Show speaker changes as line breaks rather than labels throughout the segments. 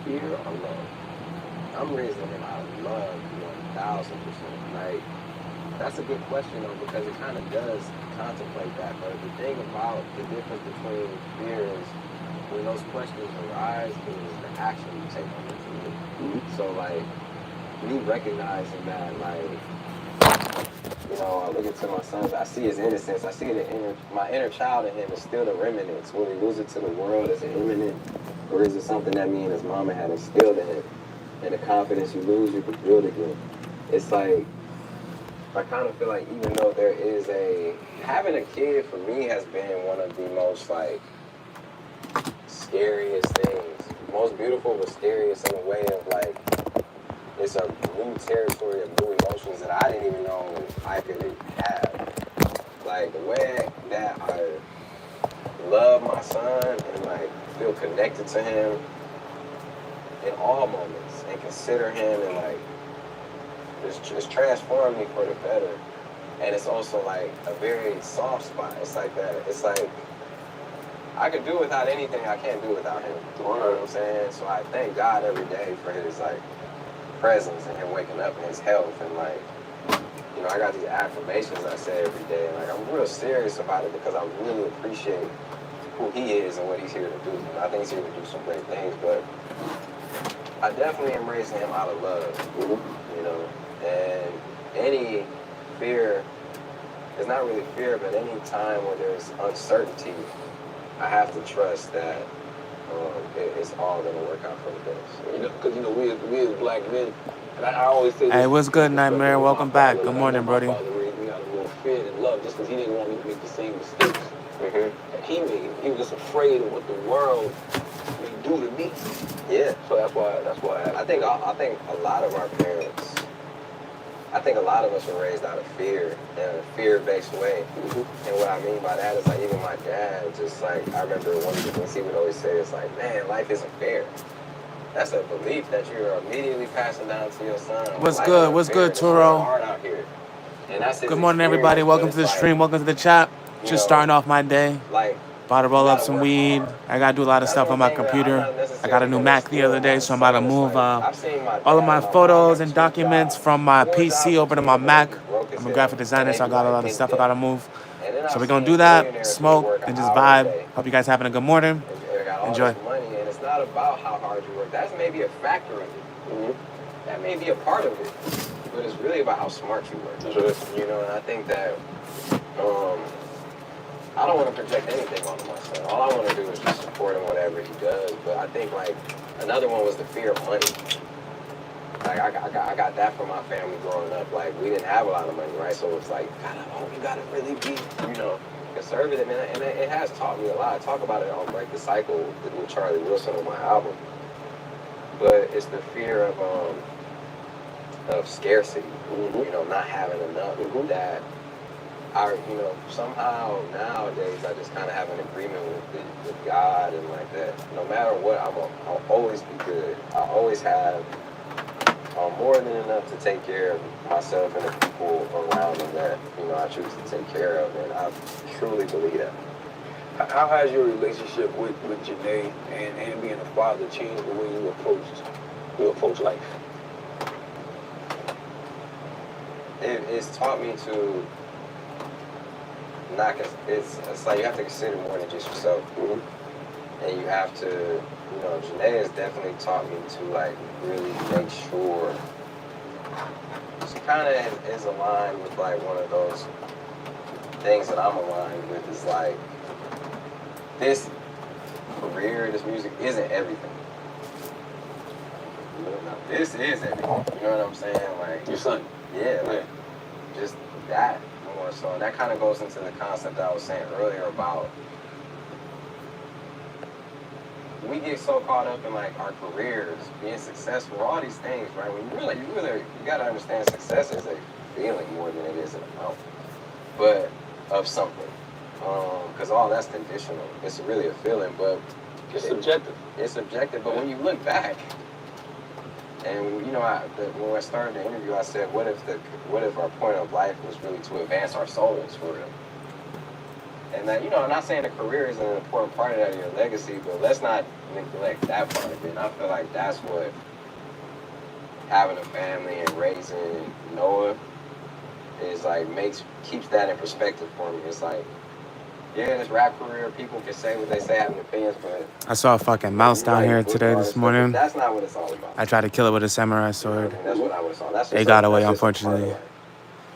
fear or love? I'm raising him out of love, 1,000%. Like, that's a good question though, because it kind of does contemplate that. But the thing about the difference between fear is when those questions arise is the action you take on it. So like me recognizing that, like, I look into my sons, I see his innocence, I see my inner child in him is still the remnants. Will he lose it to the world as an imminent, or is it something that me and his mama had instilled in him? And the confidence you lose, you can build again. It's like, I kind of feel like even though there is having a kid for me has been one of the most like scariest things. Most beautiful but scariest in a way of like, it's a new territory of new emotions that I didn't even know I could have. Like the way that I love my son and like feel connected to him in all moments and consider him and like it's transformed me for the better. And it's also like a very soft spot. It's like that. It's like I could do without anything I can't do without him. You know what I'm saying? So I thank God every day for his like presence and him waking up and his health and like, I got these affirmations I say every day and like I'm real serious about it because I really appreciate who he is and what he's here to do. And I think he's here to do some great things, but I definitely am raising him out of love, and any fear, it's not really fear, but any time when there's uncertainty, I have to trust that it's all going to work out for the best.
Because, we as black men, and I always say this.
Hey, what's good, Nightmare? Welcome back. Good morning, Brody.
My father raised me out of more fear than love just because he didn't want me to make the same mistakes that he made. He was just afraid of what the world would do to me.
Yeah.
So that's why
I think a lot of our parents, I think a lot of us were raised out of fear, in a fear-based way. And what I mean by that is like even my dad, just like, I remember one of the things he would always say is like, man, life isn't fair. That's a belief that you're immediately passing down to your son.
What's good? What's good, Turo?
Hard out here. And that's
good morning, everybody. Welcome to the stream. Welcome to the chat. Just starting off my day.
Like,
about to roll up some weed. I got to do a lot of stuff on my computer. I got a new Mac the other day, so I'm about to move all of my photos and documents from my PC over to my Mac. I'm a graphic designer, so I got a lot of stuff I got to move. So we're going to do that, smoke, and just vibe. Hope you guys having a good morning. Enjoy.
And it's not about how hard you work. That's maybe a factor of it. That may be a part of it. But it's really about how smart you work. And I think that I don't want to project anything onto my son. All I want to do is just support him whatever he does. But I think like another one was the fear of money. Like I got that from my family growing up. Like we didn't have a lot of money, right? So it's like, you gotta really be, conservative. And it has taught me a lot. I talk about it on Break the Cycle with Charlie Wilson on my album. But it's the fear of scarcity, not having enough. That somehow nowadays I just kind of have an agreement with God and like that. No matter what, I'll always be good. I always have more than enough to take care of myself and the people around me that I choose to take care of, and I truly believe that.
How has your relationship with Janae and being a father changed the way you approach life?
It's taught me to it's like you have to consider more than just yourself. And you have to, Janae has definitely taught me to like really make sure she kind of is aligned with like one of those things that I'm aligned with is like this career, this music isn't everything. This is everything. You know what I'm saying? Like
your son.
Yeah, like just that more so. And that kind of goes into the concept that I was saying earlier about we get so caught up in like our careers, being successful, all these things, right? When you gotta understand success is a feeling more than it is an amount, but of something. Because all that's conditional. It's really a feeling, but
it's subjective.
It's subjective, but when you look back, and when I started the interview, I said, what if our point of life was really to advance our souls for real? And that, I'm not saying a career is an important part of that, your legacy, but let's not neglect that part of it. And I feel like that's what having a family and raising Noah is like, keeps that in perspective for me. It's like, yeah, this rap career, people can say what they say, having opinions, but
I saw a fucking mouse down here today this morning.
That's not what it's all about.
I tried to kill it with a samurai sword.
That's what I would have saw.
It got away, unfortunately.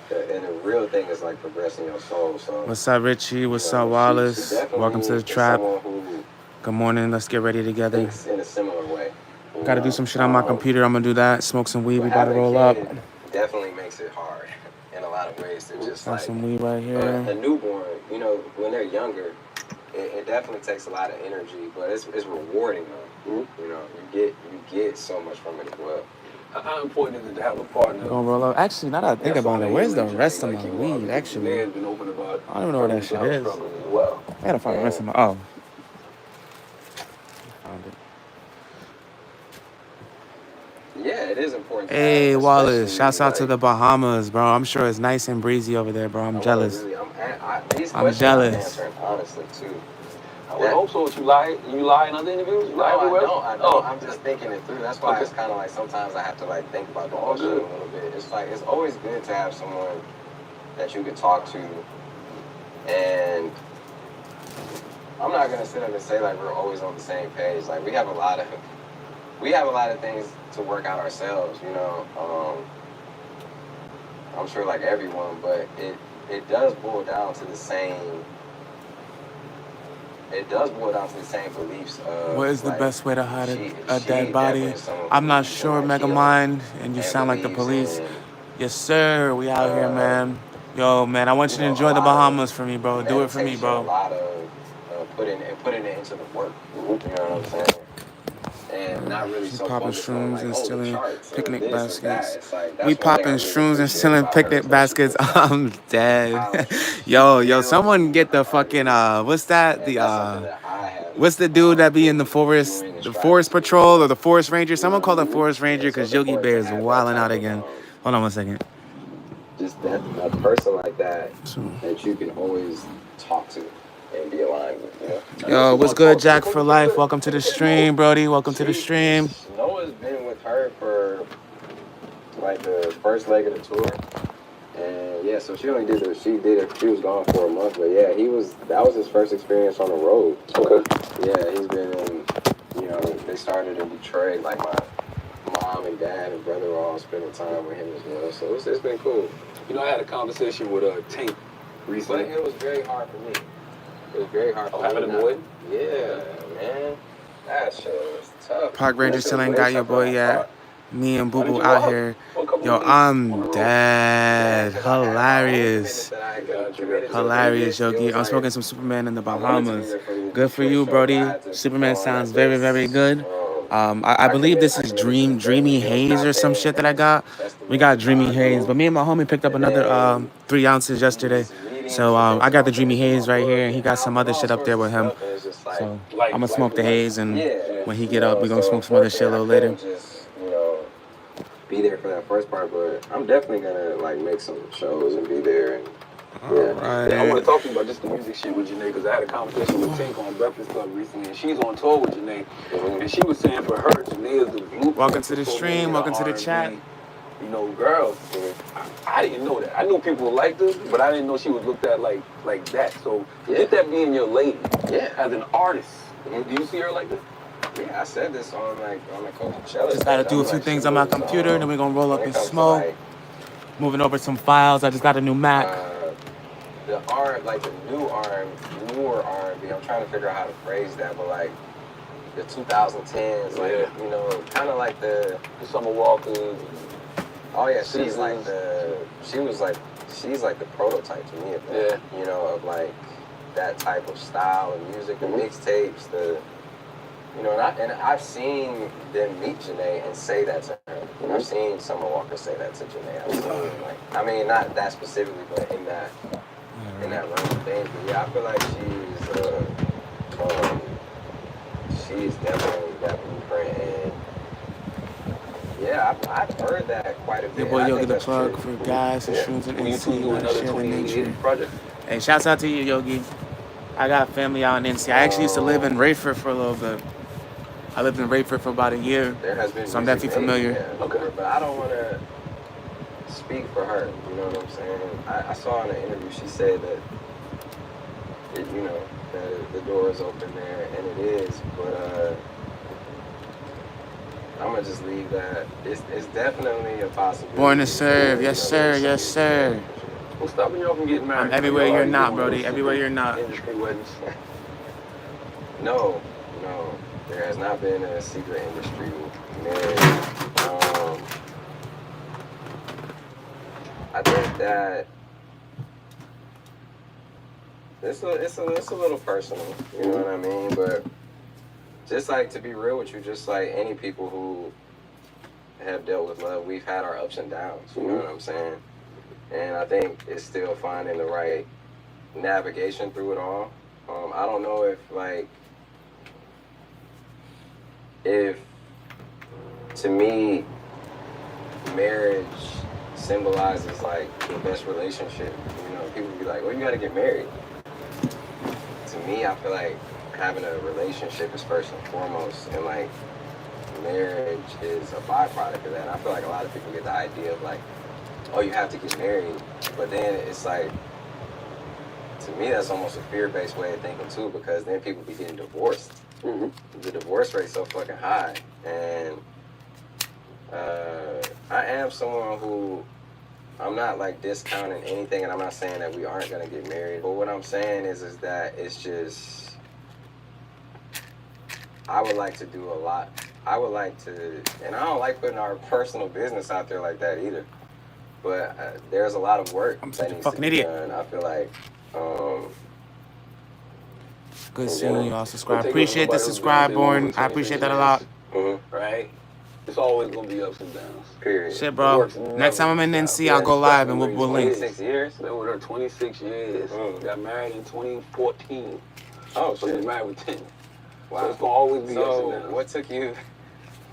And the real thing is like progressing your soul. So
what's up, Richie? What's up, Wallace? Welcome to the trap. Good morning. Let's get ready together.
In a similar way.
Got to do some shit on my computer. I'm gonna do that. Smoke some weed. We about to roll up.
Definitely makes it hard in a lot of ways to just
got some weed right here.
A newborn, when they're younger, it definitely takes a lot of energy, but it's rewarding though. You get so much from it as well.
How important is it to have a partner?
Gonna roll up. Actually, now that I think about it, where's the rest of my weed? Actually, I don't even know where that shit is. I gotta find the rest of my. Oh, found it.
Yeah, it is important.
Hey, Wallace, shouts out to the Bahamas, bro. I'm sure it's nice and breezy over there, bro. I'm jealous. I'm jealous.
Honestly, too.
I would hope so. You lie in other interviews? You lie everywhere?
I don't. I'm just thinking it through. That's why it's kind of like sometimes I have to like think about the whole shit a little bit. It's like it's always good to have someone that you could talk to, and I'm not gonna sit up and say like we're always on the same page. Like we have a lot of things to work out ourselves. I'm sure like everyone, but it does boil down to the same. It does boil down to the same beliefs.
What is the best way to hide a dead body? I'm not sure, Megamind, and you sound like the police. Yes, sir. We out here, man. Yo, man, I want you to enjoy the Bahamas for me, bro. Do it for me, bro.
A lot of putting it into the work. You know what I'm saying? And not really so
popping
focused
shrooms
on, like,
and
the
stealing
charts or
picnic
this or
baskets.
that. It's like, that's
We
one thing I
popping
really
shrooms and
appreciate
stealing
about
picnic
her,
baskets. I'm dead. Yo, someone get the fucking what's that? What's the dude that be in the forest patrol or the forest ranger? Someone call the forest ranger because Yogi Bear is wilding out again. Hold on one second.
Just that a person like that you can always talk to and be aligned with.
Yo, what's good, Jack for life? Welcome to the stream, Brody. Welcome to the stream.
Noah's been with her for like the first leg of the tour, and yeah, so she was gone for a month, but yeah, that was his first experience on the road. Okay. Yeah, he's been in, they started in Detroit, like my mom and dad and brother were all spending time with him as well, so it's been cool.
I had a conversation with Tank recently.
But it was very hard for me. It was very hard for me.
Having a boy?
Yeah, man. That shit was tough.
Park Ranger still ain't got your boy yet. Me and Boo Boo out here. Yo, I'm dead. Hilarious. Hilarious, Yogi. I'm smoking some Superman in the Bahamas. Good for you, Brody. Superman sounds very, very good. I believe this is Dreamy Haze or some shit that I got. We got Dreamy Haze, but me and my homie picked up another 3 ounces yesterday. So I got the Dreamy Haze right here, and he got some other shit up there with him. So I'm gonna smoke the haze, and when he get up, we're gonna smoke some other shit a little later.
Be there for that first part, but I'm definitely gonna like make some shows and be there. And
Right.
I want to talk to you about just the music shit with Janae, because I had a conversation with Tank on Breakfast Club recently, and she's on tour with Janae, and she was saying for her, Janae is the blueprint.
Welcome to the stream. Welcome to the chat.
Girls, I didn't know that. I knew people liked her, but I didn't know she was looked at like that. So get that being your lady, as an artist. Do you see her like that?
Yeah, I said this on the Coachella.
Just gotta do a few things on my computer, then we're gonna roll up and smoke. Moving over some files. I just got a new Mac.
The newer R&B. I'm trying to figure out how to phrase that, but like the 2010s, kind of like the
Summer Walker.
Oh yeah, she's like the prototype to me of that. Of like that type of style of music, the mixtapes, and I've seen them meet Janae and say that to her. I've seen Summer Walker say that to Janae. Not that specifically, but in that realm of things. But yeah, I feel like she's definitely that blueprint. And yeah, I've heard that quite a bit.
Your boy Yogi the plug for gas and shrooms and NC. Share the nature. Hey, shouts out to you, Yogi. I got family out in NC. I actually used to live in Rayford for a little bit. I lived in Rayford for about a year.
There has been
so I'm definitely familiar.
Yeah. Okay. But I don't want to speak for her. You know what I'm saying? I saw in an interview she said that, that the door is open there, and it is. But I'm going to just leave that. It's definitely a possibility.
Born to serve. Yes, sir. Yes, sir.
What's stopping y'all from getting married?
I'm everywhere you're not, Brody. Everywhere you're not.
Industry weddings.
No. There has not been a secret industry marriage. I think that it's a little personal, you know what I mean? But just like, to be real with you, just like any people who have dealt with love, we've had our ups and downs, you know what I'm saying? And I think it's still finding the right navigation through it all. I don't know if to me, marriage symbolizes like the best relationship. People be like, well, you gotta get married. To me, I feel like having a relationship is first and foremost, and like marriage is a byproduct of that. I feel like a lot of people get the idea of like, oh, you have to get married, but then it's like, to me, that's almost a fear-based way of thinking too, because then people be getting divorced. The divorce rate's so fucking high, and I am someone who, I'm not like discounting anything, and I'm not saying that we aren't gonna get married, but what I'm saying is that it's just, I would like to do a lot. I would like to, and I don't like putting our personal business out there like that either, but there's a lot of work that needs to be done. I feel like,
good seeing you all subscribe. Appreciate the subscribe, Born. I appreciate that a lot.
Right? It's always gonna be ups and downs.
Period.
Shit, bro. Next time I'm in NC, I'll go live and we'll link.
26 years?
Been with her 26 years. Got married in 2014.
Oh,
so
shit.
Been married with 10.
Wow.
So it's gonna always be ups and downs.
What took you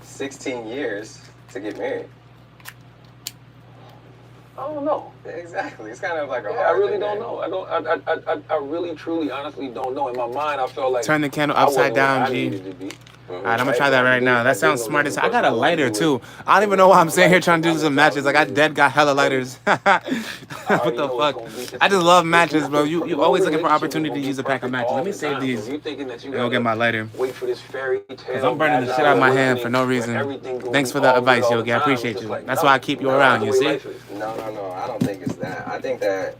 16 years to get married?
I don't know.
Exactly. It's kind of like
I really don't know. I really, truly, honestly don't know. In my mind, I felt like
turn the candle upside down, G. All right, I'm gonna try that right now. That sounds smart as hell. I got a lighter too. I don't even know why I'm sitting here trying to do some matches. Like I got hella lighters. What the fuck? I just love matches, bro. You always looking for opportunity to use a pack of matches. Let me save these and go get my lighter. Cause I'm burning the shit out of my hand for no reason. Thanks for the advice, Yogi. I appreciate you. That's why I keep you around. You see?
No. I don't think it's that. I think that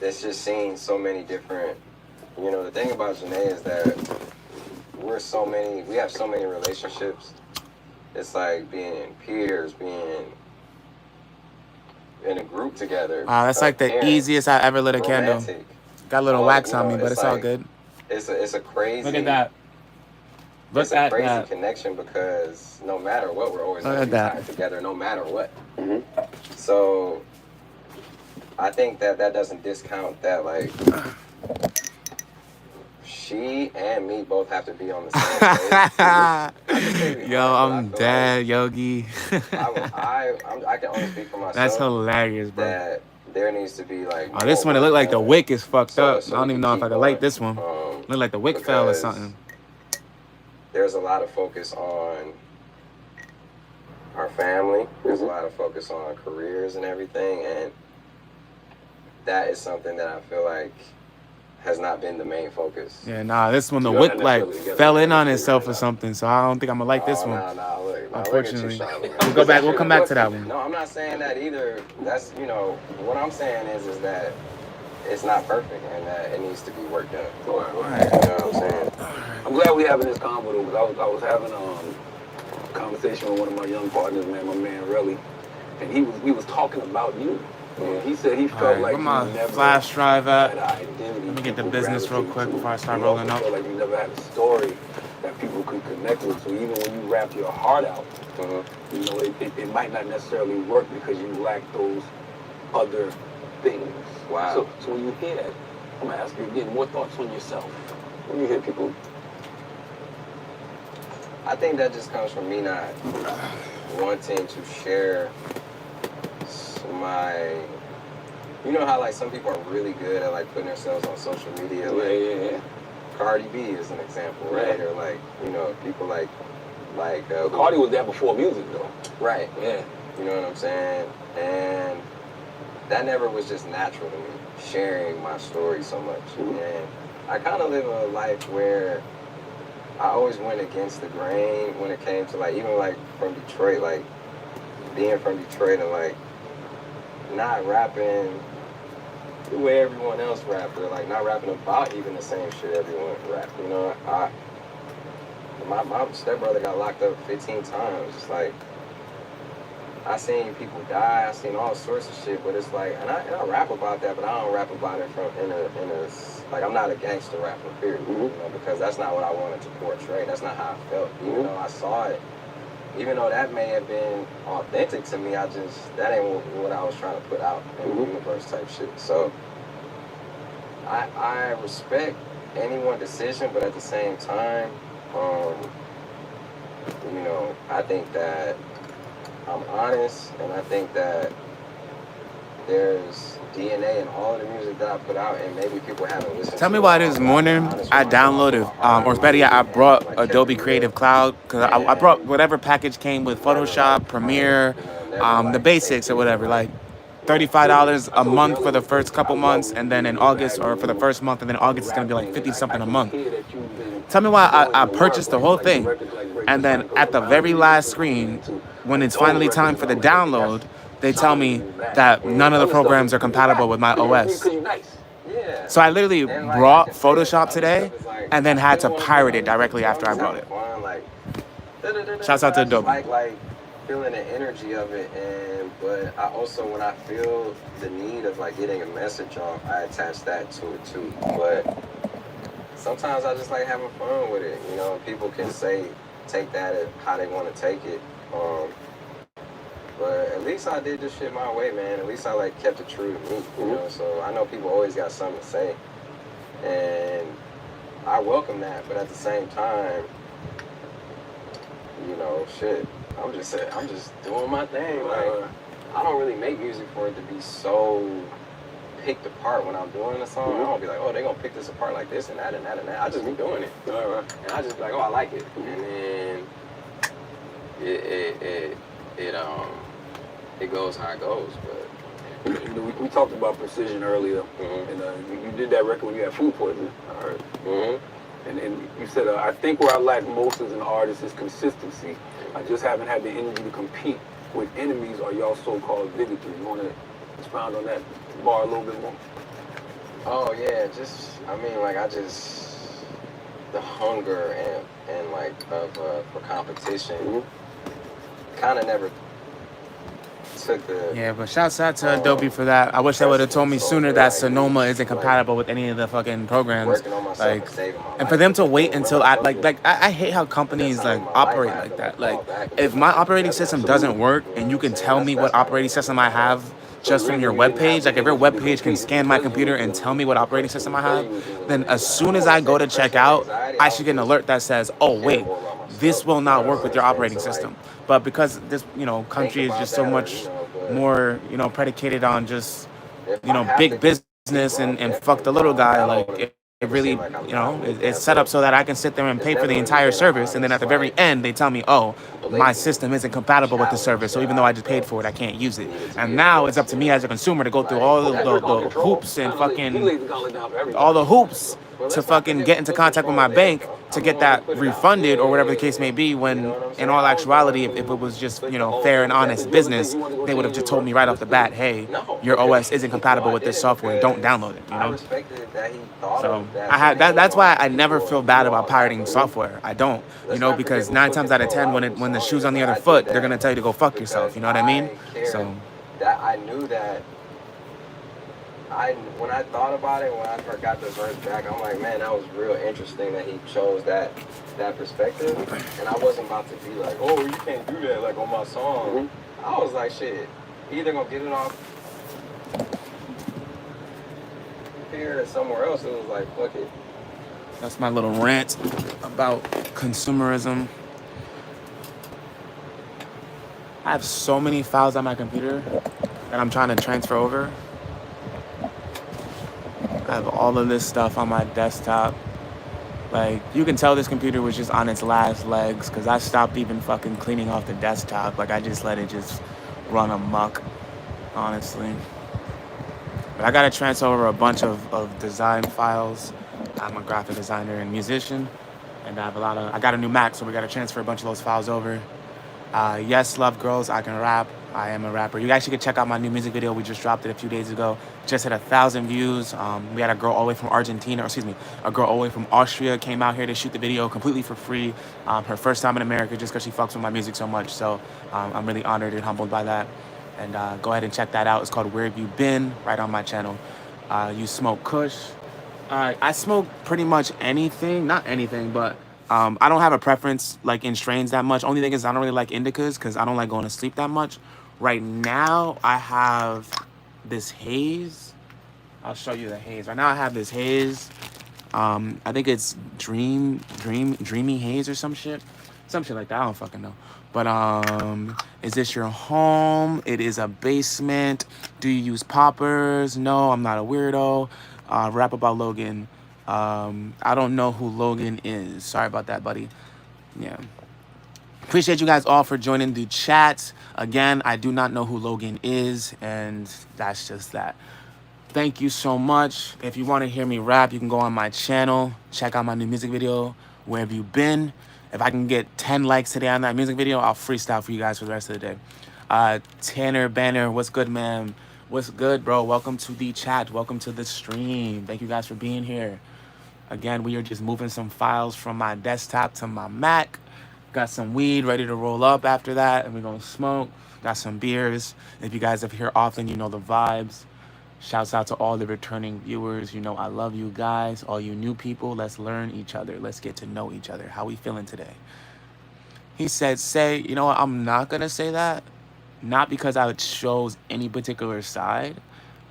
it's just seeing so many different. The thing about Janae is that we have so many relationships. It's like being peers, being in a group together.
That's like the easiest I ever lit a candle. Got a little wax on me, but it's all good.
It's a crazy.
Look at that.
It's a crazy connection because no matter what, we're always going to be tied together, no matter what. So I think that doesn't discount that, like, she and me both have to be on the same page.
Yo, I'm dead, Yogi.
I can only speak for myself.
That's hilarious, bro.
That there needs to be like.
Oh, this one, it looked like the wick is fucked up. I don't even know if I can light this one. Look like the wick fell or something.
There's a lot of focus on our family. There's a lot of focus on our careers and everything, and that is something that I feel like has not been the main focus.
Yeah, nah, this one, the wick like fell in on itself or something, so I don't think I'm gonna like this one.
Look,
unfortunately. We'll come back to that one.
No, I'm not saying that either. That's, what I'm saying is that it's not perfect and that it needs to be worked out. You know what I'm saying?
I'm glad we're having this convo though, because I was having a conversation with one of my young partners, man, my man Relly, and we was talking about you. He said he felt like
my
you never
flash drive at.
had an identity.
Let me get the business real quick before I start rolling up.
Felt like you never had a story that people could connect with. So even when you rap your heart out, it might not necessarily work because you lack those other things.
Wow.
So when you hear that, I'm gonna ask you again, more thoughts on yourself when you hear people.
I think that just comes from me not wanting to share my You know how like some people are really good at like putting themselves on social media. Like Cardi B is an example, right? Or like people like
Cardi was there before music though.
Right.
Yeah.
You know what I'm saying? And that never was just natural to me, sharing my story so much. And I kind of live a life where I always went against the grain when it came to like, even like from Detroit, like being from Detroit and like not rapping the way everyone else rapped, or like not rapping about even the same shit everyone rapped. You know, my stepbrother got locked up 15 times. It's like, I seen people die, I seen all sorts of shit, but it's like, and I rap about that, but I don't rap about it like, I'm not a gangster rapper, period, because that's not what I wanted to portray. That's not how I felt. Even though I saw it, even though that may have been authentic to me, that ain't what I was trying to put out in the universe type shit. So, I respect anyone's decision, but at the same time, I think that I'm honest, and I think that there's DNA in all of the music that I put out, and maybe people haven't listened to it.
Tell me why this morning I downloaded, or better yet, I brought Adobe Creative Cloud, because I brought whatever package came with Photoshop, Premiere, the basics or whatever, like $35 a month for the first couple months, and then in August, or for the first month, and then August is going to be like 50 something a month. Tell me why I purchased the whole thing, and then at the very last screen, when it's finally time for the download, they tell me that none of the programs are compatible with my OS. So I literally brought Photoshop today and then had to pirate it directly after I brought it. Shouts out to Adobe.
Like feeling the energy of it, but I also, when I feel the need of like getting a message off, I attach that to it too. But sometimes I just like having fun with it. People can take that as how they want to take it. But at least I did this shit my way, man. At least I like kept it true to me, So I know people always got something to say, and I welcome that. But at the same time, shit, I'm just doing my thing. Like, I don't really make music for it to be so picked apart when I'm doing a song. I don't be like, oh, they gonna pick this apart like this and that and that and that. I just be doing it, and I just be like, oh, I like it, and then it goes how it goes. But
we talked about precision earlier, and you did that record when you had food poisoning, I heard. And you said, I think where I lack most as an artist is consistency. I just haven't had the energy to compete with enemies or y'all so-called bigotry. You want to expound on that bar a little bit more?
Oh yeah, the hunger and like for competition kind of never took the...
Yeah, but shouts out to Adobe for that. I wish they would have told me sooner that Sonoma isn't compatible with any of the fucking programs. Like, and for them to wait until I hate how companies like operate like that. Like, if my operating system doesn't work and you can tell me what operating system I have just from your webpage, like if your webpage can scan my computer and tell me what operating system I have, then as soon as I go to check out, I should get an alert that says, oh wait, this will not work with your operating system. But because this, country is just so much more, predicated on just, big business and fuck the little guy, like it really, it's set up so that I can sit there and pay for the entire service, and then at the very end, they tell me, oh, my system isn't compatible with the service, so even though I just paid for it, I can't use it. And now it's up to me as a consumer to go through all the hoops and fucking, all the hoops to fucking get into contact with my bank to get that refunded or whatever the case may be, when in all actuality, if it was just, fair and honest business, they would have just told me right off the bat, hey, your OS isn't compatible with this software, don't download it, So that's why I never feel bad about pirating software. I don't, because 9 times out of 10, when the shoe's on the other foot, they're gonna tell you to go fuck yourself, you know what I mean? So
that I knew that when I thought about it, when I first got the verse back, I'm like, man, that was real interesting that he chose that perspective. And I wasn't about to be like, oh, you can't do that, like on my song. I was like, shit, either gonna get it off here or somewhere else. It was like, fuck it.
That's my little rant about consumerism. I have so many files on my computer that I'm trying to transfer over. I have all of this stuff on my desktop. Like, you can tell this computer was just on its last legs because I stopped even fucking cleaning off the desktop. Like, I just let it just run amok, honestly. But I gotta transfer over a bunch of design files. I'm a graphic designer and musician, and I got a new Mac, so we gotta transfer a bunch of those files over. Yes, love girls, I can rap. I am a rapper. You actually can check out my new music video. We just dropped it a few days ago. Just hit 1,000 views. We had a girl all the way from Argentina, or excuse me, a girl all the way from Austria came out here to shoot the video completely for free. Her first time in America just because she fucks with my music so much. So I'm really honored and humbled by that. And go ahead and check that out. It's called Where Have You Been? Right on my channel. You smoke Kush. I smoke pretty much anything. Not anything, but I don't have a preference like in strains that much. Only thing is I don't really like indicas because I don't like going to sleep that much. Right now I have this haze. I'll show you the haze. Right now I have this haze. I think it's dreamy haze or some shit like that. I don't fucking know. But is this your home? It is a basement. Do you use poppers? No, I'm not a weirdo. Rap about Logan. I don't know who Logan is. Sorry about that, buddy. Yeah. Appreciate you guys all for joining the chat. Again, I do not know who Logan is, and that's just that. Thank you so much. If you want to hear me rap, you can go on my channel. Check out my new music video, Where Have You Been? If I can get 10 likes today on that music video, I'll freestyle for you guys for the rest of the day. Tanner Banner, what's good, man? What's good, bro? Welcome to the chat. Welcome to the stream. Thank you guys for being here. Again, we are just moving some files from my desktop to my Mac. Got some weed ready to roll up after that, and we're gonna smoke. Got some beers. If you guys are here often, you know the vibes. Shouts out to all the returning viewers. You know I love you guys. All you new people, let's learn each other. Let's get to know each other. How we feeling today? He said, you know what? I'm not gonna say that. Not because I shows any particular side,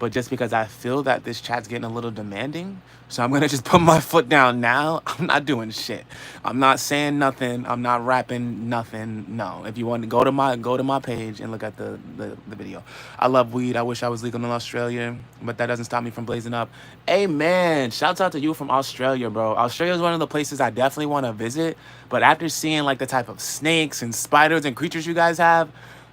but just because I feel that this chat's getting a little demanding. So I'm gonna just put my foot down now. I'm not doing shit. I'm not saying nothing. I'm not rapping nothing. No. If you want to go to my page and look at the video. I love weed. I wish I was legal in Australia, but that doesn't stop me from blazing up. Amen. Shouts out to you from Australia, bro. Australia is one of the places I definitely want to visit. But after seeing like the type of snakes and spiders and creatures you guys have,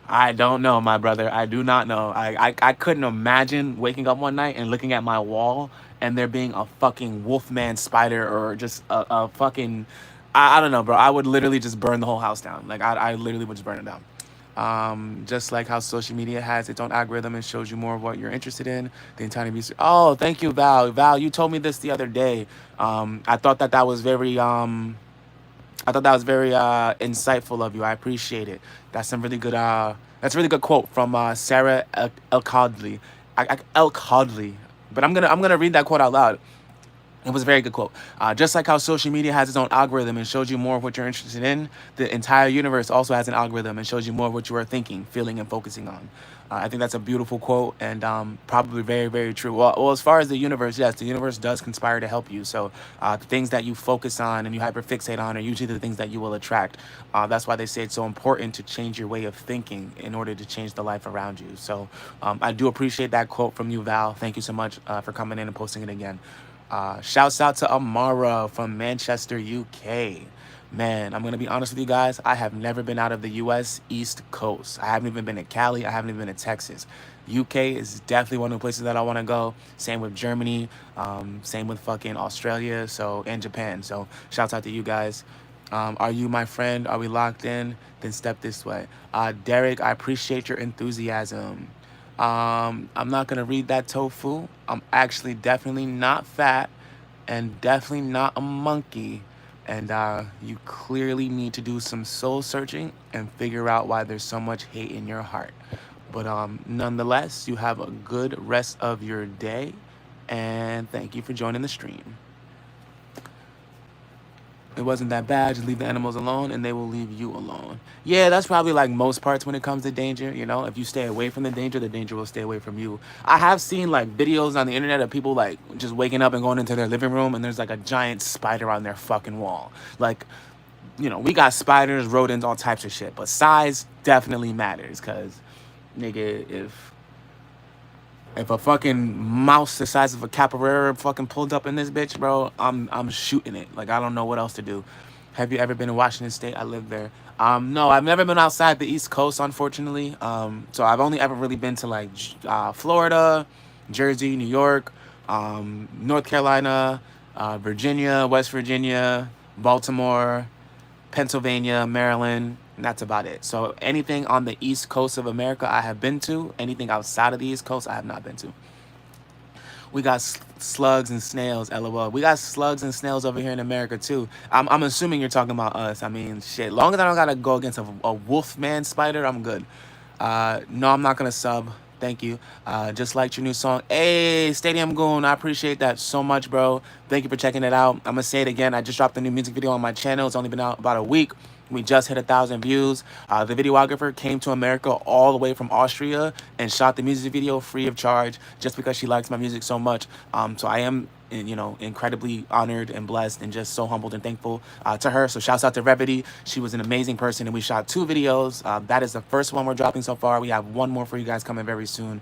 I don't know, my brother. I do not know. I couldn't imagine waking up one night and looking at my wall and there being a fucking wolfman spider or just a fucking... I don't know, bro. I would literally just burn the whole house down. Like, I literally would just burn it down. Just like how social media has its own algorithm and shows you more of what you're interested in. The entire research. Oh, thank you, Val. Val, you told me this the other day. I thought that was very... insightful of you. I appreciate it. That's some really good. That's a really good quote from Sarah Elkhodley. Elkhodley. But I'm gonna read that quote out loud. It was a very good quote. Just like how social media has its own algorithm and shows you more of what you're interested in, the entire universe also has an algorithm and shows you more of what you are thinking, feeling, and focusing on. I think that's a beautiful quote and probably very, very true. Well, as far as the universe, yes, the universe does conspire to help you. So the things that you focus on and you hyperfixate on are usually the things that you will attract. That's why they say it's so important to change your way of thinking in order to change the life around you. So I do appreciate that quote from you, Val. Thank you so much for coming in and posting it again. Shouts out to Amara from Manchester, UK. Man, I'm going to be honest with you guys. I have never been out of the U.S. East Coast. I haven't even been to Cali. I haven't even been to Texas. UK is definitely one of the places that I want to go. Same with Germany. Same with fucking Australia. And Japan. So shouts out to you guys. Are you my friend? Are we locked in? Then step this way. Derek, I appreciate your enthusiasm. I'm not going to read that tofu. I'm actually definitely not fat and definitely not a monkey. And you clearly need to do some soul searching and figure out why there's so much hate in your heart. But nonetheless, you have a good rest of your day. And thank you for joining the stream. It wasn't that bad. Just leave the animals alone and they will leave you alone. Yeah, that's probably like most parts when it comes to danger. You know, if you stay away from the danger will stay away from you. I have seen like videos on the internet of people like just waking up and going into their living room and there's like a giant spider on their fucking wall. Like, you know, we got spiders, rodents, all types of shit. But size definitely matters because, nigga, If a fucking mouse the size of a capoeira fucking pulled up in this bitch, bro, I'm shooting it. Like I don't know what else to do. Have you ever been to Washington State? I live there. No, I've never been outside the East Coast, unfortunately. So I've only ever really been to like Florida, Jersey, New York, North Carolina, Virginia, West Virginia, Baltimore, Pennsylvania, Maryland. And that's about it. So anything on the East Coast of America, I have been to. Anything outside of the East Coast, I have not been to. We got slugs and snails, lol. We got slugs and snails over here in America too. I'm assuming you're talking about us. I mean, shit. Long as I don't gotta go against a wolf man spider, I'm good. No, I'm not gonna sub. Thank you. Just liked your new song. Hey, Stadium Goon. I appreciate that so much, bro. Thank you for checking it out. I'm gonna say it again. I just dropped a new music video on my channel. It's only been out about a week. We just hit 1,000 views. The videographer came to America all the way from Austria and shot the music video free of charge just because she likes my music so much. So I am, you know, incredibly honored and blessed and just so humbled and thankful to her. So shouts out to Revity. She was an amazing person and we shot 2 videos. That is the first one we're dropping so far. We have 1 more for you guys coming very soon.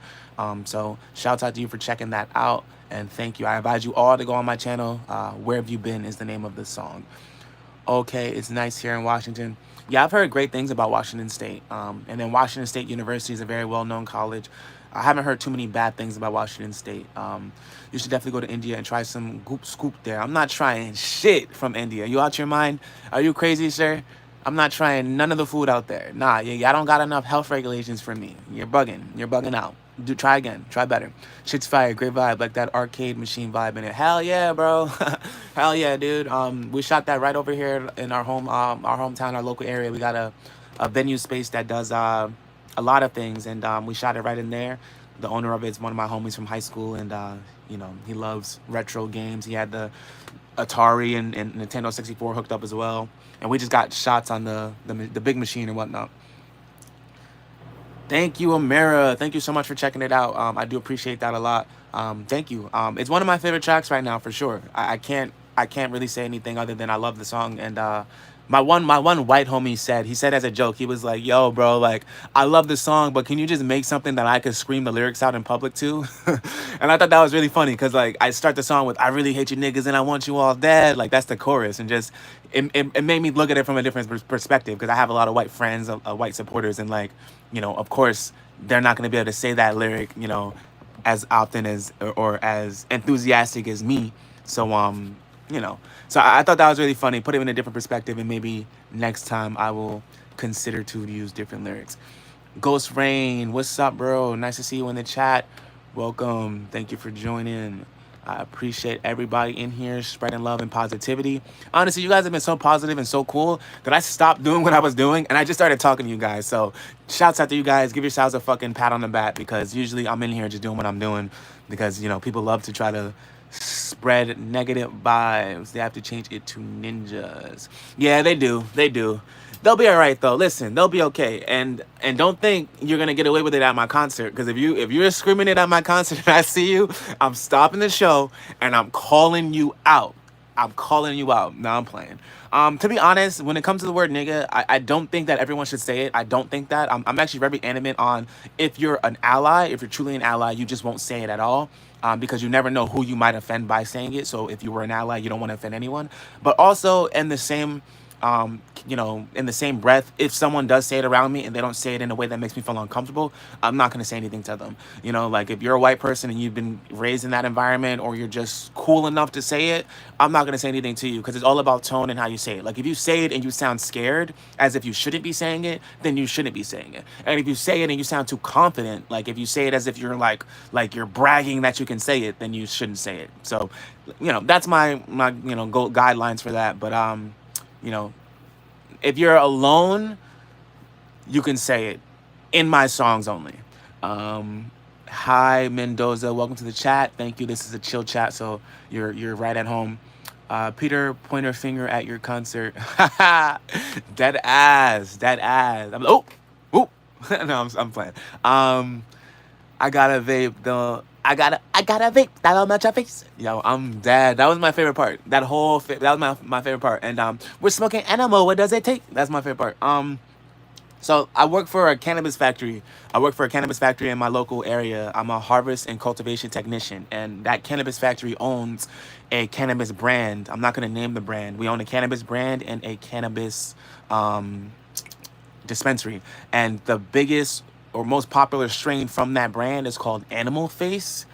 So shouts out to you for checking that out and thank you. I advise you all to go on my channel. Where Have You Been is the name of the song. Okay, it's nice here in Washington. Yeah, I've heard great things about Washington State. And then Washington State University is a very well-known college. I haven't heard too many bad things about Washington State. You should definitely go to India and try some goop scoop there. I'm not trying shit from India. You out your mind? Are you crazy, sir? I'm not trying none of the food out there. Nah, y'all don't got enough health regulations for me. You're bugging. You're bugging out. Try again. Try better. Shit's fire. Great vibe. Like that arcade machine vibe in it. Hell yeah, bro. Hell yeah, dude. We shot that right over here in our hometown, our local area. We got a venue space that does a lot of things, and we shot it right in there. The owner of it is one of my homies from high school, and you know, he loves retro games. He had the Atari and Nintendo 64 hooked up as well, and we just got shots on the big machine and whatnot. Thank you, Amira. Thank you so much for checking it out. I do appreciate that a lot. Thank you. It's one of my favorite tracks right now for sure. I can't really say anything other than I love the song. And my one white homie said, he said as a joke, he was like, yo, bro, like, I love the song, but can you just make something that I could scream the lyrics out in public to? And I thought that was really funny because like I start the song with, I really hate you niggas and I want you all dead. Like that's the chorus, and just it made me look at it from a different perspective because I have a lot of white friends, white supporters, and like, you know, of course, they're not going to be able to say that lyric, you know, as often as or as enthusiastic as me. So, you know, so I thought that was really funny. Put it in a different perspective, and maybe next time I will consider to use different lyrics. Ghost Rain, what's up, bro? Nice to see you in the chat. Welcome. Thank you for joining. I appreciate everybody in here spreading love and positivity. Honestly, you guys have been so positive and so cool that I stopped doing what I was doing and I just started talking to you guys. So shouts out to you guys. Give yourselves a fucking pat on the back because usually I'm in here just doing what I'm doing because, you know, people love to try to spread negative vibes. They have to change it to ninjas. Yeah, they do. They do. They'll be all right though. Listen, they'll be okay. And don't think you're gonna get away with it at my concert. Because if you're screaming it at my concert and I see you, I'm stopping the show and I'm calling you out. I'm calling you out. No, I'm playing. To be honest, when it comes to the word nigga, I don't think that everyone should say it. I don't think that. I'm actually very animate on if you're an ally, if you're truly an ally, you just won't say it at all. Because you never know who you might offend by saying it. So if you were an ally, you don't want to offend anyone. But also in the same you know, in the same breath, if someone does say it around me and they don't say it in a way that makes me feel uncomfortable, I'm not going to say anything to them. You know, like if you're a white person and you've been raised in that environment or you're just cool enough to say it, I'm not going to say anything to you because it's all about tone and how you say it. Like if you say it and you sound scared as if you shouldn't be saying it, then you shouldn't be saying it. And if you say it and you sound too confident, like if you say it as if you're like you're bragging that you can say it, then you shouldn't say it. So, you know, that's my you know, guidelines for that. But you know, if you're alone, you can say it in my songs only. Hi, Mendoza. Welcome to the chat. Thank you. This is a chill chat, so you're right at home. Peter, pointer finger at your concert. Dead ass. Oh. No, I'm playing. I got a vape though. I got a vape that'll match your face. Yo, I'm dead. That was my favorite part. That was my favorite part. And we're smoking animal. What does it take? That's my favorite part. So I work for a cannabis factory. I work for a cannabis factory in my local area. I'm a harvest and cultivation technician, and that cannabis factory owns a cannabis brand. I'm not going to name the brand. We own a cannabis brand and a cannabis um, dispensary, and the biggest or most popular strain from that brand is called Animal Face.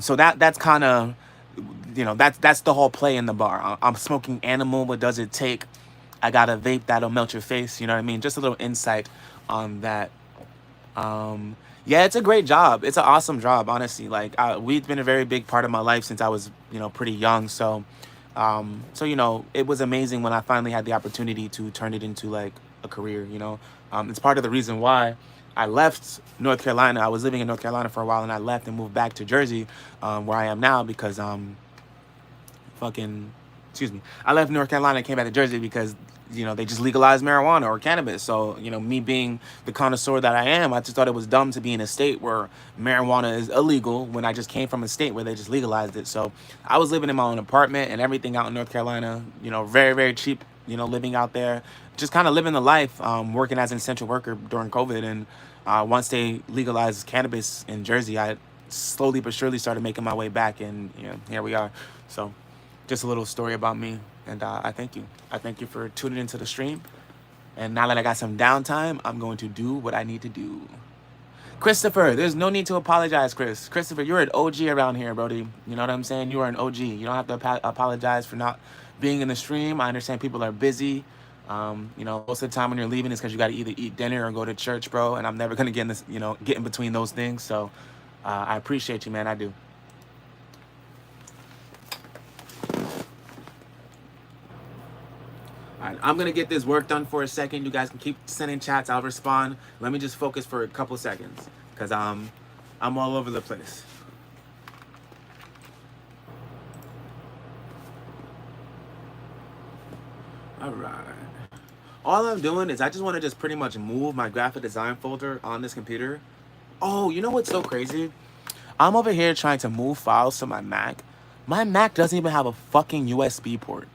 So that's kind of, that's the whole play in the bar. I'm smoking animal. What does it take? I got a vape that'll melt your face. You know what I mean? Just a little insight on that. Yeah, it's a great job. It's an awesome job, honestly. Like, weed's been a very big part of my life since I was, pretty young. So it was amazing when I finally had the opportunity to turn it into like a career. It's part of the reason why I left North Carolina. I was living in North Carolina for a while, and I left and moved back to Jersey, where I am now, because fucking, excuse me, I left North Carolina and came back to Jersey because they just legalized marijuana or cannabis. So me being the connoisseur that I am, I just thought it was dumb to be in a state where marijuana is illegal when I just came from a state where they just legalized it. So I was living in my own apartment and everything out in North Carolina, very, very cheap, living out there, just kind of living the life, working as an essential worker during COVID. And once they legalized cannabis in Jersey, I slowly but surely started making my way back, and here we are. So just a little story about me, and I thank you. I thank you for tuning into the stream. And now that I got some downtime, I'm going to do what I need to do. Christopher, there's no need to apologize, Chris. Christopher, you're an OG around here, Brody. You know what I'm saying? You are an OG. You don't have to apologize for not being in the stream. I understand people are busy. Most of the time when you're leaving, it's because you got to either eat dinner or go to church, bro. And I'm never gonna get in this, get in between those things. So I appreciate you, man. I do. All right, I'm gonna get this work done for a second. You guys can keep sending chats. I'll respond. Let me just focus for a couple seconds, because I'm all over the place. All right. All I'm doing is I just want to just pretty much move my graphic design folder on this computer. Oh, you know what's so crazy? I'm over here trying to move files to my Mac. My Mac doesn't even have a fucking USB port.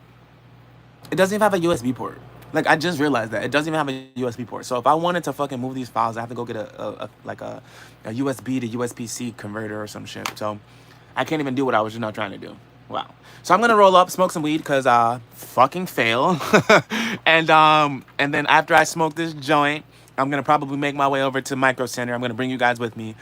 It doesn't even have a USB port. Like, I just realized that. It doesn't even have a USB port. So if I wanted to fucking move these files, I have to go get a USB to USB-C converter or some shit. So I can't even do what I was just not trying to do. Wow. So I'm gonna roll up, smoke some weed, because fucking fail. and then after I smoke this joint, I'm gonna probably make my way over to Micro Center. I'm gonna bring you guys with me.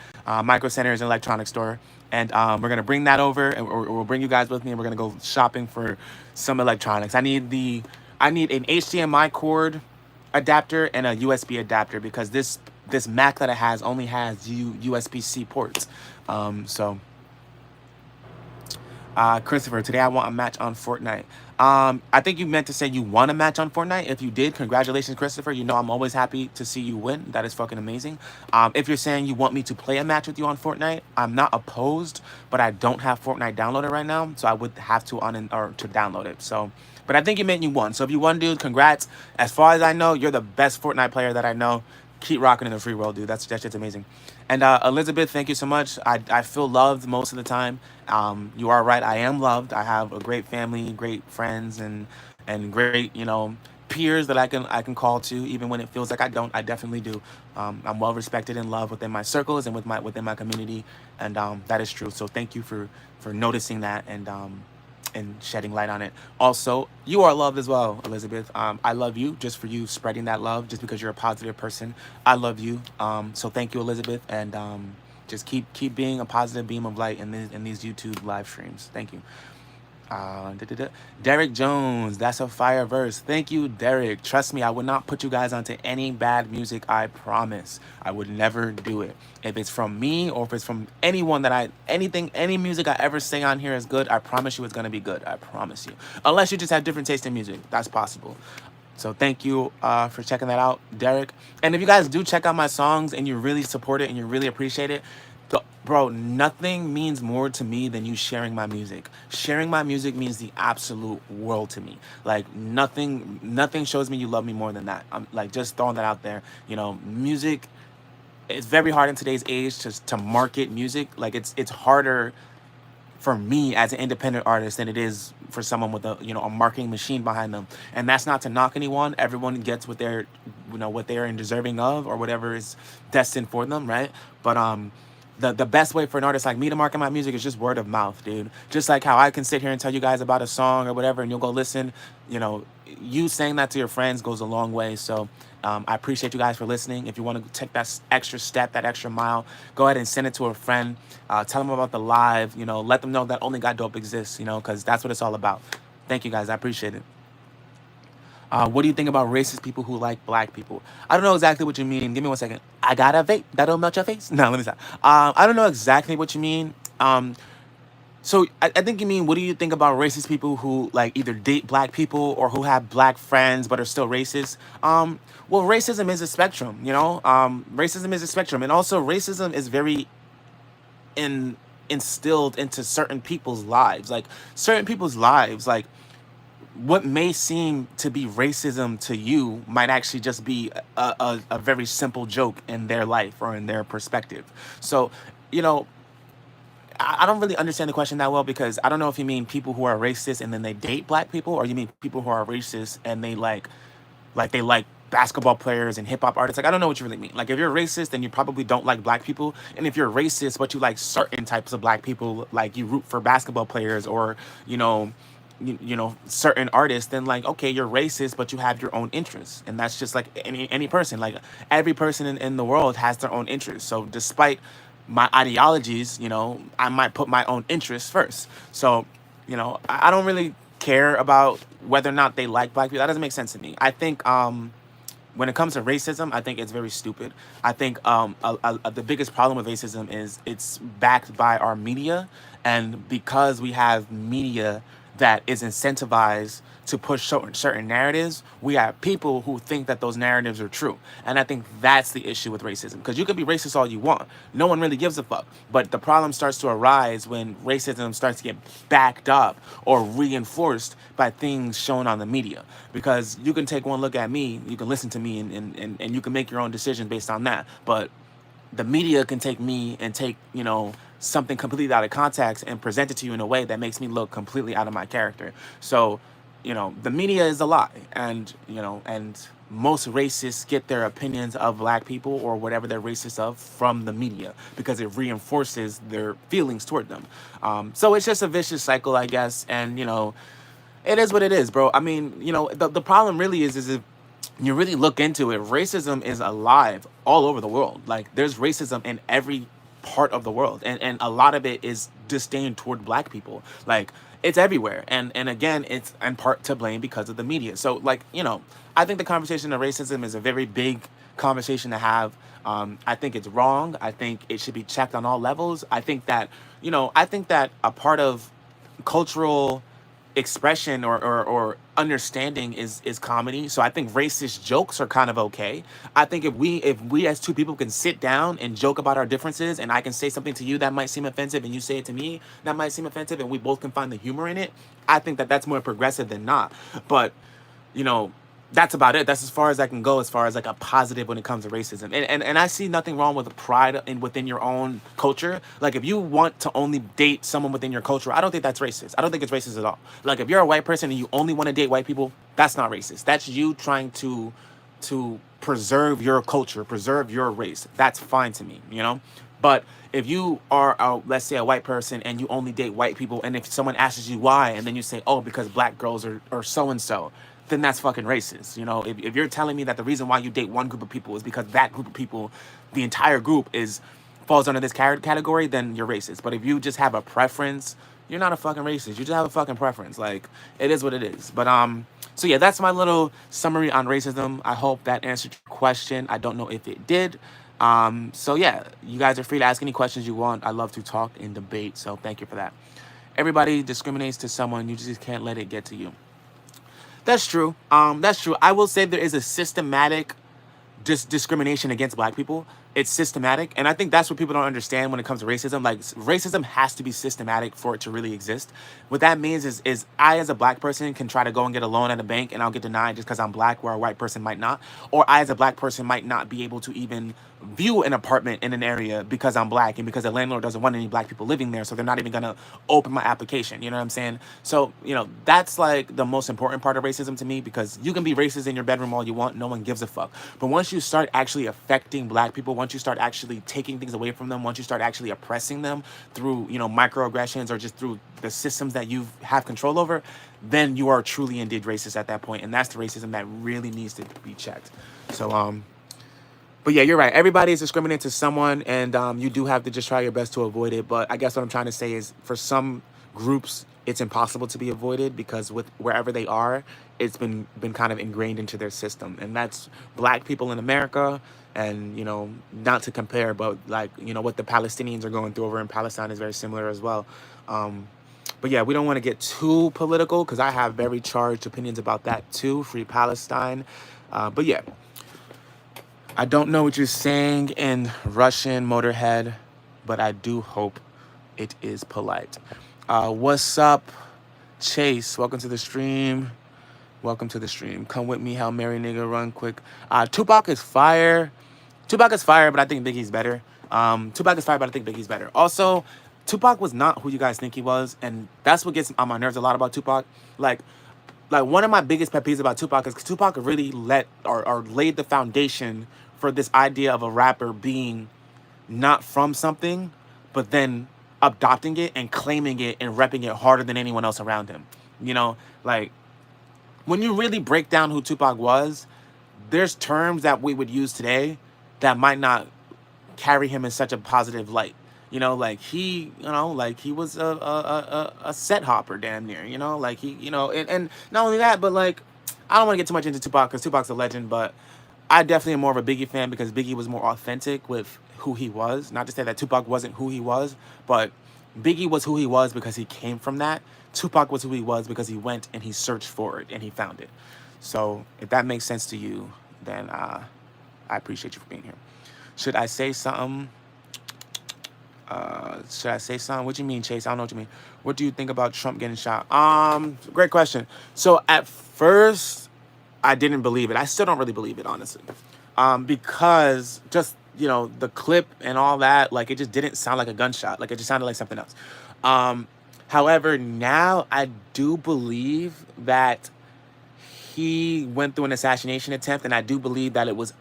Micro Center is an electronics store, and we're gonna bring that over, and we'll bring you guys with me, and we're gonna go shopping for some electronics. I need an HDMI cord adapter and a USB adapter, because this Mac that it has only has USB-C ports. Christopher, today I want a match on Fortnite. I think you meant to say you want a match on Fortnite. If you did, congratulations, Christopher. I'm always happy to see you win. That is fucking amazing. If you're saying you want me to play a match with you on Fortnite, I'm not opposed, but I don't have Fortnite downloaded right now, so I would have to to download it. So, but I think you meant you won. So if you won, dude, congrats. As far as I know, you're the best Fortnite player that I know. Keep rocking in the free world, dude. That shit's amazing. And Elizabeth, thank you so much. I feel loved most of the time. You are right. I am loved. I have a great family, great friends, and great peers that I can call to, even when it feels like I don't. I definitely do. I'm well respected and loved within my circles and within my community, and that is true. So thank you for noticing that and shedding light on it. Also, you are loved as well, Elizabeth. I love you just for you spreading that love, just because you're a positive person. I love you. So thank you, Elizabeth, and just keep being a positive beam of light in these YouTube live streams. Thank you. Derek Jones, that's a fire verse. Thank you, Derek. Trust me, I would not put you guys onto any bad music. I promise. I would never do it. If it's from me or if it's from anyone any music I ever sing on here is good, I promise you it's gonna be good. I promise you. Unless you just have different taste in music, that's possible. So thank you for checking that out, Derek. And if you guys do check out my songs and you really support it and you really appreciate it, bro, nothing means more to me than you sharing my music. Sharing my music means the absolute world to me. Like, nothing shows me you love me more than that. I'm like, just throwing that out there. Music, it's very hard in today's age to market music. Like, it's harder for me as an independent artist than it is for someone with a, you know, a marketing machine behind them. And that's not to knock anyone. Everyone gets what they're, you know, what they're deserving of, or whatever is destined for them, right? But the best way for an artist like me to market my music is just word of mouth, dude. Just like how I can sit here and tell you guys about a song or whatever, and you'll go listen. You know, you saying that to your friends goes a long way. So I appreciate you guys for listening. If you want to take that extra step, that extra mile, go ahead and send it to a friend. Tell them about the live. You know, let them know that Only Got Dope exists. You know, because that's what it's all about. Thank you guys. I appreciate it. What do you think about racist people who like black people? I don't know exactly what you mean. Give me 1 second. I got a vape that'll melt your face. No, let me stop. I don't know exactly what you mean. So I think you mean, what do you think about racist people who like either date black people or who have black friends but are still racist? Well, racism is a spectrum, you know. Racism is a spectrum, and also racism is very instilled into certain people's lives. Like certain people's lives, like what may seem to be racism to you might actually just be a very simple joke in their life or in their perspective. So, you know, I don't really understand the question that well, because I don't know if you mean people who are racist and then they date black people, or you mean people who are racist and they like they like basketball players and hip hop artists. Like I don't know what you really mean. Like if you're racist, then you probably don't like black people, and if you're racist but you like certain types of black people, like you root for basketball players or you know you know certain artists, then like okay, you're racist but you have your own interests, and that's just like any person. Like every person in the world has their own interests. So despite my ideologies, you know, I might put my own interests first. So, you know, I don't really care about whether or not they like black people. That doesn't make sense to me. I think when it comes to racism, I think it's very stupid. I think the biggest problem with racism is it's backed by our media, and because we have media that is incentivized to push certain narratives, we have people who think that those narratives are true. And I think that's the issue with racism. Because you can be racist all you want. No one really gives a fuck. But the problem starts to arise when racism starts to get backed up or reinforced by things shown on the media. Because you can take one look at me, you can listen to me, and you can make your own decisions based on that. But the media can take me and take, you know, something completely out of context and present it to you in a way that makes me look completely out of my character. So, you know, the media is a lie, and you know, and most racists get their opinions of black people or whatever they're racist of from the media because it reinforces their feelings toward them. So it's just a vicious cycle, I guess, and you know, it is what it is, bro. I mean, you know, the problem really is if you really look into it, racism is alive all over the world. Like there's racism in every part of the world, and a lot of it is disdain toward black people. Like it's everywhere, and again, it's in part to blame because of the media. So like, you know, I think the conversation of racism is a very big conversation to have. I think it's wrong. I think it should be checked on all levels. I think that, you know, I think that a part of cultural expression or understanding is comedy. So I think racist jokes are kind of okay. I think if we as two people can sit down and joke about our differences, and I can say something to you that might seem offensive and you say it to me that might seem offensive, and we both can find the humor in it, I think that that's more progressive than not. But you know, that's about it. That's as far as I can go as far as like a positive when it comes to racism. And I see nothing wrong with pride within your own culture. Like if you want to only date someone within your culture, I don't think that's racist. I don't think it's racist at all. Like if you're a white person and you only want to date white people, that's not racist. That's you trying to preserve your culture, preserve your race. That's fine to me, you know? But if you are, let's say, a white person and you only date white people, and if someone asks you why, and then you say, oh, because black girls are so-and-so, then that's fucking racist. You know, if you're telling me that the reason why you date one group of people is because that group of people, the entire group falls under this category, then you're racist. But if you just have a preference, you're not a fucking racist. You just have a fucking preference. Like, it is what it is. But so yeah, that's my little summary on racism. I hope that answered your question. I don't know if it did. So yeah, you guys are free to ask any questions you want. I love to talk and debate, so thank you for that. Everybody discriminates to someone. You just can't let it get to you. That's true. That's true. I will say there is a systematic discrimination against black people. It's systematic, and I think that's what people don't understand when it comes to racism. Like racism has to be systematic for it to really exist. What that means is I, as a black person, can try to go and get a loan at a bank and I'll get denied just because I'm black, where a white person might not. Or I, as a black person, might not be able to even view an apartment in an area because I'm black and because the landlord doesn't want any black people living there, so they're not even gonna open my application. You know what I'm saying? So, you know, that's like the most important part of racism to me, because you can be racist in your bedroom all you want, no one gives a fuck. But once you start actually affecting black people, once you start actually taking things away from them, once you start actually oppressing them through, you know, microaggressions or just through the systems that you have control over, then you are truly indeed racist at that point, and that's the racism that really needs to be checked. So, but yeah, you're right. Everybody is discriminating to someone, and you do have to just try your best to avoid it. But I guess what I'm trying to say is, for some groups, it's impossible to be avoided because with wherever they are, it's been kind of ingrained into their system, and that's black people in America. And you know, not to compare, but like, you know, what the Palestinians are going through over in Palestine is very similar as well. But yeah, we don't want to get too political because I have very charged opinions about that too. Free Palestine. But yeah. I don't know what you're saying in Russian, Motorhead, but I do hope it is polite. What's up, Chase? Welcome to the stream. Welcome to the stream. Come with me, Hail Mary nigga, run quick. Tupac is fire. Tupac is fire, but I think Biggie's better. Tupac is fire, but I think Biggie's better. Also, Tupac was not who you guys think he was, and that's what gets on my nerves a lot about Tupac. Like one of my biggest pet peeves about Tupac is Tupac really let or laid the foundation for this idea of a rapper being not from something, but then adopting it and claiming it and repping it harder than anyone else around him. You know, like when you really break down who Tupac was, there's terms that we would use today that might not carry him in such a positive light. You know, like he was a set hopper, damn near. You know, like he, you know, and not only that, but like, I don't want to get too much into Tupac because Tupac's a legend, but I definitely am more of a Biggie fan because Biggie was more authentic with who he was. Not to say that Tupac wasn't who he was, but Biggie was who he was because he came from that. Tupac was who he was because he went and he searched for it and he found it. So if that makes sense to you, then I appreciate you for being here. Should I say something? What do you mean, Chase? I don't know what you mean. What do you think about Trump getting shot? Great question. So at first, I didn't believe it. I still don't really believe it, honestly. Because just, you know, the clip and all that, like, it just didn't sound like a gunshot. Like, it just sounded like something else. However, now I do believe that he went through an assassination attempt, and I do believe that it was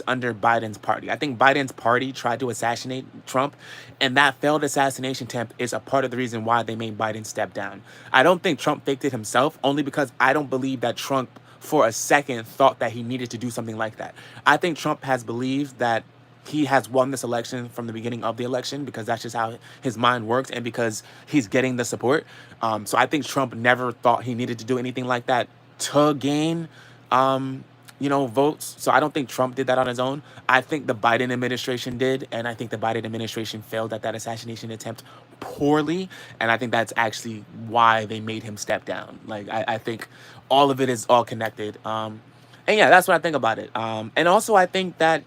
under Biden's party. I think Biden's party tried to assassinate Trump, and that failed assassination attempt is a part of the reason why they made Biden step down. I don't think Trump faked it himself, only because I don't believe that Trump for a second thought that he needed to do something like that. I think Trump has believed that he has won this election from the beginning of the election because that's just how his mind works and because he's getting the support. So I think Trump never thought he needed to do anything like that to gain, votes. So I don't think Trump did that on his own. I think the Biden administration did, and I think the Biden administration failed at that assassination attempt poorly, and I think that's actually why they made him step down. Like, I think all of it is all connected. And yeah, that's what I think about it. And also I think that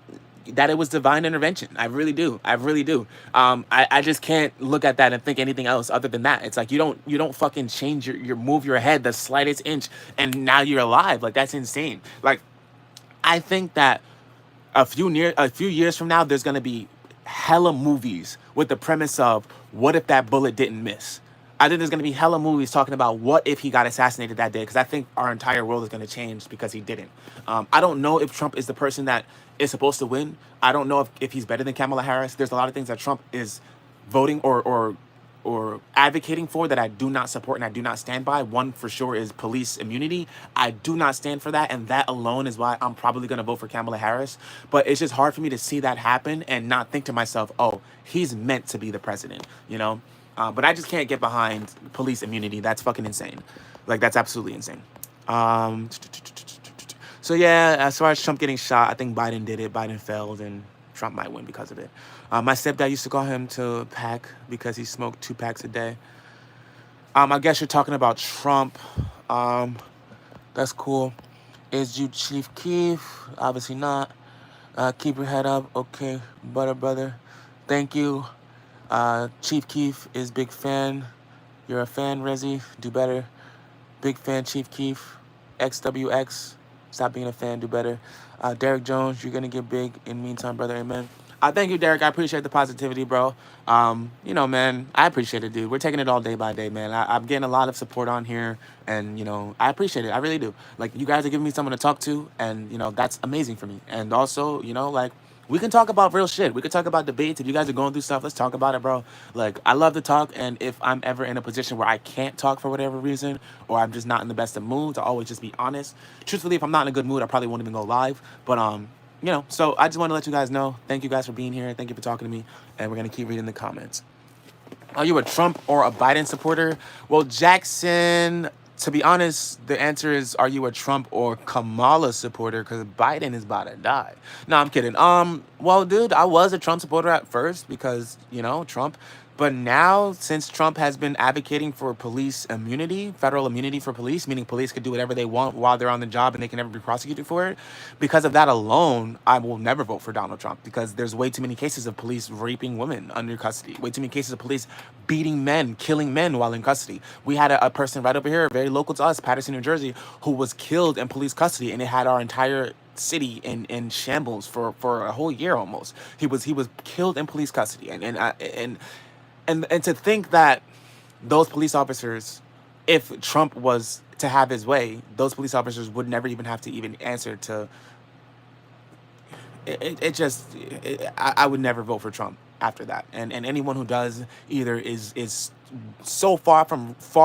it was divine intervention. I really do. I just can't look at that and think anything else other than that. It's like you don't fucking change your move your head the slightest inch and now you're alive. Like, that's insane. Like, I think that a few years from now, there's gonna be hella movies with the premise of what if that bullet didn't miss. I think there's gonna be hella movies talking about what if he got assassinated that day, because I think our entire world is gonna change because he didn't. I don't know if Trump is the person that is supposed to win. I don't know if he's better than Kamala Harris. There's a lot of things that Trump is voting or advocating for that I do not support and I do not stand by. One for sure is police immunity. I do not stand for that, and that alone is why I'm probably going to vote for Kamala Harris. But it's just hard for me to see that happen and not think to myself, oh, he's meant to be the president, you know? But I just can't get behind police immunity. That's fucking insane. Like, that's absolutely insane. So yeah, as far as Trump getting shot, I think Biden did it. Biden failed, and Trump might win because of it. My stepdad used to call him to pack because he smoked 2 packs a day. I guess you're talking about Trump. That's cool. Is you Chief Keef? Obviously not. Keep your head up. Okay, brother. Thank you. Chief Keef is big fan. You're a fan, Rezzy. Do better. Big fan, Chief Keef. XWX. Stop being a fan. Do better. Derek Jones, you're gonna get big. In the meantime, brother. Amen. Thank you, Derek. I appreciate the positivity, bro. You know, man, I appreciate it, dude. We're taking it all day by day, man. I'm getting a lot of support on here, and you know, I appreciate it. I really do. Like, you guys are giving me someone to talk to, and you know, that's amazing for me. And also, you know, like, we can talk about real shit. We can talk about debates. If you guys are going through stuff, let's talk about it, bro. Like, I love to talk, and if I'm ever in a position where I can't talk for whatever reason, or I'm just not in the best of moods, I always just be honest. Truthfully, if I'm not in a good mood, I probably won't even go live. But you know, so I just want to let you guys know. Thank you guys for being here. Thank you for talking to me, and we're gonna keep reading the comments. Are you a Trump or a Biden supporter? Well, Jackson, to be honest, the answer is, are you a Trump or Kamala supporter? Because Biden is about to die. No, I'm kidding. Well, dude, I was a Trump supporter at first because, you know, Trump. But now, since Trump has been advocating for police immunity, federal immunity for police, meaning police could do whatever they want while they're on the job and they can never be prosecuted for it, because of that alone, I will never vote for Donald Trump, because there's way too many cases of police raping women under custody, way too many cases of police beating men, killing men while in custody. We had a person right over here, very local to us, Patterson, New Jersey, who was killed in police custody, and it had our entire city in shambles for a whole year almost. He was killed in police custody, and to think that those police officers, if Trump was to have his way, those police officers would never even have to even answer to. I would never vote for Trump after that. And anyone who does either is so far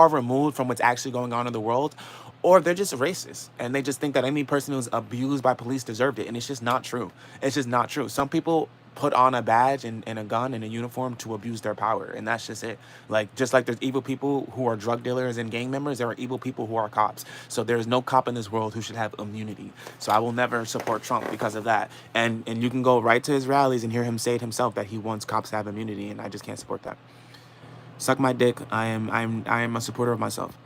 removed from what's actually going on in the world, or they're just racist and they just think that any person who's abused by police deserved it. And it's just not true. It's just not true. Some people put on a badge and a gun and a uniform to abuse their power, and that's just it. Like, just like there's evil people who are drug dealers and gang members, there are evil people who are cops. So there's no cop in this world who should have immunity. So I will never support Trump because of that. And you can go right to his rallies and hear him say it himself that he wants cops to have immunity, and I just can't support that. Suck my dick. I am a supporter of myself.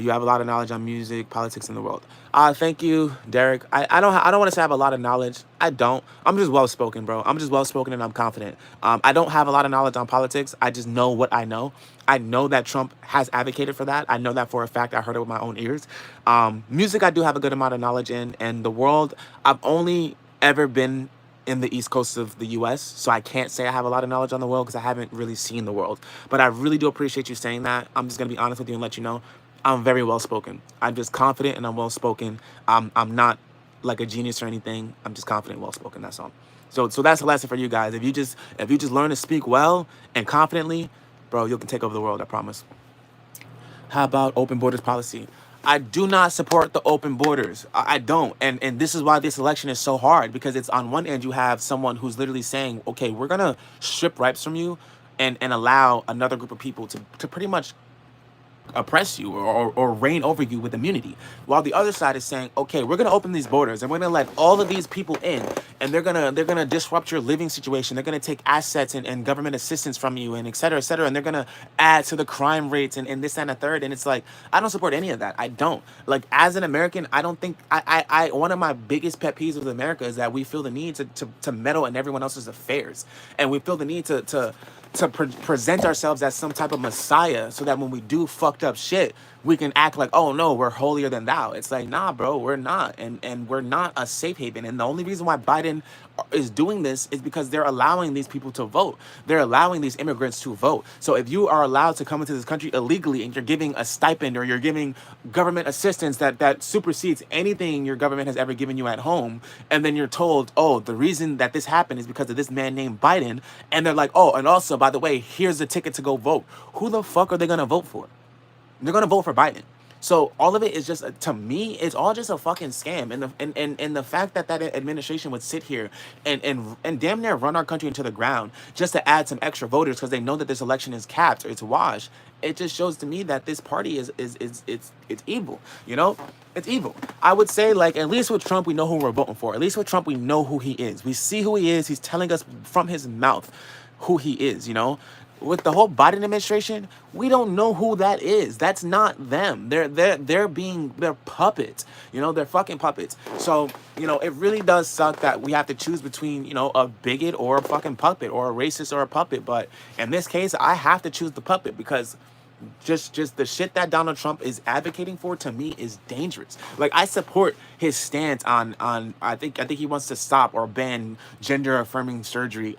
You have a lot of knowledge on music, politics, in the world. Thank you, Derek. I don't want to say I have a lot of knowledge. I don't. I'm just well spoken, bro. I'm just well spoken and I'm confident. I don't have a lot of knowledge on politics. I just know what I know. I know that Trump has advocated for that. I know that for a fact. I heard it with my own ears. Music, I do have a good amount of knowledge in, and the world, I've only ever been in the East Coast of the US, so I can't say I have a lot of knowledge on the world because I haven't really seen the world. But I really do appreciate you saying that. I'm just gonna be honest with you and let you know, I'm very well spoken. I'm just confident and I'm well spoken. I'm not like a genius or anything. I'm just confident and well spoken. That's all. So that's a lesson for you guys. If you just learn to speak well and confidently, bro, you can take over the world. I promise. How about open borders policy? I do not support the open borders. I don't. And this is why this election is so hard, because it's on one end you have someone who's literally saying, okay, we're going to strip rights from you and allow another group of people to pretty much oppress you or reign over you with immunity, while the other side is saying, okay, we're going to open these borders and we're going to let all of these people in, and they're going to disrupt your living situation. They're going to take assets and government assistance from you, and et cetera, and they're going to add to the crime rates and this and a third. And it's like, I don't support any of that. I don't. Like, as an American, I don't think I one of my biggest pet peeves with America is that we feel the need to meddle in everyone else's affairs, and we feel the need to present ourselves as some type of messiah, so that when we do fucked up shit, we can act like, oh no, we're holier than thou. It's like, nah, bro, we're not. And we're not a safe haven. And the only reason why Biden is doing this is because they're allowing these people to vote. They're allowing these immigrants to vote. So if you are allowed to come into this country illegally and you're giving a stipend or you're giving government assistance that supersedes anything your government has ever given you at home, and then you're told, oh, the reason that this happened is because of this man named Biden, and they're like, oh, and also, by the way, here's the ticket to go vote. Who the fuck are they going to vote for? They're going to vote for Biden. So all of it is just, to me, it's all just a fucking scam. And the fact that administration would sit here and damn near run our country into the ground just to add some extra voters because they know that this election is capped or it's washed, it just shows to me that this party is evil. You know, it's evil. I would say, like, at least with Trump, we know who we're voting for. At least with Trump, we know who he is. We see who he is. He's telling us from his mouth who he is, you know. With the whole Biden administration, we don't know who that is. That's not them. They're puppets. You know, they're fucking puppets. So, you know, it really does suck that we have to choose between, you know, a bigot or a fucking puppet, or a racist or a puppet. But in this case, I have to choose the puppet, because just the shit that Donald Trump is advocating for, to me, is dangerous. Like, I support his stance on I think he wants to stop or ban gender affirming surgery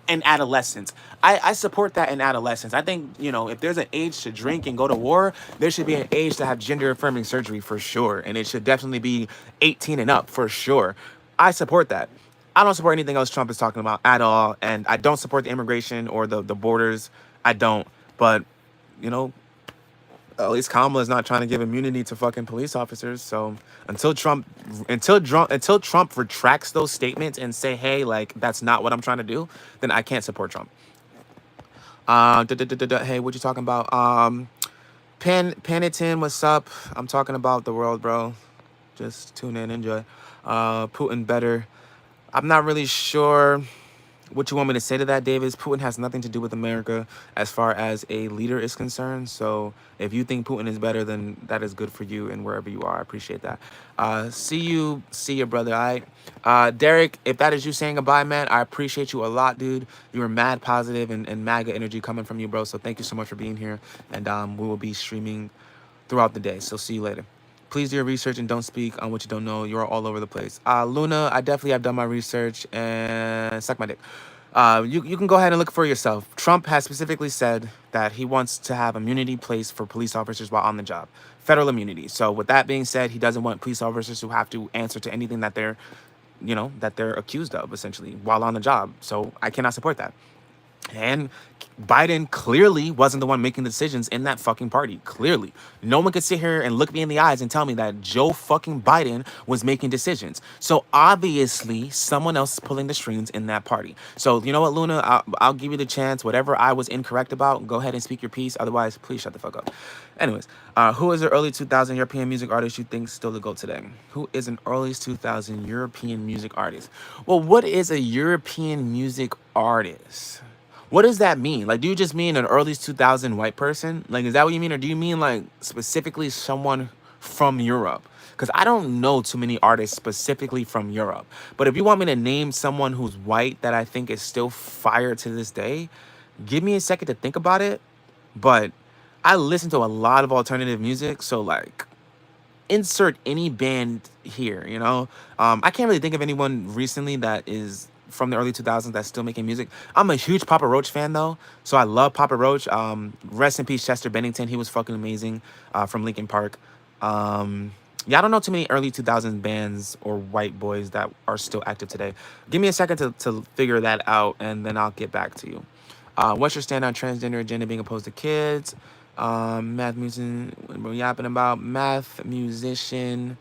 in adolescence. I support that in adolescence. I think, if there's an age to drink and go to war, there should be an age to have gender affirming surgery for sure. And it should definitely be 18 and up for sure. I support that. I don't support anything else Trump is talking about at all. And I don't support the immigration or the borders. I don't. But, you know, at least Kamala is not trying to give immunity to fucking police officers. So until Trump retracts those statements and say, hey, like, that's not what I'm trying to do, then I can't support Trump. Hey, what you talking about? Panitin, what's up? I'm talking about the world, bro. Just tune in, enjoy. Putin better. I'm not really sure what you want me to say to that, Davis. Putin has nothing to do with America as far as a leader is concerned. So if you think Putin is better, then that is good for you and wherever you are. I appreciate that. See you, brother. All right. Derek, if that is you saying goodbye, man, I appreciate you a lot, dude. You were mad positive and MAGA energy coming from you, bro. So thank you so much for being here. And we will be streaming throughout the day. So see you later. Please do your research and don't speak on what you don't know. You're all over the place. Luna, I definitely have done my research and suck my dick. You can go ahead and look for yourself. Trump has specifically said that he wants to have immunity placed for police officers while on the job. Federal immunity. So with that being said, he doesn't want police officers who have to answer to anything that they're accused of, essentially, while on the job. So I cannot support that. And Biden clearly wasn't the one making the decisions in that fucking party. Clearly. No one could sit here and look me in the eyes and tell me that Joe fucking Biden was making decisions. So obviously someone else is pulling the strings in that party. So you know what, Luna? I'll give you the chance. Whatever I was incorrect about, go ahead and speak your piece. Otherwise, please shut the fuck up. Anyways, who is the early 2000 European music artist you think still the GOAT today? Who is an early 2000 European music artist? Well, what is a European music artist? What does that mean? Like, do you just mean an early 2000 white person? Like, is that what you mean? Or do you mean, like, specifically someone from Europe? Because I don't know too many artists specifically from Europe. But if you want me to name someone who's white that I think is still fire to this day, give me a second to think about it. But I listen to a lot of alternative music. So, like, insert any band here, you know? I can't really think of anyone recently that is from the early 2000s that's still making music. I'm a huge Papa Roach fan, though, so I love Papa Roach. Rest in peace, Chester Bennington. He was fucking amazing, from Linkin Park. Yeah, I don't know too many early 2000s bands or white boys that are still active today. Give me a second to figure that out, and then I'll get back to you. What's your stand on transgender agenda being opposed to kids? Math musician, what we're yapping about. Math musician.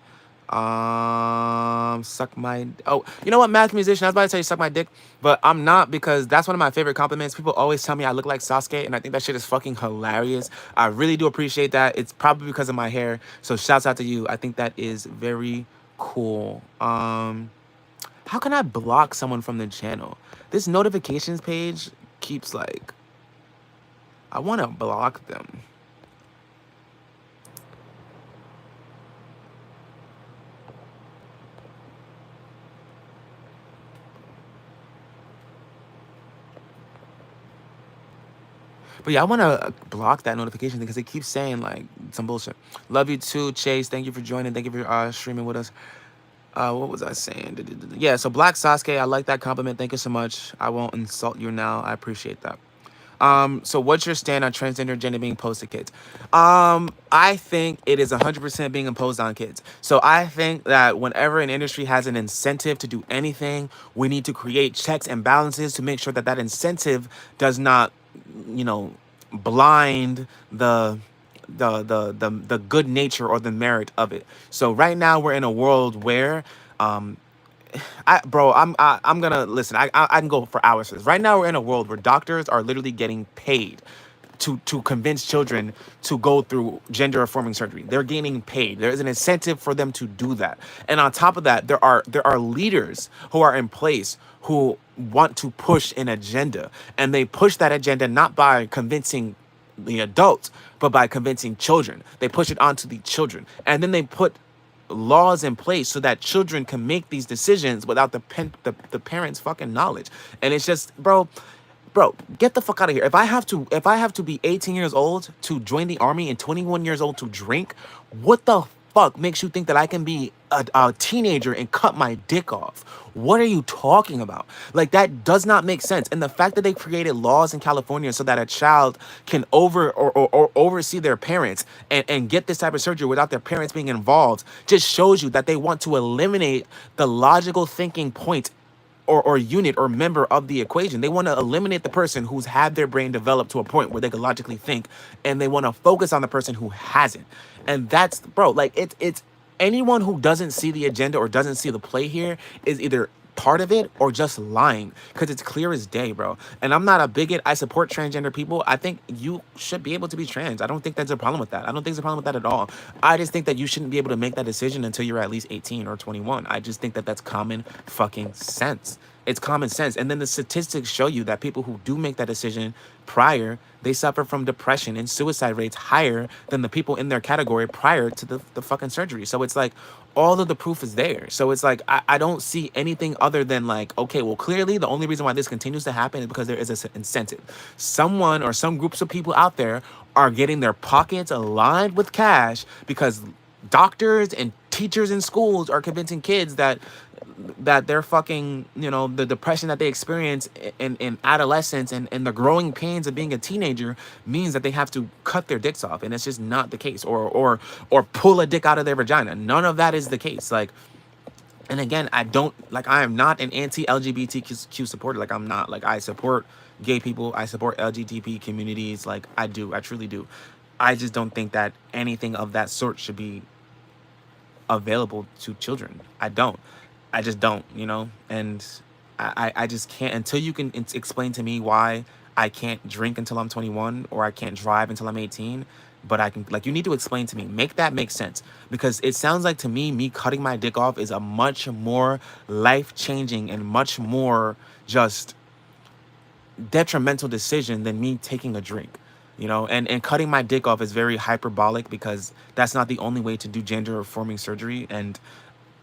Suck my, oh, you know what, math musician, I was about to say suck my dick, but I'm not, because that's one of my favorite compliments. People always tell me I look like Sasuke, and I think that shit is fucking hilarious. I really do appreciate that. It's probably because of my hair, so shouts out to you. I think that is very cool. How can I block someone from the channel? This notifications page keeps, like, I want to block them. But yeah, I want to block that notification thing because it keeps saying, like, some bullshit. Love you too, Chase. Thank you for joining. Thank you for streaming with us. What was I saying? Yeah, so Black Sasuke, I like that compliment. Thank you so much. I won't insult you now. I appreciate that. So what's your stand on transgender agenda being imposed to kids? I think it is 100% being imposed on kids. So I think that whenever an industry has an incentive to do anything, we need to create checks and balances to make sure that that incentive does not, blind the good nature or the merit of it. So right now we're in a world where, I'm gonna listen. I can go for hours for this. Right now we're in a world where doctors are literally getting paid to convince children to go through gender affirming surgery. They're getting paid. There is an incentive for them to do that. And on top of that, there are leaders who are in place who want to push an agenda. And they push that agenda not by convincing the adults, but by convincing children. They push it onto the children. And then they put laws in place so that children can make these decisions without the parents' fucking knowledge. And it's just, bro, bro, get the fuck out of here. If I have to be 18 years old to join the army and 21 years old to drink, what the fuck makes you think that I can be a teenager and cut my dick off? What are you talking about? Like, that does not make sense. And the fact that they created laws in California so that a child can or oversee their parents and get this type of surgery without their parents being involved just shows you that they want to eliminate the logical thinking point or unit or member of the equation. They want to eliminate the person who's had their brain developed to a point where they can logically think, and they want to focus on the person who hasn't. And that's, bro, like, it's anyone who doesn't see the agenda or doesn't see the play here is either part of it or just lying, because it's clear as day, bro. And I'm not a bigot. I support transgender people. I think you should be able to be trans. I don't think there's a problem with that. I don't think there's a problem with that at all. I just think that you shouldn't be able to make that decision until you're at least 18 or 21. I just think that that's common fucking sense. It's common sense. And then the statistics show you that people who do make that decision prior, they suffer from depression and suicide rates higher than the people in their category prior to the fucking surgery. So it's like, all of the proof is there. So it's like, I don't see anything other than like, okay, well, clearly the only reason why this continues to happen is because there is an incentive. Someone or some groups of people out there are getting their pockets aligned with cash because doctors and teachers in schools are convincing kids that they're fucking, the depression that they experience in adolescence and the growing pains of being a teenager means that they have to cut their dicks off. And it's just not the case. Or pull a dick out of their vagina. None of that is the case. Like, and again, I am not an anti-LGBTQ supporter. Like, I'm not. Like, I support gay people. I support LGBT communities. Like, I truly do. I just don't think that anything of that sort should be available to children. I just don't, and I just can't, until you can explain to me why I can't drink until I'm 21 or I can't drive until I'm 18, but I can, like, you need to explain to me, make that make sense, because it sounds like to me cutting my dick off is a much more life-changing and much more just detrimental decision than me taking a drink. And cutting my dick off is very hyperbolic because that's not the only way to do gender reforming surgery. And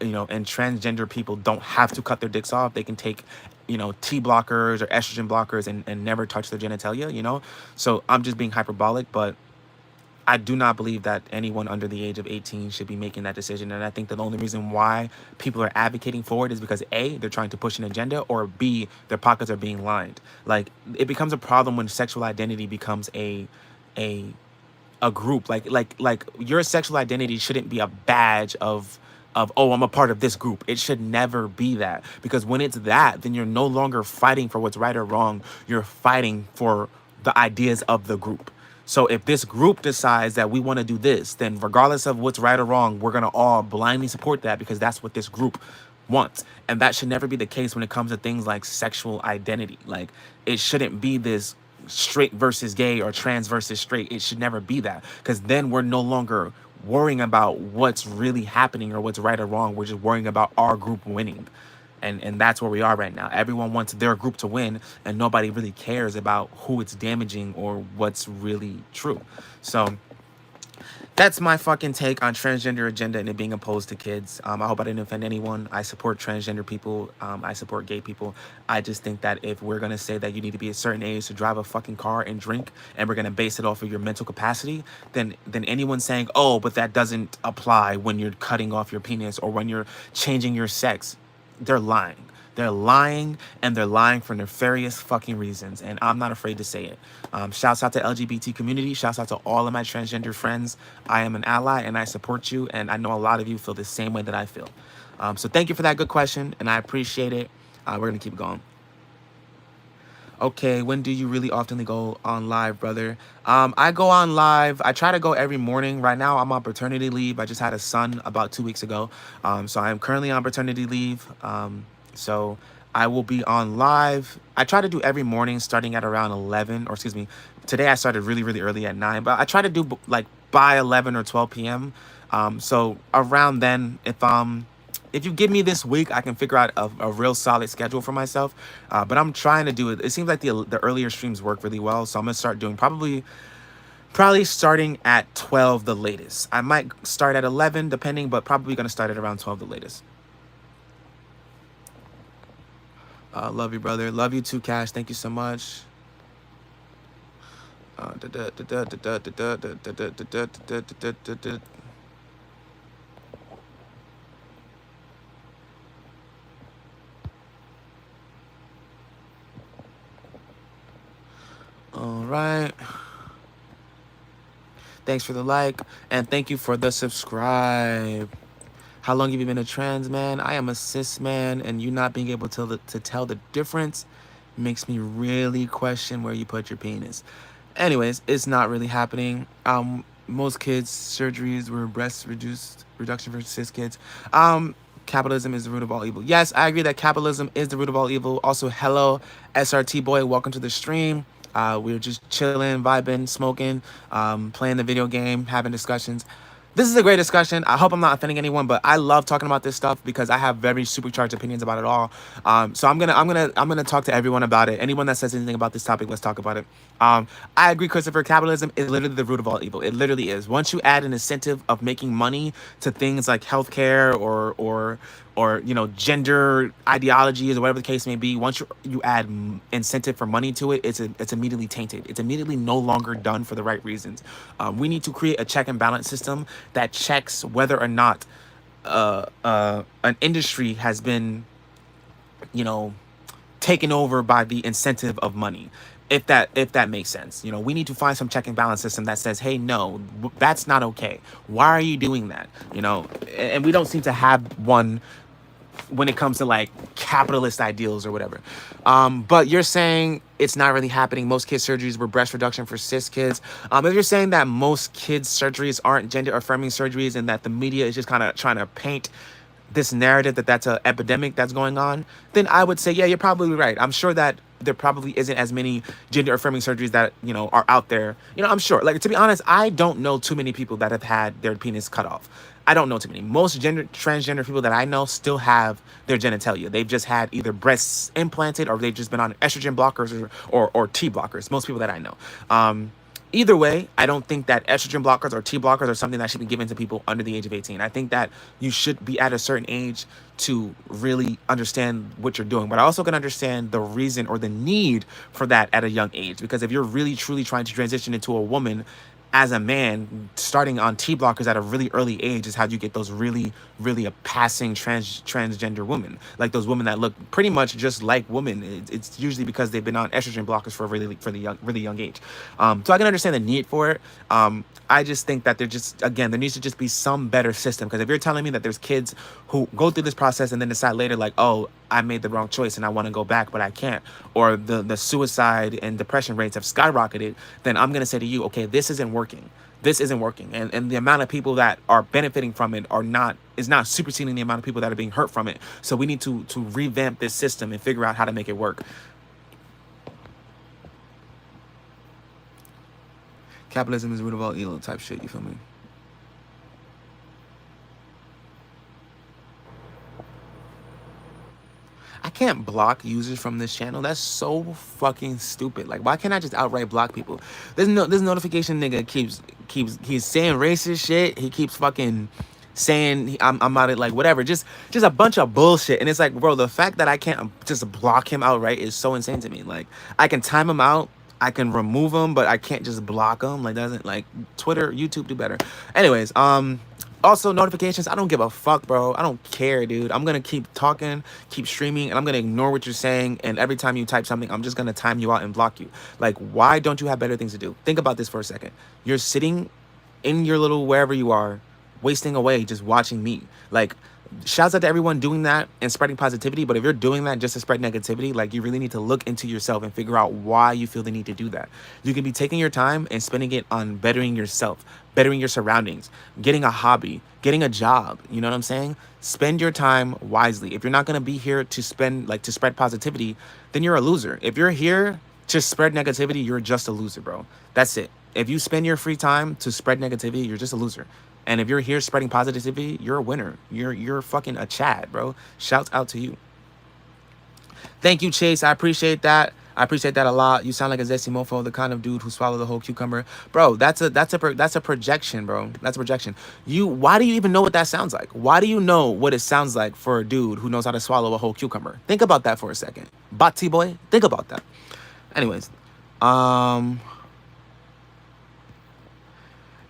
transgender people don't have to cut their dicks off. They can take, T blockers or estrogen blockers and never touch their genitalia, So I'm just being hyperbolic, but I do not believe that anyone under the age of 18 should be making that decision. And I think that the only reason why people are advocating for it is because A, they're trying to push an agenda, or B, their pockets are being lined. Like, it becomes a problem when sexual identity becomes a group. Like your sexual identity shouldn't be a badge of, oh, I'm a part of this group. It should never be that. Because when it's that, then you're no longer fighting for what's right or wrong. You're fighting for the ideas of the group. So if this group decides that we want to do this, then regardless of what's right or wrong, we're going to all blindly support that because that's what this group wants. And that should never be the case when it comes to things like sexual identity. Like, it shouldn't be this straight versus gay or trans versus straight. It should never be that, because then we're no longer worrying about what's really happening or what's right or wrong. We're just worrying about our group winning. And that's where we are right now. Everyone wants their group to win, and nobody really cares about who it's damaging or what's really true. So that's my fucking take on transgender agenda and it being opposed to kids. I hope I didn't offend anyone. I support transgender people. I support gay people. I just think that if we're going to say that you need to be a certain age to drive a fucking car and drink, and we're going to base it off of your mental capacity, then anyone saying, oh, but that doesn't apply when you're cutting off your penis or when you're changing your sex, they're lying. They're lying, and they're lying for nefarious fucking reasons, and I'm not afraid to say it. Shouts out to LGBT community. Shouts out to all of my transgender friends. I am an ally, and I support you, and I know a lot of you feel the same way that I feel. So thank you for that good question, and I appreciate it. We're going to keep going. Okay, when do you really often go on live, brother? I go on live. I try to go every morning. Right now, I'm on paternity leave. I just had a son about 2 weeks ago. So I am currently on paternity leave. So I will be on live. I try to do every morning starting at around 11, or excuse me, today I started really, really early at 9, but I try to do like by 11 or 12 p.m. So around then, if you give me this week, I can figure out a real solid schedule for myself. But I'm trying to do it. It seems like the earlier streams work really well. So I'm going to start doing probably starting at 12 the latest. I might start at 11 depending, but probably going to start at around 12 the latest. Love you, brother. Love you too, Cash. Thank you so much. All right. Thanks for the like, and thank you for the subscribe. How long have you been a trans man? I am a cis man, and you not being able to tell the difference makes me really question where you put your penis. Anyways, it's not really happening. Most kids' surgeries were breast reduction for cis kids. Capitalism is the root of all evil. Yes, I agree that capitalism is the root of all evil. Also, hello, SRT boy, welcome to the stream. We were just chilling, vibing, smoking, playing the video game, having discussions. This is a great discussion. I hope I'm not offending anyone, but I love talking about this stuff because I have very supercharged opinions about it all. So I'm gonna talk to everyone about it. Anyone that says anything about this topic, let's talk about it. I agree, Christopher. Capitalism is literally the root of all evil. It literally is. Once you add an incentive of making money to things like healthcare or gender ideologies or whatever the case may be, once you add incentive for money to it, it's immediately tainted. It's immediately no longer done for the right reasons. We need to create a check and balance system that checks whether or not an industry has been, taken over by the incentive of money. If that makes sense, we need to find some check and balance system that says, hey, no, that's not okay. Why are you doing that? And we don't seem to have one when it comes to like capitalist ideals or whatever. But you're saying it's not really happening. Most kids' surgeries were breast reduction for cis kids. If you're saying that most kids' surgeries aren't gender affirming surgeries and that the media is just kind of trying to paint this narrative that that's an epidemic that's going on, then I would say, yeah, you're probably right. I'm sure that there probably isn't as many gender affirming surgeries that, are out there. I'm sure. Like, to be honest, I don't know too many people that have had their penis cut off. I don't know too many. Most transgender people that I know still have their genitalia. They've just had either breasts implanted or they've just been on estrogen blockers or T blockers. Most people that I know. Either way, I don't think that estrogen blockers or T blockers are something that should be given to people under the age of 18. I think that you should be at a certain age to really understand what you're doing. But I also can understand the reason or the need for that at a young age. Because if you're really, truly trying to transition into a woman as a man, starting on T blockers at a really early age is how you get those really, really passing transgender women. Like those women that look pretty much just like women. It's usually because they've been on estrogen blockers for a really young age. So I can understand the need for it. I just think that there needs to just be some better system. Because if you're telling me that there's kids who go through this process and then decide later like, oh, I made the wrong choice and I want to go back, but I can't, or the suicide and depression rates have skyrocketed, then I'm going to say to you, okay, this isn't working. This isn't working. And the amount of people that are benefiting from it is not superseding the amount of people that are being hurt from it. So we need to revamp this system and figure out how to make it work. Capitalism is the root of all evil type shit, you feel me? I can't block users from this channel. That's so fucking stupid. Like, why can't I just outright block people? This notification nigga he's saying racist shit. He keeps fucking saying I'm out of like whatever. Just a bunch of bullshit. And it's like, bro, the fact that I can't just block him outright is so insane to me. Like, I can time him out. I can remove him, but I can't just block him. Like, doesn't like Twitter, YouTube do better. Anyways, also, notifications, I don't give a fuck, bro. I don't care, dude. I'm going to keep talking, keep streaming, and I'm going to ignore what you're saying. And every time you type something, I'm just going to time you out and block you. Like, why don't you have better things to do? Think about this for a second. You're sitting in your little wherever you are, wasting away just watching me. Like, shouts out to everyone doing that and spreading positivity. But if you're doing that just to spread negativity, like, you really need to look into yourself and figure out why you feel the need to do that. You can be taking your time and spending it on bettering yourself, bettering your surroundings, getting a hobby, getting a job. You know what I'm saying? Spend your time wisely. If you're not going to be here to spread positivity, then you're a loser. If you're here to spread negativity, you're just a loser, bro. That's it. If you spend your free time to spread negativity, you're just a loser. And if you're here spreading positivity, you're a winner. You're fucking a Chad, bro. Shouts out to you. Thank you, Chase. I appreciate that. I appreciate that a lot. You sound like a zesty mofo, the kind of dude who swallowed the whole cucumber. Bro, that's a projection, bro. That's a projection. Why do you even know what that sounds like? Why do you know what it sounds like for a dude who knows how to swallow a whole cucumber? Think about that for a second. Bati boy, think about that. Anyways,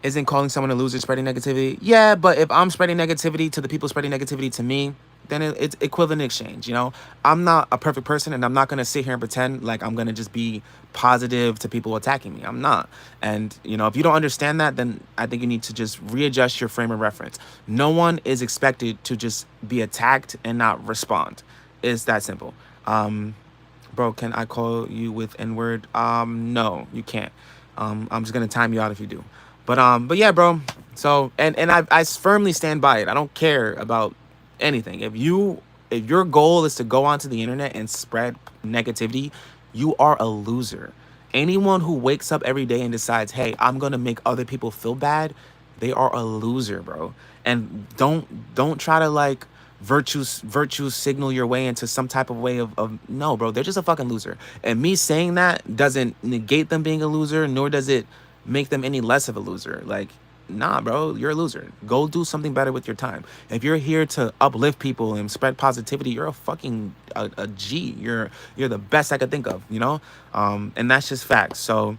Isn't calling someone a loser spreading negativity? Yeah, but if I'm spreading negativity to the people spreading negativity to me, then it's equivalent exchange, you know? I'm not a perfect person, and I'm not gonna sit here and pretend like I'm gonna just be positive to people attacking me. I'm not. And, you know, if you don't understand that, then I think you need to just readjust your frame of reference. No one is expected to just be attacked and not respond. It's that simple. Bro, can I call you with N-word? No, you can't. I'm just gonna time you out if you do. But yeah, bro. So I firmly stand by it. I don't care about anything. If your goal is to go onto the internet and spread negativity, you are a loser. Anyone who wakes up every day and decides, hey, I'm gonna make other people feel bad, they are a loser, bro. And don't try to like virtue signal your way into some type of way of no, bro. They're just a fucking loser. And me saying that doesn't negate them being a loser, nor does it make them any less of a loser. Like, nah, bro, you're a loser. Go do something better with your time. If you're here to uplift people and spread positivity, you're a fucking a G. You're the best I could think of, you know? And that's just facts. So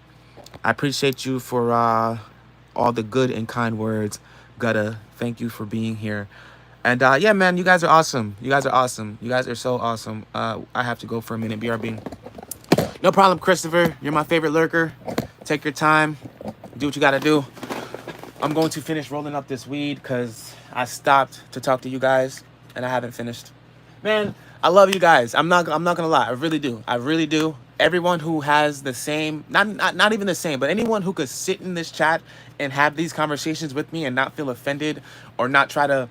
I appreciate you for all the good and kind words. Gotta thank you for being here. And yeah, man, you guys are awesome. You guys are awesome. You guys are so awesome. I have to go for a minute, BRB. No problem, Christopher. You're my favorite lurker. Take your time. Do what you gotta do. I'm going to finish rolling up this weed because I stopped to talk to you guys and I haven't finished. Man, I love you guys. I'm not gonna lie. I really do. I really do. Everyone who has the same, not even the same, but anyone who could sit in this chat and have these conversations with me and not feel offended or not try to,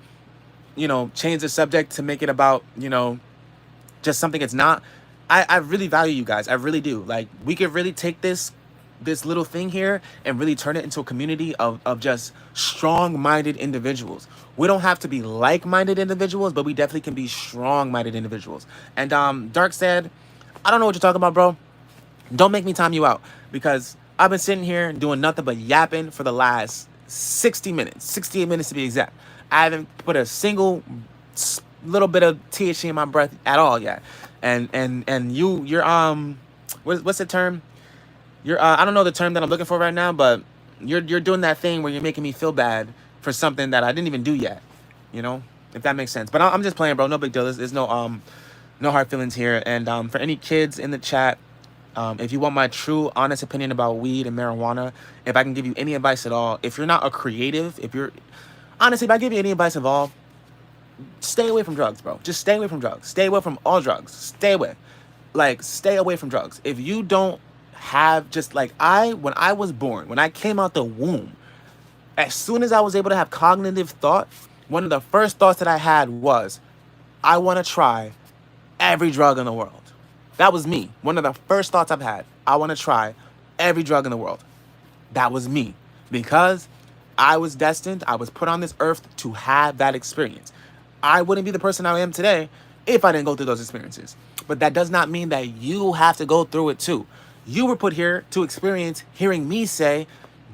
you know, change the subject to make it about, you know, just something it's not. I really value you guys. I really do. Like, we could really take this little thing here and really turn it into a community of just strong-minded individuals. We don't have to be like-minded individuals, but we definitely can be strong-minded individuals. And Dark said, I don't know what you're talking about, bro. Don't make me time you out, because I've been sitting here doing nothing but yapping for the last 60 minutes, 68 minutes to be exact. I haven't put a single little bit of THC in my breath at all yet. And you're what's the term? You're I don't know the term that I'm looking for right now, but you're doing that thing where you're making me feel bad for something that I didn't even do yet. You know, if that makes sense. But I'm just playing, bro. No big deal. There's no hard feelings here. And for any kids in the chat, if you want my true, honest opinion about weed and marijuana, if I can give you any advice at all, if you're not a creative, honestly, if I give you any advice at all, stay away from drugs, bro. Just stay away from drugs. Stay away from all drugs. Stay away. Like, stay away from drugs. If you don't have, just like when I was born, when I came out the womb, as soon as I was able to have cognitive thought, one of the first thoughts that I had was, I want to try every drug in the world. That was me. One of the first thoughts I've had. I want to try every drug in the world. That was me. Because I was destined, I was put on this earth to have that experience. I wouldn't be the person I am today if I didn't go through those experiences. But that does not mean that you have to go through it too. You were put here to experience hearing me say,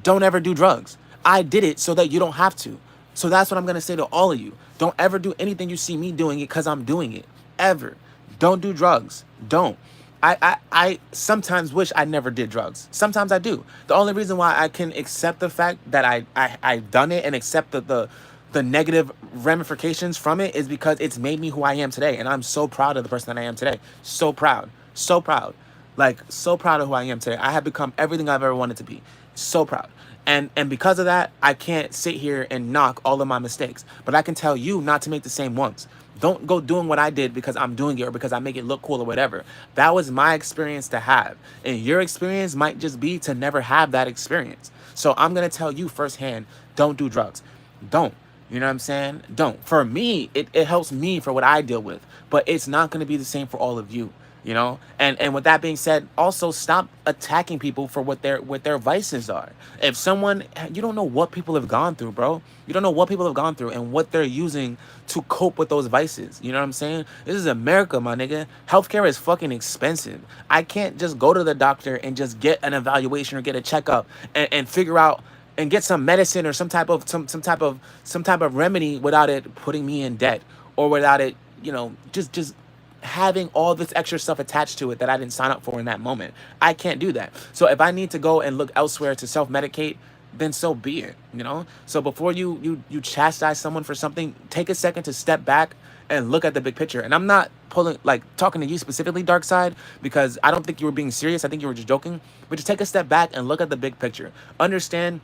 don't ever do drugs. I did it so that you don't have to. So that's what I'm going to say to all of you. Don't ever do anything you see me doing it because I'm doing it. Ever. Don't do drugs. Don't. I sometimes wish I never did drugs. Sometimes I do. The only reason why I can accept the fact that I've done it and accept the negative ramifications from it is because it's made me who I am today. And I'm so proud of the person that I am today. So proud. So proud. Like, so proud of who I am today. I have become everything I've ever wanted to be. So proud. And because of that, I can't sit here and knock all of my mistakes. But I can tell you not to make the same ones. Don't go doing what I did because I'm doing it or because I make it look cool or whatever. That was my experience to have. And your experience might just be to never have that experience. So I'm going to tell you firsthand, don't do drugs. Don't. You know what I'm saying? Don't. For me, it helps me for what I deal with. But it's not going to be the same for all of you. You know, and with that being said, also stop attacking people for what their vices are. If someone, you don't know what people have gone through, bro. You don't know what people have gone through and what they're using to cope with those vices. You know what I'm saying? This is America, my nigga. Healthcare is fucking expensive. I can't just go to the doctor and just get an evaluation or get a checkup and figure out and get some medicine or some type of remedy without it putting me in debt or without it, you know, just having all this extra stuff attached to it that I didn't sign up for in that moment. I can't do that. So if I need to go and look elsewhere to self-medicate, then so be it, you know? So before you chastise someone for something, take a second to step back and look at the big picture. And I'm not talking to you specifically, Dark Side, because I don't think you were being serious. I think you were just joking. But just take a step back and look at the big picture. Understand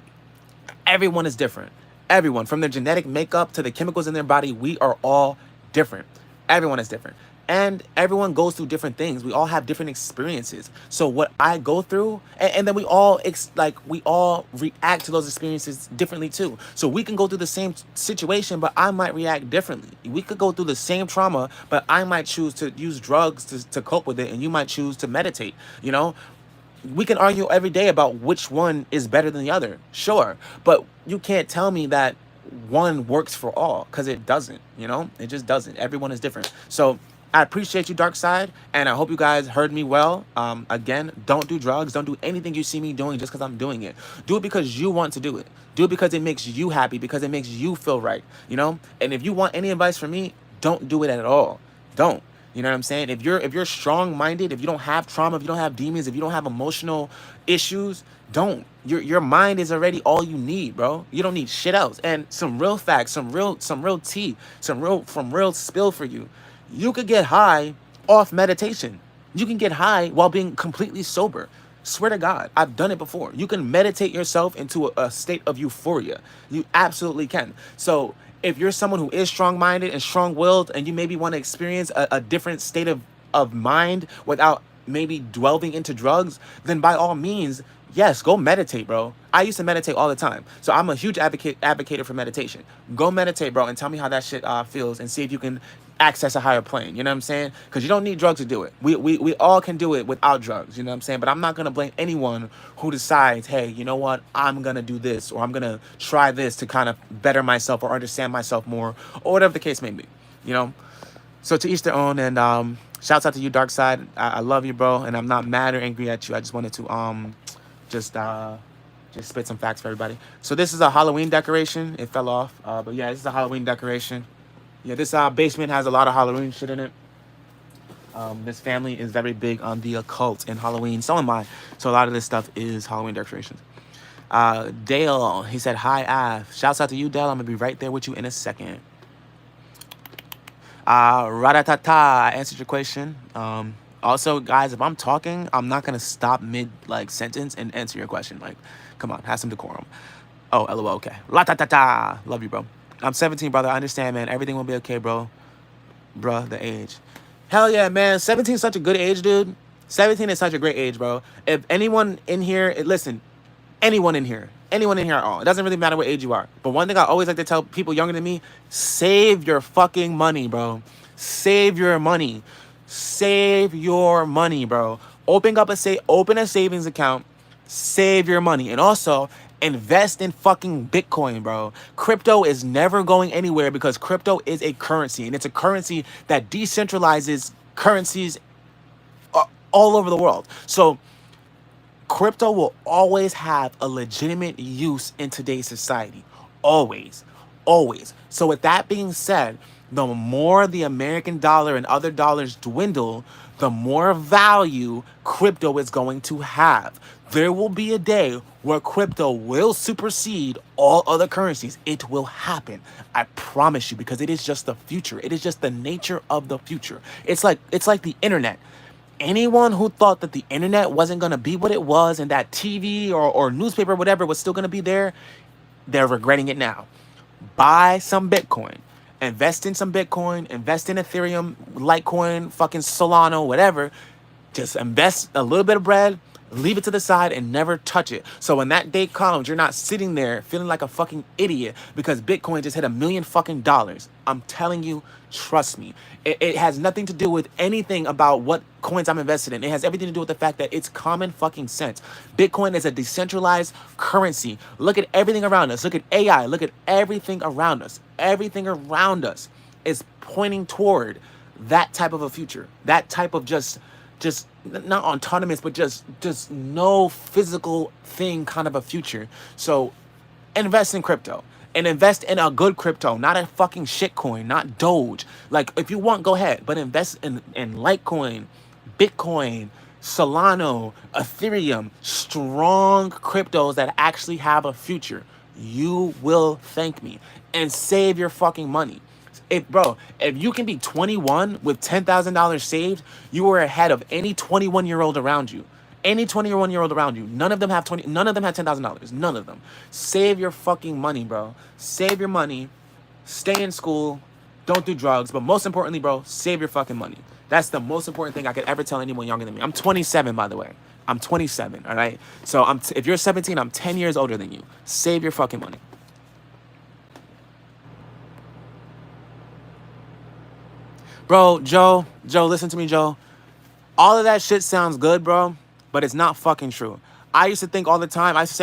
everyone is different. Everyone, from their genetic makeup to the chemicals in their body, we are all different. Everyone is different. And everyone goes through different things. We all have different experiences. So what I go through, and then we all we all react to those experiences differently too. So we can go through the same situation, but I might react differently. We could go through the same trauma, but I might choose to use drugs to cope with it, and you might choose to meditate. You know, we can argue every day about which one is better than the other, sure, but you can't tell me that one works for all, because it doesn't. You know, it just doesn't. Everyone is different. So I appreciate you, Dark Side, and I hope you guys heard me well. Again, don't do drugs. Don't do anything you see me doing just because I'm doing it. Do it because you want to do it. Do it because it makes you happy, because it makes you feel right, you know. And if you want any advice from me, don't do it at all. Don't. You know what I'm saying? If you're strong-minded, if you don't have trauma, if you don't have demons, if you don't have emotional issues, don't. Your mind is already all you need, bro. You don't need shit else. And some real facts, some real tea, some real spill for you. You could get high off meditation. You can get high while being completely sober. Swear to God, I've done it before. You can meditate yourself into a state of euphoria. You absolutely can. So if you're someone who is strong-minded and strong-willed, and you maybe want to experience a different state of mind without maybe delving into drugs, then by all means, yes, go meditate, bro. I used to meditate all the time. So I'm a huge advocate for meditation. Go meditate, bro, and tell me how that shit feels, and see if you can access a higher plane. You know what I'm saying? Because you don't need drugs to do it. We all can do it without drugs. You know what I'm saying? But I'm not going to blame anyone who decides, hey, you know what? I'm going to do this, or I'm going to try this to kind of better myself or understand myself more, or whatever the case may be. You know? So to each their own, and shouts out to you, Dark Side. I love you, bro, and I'm not mad or angry at you. I just wanted to just spit some facts for everybody. So this is a Halloween decoration. It fell off, but yeah, this is a Halloween decoration. Yeah, this basement has a lot of Halloween shit in it. This family is very big on the occult and Halloween. So am I. So a lot of this stuff is Halloween decorations. Dale, he said, hi, Av. Shouts out to you, Dale. I'm going to be right there with you in a second. Ratatata, I answered your question. Also, guys, if I'm talking, I'm not going to stop mid, sentence and answer your question. Come on, have some decorum. Oh, LOL, okay. La-ta-ta-ta. Love you, bro. I'm 17, brother. I understand, man. Everything will be okay, bro. Bruh, the age. Hell yeah, man. 17 is such a good age, dude. 17 is such a great age, bro. If anyone in here, listen, anyone in here at all, it doesn't really matter what age you are. But one thing I always like to tell people younger than me, save your fucking money, bro. Save your money. Save your money, bro. Open a savings account. Save your money. And also, invest in fucking Bitcoin, bro. Crypto is never going anywhere, because crypto is a currency, and it's a currency that decentralizes currencies all over the world. So crypto will always have a legitimate use in today's society. Always. Always. So with that being said, the more the American dollar and other dollars dwindle, the more value crypto is going to have. There will be a day where crypto will supersede all other currencies. It will happen. I promise you, because it is just the future. It is just the nature of the future. It's like the internet. Anyone who thought that the internet wasn't going to be what it was, and that TV or newspaper, whatever, was still going to be there, they're regretting it now. Buy some Bitcoin. Invest in some Bitcoin. Invest in Ethereum, Litecoin, fucking Solana, whatever. Just invest a little bit of bread, leave it to the side, and never touch it. So when that day comes, you're not sitting there feeling like a fucking idiot because Bitcoin just hit $1 million fucking dollars. I'm telling you, trust me. It has nothing to do with anything about what coins I'm invested in. It has everything to do with the fact that it's common fucking sense. Bitcoin is a decentralized currency. Look at everything around us. Look at AI. Look at everything around us. Everything around us is pointing toward that type of a future. That type of just not autonomous, but just no physical thing kind of a future. So invest in crypto, and invest in a good crypto, not a fucking shitcoin, not Doge. If you want, go ahead, but invest in Litecoin, Bitcoin, Solana, Ethereum, strong cryptos that actually have a future. You will thank me and save your fucking money. If you can be 21 with $10,000 saved, you are ahead of any 21-year-old around you. Any 21-year-old around you. None of them have $10,000. None of them. Save your fucking money, bro. Save your money. Stay in school. Don't do drugs. But most importantly, bro, save your fucking money. That's the most important thing I could ever tell anyone younger than me. I'm 27, by the way. I'm 27, all right? So if you're 17, I'm 10 years older than you. Save your fucking money. Bro, Joe, listen to me, Joe. All of that shit sounds good, bro, but it's not fucking true. I used to say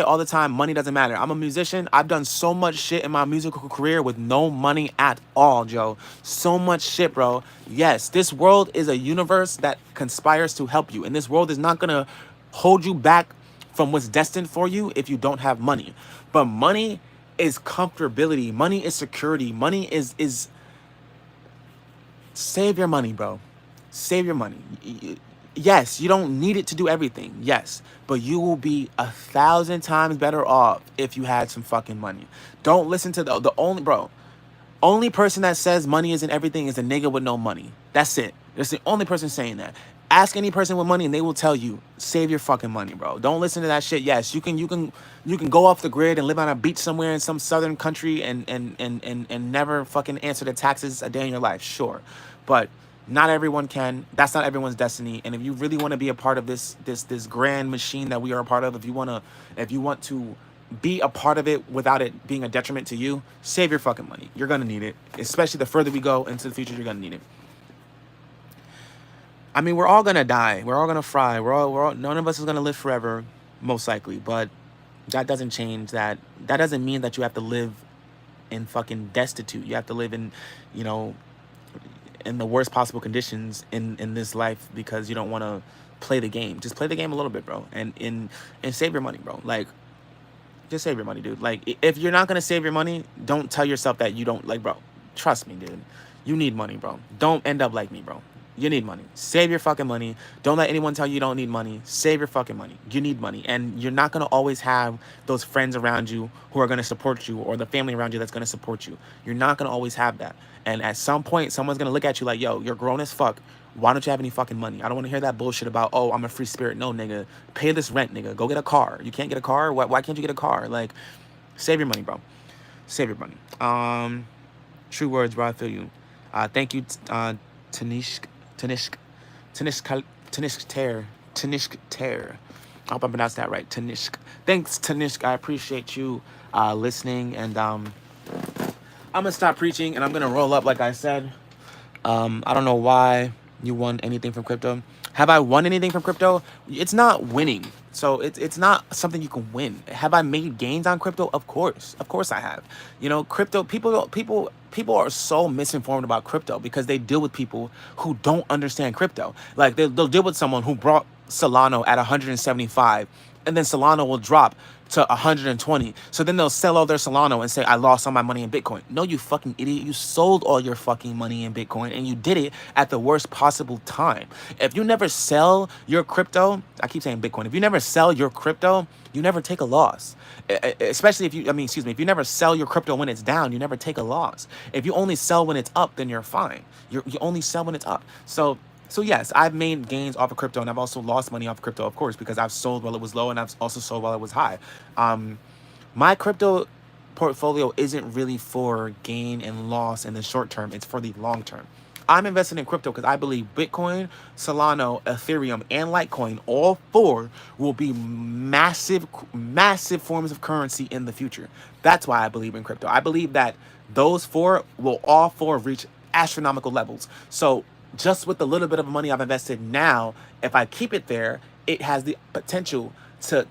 all the time, money doesn't matter. I'm a musician. I've done so much shit in my musical career with no money at all, Joe. So much shit, bro. Yes, this world is a universe that conspires to help you, and this world is not gonna hold you back from what's destined for you if you don't have money. But money is comfortability. Money is security. Money is save your money, bro. Save your money. Yes, you don't need it to do everything. Yes, but you will be 1,000 times better off if you had some fucking money. Don't listen to the only person that says money isn't everything is a nigga with no money. That's it. That's the only person saying that. Ask any person with money and they will tell you, save your fucking money, bro. Don't listen to that shit. Yes, you can go off the grid and live on a beach somewhere in some southern country and never fucking answer the taxes a day in your life. Sure. But not everyone can. That's not everyone's destiny. And if you really want to be a part of this grand machine that we are a part of, if you want to be a part of it without it being a detriment to you, save your fucking money. You're gonna need it. Especially the further we go into the future, you're gonna need it. I mean, we're all gonna die. We're all gonna fry. We're all none of us is gonna live forever, most likely. But that doesn't change that. That doesn't mean that you have to live in fucking destitute. You have to live in, in the worst possible conditions in this life because you don't want to play the game. Just play the game a little bit, bro, and save your money, bro. Like, just save your money, dude. Like, if you're not gonna save your money, don't tell yourself that you don't, like, bro. Trust me, dude. You need money, bro. Don't end up like me, bro. You need money. Save your fucking money. Don't let anyone tell you you don't need money. Save your fucking money. You need money. And you're not going to always have those friends around you who are going to support you, or the family around you that's going to support you. You're not going to always have that. And at some point, someone's going to look at you like, yo, you're grown as fuck. Why don't you have any fucking money? I don't want to hear that bullshit about, oh, I'm a free spirit. No, nigga. Pay this rent, nigga. Go get a car. You can't get a car? Why can't you get a car? Like, save your money, bro. Save your money. True words, bro. I feel you. Thank you, Tanishk Tear. I hope I pronounced that right. Tanishk. Thanks, Tanishk. I appreciate you listening. And I'm going to stop preaching and I'm going to roll up like I said. I don't know why you won anything from crypto. Have I won anything from crypto? It's not winning. So it's not something you can win. Have I made gains on crypto? Of course. Of course I have. Crypto, people are so misinformed about crypto because they deal with people who don't understand crypto. Like, they'll deal with someone who brought Solana at 175 and then Solana will drop to 120. So then they'll sell all their Solana and say, I lost all my money in Bitcoin. No, you fucking idiot. You sold all your fucking money in Bitcoin and you did it at the worst possible time. If you never sell your crypto, I keep saying Bitcoin. If you never sell your crypto, you never take a loss. Especially if you never sell your crypto when it's down, you never take a loss. If you only sell when it's up, then you're fine. You only sell when it's up. So yes, I've made gains off of crypto, and I've also lost money off of crypto, of course, because I've sold while it was low and I've also sold while it was high. My crypto portfolio isn't really for gain and loss in the short term. It's for the long term. I'm invested in crypto because I believe Bitcoin, Solana, Ethereum, and Litecoin, all four will be massive forms of currency in the future. That's why I believe in crypto. I believe that those four will all four reach astronomical levels. So just with the little bit of money I've invested now, if I keep it there, it has the potential to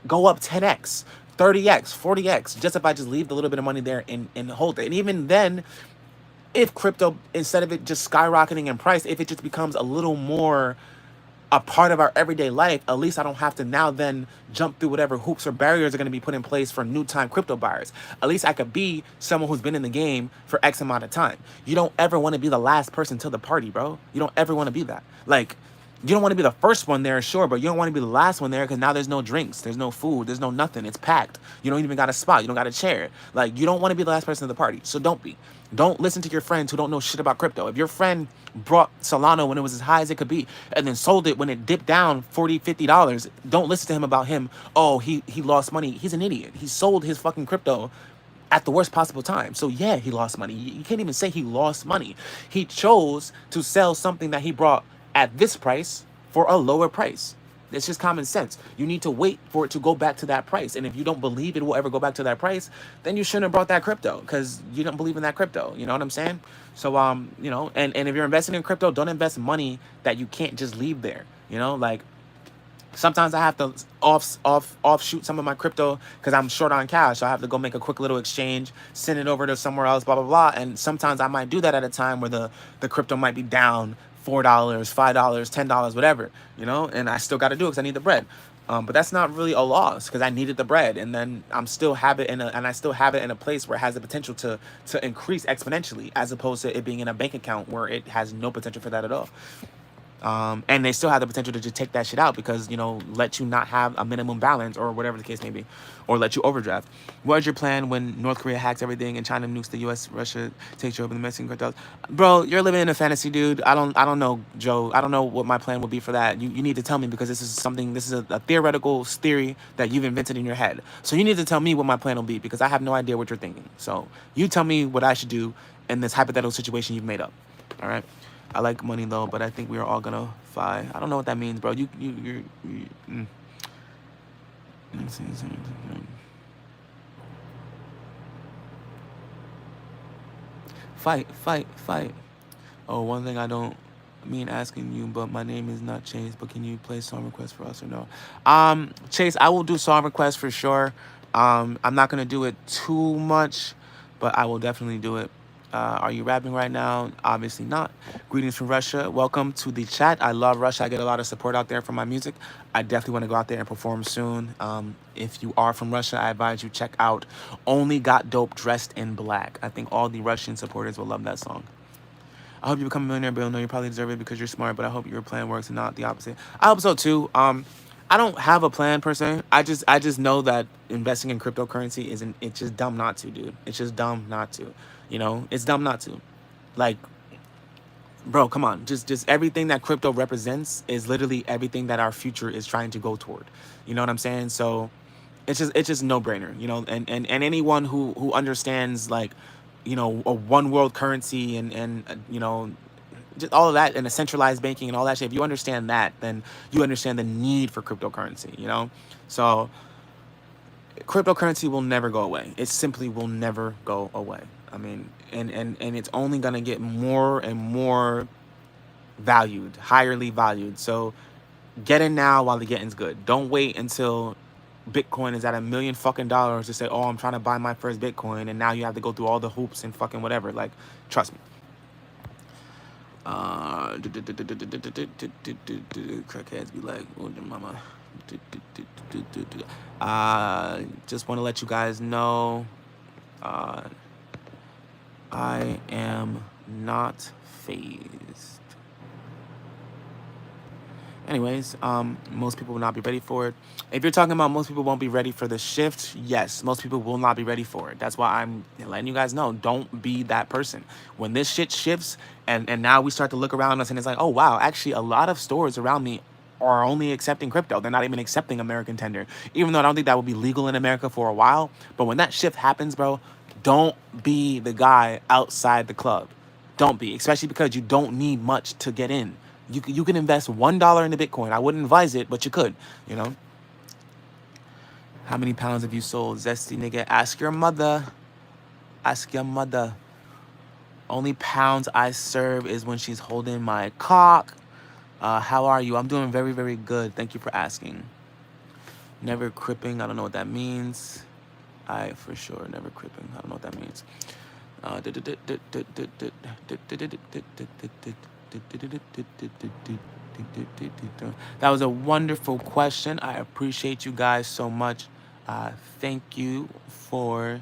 go up 10x, 30x, 40x, just if I just leave the little bit of money there and hold it. And even then, if crypto, instead of it just skyrocketing in price, if it just becomes a little more a part of our everyday life, at least I don't have to now then jump through whatever hoops or barriers are going to be put in place for new time crypto buyers. At least I could be someone who's been in the game for X amount of time. You don't ever want to be the last person to the party, bro. You don't ever want to be that. Like, You don't want to be the first one there, sure, but you don't want to be the last one there because now there's no drinks, there's no food, there's no nothing. It's packed. You don't even got a spot. You don't got a chair. Like, you don't want to be the last person at the party. So don't be. Don't listen to your friends who don't know shit about crypto. If your friend brought Solana when it was as high as it could be and then sold it when it dipped down $40, $50, don't listen to him about him. Oh, he lost money. He's an idiot. He sold his fucking crypto at the worst possible time. So yeah, he lost money. You can't even say he lost money. He chose to sell something that he brought at this price for a lower price. It's just common sense. You need to wait for it to go back to that price. And if you don't believe it will ever go back to that price, then you shouldn't have brought that crypto because you don't believe in that crypto. You know what I'm saying? So, you know, and if you're investing in crypto, don't invest money that you can't just leave there. You know, like, sometimes I have to offshoot some of my crypto because I'm short on cash. So I have to go make a quick little exchange, send it over to somewhere else, blah, blah, blah. And sometimes I might do that at a time where the crypto might be down $4, $5, $10, whatever, you know, and I still got to do it because I need the bread. But that's not really a loss because I needed the bread, and then I still have it in a place where it has the potential to increase exponentially, as opposed to it being in a bank account where it has no potential for that at all. And they still have the potential to just take that shit out because, you know, let you not have a minimum balance or whatever the case may be, or let you overdraft. What is your plan when North Korea hacks everything and China nukes the U.S., Russia takes over the Mexican cartels? Bro, you're living in a fantasy, dude. I don't know, Joe. I don't know what my plan would be for that. You need to tell me because this is a theoretical theory that you've invented in your head. So you need to tell me what my plan will be because I have no idea what you're thinking. So you tell me what I should do in this hypothetical situation you've made up. All right? I like money though, but I think we are all gonna fi. I don't know what that means, bro. Fight. Oh, one thing I don't mean asking you, but my name is not Chase. But can you play song requests for us or no? Chase, I will do song requests for sure. I'm not gonna do it too much, but I will definitely do it. Are you rapping right now? Obviously not. Greetings from Russia. Welcome to the chat. I love Russia. I get a lot of support out there for my music. I definitely want to go out there and perform soon. If you are from Russia, I advise you check out OnlyGotDope Dressed in Black. I think all the Russian supporters will love that song. I hope you become a millionaire, Bill. No, you probably deserve it because you're smart, but I hope your plan works and not the opposite. I hope so too. I don't have a plan per se. I just know that investing in cryptocurrency it's just dumb not to, dude. It's just dumb not to. You know, it's dumb not to. Like, bro, come on. Just everything that crypto represents is literally everything that our future is trying to go toward. You know what I'm saying? So it's just no brainer, you know, and anyone who understands, like, you know, a one world currency and you know, just all of that, and a centralized banking and all that shit. If you understand that, then you understand the need for cryptocurrency, you know? So cryptocurrency will never go away. It simply will never go away. I mean, and it's only gonna get more and more valued, highly valued. So get in now while the getting's good. Don't wait until Bitcoin is at $1 million fucking dollars to say, oh, I'm trying to buy my first Bitcoin, and now you have to go through all the hoops and fucking whatever. Like, trust me. Crackheads be like, oh, mama. Just want to let you guys know, I am not phased. Anyways, most people will not be ready for it. If you're talking about most people won't be ready for the shift, yes, most people will not be ready for it. That's why I'm letting you guys know, don't be that person. When this shit shifts and now we start to look around us and it's like, oh, wow, actually a lot of stores around me are only accepting crypto. They're not even accepting American tender, even though I don't think that will be legal in America for a while. But when that shift happens, bro, don't be the guy outside the club. Don't be, especially because you don't need much to get in. You can invest $1 into Bitcoin. I wouldn't advise it, but you could, you know. How many pounds have you sold? Zesty nigga, ask your mother. Ask your mother. Only pounds I serve is when she's holding my cock. How are you? I'm doing very, very good. Thank you for asking. Never cripping. I don't know what that means. I for sure never cripping. I don't know what that means. That was a wonderful question. I appreciate you guys so much. Thank you for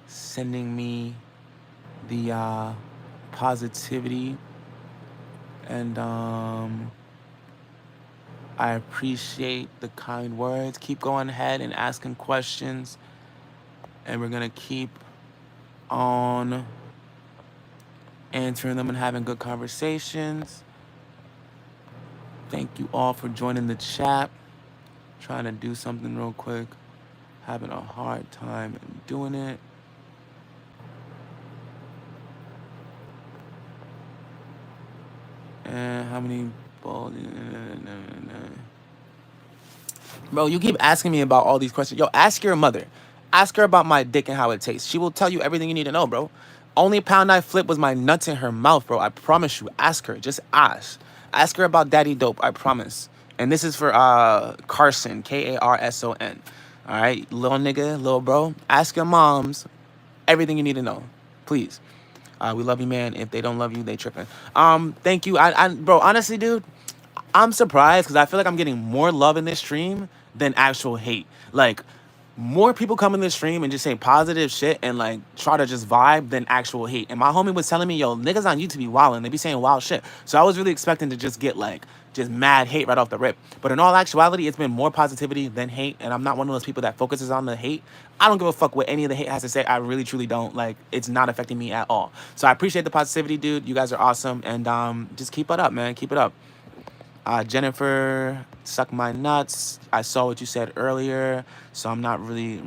sending me the positivity and I appreciate the kind words. Keep going ahead and asking questions. And we're going to keep on answering them and having good conversations. Thank you all for joining the chat. Trying to do something real quick. Having a hard time doing it. And how many balls? Bro, you keep asking me about all these questions. Yo, ask your mother. Ask her about my dick and how it tastes. She will tell you everything you need to know, bro. Only pound I flip was my nuts in her mouth, bro. I promise you. Ask her. Just ask. Ask her about Daddy Dope. I promise. And this is for Carson, Karson. All right, little nigga, little bro. Ask your moms everything you need to know, please. We love you, man. If they don't love you, they tripping. Thank you. Bro, honestly, dude, I'm surprised because I feel like I'm getting more love in this stream than actual hate. Like, more people come in this stream and just say positive shit and like try to just vibe than actual hate. And my homie was telling me, yo, niggas on YouTube be wilding. They be saying wild shit. So I was really expecting to just get like just mad hate right off the rip. But in all actuality, it's been more positivity than hate. And I'm not one of those people that focuses on the hate. I don't give a fuck what any of the hate has to say. I really, truly don't. Like, it's not affecting me at all. So I appreciate the positivity, dude. You guys are awesome. And just keep it up, man. Keep it up. Jennifer, suck my nuts. I saw what you said earlier, so I'm not really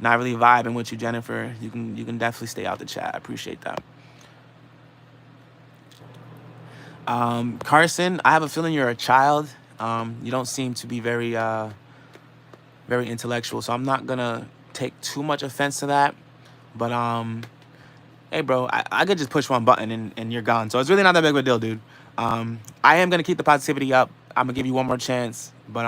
vibing with you, Jennifer. You can definitely stay out the chat. I appreciate that. Carson, I have a feeling you're a child. You don't seem to be very intellectual, so I'm not gonna take too much offense to that. But hey, bro, I could just push one button and you're gone. So it's really not that big of a deal, dude. I am gonna keep the positivity up. I'm gonna give you one more chance, but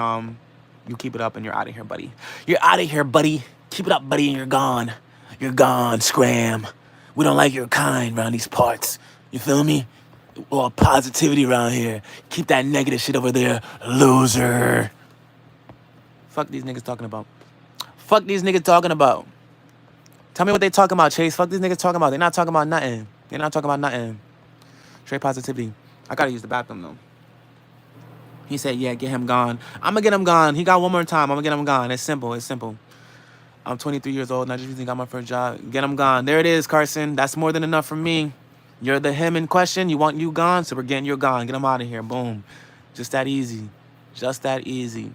you keep it up and you're out of here, buddy. You're out of here, buddy. Keep it up, buddy, and you're gone. You're gone, scram. We don't like your kind around these parts. You feel me? All positivity around here. Keep that negative shit over there, loser. Fuck these niggas talking about. Fuck these niggas talking about. Tell me what they talking about, Chase. Fuck these niggas talking about. They're not talking about nothing. They're not talking about nothing. Straight positivity. I gotta use the bathroom though. He said, yeah, get him gone. I'm gonna get him gone. He got one more time. I'm gonna get him gone. It's simple. It's simple. I'm 23 years old and I just recently got my first job. Get him gone. There it is, Carson. That's more than enough for me. You're the him in question. You want you gone, so we're getting you gone. Get him out of here. Boom. Just that easy. Just that easy.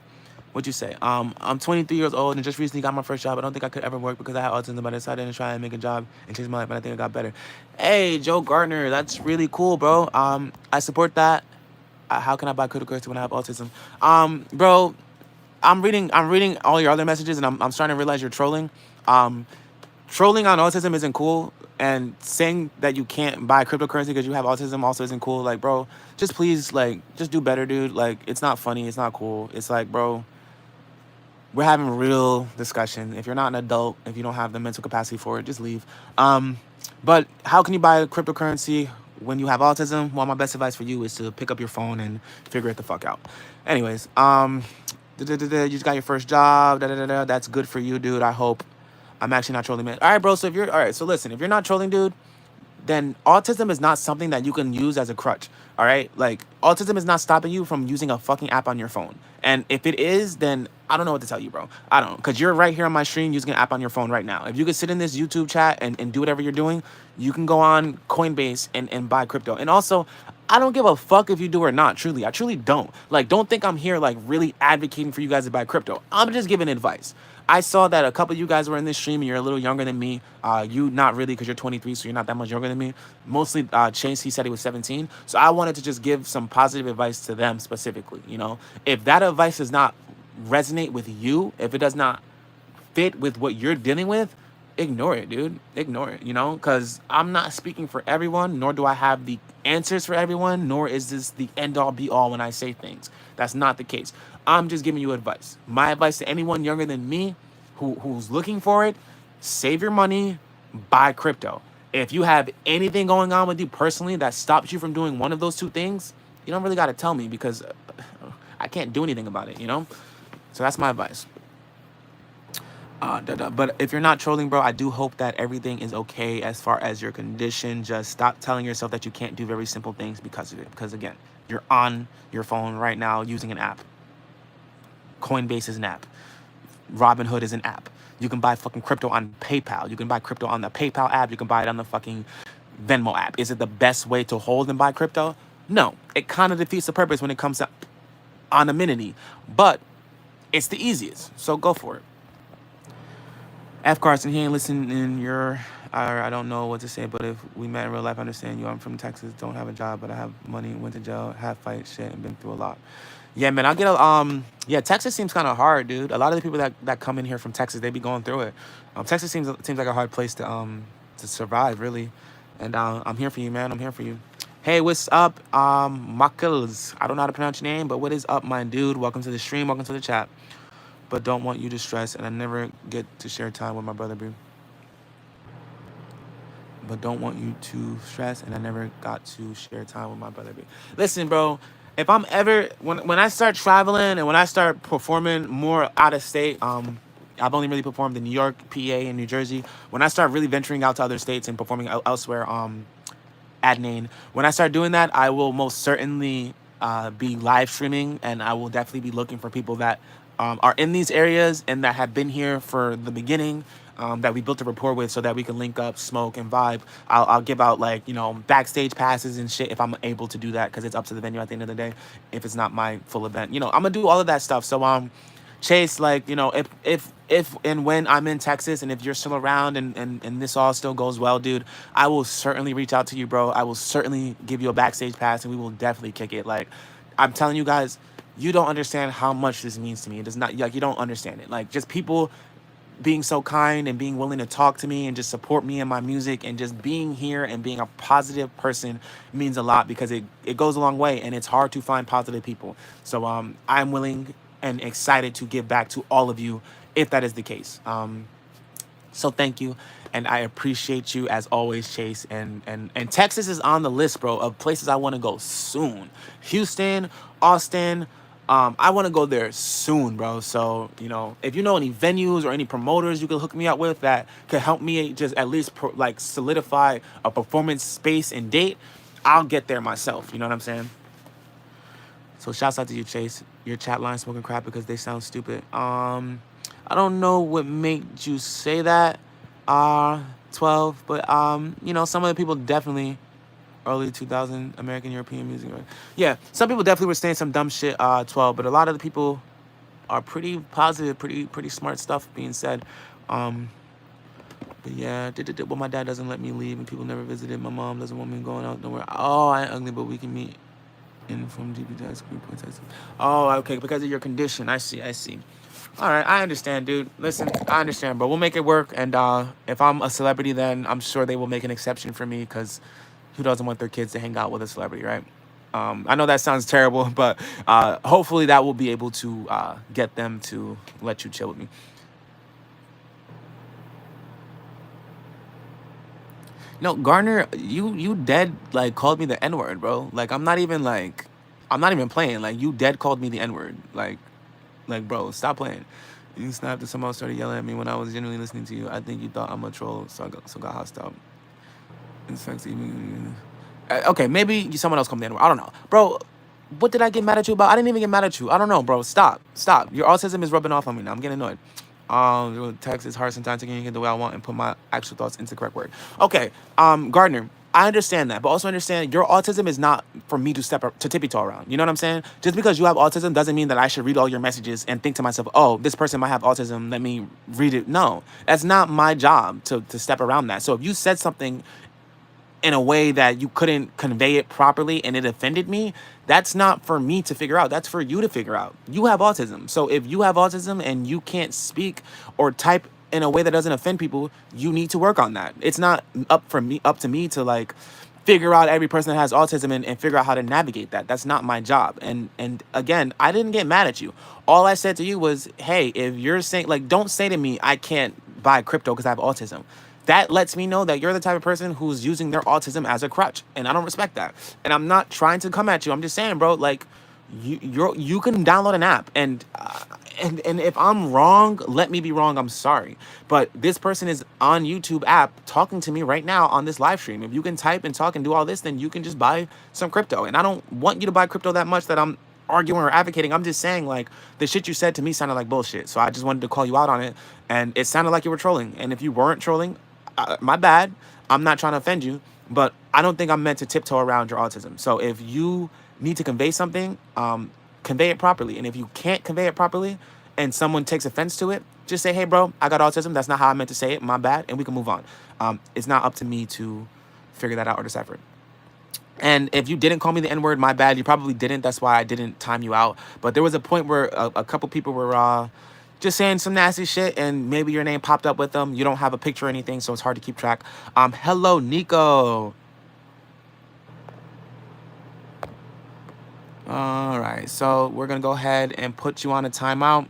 What'd you say? I'm 23 years old and just recently got my first job. I don't think I could ever work because I had autism, but I decided to try and make a job and change my life, and I think I got better. Hey, Joe Gardner, that's really cool, bro. I support that. How can I buy critical currency when I have autism? Bro, I'm reading all your other messages and I'm starting to realize you're trolling. Trolling on autism isn't cool, and saying that you can't buy cryptocurrency because you have autism also isn't cool. Like, bro, just please, like, just do better, dude. Like, it's not funny. It's not cool. It's like, bro, we're having a real discussion. If you're not an adult, if you don't have the mental capacity for it, just leave. But how can you buy cryptocurrency when you have autism? Well, my best advice for you is to pick up your phone and figure it the fuck out. Anyways, you just got your first job. That's good for you, dude. I hope. I'm actually not trolling, man. All right, bro. So so listen, if you're not trolling, dude, then autism is not something that you can use as a crutch. All right, like, autism is not stopping you from using a fucking app on your phone. And if it is, then I don't know what to tell you, bro. I don't, because you're right here on my stream using an app on your phone right now. If you could sit in this YouTube chat and do whatever you're doing, you can go on Coinbase and buy crypto. And also, I don't give a fuck if you do or not, truly. I truly don't. Like, don't think I'm here, like, really advocating for you guys to buy crypto. I'm just giving advice. I saw that a couple of you guys were in this stream and you're a little younger than me. You not really, because you're 23, so you're not that much younger than me. Mostly Chase, he said he was 17. So I wanted to just give some positive advice to them specifically, you know? If that advice does not resonate with you, if it does not fit with what you're dealing with, ignore it, dude. Ignore it, you know? Because I'm not speaking for everyone, nor do I have the answers for everyone, nor is this the end-all, be-all when I say things. That's not the case. I'm just giving you advice. My advice to anyone younger than me who's looking for it, save your money, buy crypto. If you have anything going on with you personally that stops you from doing one of those two things, you don't really got to tell me, because I can't do anything about it, you know? So that's my advice. But if you're not trolling, bro, I do hope that everything is okay as far as your condition. Just stop telling yourself that you can't do very simple things because of it. Because again, You're on your phone right now using an app. Coinbase is an app. Robinhood is an app. You can buy fucking crypto on PayPal. You can buy crypto on the PayPal app. You can buy it on the fucking Venmo app. Is it the best way to hold and buy crypto? No. It kind of defeats the purpose when it comes to anonymity, but it's the easiest. So go for it. F. Carson, he ain't listening. I don't know what to say, but if we met in real life, I understand you. I'm from Texas, don't have a job, but I have money, went to jail, had fight shit, and been through a lot. Yeah, man, yeah, Texas seems kind of hard, dude. A lot of the people that come in here from Texas, they be going through it. Texas seems like a hard place to survive, really. And I'm here for you, man. I'm here for you. Hey, what's up, Muckles? I don't know how to pronounce your name, but what is up, my dude? Welcome to the stream. Welcome to the chat. But don't want you to stress, and I never get to share time with my brother, bro. But don't want you to stress, and I never got to share time with my brother, bro. Listen, bro. If I'm ever when I start traveling and when I start performing more out of state, I've only really performed in New York, PA, and New Jersey. When I start really venturing out to other states and performing elsewhere, Adnan, when I start doing that, I will most certainly be live streaming, and I will definitely be looking for people that are in these areas and that have been here for the beginning, that we built a rapport with, so that we can link up, smoke, and vibe. I'll give out, like, backstage passes and shit if I'm able to do that, because it's up to the venue at the end of the day. If it's not my full event, I'm gonna do all of that stuff. So Chase, like, if and when I'm in Texas, and if you're still around, and this all still goes well, dude, I will certainly reach out to you, bro. I will certainly give you a backstage pass, and we will definitely kick it. Like, I'm telling you guys, you don't understand how much this means to me. It does not, like, you don't understand it. Like, just people being so kind and being willing to talk to me and just support me and my music, and just being here and being a positive person means a lot, because it goes a long way, and it's hard to find positive people. So I'm willing and excited to give back to all of you if that is the case. So thank you, and I appreciate you as always, Chase. And Texas is on the list, bro, of places I want to go soon. Houston, Austin, I want to go there soon, bro. So, if you know any venues or any promoters you could hook me up with that could help me just at least solidify a performance space and date, I'll get there myself. You know what I'm saying? So shouts out to you, Chase. Your chat line smoking crap because they sound stupid. I don't know what made you say that, 12, but some of the people definitely early 2000 American European music. Yeah, some people definitely were saying some dumb shit, 12, but a lot of the people are pretty positive, pretty smart stuff being said. But yeah, well, my dad doesn't let me leave, and people never visited. My mom doesn't want me going out nowhere. Oh, I ain't ugly, but we can meet in from GP screen points. Oh, okay, because of your condition. I see. All right, I understand, dude. Listen, I understand, bro. We'll make it work, and if I'm a celebrity, then I'm sure they will make an exception for me, because who doesn't want their kids to hang out with a celebrity, right? I know that sounds terrible, but hopefully that will be able to get them to let you chill with me. No, Garner, you dead, like, called me the N-word, bro. Like, I'm not even playing. Like, you dead called me the N-word. Like, bro, stop playing. You snapped and someone started yelling at me when I was genuinely listening to you. I think you thought I'm a troll, so I got hostile. It's sexy. Okay, maybe someone else called me the N-word. I don't know. Bro, what did I get mad at you about? I didn't even get mad at you. I don't know, bro. Stop. Your autism is rubbing off on me now. I'm getting annoyed. Text is hard sometimes to communicate the way I want and put my actual thoughts into the correct word. Okay, Gardner, I understand that, but also understand your autism is not for me to tippy-toe around. You know what I'm saying? Just because you have autism doesn't mean that I should read all your messages and think to myself, oh, this person might have autism, let me read it. No, that's not my job to step around that. So if you said something in a way that you couldn't convey it properly and it offended me, that's not for me to figure out. That's for you to figure out. You have autism. So if you have autism and you can't speak or type in a way that doesn't offend people, you need to work on that. It's not up to me to, like, figure out every person that has autism and figure out how to navigate that. That's not my job. And again, I didn't get mad at you. All I said to you was, hey, if you're saying, like, don't say to me, I can't buy crypto because I have autism. That lets me know that you're the type of person who's using their autism as a crutch, and I don't respect that. And I'm not trying to come at you. I'm just saying, bro, like, you can download an app, and and if I'm wrong, let me be wrong. I'm sorry, but this person is on YouTube app talking to me right now on this live stream. If you can type and talk and do all this, then you can just buy some crypto. And I don't want you to buy crypto that much that I'm arguing or advocating. I'm just saying, like, the shit you said to me sounded like bullshit. So I just wanted to call you out on it, and it sounded like you were trolling. And if you weren't trolling, my bad. I'm not trying to offend you, but I don't think I'm meant to tiptoe around your autism. So if you need to convey something, convey it properly. And if you can't convey it properly and someone takes offense to it, just say, hey, bro, I got autism. That's not how I meant to say it. My bad. And we can move on. It's not up to me to figure that out or decipher it. And if you didn't call me the N-word, my bad. You probably didn't. That's why I didn't time you out. But there was a point where a couple people were just saying some nasty shit, and maybe your name popped up with them. You don't have a picture or anything, so it's hard to keep track. Hello, Nico. All right, so we're going to go ahead and put you on a timeout.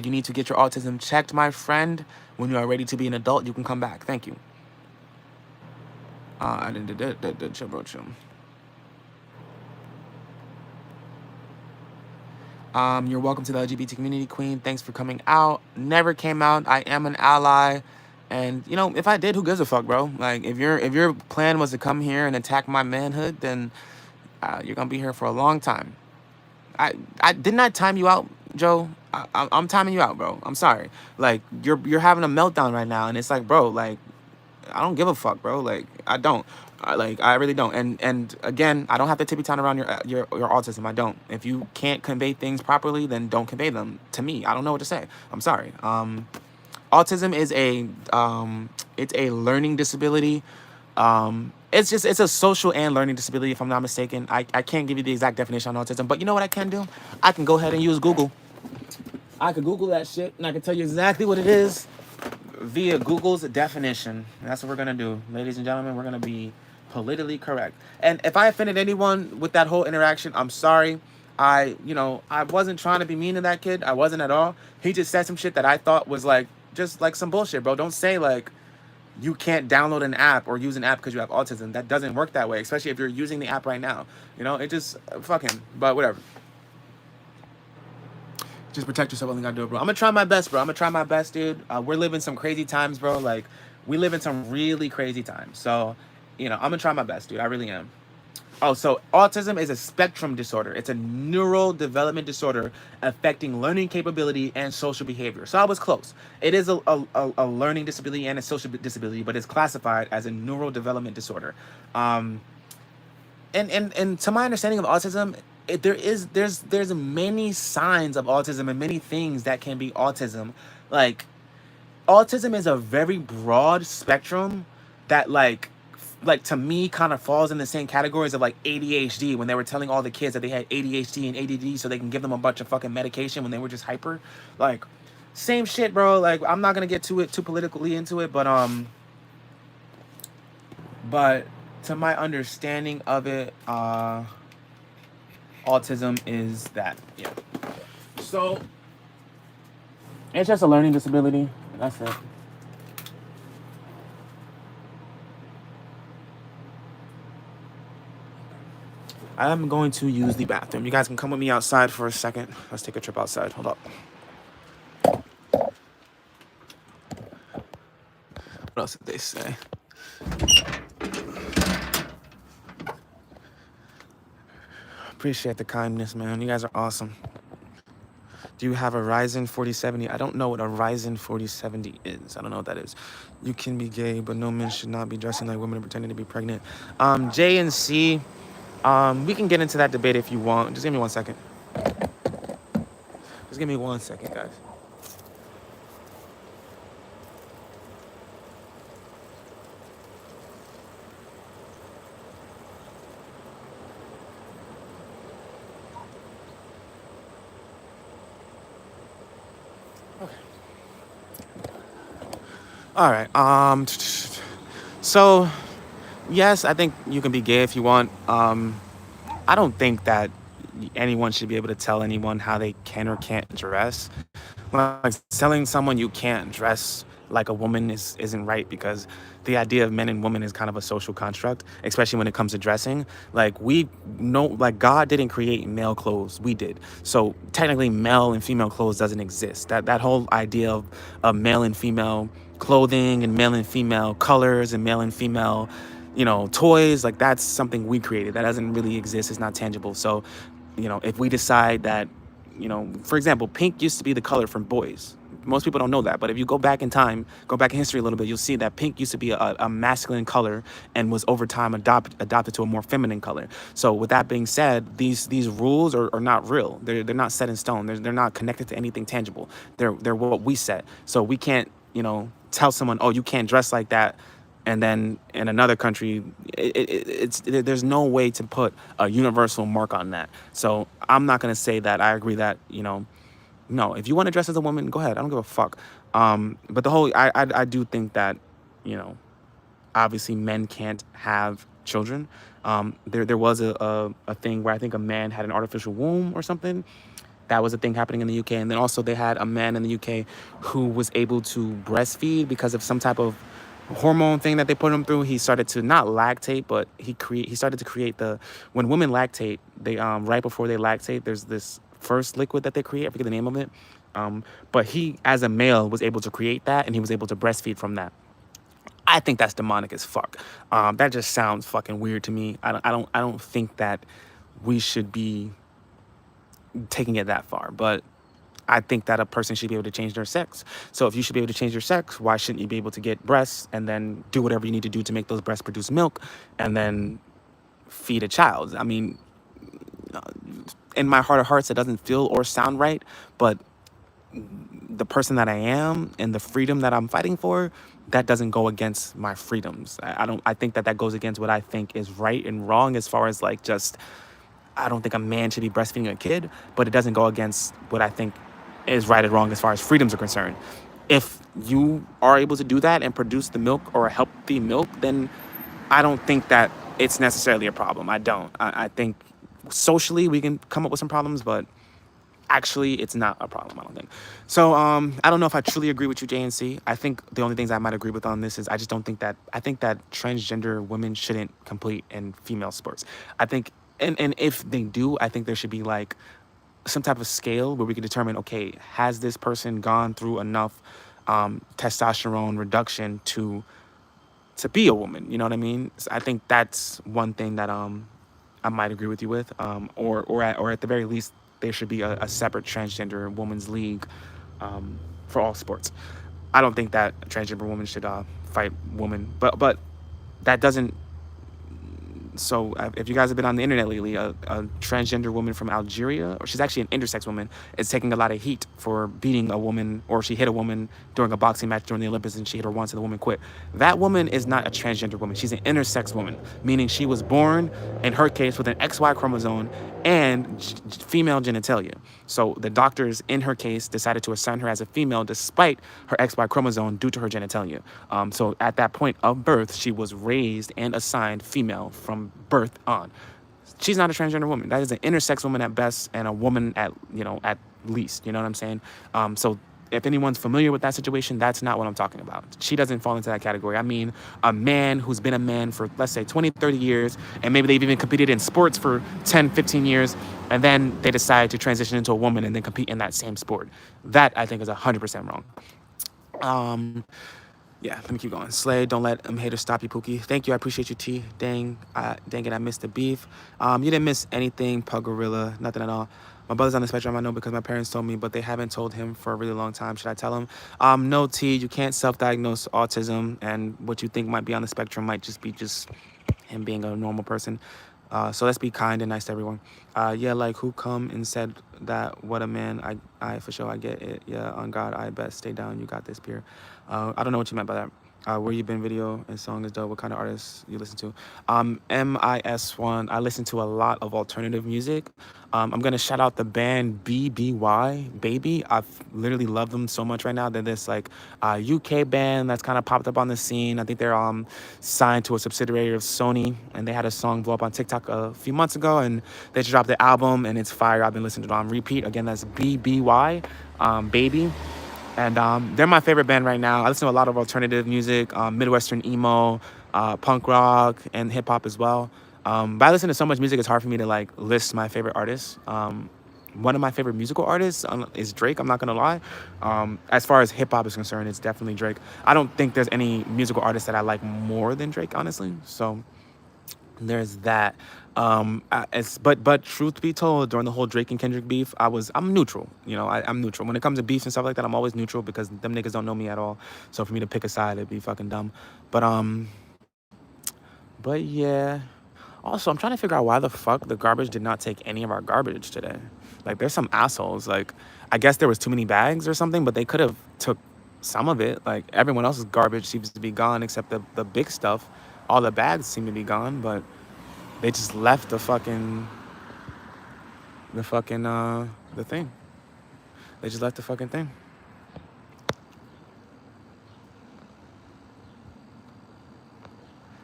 You need to get your autism checked, my friend. When you are ready to be an adult, you can come back. Thank you. I didn't chill, bro, chill. You're welcome to the LGBT community, Queen. Thanks for coming out. Never came out. I am an ally. And, you know, if I did, who gives a fuck, bro? Like, if your plan was to come here and attack my manhood, then you're going to be here for a long time. Didn't I time you out, Joe? I'm timing you out, bro. I'm sorry. Like, you're having a meltdown right now. And it's like, bro, like, I don't give a fuck, bro. Like, I don't. I really don't. And again, I don't have to tippy-town around your autism. I don't. If you can't convey things properly, then don't convey them to me. I don't know what to say. I'm sorry. Autism is it's a learning disability. It's a social and learning disability, if I'm not mistaken. I can't give you the exact definition on autism, but you know what I can do? I can go ahead and use Google. I could Google that shit, and I can tell you exactly what it is via Google's definition. That's what we're gonna do, ladies and gentlemen. We're gonna be politically correct. And if I offended anyone with that whole interaction, I'm sorry. I wasn't trying to be mean to that kid. I wasn't at all. He just said some shit that I thought was like just like some bullshit, bro. Don't say like you can't download an app or use an app because you have autism. That doesn't work that way, especially if you're using the app right now. You know, it just fuck him. But whatever. Just protect yourself. Only gotta do it, bro. I'm gonna try my best, bro. I'm gonna try my best, dude. We're living some crazy times, bro. Like, we live in some really crazy times. So, I'm gonna try my best, dude. I really am. Oh, so autism is a spectrum disorder. It's a neural development disorder affecting learning capability and social behavior. So I was close. It is a learning disability and a social disability, but it's classified as a neural development disorder. And to my understanding of autism, there's many signs of autism and many things that can be autism. Like, autism is a very broad spectrum that like to me kind of falls in the same categories of like ADHD, when they were telling all the kids that they had ADHD and ADD so they can give them a bunch of fucking medication when they were just hyper. Like, same shit, bro. Like, I'm not gonna get too politically into it, but to my understanding of it, autism is that, yeah. So it's just a learning disability. That's it. I'm going to use the bathroom. You guys can come with me outside for a second. Let's take a trip outside. Hold up. What else did they say? Appreciate the kindness, man. You guys are awesome. Do you have a Ryzen 4070? I don't know what a Ryzen 4070 is. I don't know what that is. You can be gay, but no men should not be dressing like women and pretending to be pregnant. J and C, we can get into that debate if you want. Just give me 1 second. Just give me 1 second, guys. All right. So, yes, I think you can be gay if you want. I don't think that anyone should be able to tell anyone how they can or can't dress. Like, telling someone you can't dress like a woman isn't right, because the idea of men and women is kind of a social construct, especially when it comes to dressing. Like, we know, like, God didn't create male clothes, we did. So technically male and female clothes doesn't exist. That whole idea of male and female clothing and male and female colors and male and female, toys, like, that's something we created. That doesn't really exist. It's not tangible. So, if we decide that, for example, pink used to be the color for boys. Most people don't know that, but if you go back in time, go back in history a little bit, you'll see that pink used to be a masculine color and was over time adopted to a more feminine color. So with that being said, these rules are not real. They're not set in stone. They're not connected to anything tangible. They're what we set. So we can't, tell someone, oh, you can't dress like that, and then in another country, there's no way to put a universal mark on that. So I'm not gonna say that I agree that, no, if you want to dress as a woman, go ahead. I don't give a fuck. But the whole, I do think that, you know, obviously men can't have children. There was a thing where I think a man had an artificial womb or something. That was a thing happening in the UK. And then also they had a man in the UK who was able to breastfeed because of some type of hormone thing that they put him through. He started to not lactate, but he started to create when women lactate, they right before they lactate, there's this first liquid that they create. I forget the name of it. But he, as a male, was able to create that, and he was able to breastfeed from that. I think that's demonic as fuck. That just sounds fucking weird to me. I don't think that we should be taking it that far, but I think that a person should be able to change their sex. So if you should be able to change your sex, why shouldn't you be able to get breasts and then do whatever you need to do to make those breasts produce milk and then feed a child? I mean, in my heart of hearts, it doesn't feel or sound right, but the person that I am and the freedom that I'm fighting for, that doesn't go against my freedoms. I think that goes against what I think is right and wrong, as far as like just, I don't think a man should be breastfeeding a kid, but it doesn't go against what I think is right and wrong as far as freedoms are concerned. If you are able to do that and produce the milk or a healthy milk, then I don't think that it's necessarily a problem. I don't. I think socially we can come up with some problems, but actually it's not a problem, I don't think. So I don't know if I truly agree with you, JNC. I think the only things I might agree with on this is I think that transgender women shouldn't compete in female sports. I think, and if they do, I think there should be like some type of scale where we can determine, okay, has this person gone through enough testosterone reduction to be a woman? You know what I mean? So I think that's one thing that I might agree with you with, or at the very least, there should be a separate transgender women's league for all sports. I don't think that a transgender woman should fight women, but that doesn't. So if you guys have been on the internet lately, a transgender woman from Algeria, or she's actually an intersex woman, is taking a lot of heat for beating a woman, or she hit a woman during a boxing match during the Olympics and she hit her once and the woman quit. That woman is not a transgender woman. She's an intersex woman, meaning she was born, in her case, with an XY chromosome and female genitalia. So the doctors, in her case, decided to assign her as a female despite her XY chromosome due to her genitalia. So at that point of birth, she was raised and assigned female from birth on. She's not a transgender woman. That is an intersex woman at best, and a woman at least. You know what I'm saying? So if anyone's familiar with that situation, that's not what I'm talking about. She doesn't fall into that category. I mean, a man who's been a man for, let's say, 20, 30 years, and maybe they've even competed in sports for 10, 15 years, and then they decide to transition into a woman and then compete in that same sport. That, I think, is 100% wrong. Yeah, let me keep going. Slay, don't let haters stop you, Pookie. Thank you, I appreciate you, T. Dang it, I missed the beef. You didn't miss anything, Pug Gorilla, nothing at all. My brother's on the spectrum, I know, because my parents told me, but they haven't told him for a really long time. Should I tell him? No, T, you can't self-diagnose autism, and what you think might be on the spectrum might just be him being a normal person. So let's be kind and nice to everyone. Yeah, like, who come and said that? What a man. I for sure, I get it. Yeah, on God, I bet. Stay down, you got this, Pierre. I don't know what you meant by that. Where you been video and song is dope. What kind of artists you listen to? MIS1. I listen to a lot of alternative music. I'm gonna shout out the band BBY Baby. I've literally loved them so much right now. They're this like UK band that's kind of popped up on the scene. I think they're signed to a subsidiary of Sony, and they had a song blow up on TikTok a few months ago, and they just dropped the album, and it's fire. I've been listening to it on repeat. Again, that's BBY Baby. And they're my favorite band right now. I listen to a lot of alternative music, Midwestern emo, punk rock, and hip hop as well. But I listen to so much music, it's hard for me to like list my favorite artists. One of my favorite musical artists is Drake. I'm not gonna lie. As far as hip hop is concerned, it's definitely Drake. I don't think there's any musical artist that I like more than Drake, honestly. So there's that. But truth be told, during the whole Drake and Kendrick beef, I'm neutral. You know, I'm neutral when it comes to beefs and stuff like that. I'm always neutral because them niggas don't know me at all. So for me to pick a side, it'd be fucking dumb. But but yeah. Also, I'm trying to figure out why the fuck the garbage did not take any of our garbage today. Like, there's some assholes. Like, I guess there was too many bags or something, but they could have took some of it. Like, everyone else's garbage seems to be gone except the big stuff. All the bags seem to be gone, but they just left the thing. They just left the fucking thing.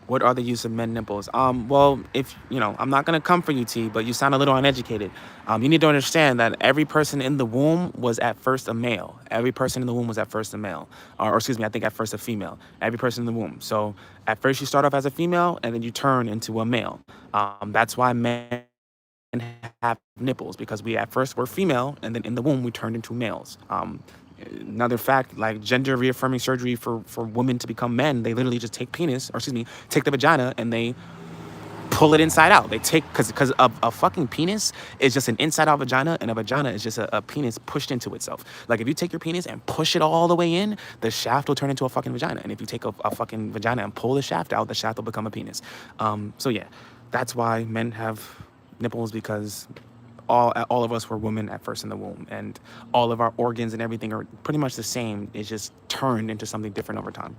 What are the use of men nipples? Well, if you know, I'm not gonna come for you, T, but you sound a little uneducated. You need to understand that every person in the womb was at first a male. Every person in the womb was at first a male, or excuse me, I think at first a female. Every person in the womb. So at first you start off as a female, and then you turn into a male. That's why men have nipples, because we at first were female, and then in the womb we turned into males. Another fact, like gender reaffirming surgery for women to become men, they literally just take take the vagina and they pull it inside out. They take, because a fucking penis is just an inside out vagina, and a vagina is just a penis pushed into itself. Like if you take your penis and push it all the way in, the shaft will turn into a fucking vagina. And if you take a fucking vagina and pull the shaft out, the shaft will become a penis. So yeah, that's why men have nipples, because all of us were women at first in the womb, and all of our organs and everything are pretty much the same. It's just turned into something different over time.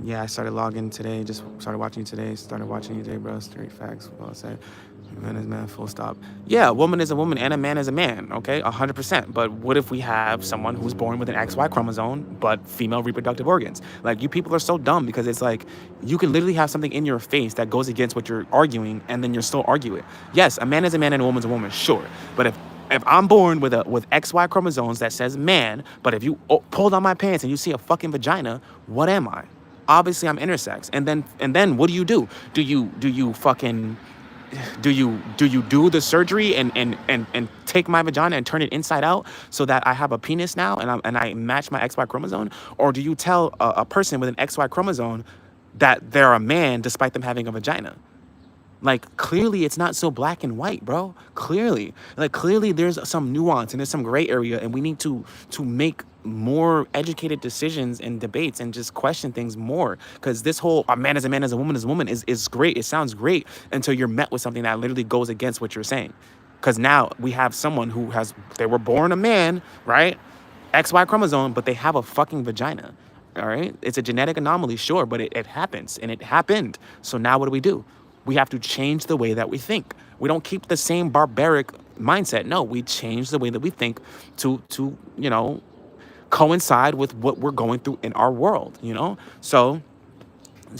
Yeah, I started logging today. Just started watching you today. Started watching you today, bro. Straight facts. Well, I say, man is man. Full stop. Yeah, a woman is a woman and a man is a man. Okay, 100%. But what if we have someone who's born with an XY chromosome but female reproductive organs? Like, you people are so dumb, because it's like you can literally have something in your face that goes against what you're arguing, and then you're still arguing it. Yes, a man is a man and a woman's a woman. Sure, but if I'm born with XY chromosomes that says man, but if you pull down my pants and you see a fucking vagina, what am I? Obviously, I'm intersex. And then what do you do? Do you fucking do you do the surgery and take my vagina and turn it inside out so that I have a penis now and I match my XY chromosome? Or do you tell a person with an XY chromosome that they're a man despite them having a vagina? Like, clearly it's not so black and white, bro. Clearly there's some nuance and there's some gray area, and we need to make more educated decisions and debates and just question things more. Because this whole a man is a man, as a woman is a woman is great. It sounds great until you're met with something that literally goes against what you're saying. Because now we have someone they were born a man, right? XY chromosome, but they have a fucking vagina. All right? It's a genetic anomaly, sure, but it happens, and it happened. So now what do? We have to change the way that we think. We don't keep the same barbaric mindset. No, we change the way that we think to coincide with what we're going through in our world, So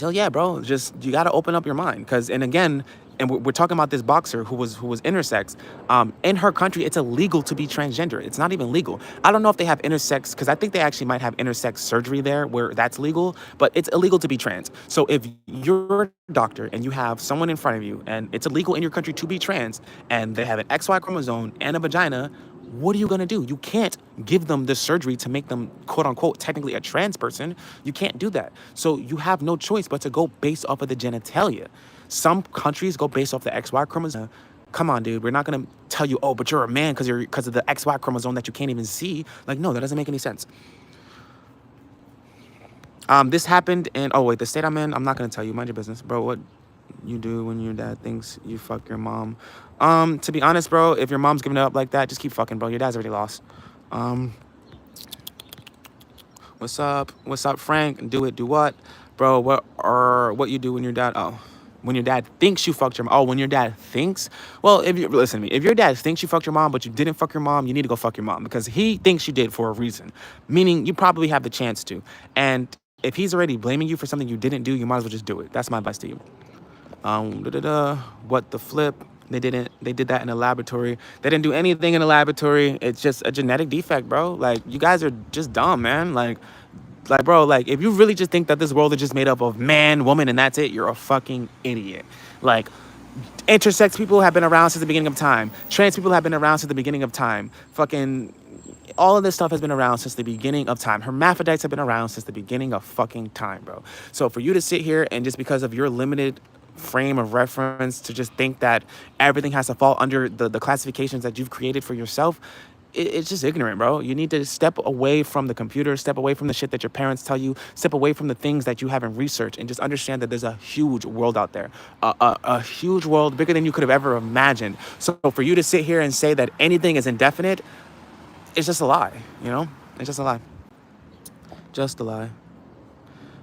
yeah, bro, just you got to open up your mind, and again, and we're talking about this boxer who was intersex. In her country, it's illegal to be transgender. It's not even legal. I don't know if they have intersex, because I think they actually might have intersex surgery there where that's legal, but it's illegal to be trans. So if you're a doctor and you have someone in front of you and it's illegal in your country to be trans, and they have an XY chromosome and a vagina, what are you gonna do? You can't give them the surgery to make them, quote unquote, technically a trans person. You can't do that. So you have no choice but to go based off of the genitalia. Some countries go based off the XY chromosome. Come on, dude. We're not gonna tell you, oh, but you're a man because of the XY chromosome that you can't even see. Like, no, that doesn't make any sense. This happened in, oh wait, the state I'm in, I'm not gonna tell you. Mind your business, bro. What you do when your dad thinks you fuck your mom? To be honest, bro, if your mom's giving it up like that, just keep fucking, bro. Your dad's already lost. What's up? What's up, Frank? Do it. Do what, bro? What you do when your dad? Oh, when your dad thinks you fucked your mom. Oh, when your dad thinks. Well, listen to me. If your dad thinks you fucked your mom, but you didn't fuck your mom, you need to go fuck your mom, because he thinks you did for a reason. Meaning, you probably have the chance to. And if he's already blaming you for something you didn't do, you might as well just do it. That's my advice to you. What the flip? They did that in a laboratory. They didn't do anything in a laboratory. It's just a genetic defect, bro. Like, you guys are just dumb, man. Like, bro, like, if you really just think that this world is just made up of man, woman, and that's it, you're a fucking idiot. Like, intersex people have been around since the beginning of time. Trans people have been around since the beginning of time. Fucking all of this stuff has been around since the beginning of time. Hermaphrodites have been around since the beginning of fucking time, bro. So for you to sit here and just because of your limited frame of reference to just think that everything has to fall under the classifications that you've created for yourself, it's just ignorant, bro. You need to step away from the computer, step away from the shit that your parents tell you, step away from the things that you haven't researched, and just understand that there's a huge world out there, a huge world bigger than you could have ever imagined. So for you to sit here and say that anything is indefinite, it's just a lie, you know? It's just a lie. Just a lie.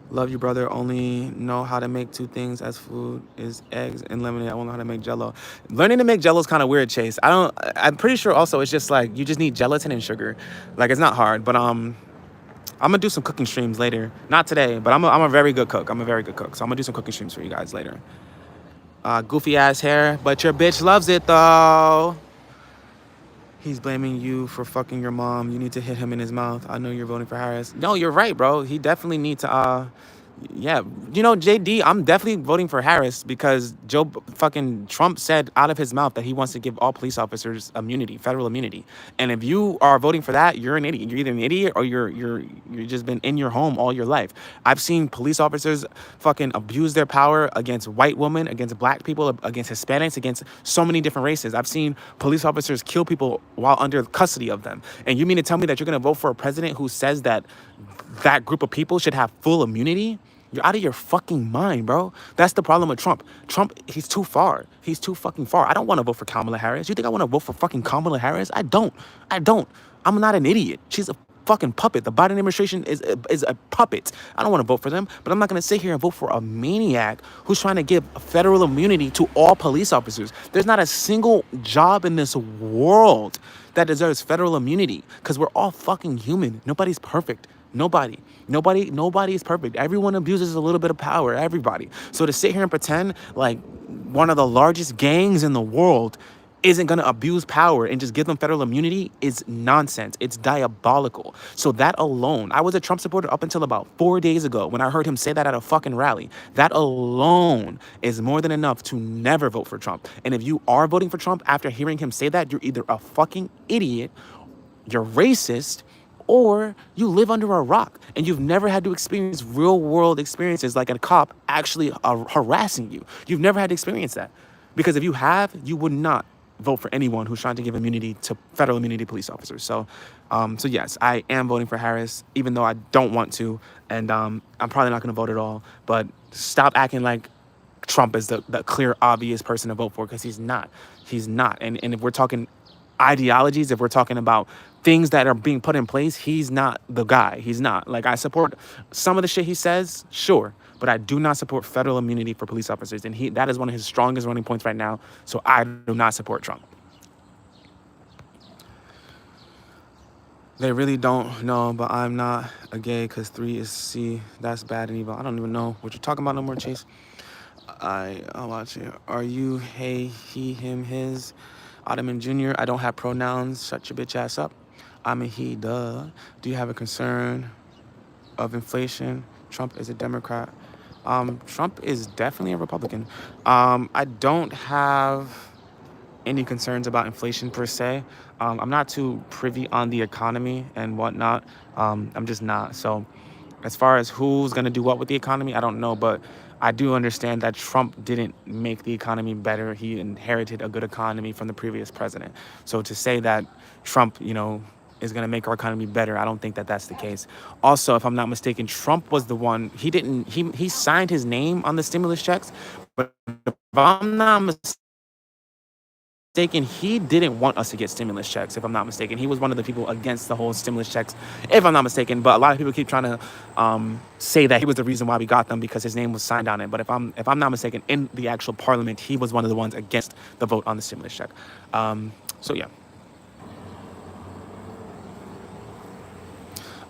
Love you, brother. Only know how to make two things as food is eggs and lemonade. I won't know how to make Jello. Learning to make Jello is kind of weird, Chase. I'm pretty sure also it's just like you just need gelatin and sugar. Like, it's not hard, but I'm gonna do some cooking streams later. Not today, but I'm a very good cook. I'm a very good cook, so I'm gonna do some cooking streams for you guys later. Goofy ass hair, but your bitch loves it though. He's blaming you for fucking your mom. You need to hit him in his mouth. I know you're voting for Harris. No, you're right, bro. He definitely needs to, yeah. You know, JD, I'm definitely voting for Harris because fucking Trump said out of his mouth that he wants to give all police officers immunity, federal immunity. And if you are voting for that, you're an idiot. You're either an idiot or you're just been in your home all your life. I've seen police officers fucking abuse their power against white women, against black people, against Hispanics, against so many different races. I've seen police officers kill people while under custody of them. And you mean to tell me that you're gonna vote for a president who says that that group of people should have full immunity? You're out of your fucking mind, bro. That's the problem with Trump. Trump, he's too far. He's too fucking far. I don't want to vote for Kamala Harris. You think I want to vote for fucking Kamala Harris? I don't. I'm not an idiot. She's a fucking puppet. The Biden administration is a puppet. I don't want to vote for them, but I'm not going to sit here and vote for a maniac who's trying to give federal immunity to all police officers. There's not a single job in this world that deserves federal immunity because we're all fucking human. Nobody's perfect. Nobody is perfect. Everyone abuses a little bit of power, everybody. So to sit here and pretend like one of the largest gangs in the world isn't gonna abuse power and just give them federal immunity is nonsense. It's diabolical. So that alone, I was a Trump supporter up until about 4 days ago when I heard him say that at a fucking rally. That alone is more than enough to never vote for Trump. And if you are voting for Trump after hearing him say that, you're either a fucking idiot, you're racist, or you live under a rock and you've never had to experience real world experiences like a cop actually harassing you. You've never had to experience that. Because if you have, you would not vote for anyone who's trying to give immunity to federal immunity police officers. So yes, I am voting for Harris, even though I don't want to. And I'm probably not going to vote at all. But stop acting like Trump is the clear, obvious person to vote for, because he's not. He's not. And if we're talking ideologies, if we're talking about things that are being put in place, he's not the guy. He's not. Like, I support some of the shit he says, sure, but I do not support federal immunity for police officers. And that is one of his strongest running points right now. So I do not support Trump. They really don't know, but I'm not a gay because 3 is C. That's bad and evil. I don't even know what you're talking about no more, Chase. I'll watch it. Are you hey, he, him, his? Ottoman Jr., I don't have pronouns. Shut your bitch ass up. I'm a he, duh. Do you have a concern of inflation? Trump is a Democrat. Trump is definitely a Republican. I don't have any concerns about inflation per se. I'm not too privy on the economy and whatnot. I'm just not. So as far as who's going to do what with the economy, I don't know. But I do understand that Trump didn't make the economy better. He inherited a good economy from the previous president. So to say that Trump, is going to make our economy better, I don't think that that's the case. Also, if I'm not mistaken, Trump was the one, he signed his name on the stimulus checks. But if I'm not mistaken, he didn't want us to get stimulus checks, if I'm not mistaken. He was one of the people against the whole stimulus checks, if I'm not mistaken. But a lot of people keep trying to say that he was the reason why we got them because his name was signed on it. But if I'm not mistaken, in the actual parliament, he was one of the ones against the vote on the stimulus check. So yeah.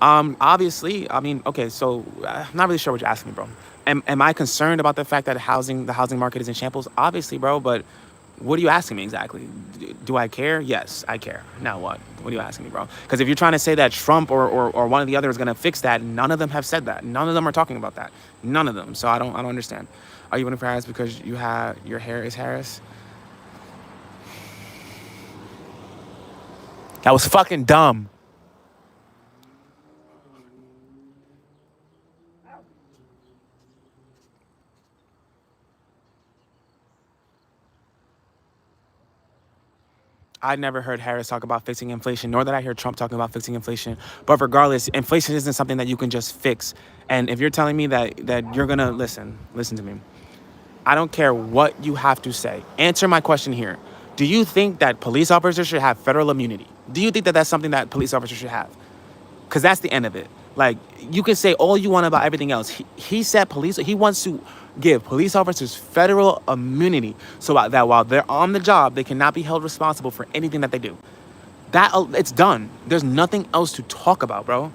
Obviously, okay, so I'm not really sure what you're asking me, bro. Am I concerned about the fact that the housing market is in shambles? Obviously, bro, but What are you asking me exactly? Do I care? Yes, I care. Now what? What are you asking me, bro? Because if you're trying to say that Trump or one of the others is gonna fix that, none of them have said that. None of them are talking about that. None of them. So I don't understand. Are you voting for Harris because your hair is Harris? That was fucking dumb. I never heard Harris talk about fixing inflation, nor did I hear Trump talking about fixing inflation. But regardless, inflation isn't something that you can just fix. And if you're telling me that you're gonna listen to me. I don't care what you have to say. Answer my question here. Do you think that police officers should have federal immunity? Do you think that that's something that police officers should have? Because that's the end of it. Like, you can say all you want about everything else. He said he wants to give police officers federal immunity so that while they're on the job, they cannot be held responsible for anything that they do. It's done. There's nothing else to talk about, bro.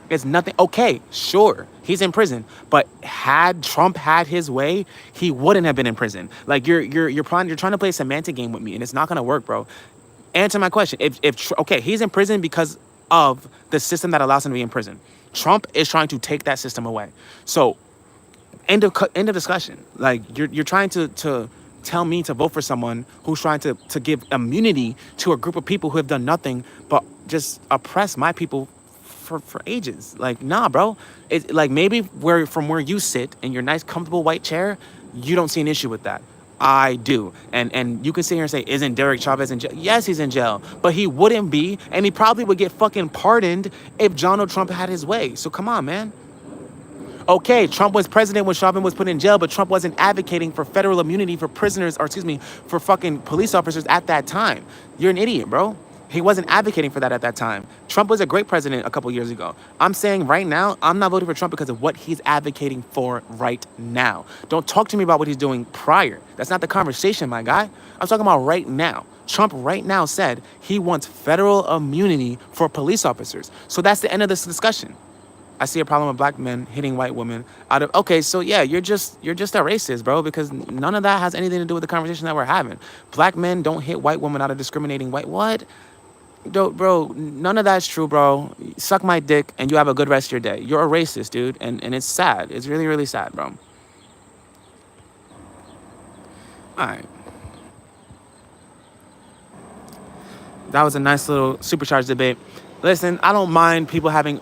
It's nothing. Okay, sure, he's in prison, but had Trump had his way, he wouldn't have been in prison. Like, you're trying to play a semantic game with me, and it's not gonna work, bro. Answer my question. Okay, he's in prison because of the system that allows him to be in prison. Trump is trying to take that system away. So, end of discussion. Like, you're trying to tell me to vote for someone who's trying to give immunity to a group of people who have done nothing but just oppress my people for ages. Like, nah, bro. It's like, maybe from where you sit in your nice comfortable white chair, you don't see an issue with that. I do. And you can sit here and say, isn't Derek Chavez in jail? Yes, he's in jail, but he wouldn't be, and he probably would get fucking pardoned if Donald Trump had his way. So come on, man. Okay, Trump was president when Chauvin was put in jail, but Trump wasn't advocating for federal immunity for prisoners, for fucking police officers at that time. You're an idiot, bro. He wasn't advocating for that at that time. Trump was a great president a couple years ago. I'm saying right now, I'm not voting for Trump because of what he's advocating for right now. Don't talk to me about what he's doing prior. That's not the conversation, my guy. I'm talking about right now. Trump right now said he wants federal immunity for police officers. So that's the end of this discussion. I see a problem with black men hitting white women okay, so yeah, you're just a racist, bro, because none of that has anything to do with the conversation that we're having. Black men don't hit white women out of discriminating what? Bro, none of that's true, bro. Suck my dick and you have a good rest of your day. You're a racist, dude, and it's sad. It's really, really sad, bro. All right. That was a nice little supercharged debate. Listen, I don't mind people having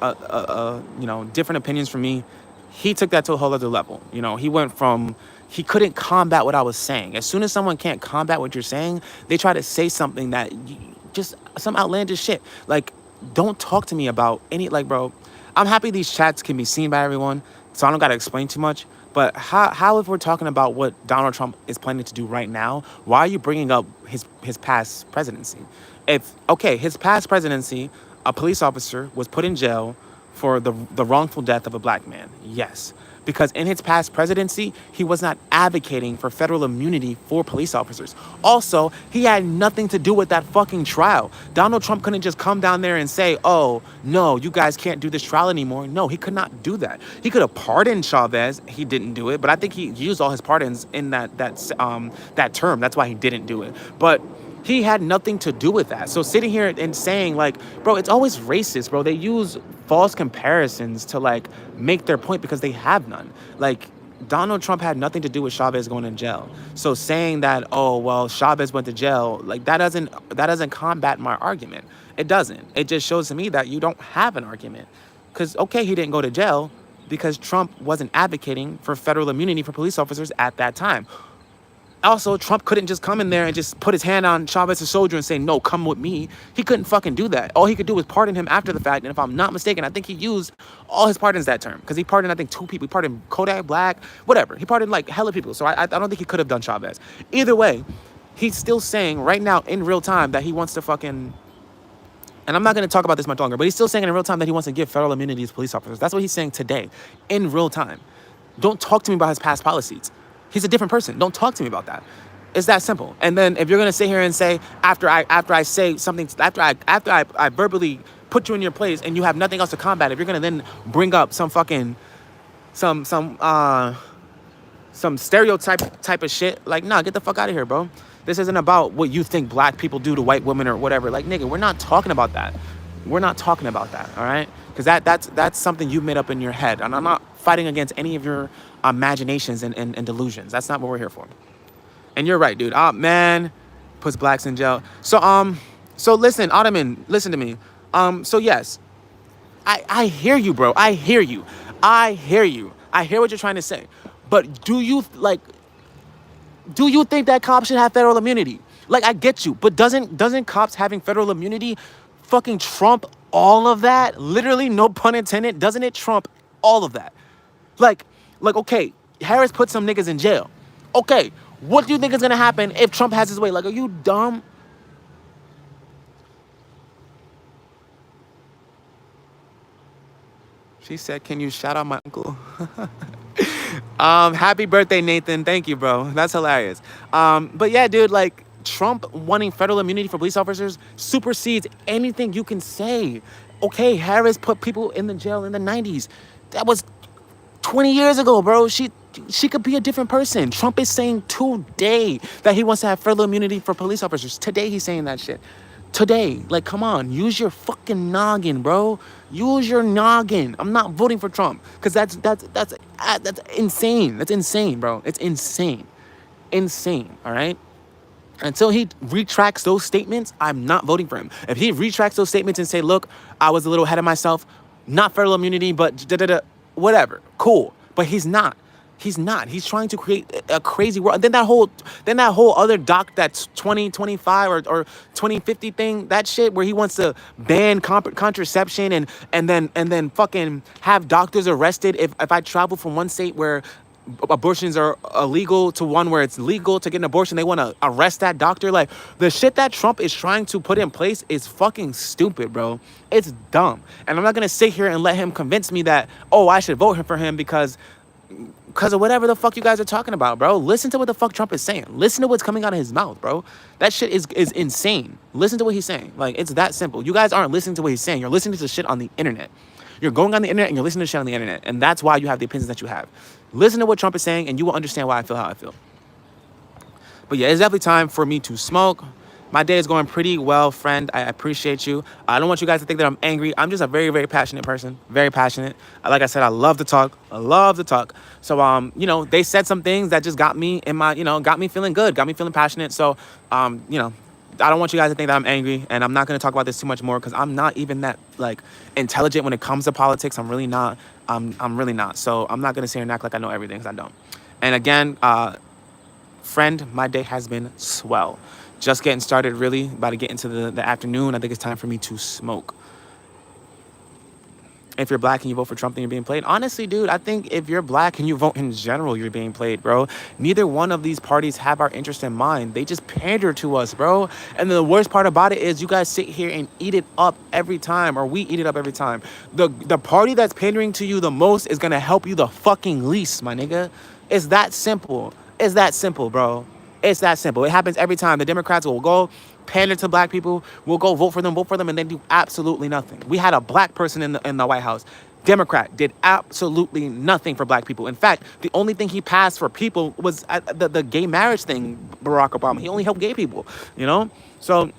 different opinions from me. He took that to a whole other level. He couldn't combat what I was saying. As soon as someone can't combat what you're saying, they try to say something that just some outlandish shit. Like, don't talk to me about bro, I'm happy these chats can be seen by everyone, so I don't got to explain too much. But how if we're talking about what Donald Trump is planning to do right now, why are you bringing up his past presidency? His past presidency, a police officer was put in jail for the wrongful death of a black man. Yes. Because in his past presidency, he was not advocating for federal immunity for police officers. Also, he had nothing to do with that fucking trial. Donald Trump couldn't just come down there and say, oh, no, you guys can't do this trial anymore. No, he could not do that. He could have pardoned Chavez. He didn't do it, but I think he used all his pardons in that term. That's why he didn't do it. But he had nothing to do with that. So sitting here and saying, like, bro, it's always racist, bro. They use false comparisons to, make their point because they have none. Like, Donald Trump had nothing to do with Chavez going to jail. So saying that, oh, well, Chavez went to jail, that doesn't combat my argument. It doesn't. It just shows to me that you don't have an argument. Because, okay, he didn't go to jail because Trump wasn't advocating for federal immunity for police officers at that time. Also, Trump couldn't just come in there and just put his hand on Chavez's shoulder and say, no, come with me. He couldn't fucking do that. All he could do was pardon him after the fact. And if I'm not mistaken, I think he used all his pardons that term. Because he pardoned, I think, 2 people. He pardoned Kodak Black, whatever. He pardoned, hella people. So I don't think he could have done Chavez. Either way, he's still saying right now in real time that he wants to fucking... And I'm not going to talk about this much longer, but he's still saying in real time that he wants to give federal immunity to police officers. That's what he's saying today, in real time. Don't talk to me about his past policies. He's a different person. Don't talk to me about that. It's that simple. And then if you're gonna sit here and say after I say something, after I verbally put you in your place and you have nothing else to combat, if you're gonna then bring up some some stereotype type of shit, like, nah, get the fuck out of here, bro. This isn't about what you think black people do to white women or whatever. Like, nigga, we're not talking about that. We're not talking about that, all right? Because that's something you've made up in your head. And I'm not fighting against any of your imaginations and delusions. That's not what we're here for. And you're right, dude. Oh, man, puts blacks in jail. So listen, Ottoman, listen to me. So yes, I hear you, bro. I hear you. I hear what you're trying to say. But do you think that cops should have federal immunity? Like, I get you, but doesn't cops having federal immunity fucking trump all of that? Literally, no pun intended. Doesn't it trump all of that? Like, okay, Harris put some niggas in jail. Okay, what do you think is gonna happen if Trump has his way? Like, are you dumb? She said, can you shout out my uncle? Happy birthday, Nathan. Thank you, bro. That's hilarious. But yeah, dude, like, Trump wanting federal immunity for police officers supersedes anything you can say. Okay, Harris put people in the jail in the 90s. That was 20 years ago, bro. She could be a different person. Trump is saying today that he wants to have federal immunity for police officers. Today he's saying that shit. Today. Like, come on. Use your fucking noggin, bro. Use your noggin. I'm not voting for Trump because that's insane. That's insane, bro. It's insane. Insane, all right? Until he retracts those statements, I'm not voting for him. If he retracts those statements and say, look, I was a little ahead of myself, not federal immunity, but whatever, cool. But he's not. He's not. He's trying to create a crazy world. Then that whole other doc that's 2025 or 2050 thing, that shit where he wants to ban contraception and then fucking have doctors arrested if I travel from one state where abortions are illegal to one where it's legal to get an abortion, they want to arrest that doctor. Like, the shit that Trump is trying to put in place is fucking stupid, bro. It's dumb. And I'm not gonna sit here and let him convince me that, oh, I should vote for him because of whatever the fuck you guys are talking about, bro. Listen to what the fuck Trump is saying. Listen to what's coming out of his mouth, bro. That shit is insane. Listen to what he's saying. Like, it's that simple. You guys aren't listening to what he's saying. You're listening to shit on the internet. You're going on the internet and you're listening to shit on the internet. And that's why you have the opinions that you have. Listen to what Trump is saying and you will understand why I feel how I feel. But yeah, it's definitely time for me to smoke. My day is going pretty well, friend. I appreciate you. I don't want you guys to think that I'm angry. I'm just a very, very passionate person. Very passionate. Like I said, I love to talk. I love to talk. So, you know, they said some things that just got me in my, you know, got me feeling good, got me feeling passionate. So, you know, I don't want you guys to think that I'm angry, and I'm not going to talk about this too much more because I'm not even that, like, intelligent when it comes to politics. I'm really not. I'm really not. So I'm not going to sit here and act like I know everything because I don't. And again, friend, my day has been swell. Just getting started, really. About to get into the afternoon. I think it's time for me to smoke. If you're black and you vote for Trump, then you're being played. Honestly, dude, I think if you're black and you vote in general, you're being played, bro. Neither one of these parties have our interest in mind. They just pander to us, bro. And the worst part about it is you guys sit here and eat it up every time, or we eat it up every time. The party that's pandering to you the most is going to help you the fucking least, my nigga. It's that simple. It's that simple, bro. It's that simple. It happens every time. The Democrats will go pander to black people. We'll go vote for them, and then do absolutely nothing. We had a black person in the White House. Democrat did absolutely nothing for black people. In fact, the only thing he passed for people was the gay marriage thing, Barack Obama. He only helped gay people, you know? So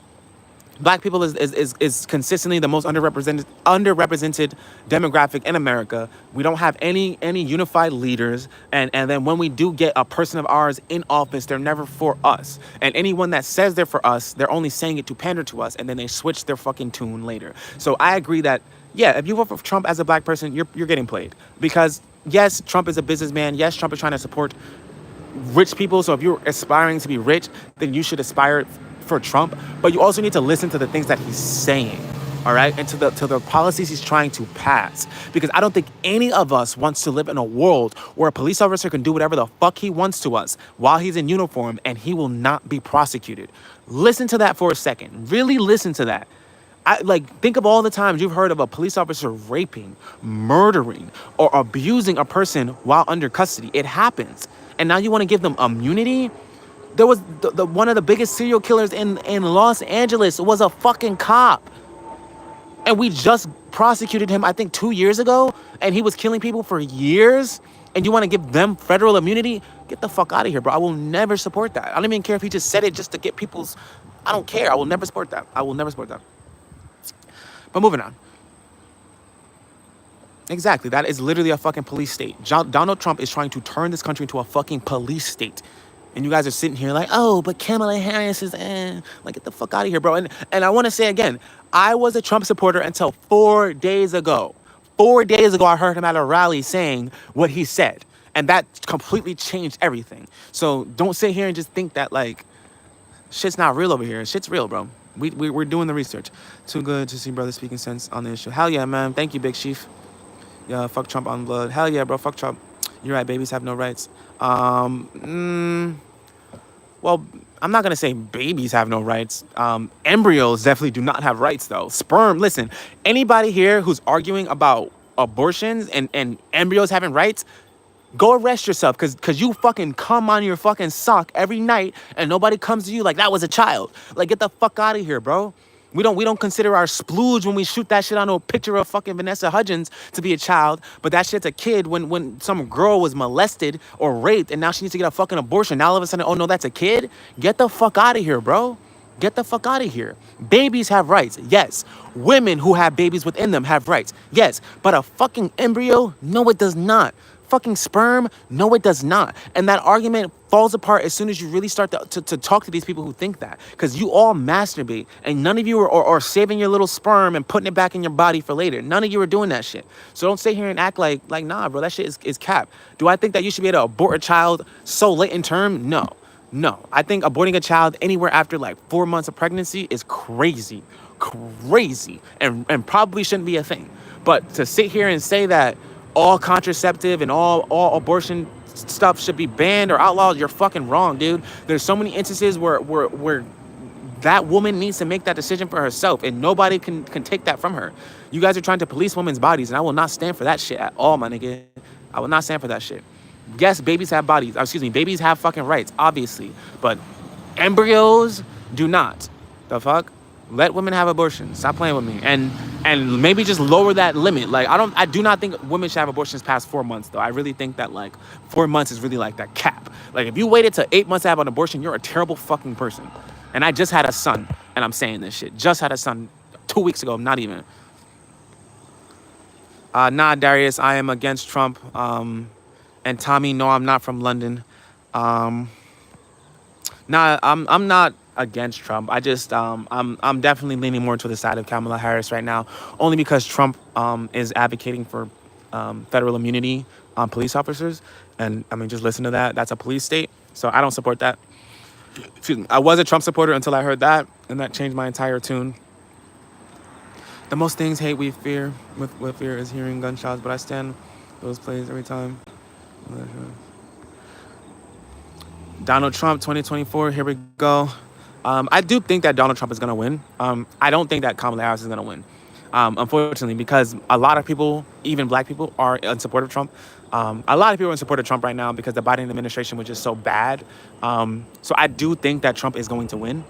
black people is consistently the most underrepresented demographic in America. We don't have any unified leaders, and then when we do get a person of ours in office, they're never for us. And anyone that says they're for us, they're only saying it to pander to us, and then they switch their fucking tune later. So I agree that, yeah, if you vote for Trump as a black person, you're getting played. Because yes, Trump is a businessman. Yes, Trump is trying to support rich people. So if you're aspiring to be rich, then you should aspire for Trump, but you also need to listen to the things that he's saying, all right, and to the policies he's trying to pass. Because I don't think any of us wants to live in a world where a police officer can do whatever the fuck he wants to us while he's in uniform and he will not be prosecuted. Listen to that for a second. Really listen to that. Think of all the times you've heard of a police officer raping, murdering, or abusing a person while under custody. It happens. And now you want to give them immunity? There was one of the biggest serial killers in Los Angeles was a fucking cop. And we just prosecuted him, I think, 2 years ago. And he was killing people for years. and you want to give them federal immunity, get the fuck out of here, bro. I will never support that. I don't even care if he just said it just to get people's... I don't care. I will never support that. I will never support that. But moving on. Exactly. That is literally a fucking police state. Donald Trump is trying to turn this country into a fucking police state. And you guys are sitting here like, oh, but Kamala Harris is, like, get the fuck out of here, bro. And I want to say again, I was a Trump supporter until 4 days ago. 4 days ago, I heard him at a rally saying what he said. And that completely changed everything. So don't sit here and just think that, like, shit's not real over here. Shit's real, bro. We're doing the research. Too good to see brothers speaking sense on the issue. Hell yeah, man. Thank you, Big Chief. Yeah, fuck Trump on blood. Hell yeah, bro. Fuck Trump. You're right. Babies have no rights. Well, I'm not going to say babies have no rights. Embryos definitely do not have rights, though. Sperm, listen, anybody here who's arguing about abortions and embryos having rights, go arrest yourself because you fucking come on your fucking sock every night and nobody comes to you like that was a child. Like, get the fuck out of here, bro. We don't consider our splooge when we shoot that shit on a picture of fucking Vanessa Hudgens to be a child, but that shit's a kid when some girl was molested or raped and now she needs to get a fucking abortion. Now all of a sudden, oh no, that's a kid? Get the fuck out of here, bro. Get the fuck out of here. Babies have rights, yes. Women who have babies within them have rights, yes. But a fucking embryo, no, it does not. Fucking sperm, no, it does not. And that argument falls apart as soon as you really start to talk to these people who think that. Because you all masturbate, and none of you are saving your little sperm and putting it back in your body for later. None of you are doing that shit. So don't sit here and act like nah, bro, that shit is cap. Do I think that you should be able to abort a child so late in term? No. No. I think aborting a child anywhere after like 4 months of pregnancy is crazy. Crazy. And probably shouldn't be a thing. But to sit here and say that all contraceptive and all abortion stuff should be banned or outlawed, you're fucking wrong, dude. There's so many instances where that woman needs to make that decision for herself, and nobody can take that from her. You guys are trying to police women's bodies, and I will not stand for that shit at all, my nigga. I will not stand for that shit. Yes, babies have bodies. Babies have fucking rights, obviously, but embryos do not. The fuck? Let women have abortions. Stop playing with me. And maybe just lower that limit. Like, I do not think women should have abortions past 4 months, though. I really think that, like, 4 months is really, like, that cap. Like, if you waited to 8 months to have an abortion, you're a terrible fucking person. And I just had a son, and I'm saying this shit. Just had a son 2 weeks ago, not even. Nah, Darius, I am against Trump. And Tommy, no, I'm not from London. Nah, I'm not against Trump. I just I'm definitely leaning more to the side of Kamala Harris right now, only because Trump is advocating for federal immunity on police officers, and I mean, just listen to that. That's a police state, so I don't support that. Excuse me. I was a Trump supporter until I heard that, and that changed my entire tune. The most things hate we fear with fear is hearing gunshots, but I stand those plays every time. Donald Trump 2024, here we go. I do think that Donald Trump is going to win. I don't think that Kamala Harris is going to win, unfortunately, because a lot of people, even black people, are in support of Trump. A lot of people are in support of Trump right now because the Biden administration was just so bad. So I do think that Trump is going to win.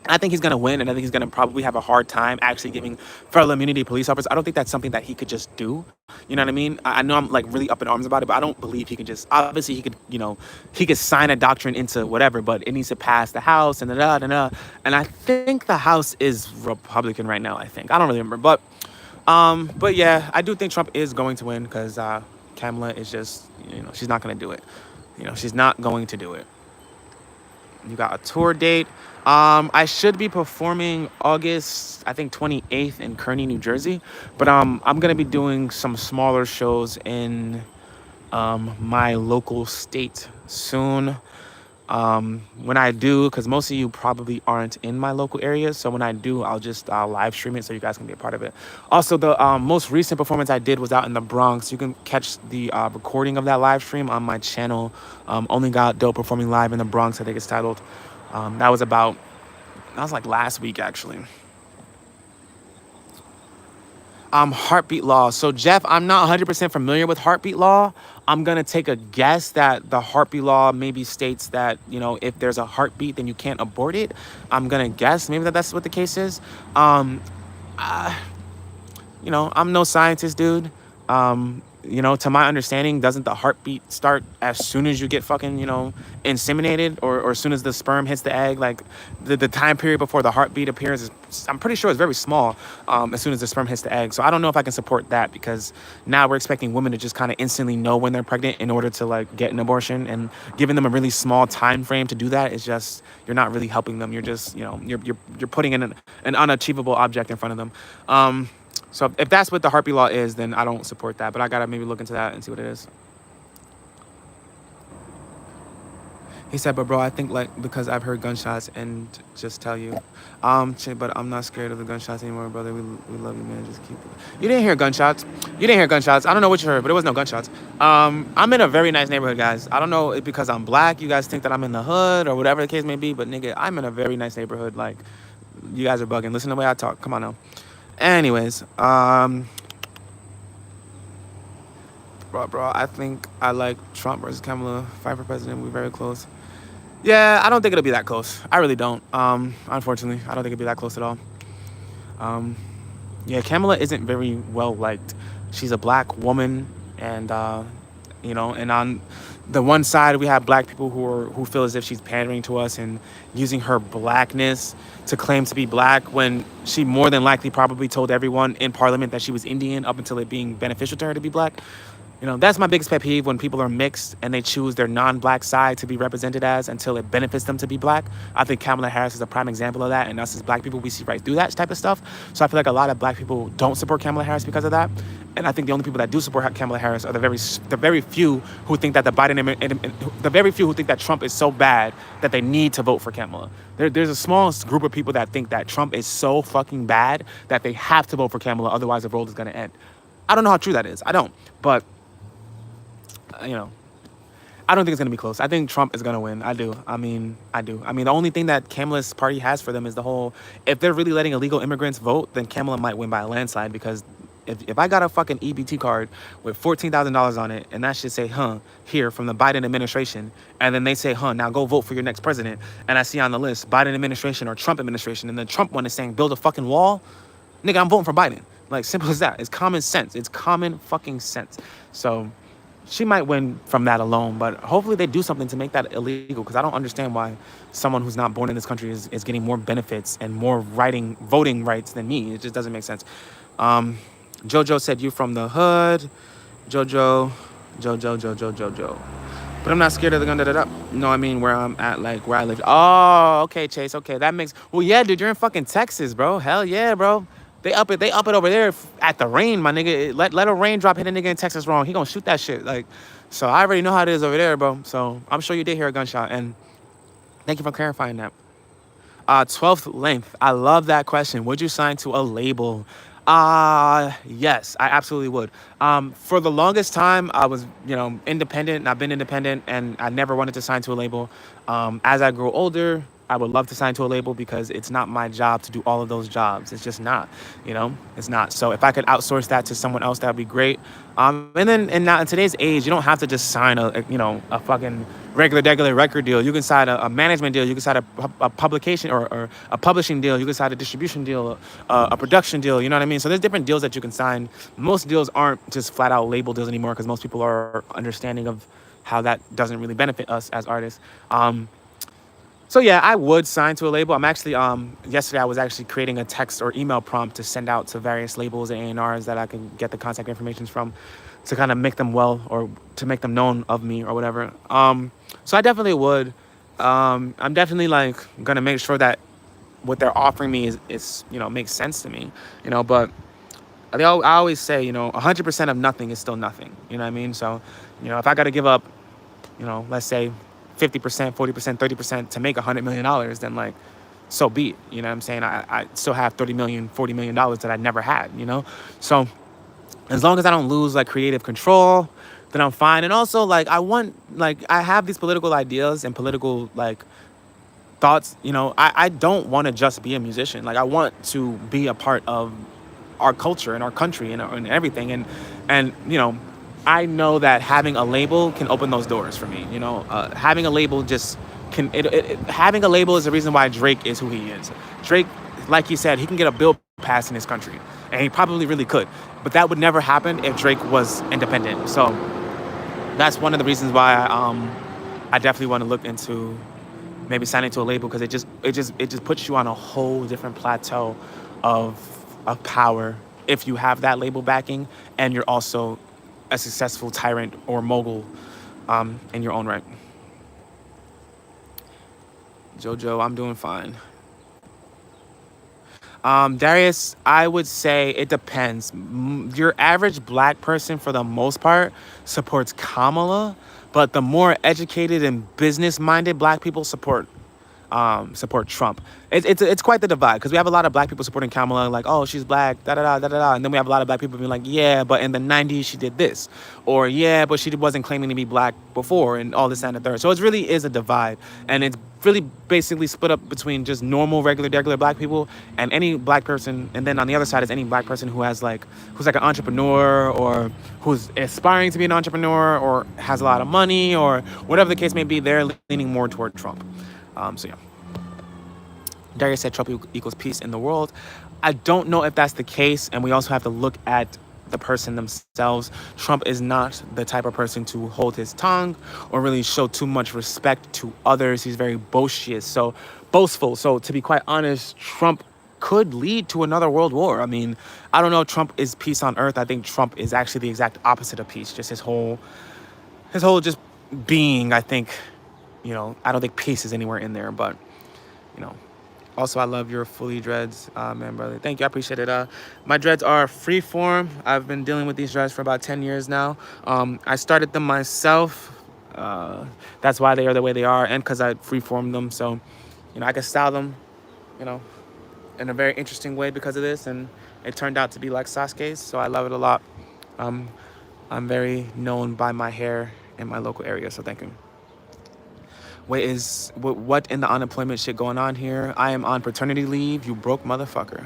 I think he's going to win, and I think he's going to probably have a hard time actually giving federal immunity to police officers. I don't think that's something that he could just do. You know what I mean? I know I'm like really up in arms about it, but I don't believe he can just, obviously he could, he could sign a doctrine into whatever, but it needs to pass the House and da-da-da-da. And I think the House is Republican right now, I think. I don't really remember. But yeah, I do think Trump is going to win because Kamala is just, she's not going to do it. She's not going to do it. You got a tour date. I should be performing August, I think 28th in Kearney, New Jersey. But I'm going to be doing some smaller shows in my local state soon. When I do, because most of you probably aren't in my local area. So when I do, I'll just live stream it so you guys can be a part of it. Also, the most recent performance I did was out in the Bronx. You can catch the recording of that live stream on my channel, OnlyGotDope, performing live in the Bronx, I think it's titled. That was like last week, actually. Heartbeat law. So, Jeff, I'm not 100% familiar with heartbeat law. I'm going to take a guess that the heartbeat law maybe states that, if there's a heartbeat, then you can't abort it. I'm going to guess maybe that's what the case is. I'm no scientist, dude. you know, to my understanding, doesn't the heartbeat start as soon as you get fucking, you know, inseminated, or as soon as the sperm hits the egg? Like the time period before the heartbeat appears is, I'm pretty sure, it's very small, as soon as the sperm hits the egg. So I don't know if I can support that, because now we're expecting women to just kind of instantly know when they're pregnant in order to like get an abortion, and giving them a really small time frame to do that is just, you're not really helping them. You're just, you know, you're putting in an unachievable object in front of them. So if that's what the heartbeat law is, then I don't support that. But I gotta maybe look into that and see what it is. He said, but bro, I think like, because I've heard gunshots and just tell you, but I'm not scared of the gunshots anymore, brother. We love you, man. Just keep it. You didn't hear gunshots. You didn't hear gunshots. I don't know what you heard, but it was no gunshots. I'm in a very nice neighborhood, guys. I don't know if because I'm black, you guys think that I'm in the hood or whatever the case may be, but nigga, I'm in a very nice neighborhood. Like, you guys are bugging. Listen to the way I talk. Come on now. Anyways, bro, I think I like Trump versus Kamala. Fight for president. We're very close. Yeah, I don't think it'll be that close. I really don't. Unfortunately, I don't think it'll be that close at all. Yeah, Kamala isn't very well liked. She's a black woman, and you know, and on the one side we have black people who feel as if she's pandering to us and using her blackness to claim to be black, when she more than likely probably told everyone in parliament that she was Indian up until it being beneficial to her to be black. You know, that's my biggest pet peeve, when people are mixed and they choose their non-black side to be represented as until it benefits them to be black. I think Kamala Harris is a prime example of that, and us as black people, we see right through that type of stuff. So I feel like a lot of black people don't support Kamala Harris because of that. And I think the only people that do support Kamala Harris are the very few who think that the very few who think that Trump is so bad that they need to vote for Kamala. There's a small group of people that think that Trump is so fucking bad that they have to vote for Kamala, otherwise the world is going to end. I don't know how true that is. I don't. But you know, I don't think it's going to be close. I think Trump is going to win. I do. I mean, the only thing that Kamala's party has for them is the whole, if they're really letting illegal immigrants vote, then Kamala might win by a landslide, because if I got a fucking EBT card with $14,000 on it, and that should say, here from the Biden administration, and then they say, now go vote for your next president, and I see on the list Biden administration or Trump administration, and the Trump one is saying build a fucking wall, nigga, I'm voting for Biden. Like, simple as that. It's common sense. It's common fucking sense. So she might win from that alone, but hopefully they do something to make that illegal, because I don't understand why someone who's not born in this country is getting more benefits and more voting rights than me. It just doesn't make sense. Jojo said, you from the hood. Jojo. But I'm not scared of the gun, No, I mean where I'm at, like where I live. Oh, okay, Chase. Okay, that makes, well, yeah, dude, you're in fucking Texas, bro. Hell yeah, bro. They up it over there at the rain, my nigga. Let a raindrop hit a nigga in Texas wrong. He gonna shoot that shit. Like, so I already know how it is over there, bro. So I'm sure you did hear a gunshot, and thank you for clarifying that. 12th length. I love that question. Would you sign to a label? Yes, I absolutely would. For the longest time, I was, independent, and I've been independent, and I never wanted to sign to a label. As I grew older, I would love to sign to a label, because it's not my job to do all of those jobs. It's just not, it's not. So if I could outsource that to someone else, that'd be great. And now in today's age, you don't have to just sign a fucking regular record deal. You can sign a management deal. You can sign a publication or a publishing deal. You can sign a distribution deal, a production deal. You know what I mean? So there's different deals that you can sign. Most deals aren't just flat out label deals anymore, because most people are understanding of how that doesn't really benefit us as artists. So yeah, I would sign to a label. I'm actually, yesterday I was actually creating a text or email prompt to send out to various labels and A&Rs that I can get the contact information from, to kind of make them well, or to make them known of me or whatever. So I definitely would. I'm definitely gonna make sure that what they're offering me is makes sense to me, but I always say, 100% of nothing is still nothing. You know what I mean? So, if I got to give up, let's say 50%, 40%, 30% to make $100 million, then so be it. You know what I'm saying? I still have $30 million, $40 million that I never had, So as long as I don't lose creative control, then I'm fine. And also I have these political ideas and political thoughts. I don't want to just be a musician. I want to be a part of our culture and our country and everything. And I know that having a label can open those doors for me. Having a label having a label is the reason why Drake is who he is. Drake, like he said, he can get a bill pass in his country. And he probably really could. But that would never happen if Drake was independent. So that's one of the reasons why I definitely want to look into maybe signing to a label, because it just puts you on a whole different plateau of power if you have that label backing and you're also a successful tyrant or mogul in your own right. Jojo, I'm doing fine. Darius, I would say it depends. Your average black person, for the most part, supports Kamala, but the more educated and business-minded black people support Trump. It's quite the divide, because we have a lot of black people supporting Kamala, like, oh, she's black, da da da da da da, and then we have a lot of black people being like, yeah, but in the 90s she did this, or yeah, but she wasn't claiming to be black before, and all this and the third. So it really is a divide, and it's really basically split up between just normal, regular black people and any black person, and then on the other side is any black person who's like an entrepreneur, or who's aspiring to be an entrepreneur, or has a lot of money, or whatever the case may be. They're leaning more toward Trump. So yeah. Darius said Trump equals peace in the world. I don't know if that's the case, and we also have to look at the person themselves. Trump is not the type of person to hold his tongue or really show too much respect to others. He's very boastful. So to be quite honest, Trump could lead to another world war. I mean, I don't know if Trump is peace on earth. I think Trump is actually the exact opposite of peace. Just his whole just being, I think, I don't think peace is anywhere in there, but, Also, I love your fully dreads, man, brother. Thank you, I appreciate it. My dreads are freeform. I've been dealing with these dreads for about 10 years now. I started them myself. That's why they are the way they are, and because I freeformed them. So, I can style them, in a very interesting way because of this, and it turned out to be like Sasuke's, so I love it a lot. I'm very known by my hair in my local area, so thank you. Wait, what in the unemployment shit going on here? I am on paternity leave, you broke motherfucker.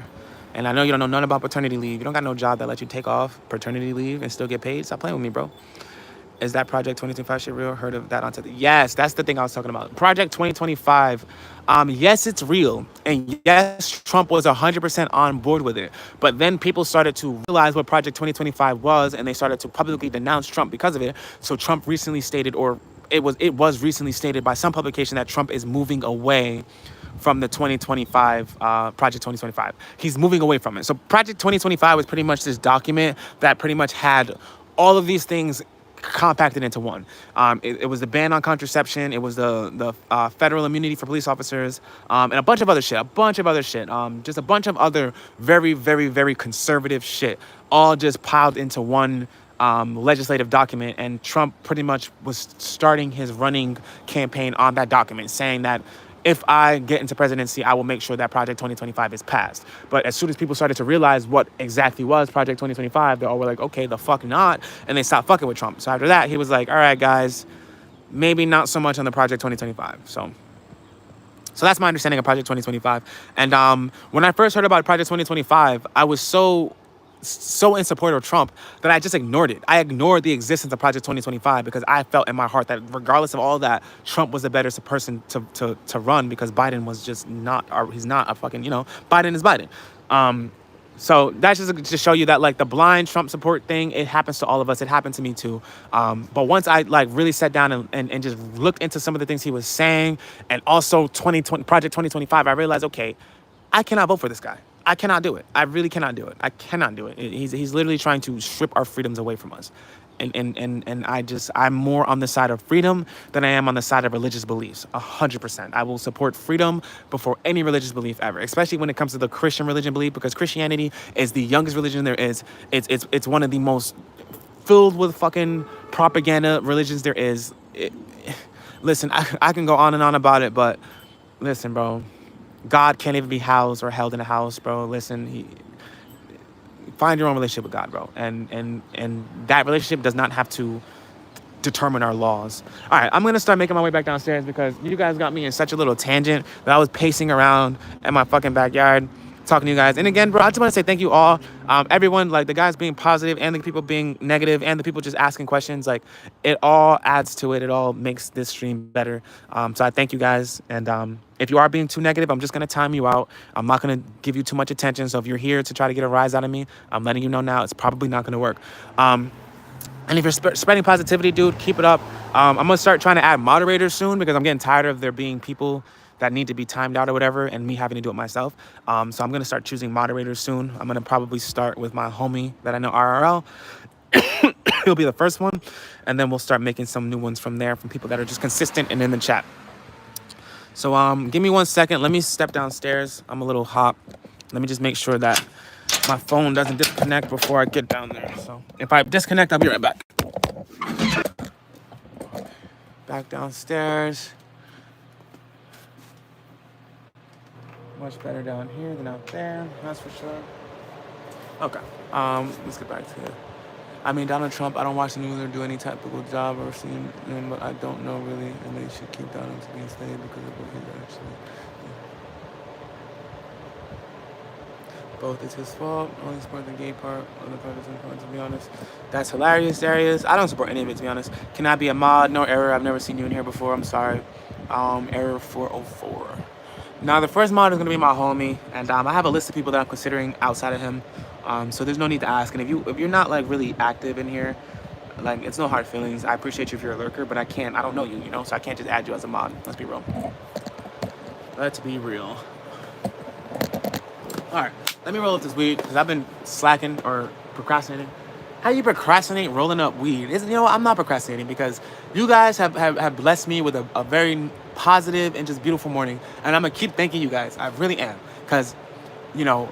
And I know you don't know nothing about paternity leave. You don't got no job that lets you take off paternity leave and still get paid. Stop playing with me, bro. Is that Project 2025 shit real? Heard of that on today? Yes, that's the thing I was talking about. Project 2025. Yes, it's real. And yes, Trump was 100% on board with it. But then people started to realize what Project 2025 was, and they started to publicly denounce Trump because of it. So Trump recently stated, or it was recently stated by some publication, that Trump is moving away from the 2025, Project 2025. He's moving away from it. So Project 2025 was pretty much this document that pretty much had all of these things compacted into one. It was the ban on contraception. It was the federal immunity for police officers, and a bunch of other shit. Just a bunch of other very, very, very conservative shit, all just piled into one legislative document. And Trump pretty much was starting his running campaign on that document, saying that if I get into presidency, I will make sure that Project 2025 is passed. But as soon as people started to realize what exactly was Project 2025, they all were like, okay, the fuck not. And they stopped fucking with Trump. So after that, he was like, all right, guys, maybe not so much on the Project 2025. So that's my understanding of Project 2025. And when I first heard about Project 2025, I was so in support of Trump that I just ignored it. I ignored the existence of Project 2025 because I felt in my heart that regardless of all that, Trump was the better person to run, because Biden was just not, he's not a fucking, Biden is Biden. So that's just to show you that, like, the blind Trump support thing, it happens to all of us. It happened to me too. But once I really sat down and just looked into some of the things he was saying, and also Project 2025, I realized, okay, I cannot vote for this guy. I cannot do it. I really cannot do it. I cannot do it. He's literally trying to strip our freedoms away from us. And I'm more on the side of freedom than I am on the side of religious beliefs. 100%. I will support freedom before any religious belief ever, especially when it comes to the Christian religion belief, because Christianity is the youngest religion there is. It's one of the most filled with fucking propaganda religions there is. Listen, I can go on and on about it, but listen, bro. God can't even be housed or held in a house, bro. Listen, find your own relationship with God, bro. And that relationship does not have to determine our laws. All right, I'm going to start making my way back downstairs because you guys got me in such a little tangent that I was pacing around in my fucking backyard talking to you guys. And again, bro, I just want to say thank you all. Everyone, like the guys being positive and the people being negative and the people just asking questions, like it all adds to it. It all makes this stream better. So I thank you guys. And if you are being too negative, I'm just going to time you out. I'm not going to give you too much attention. So if you're here to try to get a rise out of me, I'm letting you know now it's probably not going to work. And if you're spreading positivity, dude, keep it up. I'm going to start trying to add moderators soon because I'm getting tired of there being people that need to be timed out or whatever and me having to do it myself. So I'm going to start choosing moderators soon. I'm going to probably start with my homie that I know IRL. He'll be the first one. And then we'll start making some new ones from there from people that are just consistent and in the chat. So give me 1 second. Let me step downstairs. I'm a little hot. Let me just make sure that my phone doesn't disconnect before I get down there. So if I disconnect, I'll be right back. Back downstairs. Much better down here than out there, that's for sure. Okay, let's get back to it. I mean, Donald Trump, I don't watch the news or do any typical job or see him, but I don't know really, and they should keep Donald to be enslaved because of what he's actually. Both, it's his fault. Only support the gay part, other part is important, to be honest. That's hilarious, Darius. I don't support any of it, to be honest. Can I be a mod? No error. I've never seen you in here before. I'm sorry. Error 404. Now, the first mod is going to be my homie, and I have a list of people that I'm considering outside of him. So there's no need to ask. And if you're not like really active in here, like it's no hard feelings. I appreciate you if you're a lurker, but I don't know you, you know, so I can't just add you as a mod. Let's be real. Let's be real. All right, let me roll up this weed because I've been slacking or procrastinating. How you procrastinate rolling up weed? You know what? I'm not procrastinating because you guys have blessed me with a very positive and just beautiful morning. And I'm going to keep thanking you guys. I really am. Because, you know,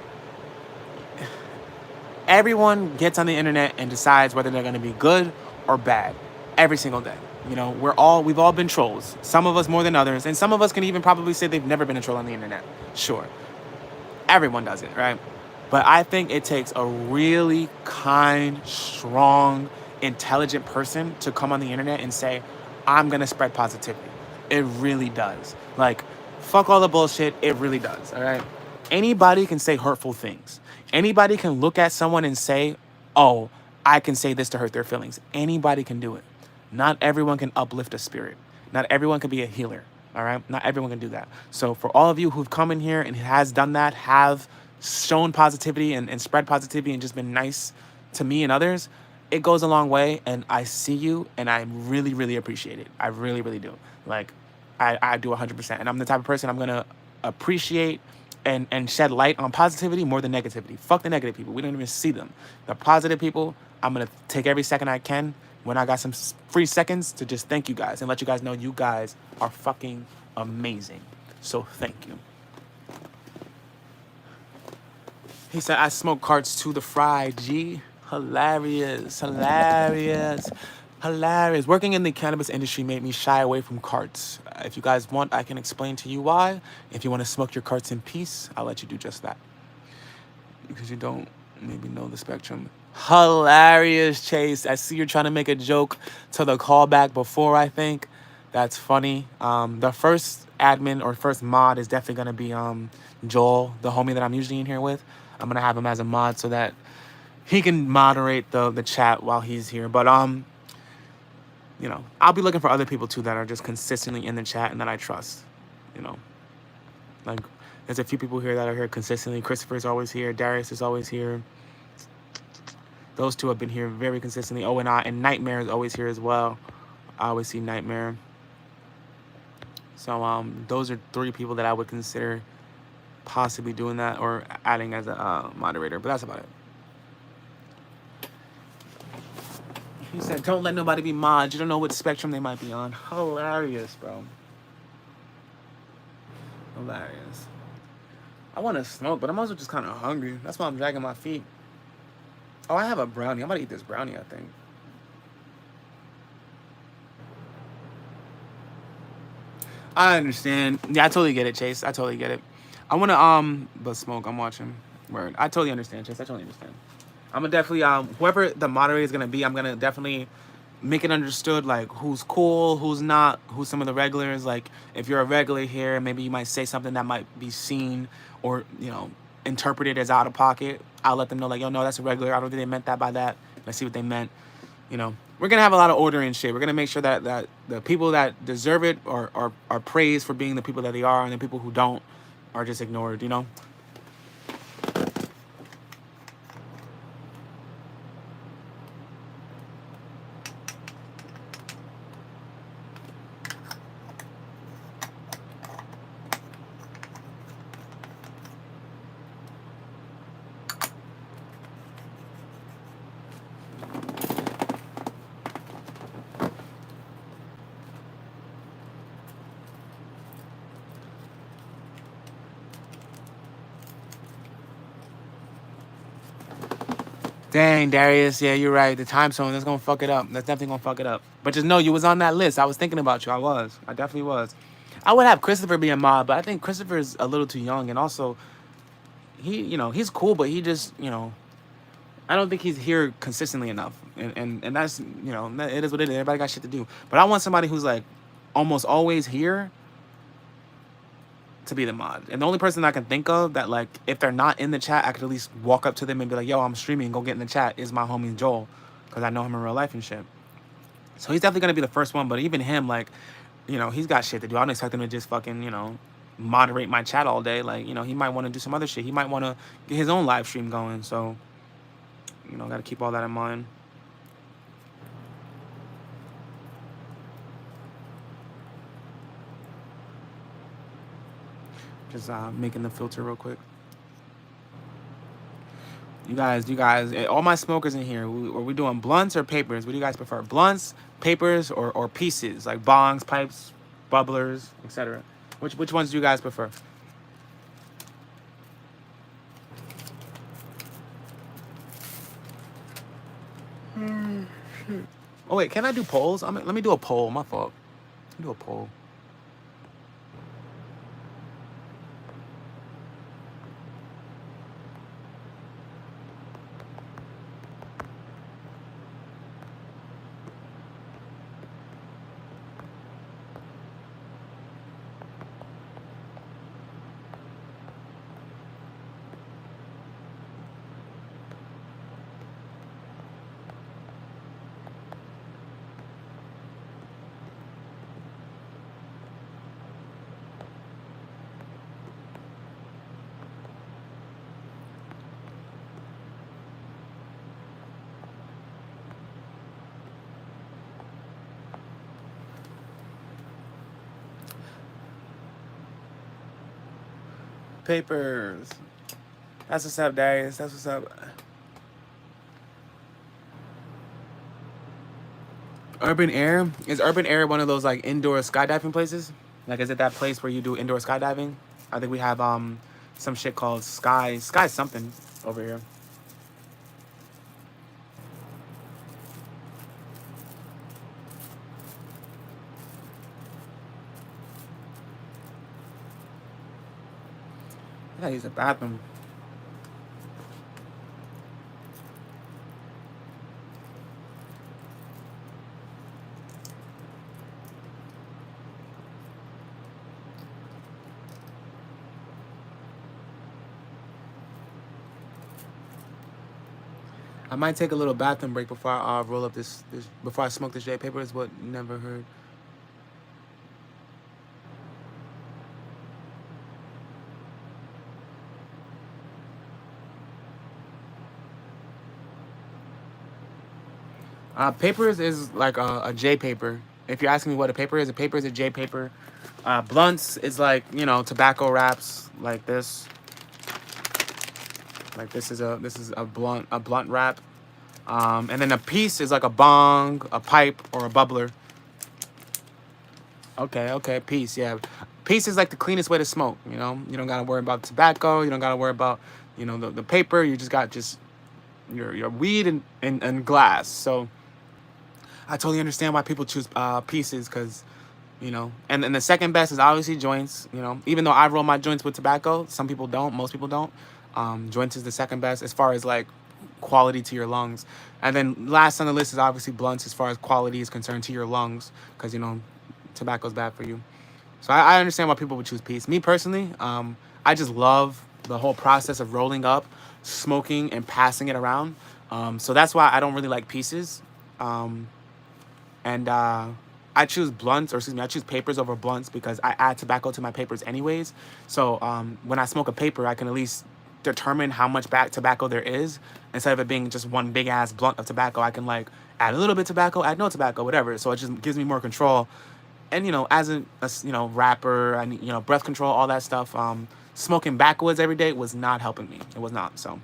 everyone gets on the internet and decides whether they're going to be good or bad every single day. You know, we've all been trolls. Some of us more than others. And some of us can even probably say they've never been a troll on the internet. Sure. Everyone does it, right? But I think it takes a really kind, strong, intelligent person to come on the internet and say, I'm going to spread positivity. It really does. Like, fuck all the bullshit. It really does, all right? Anybody can say hurtful things. Anybody can look at someone and say, oh, I can say this to hurt their feelings. Anybody can do it. Not everyone can uplift a spirit. Not everyone can be a healer, all right? Not everyone can do that. So for all of you who've come in here and has done that, have shown positivity and spread positivity and just been nice to me and others, it goes a long way. And I see you and I really, really appreciate it. I really, really do. Like, I do 100%. And I'm the type of person I'm going to appreciate and shed light on positivity more than negativity. Fuck the negative people. We don't even see them. The positive people, I'm going to take every second I can when I got some free seconds to just thank you guys and let you guys know you guys are fucking amazing. So thank you. He said, I smoke carts to the fry, G. Hilarious, hilarious, hilarious. Working in the cannabis industry made me shy away from carts. If you guys want, I can explain to you why. If you want to smoke your carts in peace, I'll let you do just that. Because you don't maybe know the spectrum. Hilarious, Chase. I see you're trying to make a joke to the callback before, I think. That's funny. The first admin or first mod is definitely going to be Joel, the homie that I'm usually in here with. I'm going to have him as a mod so that he can moderate the chat while he's here. But, you know, I'll be looking for other people, too, that are just consistently in the chat and that I trust, you know. Like, there's a few people here that are here consistently. Christopher's always here. Darius is always here. Those two have been here very consistently. Oh, and Nightmare is always here as well. I always see Nightmare. So, those are 3 people that I would consider possibly doing that or adding as a moderator, but that's about it. He said, don't let nobody be mods. You don't know what spectrum they might be on. Hilarious, bro. Hilarious. I want to smoke, but I'm also just kind of hungry. That's why I'm dragging my feet. Oh, I have a brownie. I'm going to eat this brownie, I think. I understand. Yeah, I totally get it, Chase. I totally get it. I want to, but smoke, I'm watching. Word. I totally understand, Chase. I totally understand. I'm going to definitely, whoever the moderator is going to be, I'm going to definitely make it understood, like, who's cool, who's not, who's some of the regulars. Like, if you're a regular here, maybe you might say something that might be seen or, you know, interpret it as out of pocket, I'll let them know, like, yo, no, that's a regular. I don't think they meant that by that. Let's see what they meant. You know, we're going to have a lot of order and shit. We're going to make sure that the people that deserve it are praised for being the people that they are, and the people who don't are just ignored, you know? Dang, Darius. Yeah, you're right. The time zone, that's going to fuck it up. That's definitely going to fuck it up. But just know you was on that list. I was thinking about you. I definitely was. I would have Christopher be a mod, but I think Christopher is a little too young. And also, he's cool, but he just, I don't think he's here consistently enough. And that's, it is what it is. Everybody got shit to do. But I want somebody who's, like, almost always here to be the mod. And the only person I can think of that, like, if they're not in the chat, I could at least walk up to them and be like, yo, I'm streaming, go get in the chat, is my homie Joel, because I know him in real life and shit. So he's definitely going to be the first one, but even him, like, he's got shit to do. I don't expect him to just fucking, moderate my chat all day. Like, he might want to do some other shit. He might want to get his own live stream going. So, got to keep all that in mind. Just making the filter real quick. You guys, all my smokers in here, are we doing blunts or papers? What do you guys prefer? Blunts, papers, or pieces? Like bongs, pipes, bubblers, etc. Which ones do you guys prefer? Oh, wait, can I do polls? Let me do a poll. My fault. Let me do a poll. Papers. That's what's up, Darius. That's what's up. Urban Air? Is Urban Air one of those, like, indoor skydiving places? Like, is it that place where you do indoor skydiving? I think we have some shit called Sky something over here. I gotta use the bathroom. I might take a little bathroom break before I roll up this before I smoke this J paper. Is what you never heard. Papers is like a J paper. If you're asking me what a paper is a J paper. Blunts is like, tobacco wraps like this. Like this is a blunt wrap. And then a piece is like a bong, a pipe, or a bubbler. Okay, piece, yeah. Piece is like the cleanest way to smoke, You don't gotta worry about tobacco, you don't gotta worry about, the paper, you just got your weed and glass. So I totally understand why people choose pieces, because, and the second best is obviously joints, Even though I roll my joints with tobacco, some people don't, most people don't. Joints is the second best as far as, like, quality to your lungs. And then last on the list is obviously blunts as far as quality is concerned to your lungs, because, tobacco's bad for you. So I understand why people would choose piece. Me personally, I just love the whole process of rolling up, smoking, and passing it around. So that's why I don't really like pieces. And I choose blunts, or excuse me, I choose papers over blunts because I add tobacco to my papers anyways. So when I smoke a paper, I can at least determine how much tobacco there is. Instead of it being just one big ass blunt of tobacco, I can like add a little bit of tobacco, add no tobacco, whatever. So it just gives me more control. And as a rapper, and breath control, all that stuff, smoking backwoods every day was not helping me. It was not. So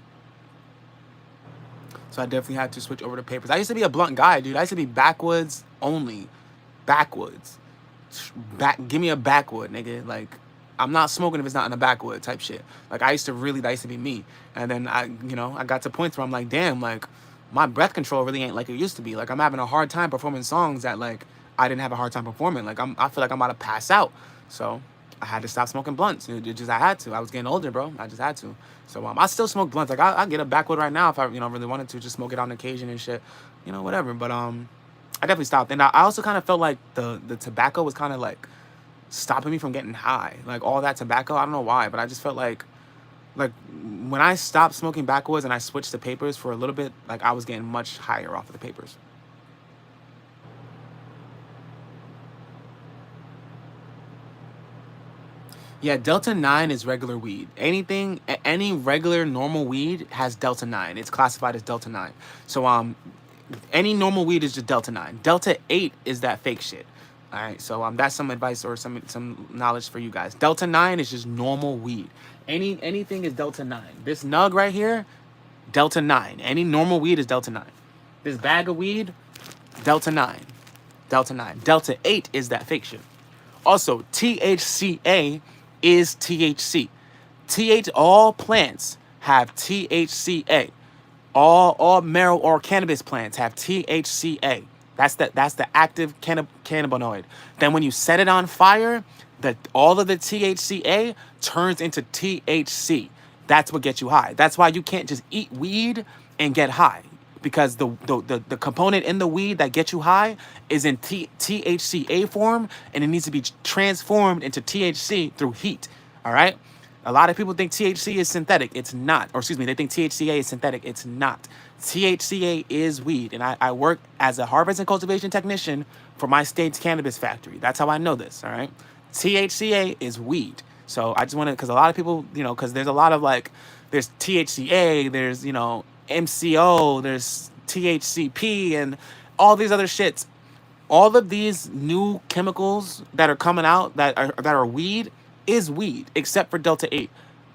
I definitely had to switch over to papers. I used to be a blunt guy, dude. I used to be backwoods only. Backwoods. Give me a backwood, nigga. Like, I'm not smoking if it's not in a backwood type shit. Like, that used to be me. And then I got to points where I'm like, damn, like, my breath control really ain't like it used to be. Like, I'm having a hard time performing songs that, like, I didn't have a hard time performing. Like, I feel like I'm about to pass out. So I had to stop smoking blunts. I had to. I was getting older, bro. I just had to. So I still smoke blunts. Like, I get a backwood right now if I really wanted to, just smoke it on occasion and shit. Whatever. But I definitely stopped. And I also kind of felt like the tobacco was kind of like stopping me from getting high. Like, all that tobacco, I don't know why, but I just felt like when I stopped smoking backwoods and I switched to papers for a little bit, like, I was getting much higher off of the papers. Yeah, Delta 9 is regular weed. Any regular normal weed has Delta 9. It's classified as Delta 9. So any normal weed is just Delta 9. Delta 8 is that fake shit. All right, so that's some advice or some knowledge for you guys. Delta 9 is just normal weed. Anything is Delta 9. This nug right here, Delta 9. Any normal weed is Delta 9. This bag of weed, Delta 9. Delta 9. Delta 8 is that fake shit. Also, THCA is THC. All plants have THCA. All marrow or cannabis plants have THCA. That's the active cannabinoid. Then when you set it on fire, all of the THCA turns into THC. That's what gets you high. That's why you can't just eat weed and get high, because the component in the weed that gets you high is in THCA form, and it needs to be transformed into THC through heat. All right? A lot of people think THC is synthetic. It's not. Or excuse me, they think THCA is synthetic. It's not. THCA is weed. And I work as a harvest and cultivation technician for my state's cannabis factory. That's how I know this. All right? THCA is weed. So I just want to, because a lot of people, because there's a lot of there's THCA, there's, MCO, there's THCP, and all these other shits. All of these new chemicals that are coming out that are weed is weed, except for Delta 8.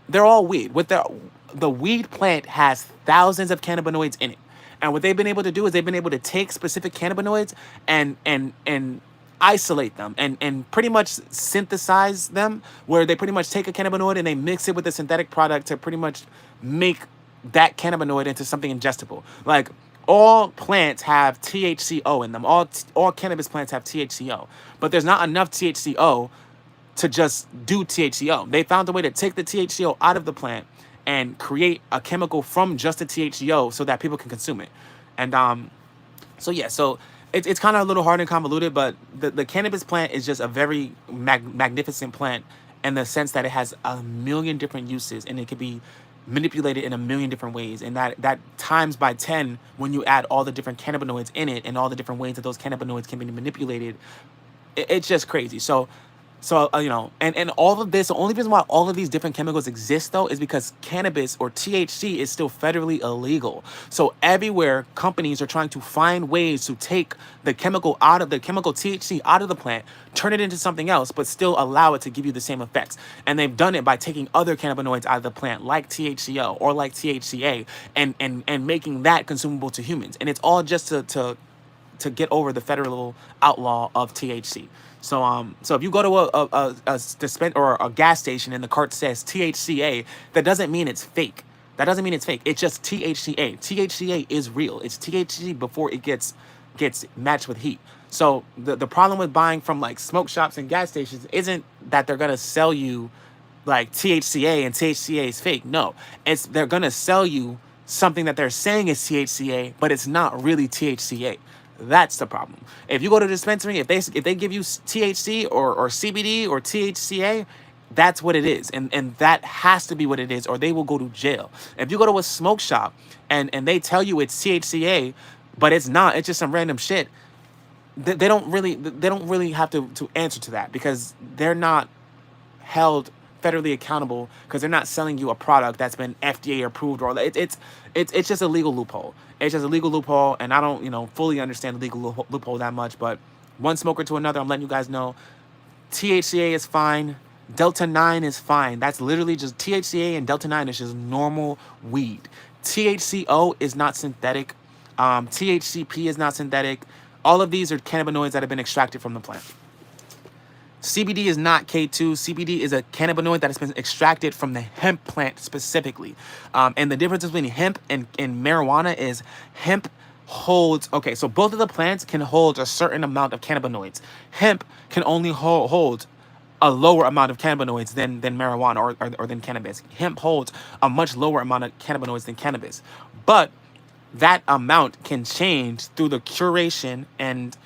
They're all weed. The weed plant has thousands of cannabinoids in it. And what they've been able to do is they've been able to take specific cannabinoids and isolate them and pretty much synthesize them, where they pretty much take a cannabinoid and they mix it with a synthetic product to pretty much make that cannabinoid into something ingestible. Like, all plants have THCO in them. All cannabis plants have THCO. But there's not enough THCO to just do THCO. They found a way to take the THCO out of the plant and create a chemical from just the THCO so that people can consume it. And so it's kind of a little hard and convoluted, but the cannabis plant is just a very magnificent plant in the sense that it has a million different uses, and it could be manipulated in a million different ways. And that times by 10 when you add all the different cannabinoids in it and all the different ways that those cannabinoids can be manipulated. It's just crazy. So and all of this, the only reason why all of these different chemicals exist, though, is because cannabis, or THC, is still federally illegal. So everywhere, companies are trying to find ways to take the chemical THC out of the plant, turn it into something else, but still allow it to give you the same effects. And they've done it by taking other cannabinoids out of the plant, like THCO or like THCA, and making that consumable to humans. And it's all just to get over the federal outlaw of THC. So if you go to a dispense or a gas station and the cart says THCA, that doesn't mean it's fake. It's just THCA. THCA is real. It's THC before it gets matched with heat. So the problem with buying from smoke shops and gas stations isn't that they're gonna sell you THCA and THCA is fake. No, they're gonna sell you something that they're saying is THCA, but it's not really THCA. That's the problem. If you go to a dispensary, if they give you THC or CBD or THCA, That's what it is. And that has to be what it is, or they will go to jail. If you go to a smoke shop and they tell you it's THCA, but it's not, it's just some random shit, they don't really have to answer to that, because they're not held federally accountable, because they're not selling you a product that's been FDA approved, or it's just a legal loophole. It's just a legal loophole, and I don't fully understand the legal loophole that much. But one smoker to another, I'm letting you guys know, THCA is fine. Delta 9 is fine. That's literally just THCA, and Delta 9 is just normal weed. THCO is not synthetic. THCP is not synthetic. All of these are cannabinoids that have been extracted from the plant. CBD is not K2. CBD is a cannabinoid that has been extracted from the hemp plant specifically. And the difference between hemp and marijuana is hemp holds, okay, so both of the plants can hold a certain amount of cannabinoids. Hemp can only hold a lower amount of cannabinoids than marijuana or than cannabis. Hemp holds a much lower amount of cannabinoids than cannabis. But that amount can change through the curation and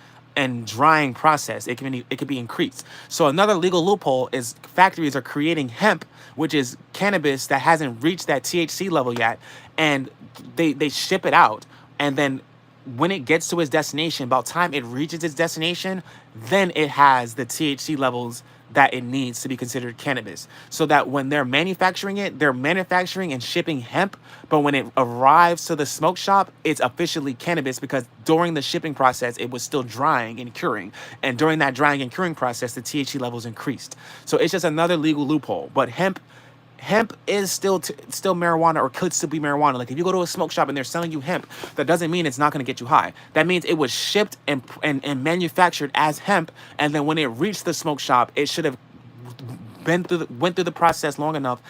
drying process. It can be increased. So another legal loophole is factories are creating hemp, which is cannabis that hasn't reached that THC level yet, and they ship it out, and then when it gets to its destination, about time it reaches its destination, then it has the THC levels that it needs to be considered cannabis. So that when they're manufacturing it, they're manufacturing and shipping hemp, but when it arrives to the smoke shop, it's officially cannabis, because during the shipping process, it was still drying and curing. And during that drying and curing process, the THC levels increased. So it's just another legal loophole. But hemp is still marijuana, or could still be marijuana. Like if you go to a smoke shop and they're selling you hemp, that doesn't mean it's not going to get you high. That means it was shipped and manufactured as hemp, and then when it reached the smoke shop, it should have went through the process long enough.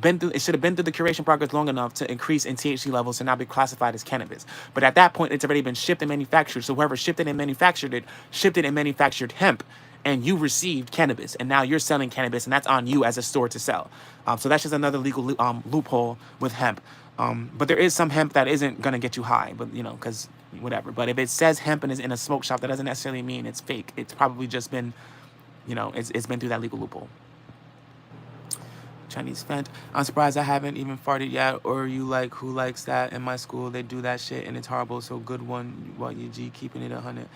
It should have been through the curation process long enough to increase in THC levels to now be classified as cannabis. But at that point, it's already been shipped and manufactured. So whoever shipped it and manufactured hemp, and you received cannabis, and now you're selling cannabis, and that's on you as a store to sell. So that's just another legal loophole with hemp. But there is some hemp that isn't gonna get you high, but because whatever. But if it says hemp and is in a smoke shop, that doesn't necessarily mean it's fake. It's probably just been, it's been through that legal loophole. Chinese Fent. I'm surprised I haven't even farted yet. Or you like, who likes that? In my school, they do that shit and it's horrible. So good one, while you G keeping it 100.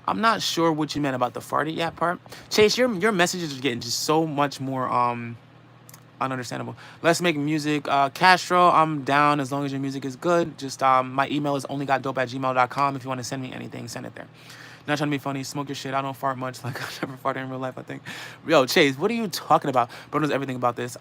I'm not sure what you meant about the farted yet part. Chase, your messages are getting just so much more ununderstandable. Let's make music. Castro, I'm down as long as your music is good. Just my email is onlygotdope@gmail.com. If you want to send me anything, send it there. Not trying to be funny. Smoke your shit. I don't fart much. Like, I've never farted in real life, I think. Yo, Chase, what are you talking about? Bro knows everything about this.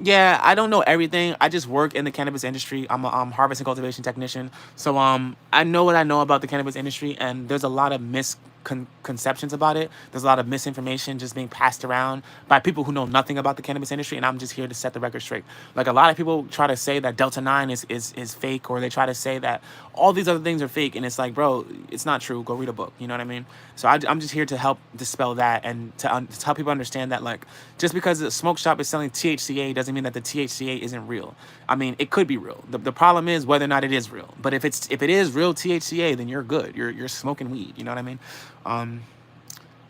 Yeah, I don't know everything. I just work in the cannabis industry. I'm a harvest and cultivation technician. So I know what I know about the cannabis industry, and there's a lot of misconceptions about it. There's a lot of misinformation just being passed around by people who know nothing about the cannabis industry, and I'm just here to set the record straight. Like, a lot of people try to say that Delta 9 is fake, or they try to say that all these other things are fake, and it's like, bro, it's not true. Go read a book. You know what I mean? So I'm just here to help dispel that, and to help people understand that, like, just because the smoke shop is selling THCA doesn't mean that the THCA isn't real. I mean, it could be real. The problem is whether or not it is real. But if it is real THCA, then you're good. You're smoking weed. You know what I mean?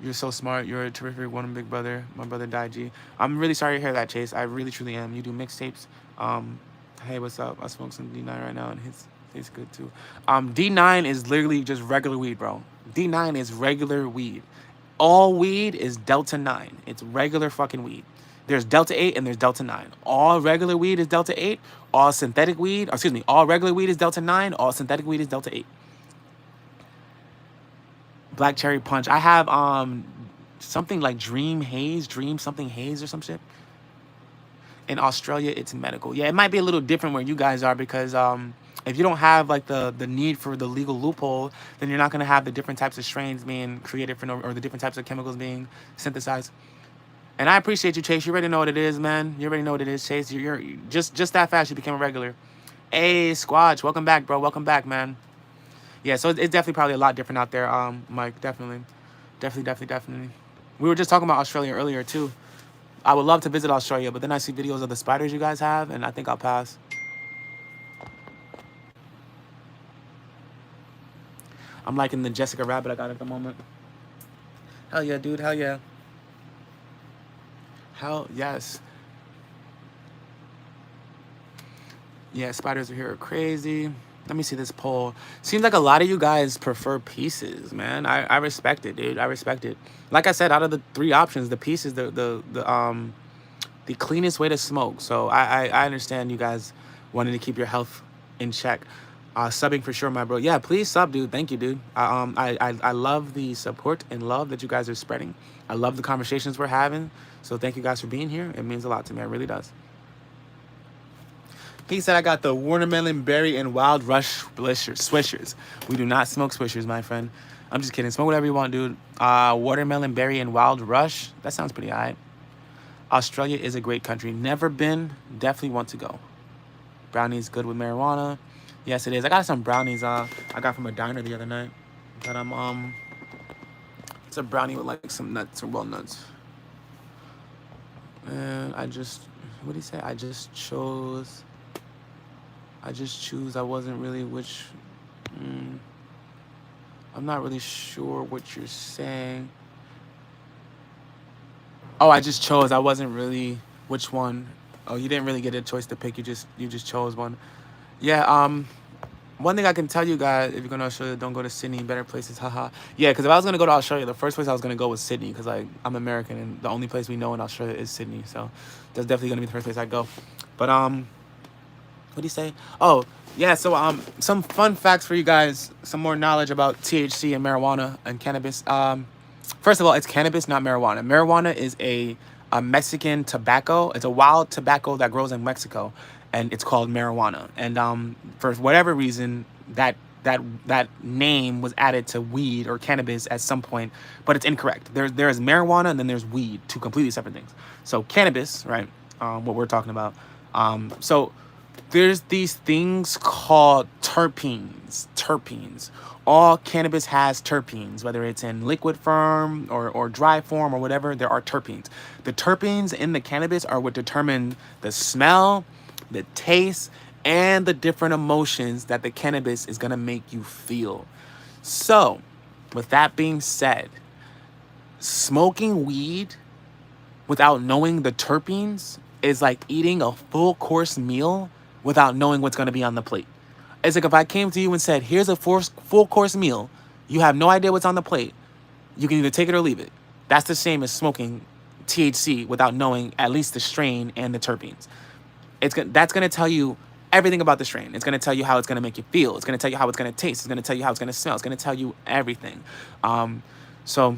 You're so smart. You're a terrific one, big brother. My brother died, G. I'm really sorry to hear that, Chase. I really, truly am. You do mixtapes. Hey, what's up? I smoke some D9 right now, and his tastes good, too. D9 is literally just regular weed, bro. D9 is regular weed. All weed is Delta 9. It's regular fucking weed. There's Delta 8 and there's Delta 9. All regular weed is Delta 8. All synthetic weed, all regular weed is Delta 9. All synthetic weed is Delta 8. Black cherry punch. I have something like dream something haze or some shit. In Australia, it's medical. Yeah, it might be a little different where you guys are, because if you don't have like the need for the legal loophole, then you're not gonna have the different types of strains being created or the different types of chemicals being synthesized. And I appreciate you, Chase. You already know what it is, man. You already know what it is, Chase. You're just that fast. You became a regular. Hey, Squatch, welcome back, bro. Welcome back, man. Yeah, so it's definitely probably a lot different out there, Mike. Definitely. We were just talking about Australia earlier too. I would love to visit Australia, but then I see videos of the spiders you guys have, and I think I'll pass. I'm liking the Jessica Rabbit I got at the moment. Hell yeah, dude. Hell yeah. Hell yes. Yeah, spiders are here are crazy. Let me see this poll. Seems like a lot of you guys prefer pieces, man. I respect it, dude. I respect it. Like I said, out of the 3 options, the piece is the cleanest way to smoke. So I understand you guys wanting to keep your health in check. Subbing for sure, my bro. Yeah, please sub, dude. Thank you, dude. I love the support and love that you guys are spreading. I love the conversations we're having. So thank you guys for being here. It means a lot to me. It really does. He said I got the watermelon, berry, and wild rush swishers. We do not smoke swishers, my friend. I'm just kidding. Smoke whatever you want, dude. Watermelon, berry, and wild rush. That sounds pretty alright. Australia is a great country. Never been. Definitely want to go. Brownies good with marijuana. Yes, it is. I got some brownies I got from a diner the other night. But it's a brownie with like some nuts or walnuts. And what did he say? I just choose. I wasn't really I'm not really sure what you're saying. Oh, I just chose. I wasn't really which one. Oh, you didn't really get a choice to pick. You just chose one. Yeah. One thing I can tell you guys, if you're going to Australia, don't go to Sydney. Better places. Haha. Yeah, because if I was going to go to Australia, the first place I was going to go was Sydney, because like I'm American and the only place we know in Australia is Sydney. So that's definitely going to be the first place I go. But what do you say? Oh, yeah, so some fun facts for you guys, some more knowledge about THC and marijuana and cannabis. First of all, it's cannabis, not marijuana. Marijuana is a Mexican tobacco. It's a wild tobacco that grows in Mexico, and it's called marijuana. And for whatever reason, that name was added to weed or cannabis at some point, but it's incorrect. There is marijuana and then there's weed, 2 completely separate things. So cannabis, right? What we're talking about. So there's these things called terpenes. All cannabis has terpenes, whether it's in liquid form or dry form or whatever, there are terpenes. The terpenes in the cannabis are what determine the smell, the taste, and the different emotions that the cannabis is gonna make you feel. So, with that being said, smoking weed without knowing the terpenes is like eating a full course meal without knowing what's going to be on the plate. It's like if I came to you and said, here's a full course meal, you have no idea what's on the plate, you can either take it or leave it. That's the same as smoking THC without knowing at least the strain and the terpenes. That's going to tell you everything about the strain. It's going to tell you how it's going to make you feel. It's going to tell you how it's going to taste. It's going to tell you how it's going to smell. It's going to tell you everything. So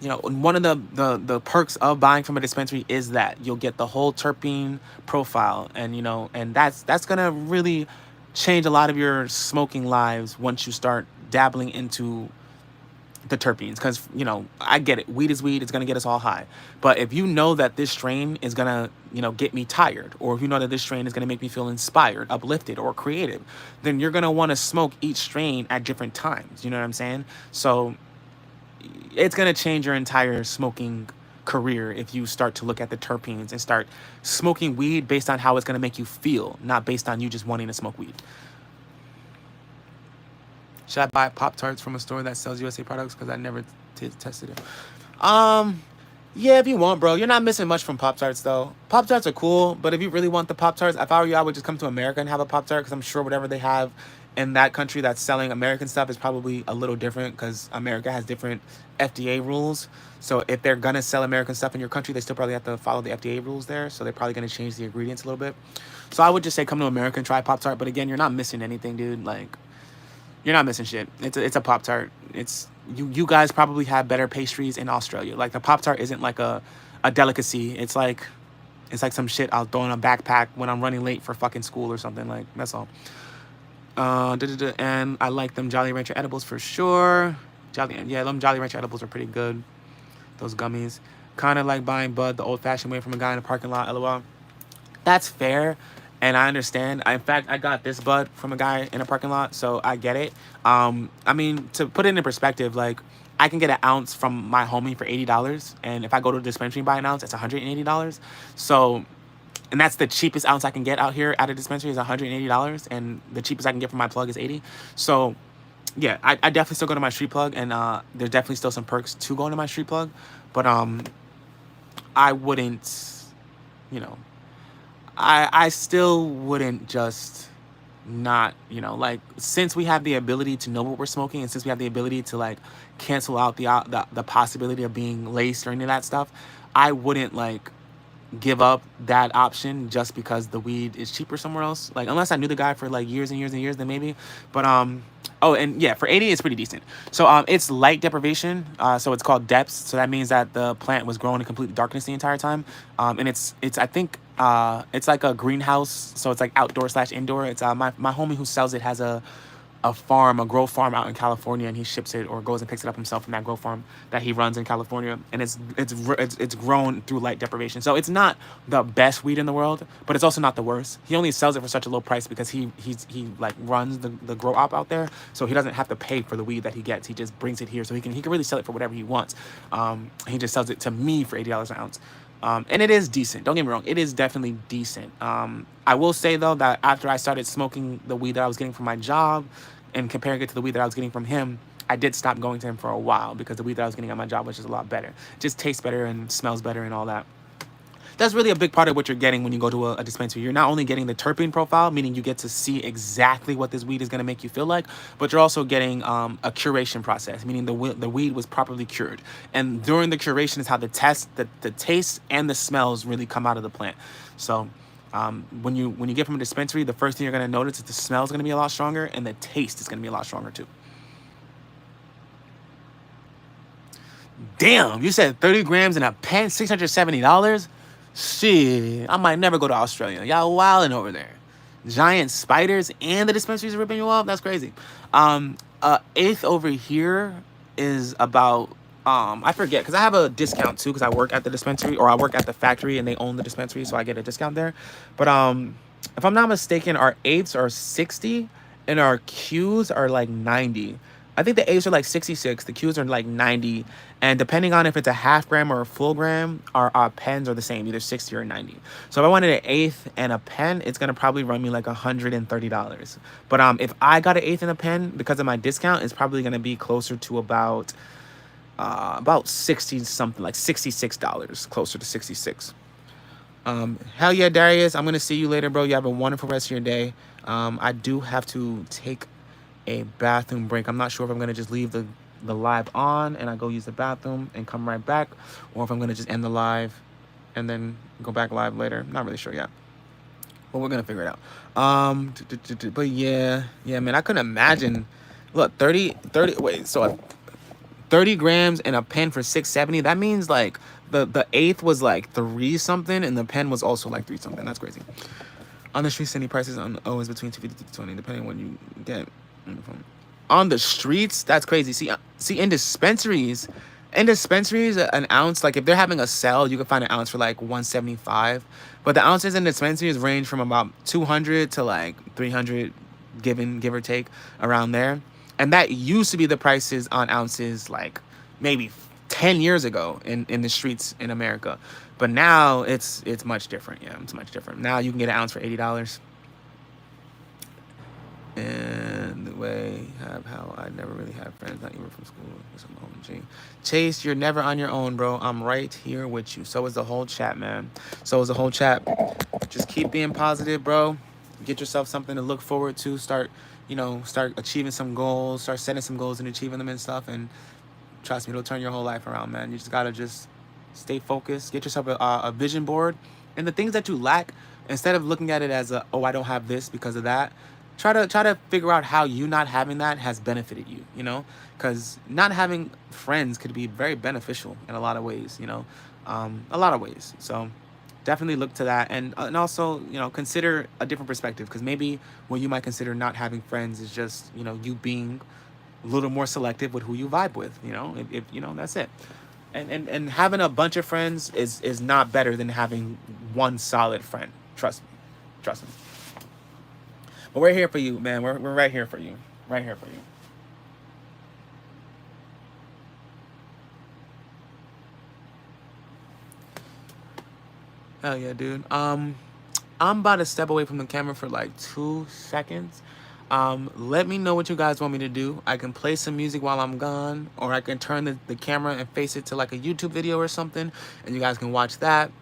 you know, one of the perks of buying from a dispensary is that you'll get the whole terpene profile, and you know, and that's gonna really change a lot of your smoking lives once you start dabbling into the terpenes. Because you know, I get it, weed is weed, it's gonna get us all high, but if you know that this strain is gonna, you know, get me tired, or if you know that this strain is gonna make me feel inspired, uplifted, or creative, then you're gonna want to smoke each strain at different times. You know what I'm saying? So it's going to change your entire smoking career if you start to look at the terpenes and start smoking weed based on how it's going to make you feel, not based on you just wanting to smoke weed. Should I buy Pop-Tarts from a store that sells USA products? Because I never tested it. Yeah, if you want, bro. You're not missing much from Pop-Tarts, though. Pop-Tarts are cool, but if you really want the Pop-Tarts, if I were you, I would just come to America and have a Pop-Tart, because I'm sure whatever they have in that country that's selling American stuff is probably a little different, because America has different FDA rules. So if they're going to sell American stuff in your country, they still probably have to follow the FDA rules there. So they're probably going to change the ingredients a little bit. So I would just say come to America and try Pop-Tart. But again, you're not missing anything, dude. Like, you're not missing shit. It's a Pop-Tart. It's you guys probably have better pastries in Australia. Like, the Pop-Tart isn't like a delicacy. It's like some shit I'll throw in a backpack when I'm running late for fucking school or something. Like, that's all. And I like them Jolly Rancher edibles for sure. Them Jolly Rancher edibles are pretty good. Those gummies. Kind of like buying bud the old-fashioned way from a guy in a parking lot, LOL. That's fair. And I understand. In fact, I got this bud from a guy in a parking lot, so I get it. I mean, to put it in perspective, like, I can get an ounce from my homie for $80, and if I go to a dispensary and buy an ounce, it's $180. So, and that's the cheapest ounce I can get out here at a dispensary is $180, and the cheapest I can get from my plug is $80. So, yeah, I definitely still go to my street plug, and there's definitely still some perks to going to my street plug, but I wouldn't, you know, I still wouldn't just not, like, since we have the ability to know what we're smoking, and since we have the ability to like cancel out the possibility of being laced or any of that stuff, I wouldn't like give up that option just because the weed is cheaper somewhere else. Like, unless I knew the guy for like years and years and years, then maybe. But oh, and yeah, for 80 it's pretty decent. So it's light deprivation, so it's called depths. So that means that the plant was grown in complete darkness the entire time. And it's I think it's like a greenhouse, so it's like outdoor slash indoor. It's my homie who sells it has a grow farm out in California, and he ships it or goes and picks it up himself from that grow farm that he runs in California. And it's grown through light deprivation. So it's not the best weed in the world, but it's also not the worst. He only sells it for such a low price because he like runs the grow op out there, so he doesn't have to pay for the weed that he gets. He just brings it here, so he can really sell it for whatever he wants. He just sells it to me for $80 an ounce. And it is decent. Don't get me wrong. It is definitely decent. I will say, though, that after I started smoking the weed that I was getting from my job and comparing it to the weed that I was getting from him, I did stop going to him for a while because the weed that I was getting at my job was just a lot better. It just tastes better and smells better and all that. That's really a big part of what you're getting when you go to a dispensary. You're not only getting the terpene profile, meaning you get to see exactly what this weed is going to make you feel like, but you're also getting a curation process, meaning the weed was properly cured. And during the curation is how the taste and the smells really come out of the plant. So when you get from a dispensary, the first thing you're going to notice is the smell is going to be a lot stronger and the taste is going to be a lot stronger too. Damn, you said 30 grams in a pen, $670? Shit, I might never go to Australia. Y'all wilding over there. Giant spiders and the dispensaries are ripping you off? That's crazy. Eighth over here is about, I forget, because I have a discount too, because I work at the dispensary, or I work at the factory and they own the dispensary, so I get a discount there. But if I'm not mistaken, our eighths are 60 and our Qs are like 90. I think the eighths are like 66, the Qs are like 90, and depending on if it's a half gram or a full gram, our pens are the same, either 60 or 90. So if I wanted an eighth and a pen, it's gonna probably run me like $130. But if I got an eighth and a pen, because of my discount, it's probably gonna be closer to about 60 something, like $66, closer to 66. Hell yeah, Darius, I'm gonna see you later, bro. You have a wonderful rest of your day. I do have to take a bathroom break. I'm not sure if I'm gonna just leave the live on and I go use the bathroom and come right back, or if I'm gonna just end the live and then go back live later. Not really sure yet, but we're gonna figure it out. But yeah, man, I couldn't imagine. Look, 30 wait, so 30 grams and a pen for $670. That means like the eighth was like 3 something and the pen was also like 3 something. That's crazy. On the street, city prices on always between 250 to 20, depending on what you get. On the streets, that's crazy. See, in dispensaries, an ounce, like if they're having a sale, you can find an ounce for like 175. But the ounces in dispensaries range from about 200 to like 300, give or take, around there. And that used to be the prices on ounces like maybe 10 years ago in the streets in America. But now it's much different. Yeah, it's much different. Now you can get an ounce for $80. And the way how I never really had friends, not even from school. OMG. Chase, you're never on your own, bro. I'm right here with you. So is the whole chat, man. So is the whole chat. Just keep being positive, bro. Get yourself something to look forward to. Start achieving some goals. Start setting some goals and achieving them and stuff. And trust me, it'll turn your whole life around, man. You just gotta just stay focused. Get yourself a vision board. And the things that you lack, instead of looking at it as I don't have this because of that, try to figure out how you not having that has benefited you, because not having friends could be very beneficial in a lot of ways, a lot of ways. So definitely look to that, and also consider a different perspective, because maybe what you might consider not having friends is just you being a little more selective with who you vibe with. If that's it. And having a bunch of friends is not better than having one solid friend. Trust me. But we're here for you, man. We're right here for you. Right here for you. Hell yeah, dude. I'm about to step away from the camera for like 2 seconds. Let me know what you guys want me to do. I can play some music while I'm gone, or I can turn the camera and face it to like a YouTube video or something, and you guys can watch that.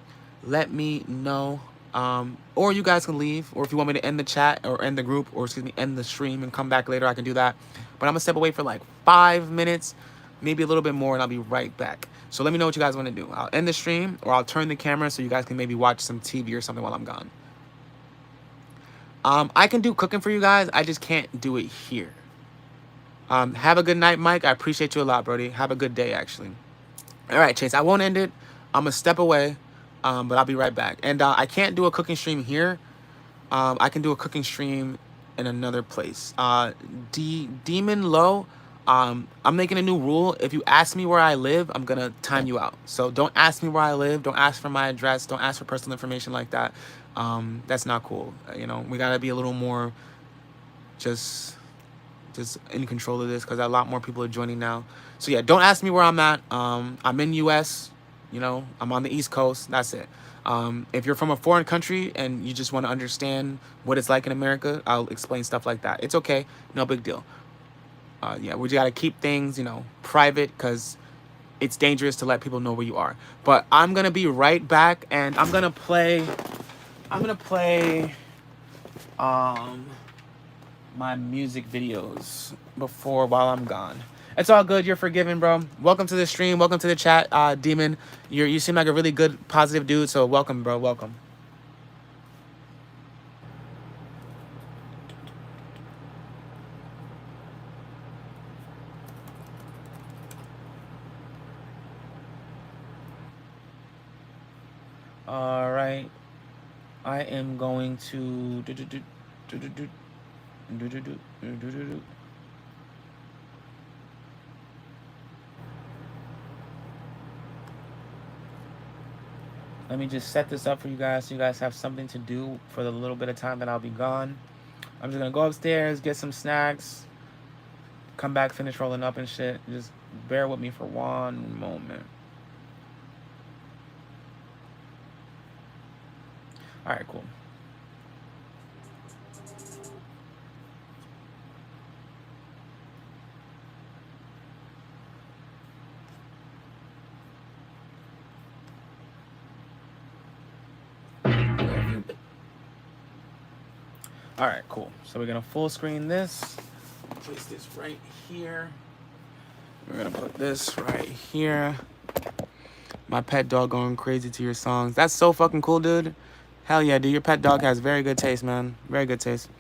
Let me know Or you guys can leave, or if you want me to end the chat or end the group, or excuse me, end the stream and come back later, I can do that. But I'm gonna step away for like 5 minutes, maybe a little bit more, and I'll be right back. So let me know what you guys want to do. I'll end the stream, or I'll turn the camera so you guys can maybe watch some TV or something while I'm gone. I can do cooking for you guys. I just can't do it here. Have a good night, Mike. I appreciate you a lot, Brody. Have a good day, actually. All right, Chase. I won't end it. I'm gonna step away, but I'll be right back. And I can't do a cooking stream here. I can do a cooking stream in another place. Demon Low. I'm making a new rule. If you ask me where I live, I'm gonna time you out. So don't ask me where I live. Don't ask for my address. Don't ask for personal information like that. That's not cool. You know, we gotta be a little more just in control of this, because a lot more people are joining now. So yeah, don't ask me where I'm at. I'm in US. You know, I'm on the East Coast. That's it. If you're from a foreign country and you just want to understand what it's like in America, I'll explain stuff like that. It's okay. No big deal. Yeah, we just got to keep things, you know, private, because it's dangerous to let people know where you are. But I'm going to be right back, and I'm going to play my music videos while I'm gone. It's all good. You're forgiven, bro. Welcome to the stream. Welcome to the chat, Demon. You seem like a really good, positive dude. So welcome, bro. Welcome. All right. I am going to let me just set this up for you guys so you guys have something to do for the little bit of time that I'll be gone. I'm just gonna go upstairs, get some snacks, come back, finish rolling up and shit. Just bear with me for one moment. All right, cool. All right, cool. So we're gonna full screen this. Place this right here. We're gonna put this right here. My pet dog going crazy to your songs. That's so fucking cool, dude. Hell yeah, dude. Your pet dog has very good taste, man. Very good taste.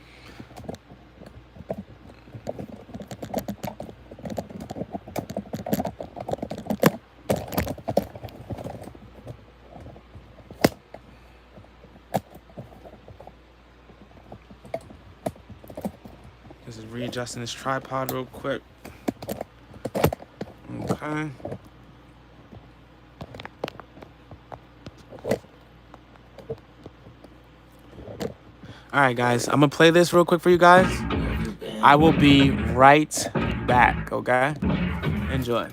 This is readjusting this tripod real quick. Okay. All right, guys. I'm going to play this real quick for you guys. I will be right back, okay? Enjoy.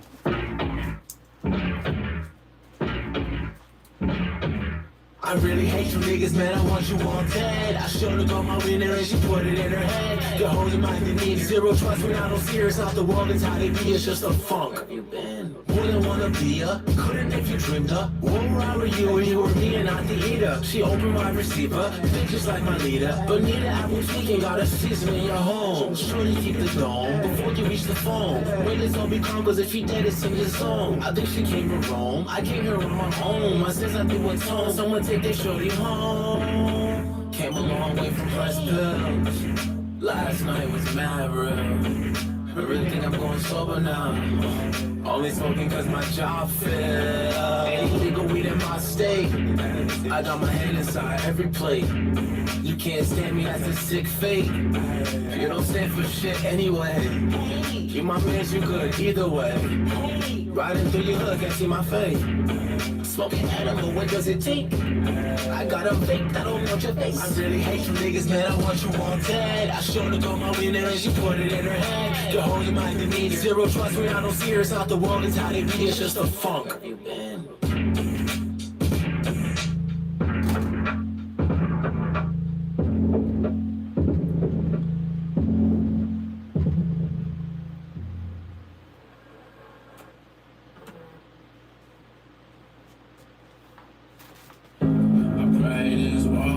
I really hate you niggas, man, I want you on dead. I showed her got my winner and she put it in her head. The hoes in mind, they need zero trust when I don't see her. It's not the world, it's how they be, it's just a funk. Where you been? Wouldn't wanna be ya, couldn't if you dreamed her. Where I were you and you were me and not the eater. She opened my receiver, bitches like my leader. But need an apple tweaking, got a season in your home. Surely keep the dome before you reach the phone. Wait, let's all be calm, cause if she dead, it's in his zone. I think she came from Rome, I came here on my own. My sins I do what's home, someone take their shorty home. Came a long way from press pills. Last night was mad real. I really think I'm going sober now. Only smoking cause my job failed. Illegal weed in my state. I got my hand inside every plate. You can't stand me, that's a sick fate. You don't stand for shit anyway. You my mans, you good either way. Riding through your hood, can't see my face. Smoking animal, what does it take? I got a fake that don't want your face. I really hate you niggas, man, I want you all dead. I showed her got my winner and she put it in her head. The hoes in mind, they need zero trust when I don't see her. It's not the world, it's how they be, it's just a funk. Where you been? I pray this wall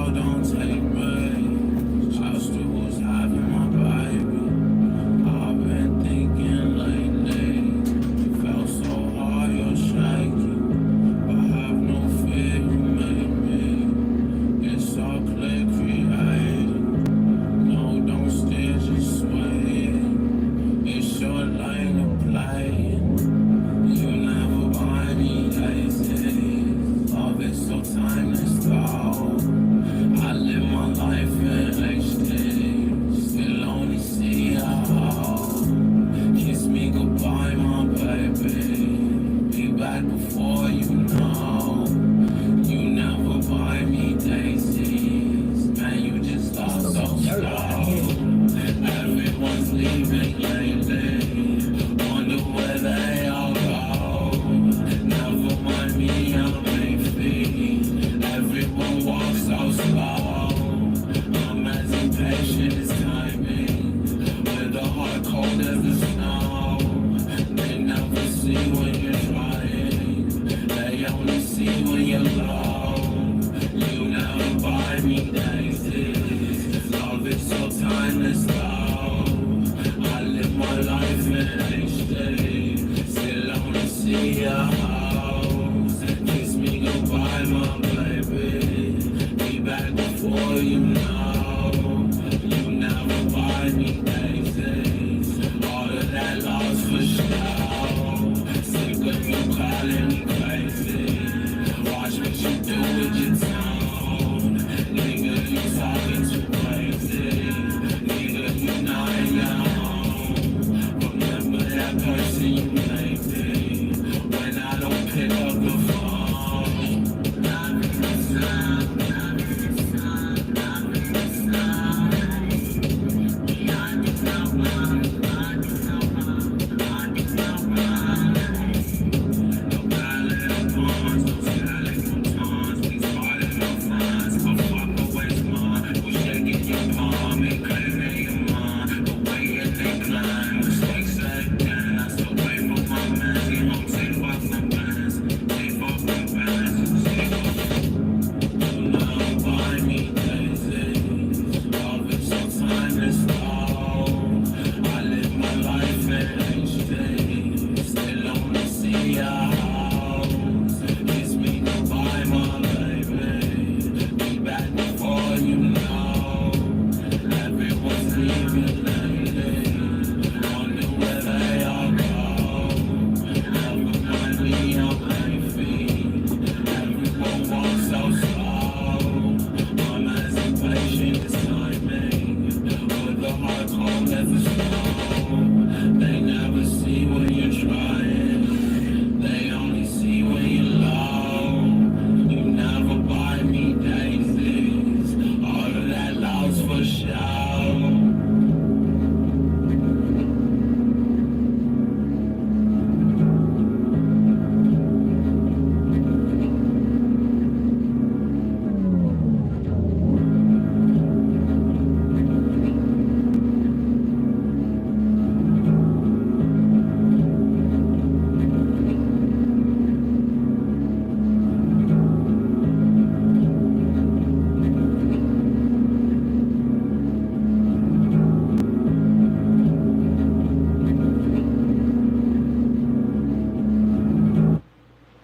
you know you never buy me daisies. All of that loss for show. Sick of you calling me crazy. Watch what you do with your tone. Nigga, you talking too crazy. Nigga, you not young. Remember that person you made me when I don't pick up the phone.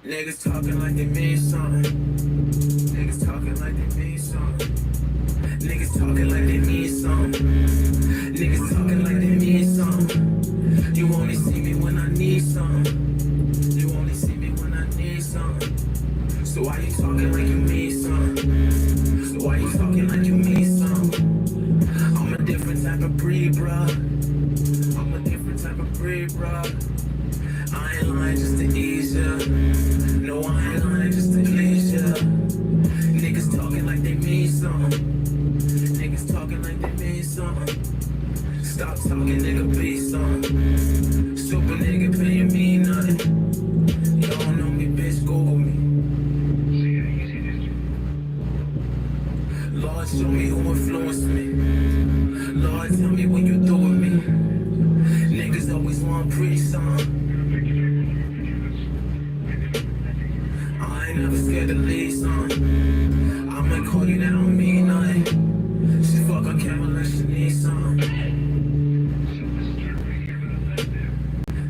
Niggas talking like they mean something. Niggas talking like they mean something. Niggas talking like they mean something. Niggas talking like they mean something. You only see me when I need something. You only see me when I need something. So why you talking like you mean something? So why you talking like you mean something? I'm a different type of breed, bruh. I'm a different type of breed, bruh. I ain't lying just to ease ya. No, I ain't lying just to ease ya. Niggas talking like they mean something. Niggas talking like they mean something. Stop talking, nigga, be something. Super nigga paying me nothing. You don't know me, bitch, Google me. Lord, show me who influenced me. Lord, tell me what you do with me. Niggas always want preach something. I ain't never scared to leave something. I might call you, that don't mean nothing. She fuck on camera like she needs something.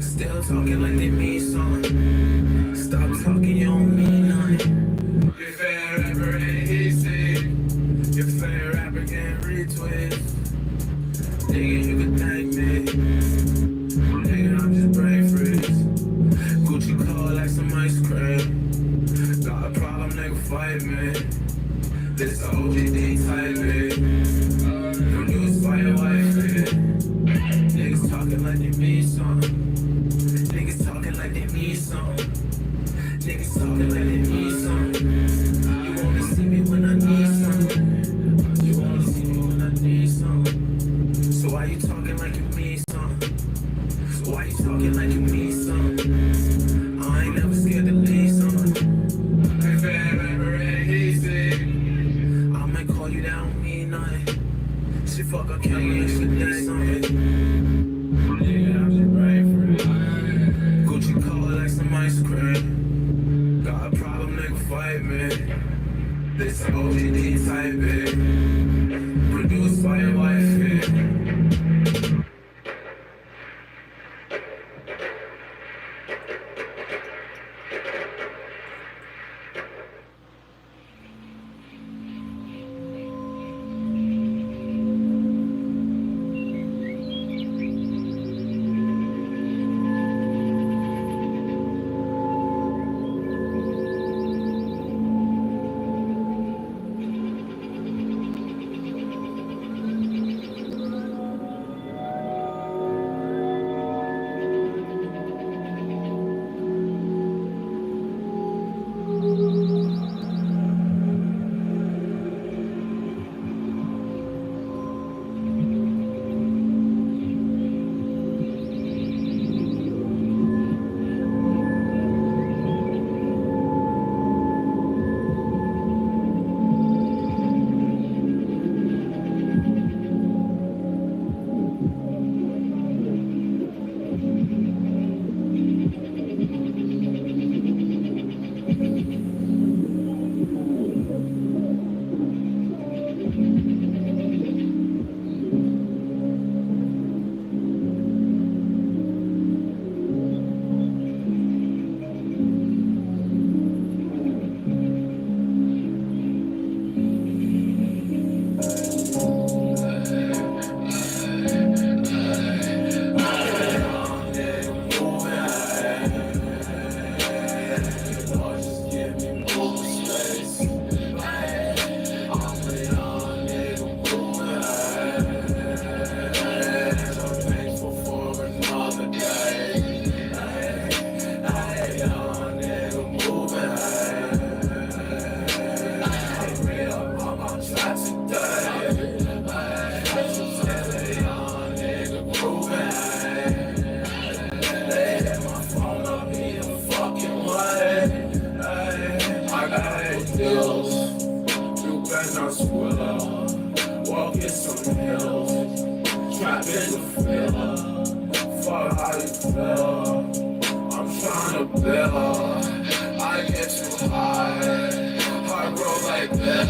Still talking like they mean something. Stop talking, you don't mean nothing. Your favorite rapper ain't easy. Your favorite rapper can't retweet. Nigga, you can thank me. Nigga, I'm just brain freeze. Gucci call like some ice cream. Got a problem, nigga, fight me. This O.G.D type it. Produced by your wife, niggas talking like they mean something. Niggas talking like they mean something. Niggas talking like they mean something. You only see me when I need something. You only see me when I need something. So why you talking like you mean something? So why you talking like you mean something? I ain't never scared to leave something. If I ever ain't easy, I might call you, that don't mean nothing. She fuck a camera and she need something. Yeah, I'm just brain free. Gucci call like some ice cream. Got a problem, nigga, fight me. This O.G.D type it. Produced by your wife, the bill. I get too high, heart broke like that.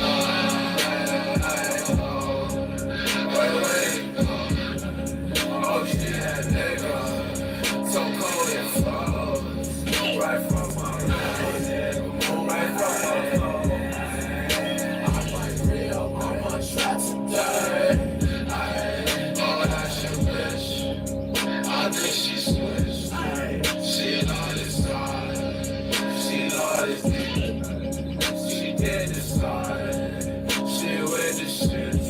O.G.D that nigga, so cold it flows. Right from my mind, right from my phone. I'm like real, I'm on track today. Oh, that's your bitch. I think she switched. She love this side. She love this dick. She did this side. She with the shits.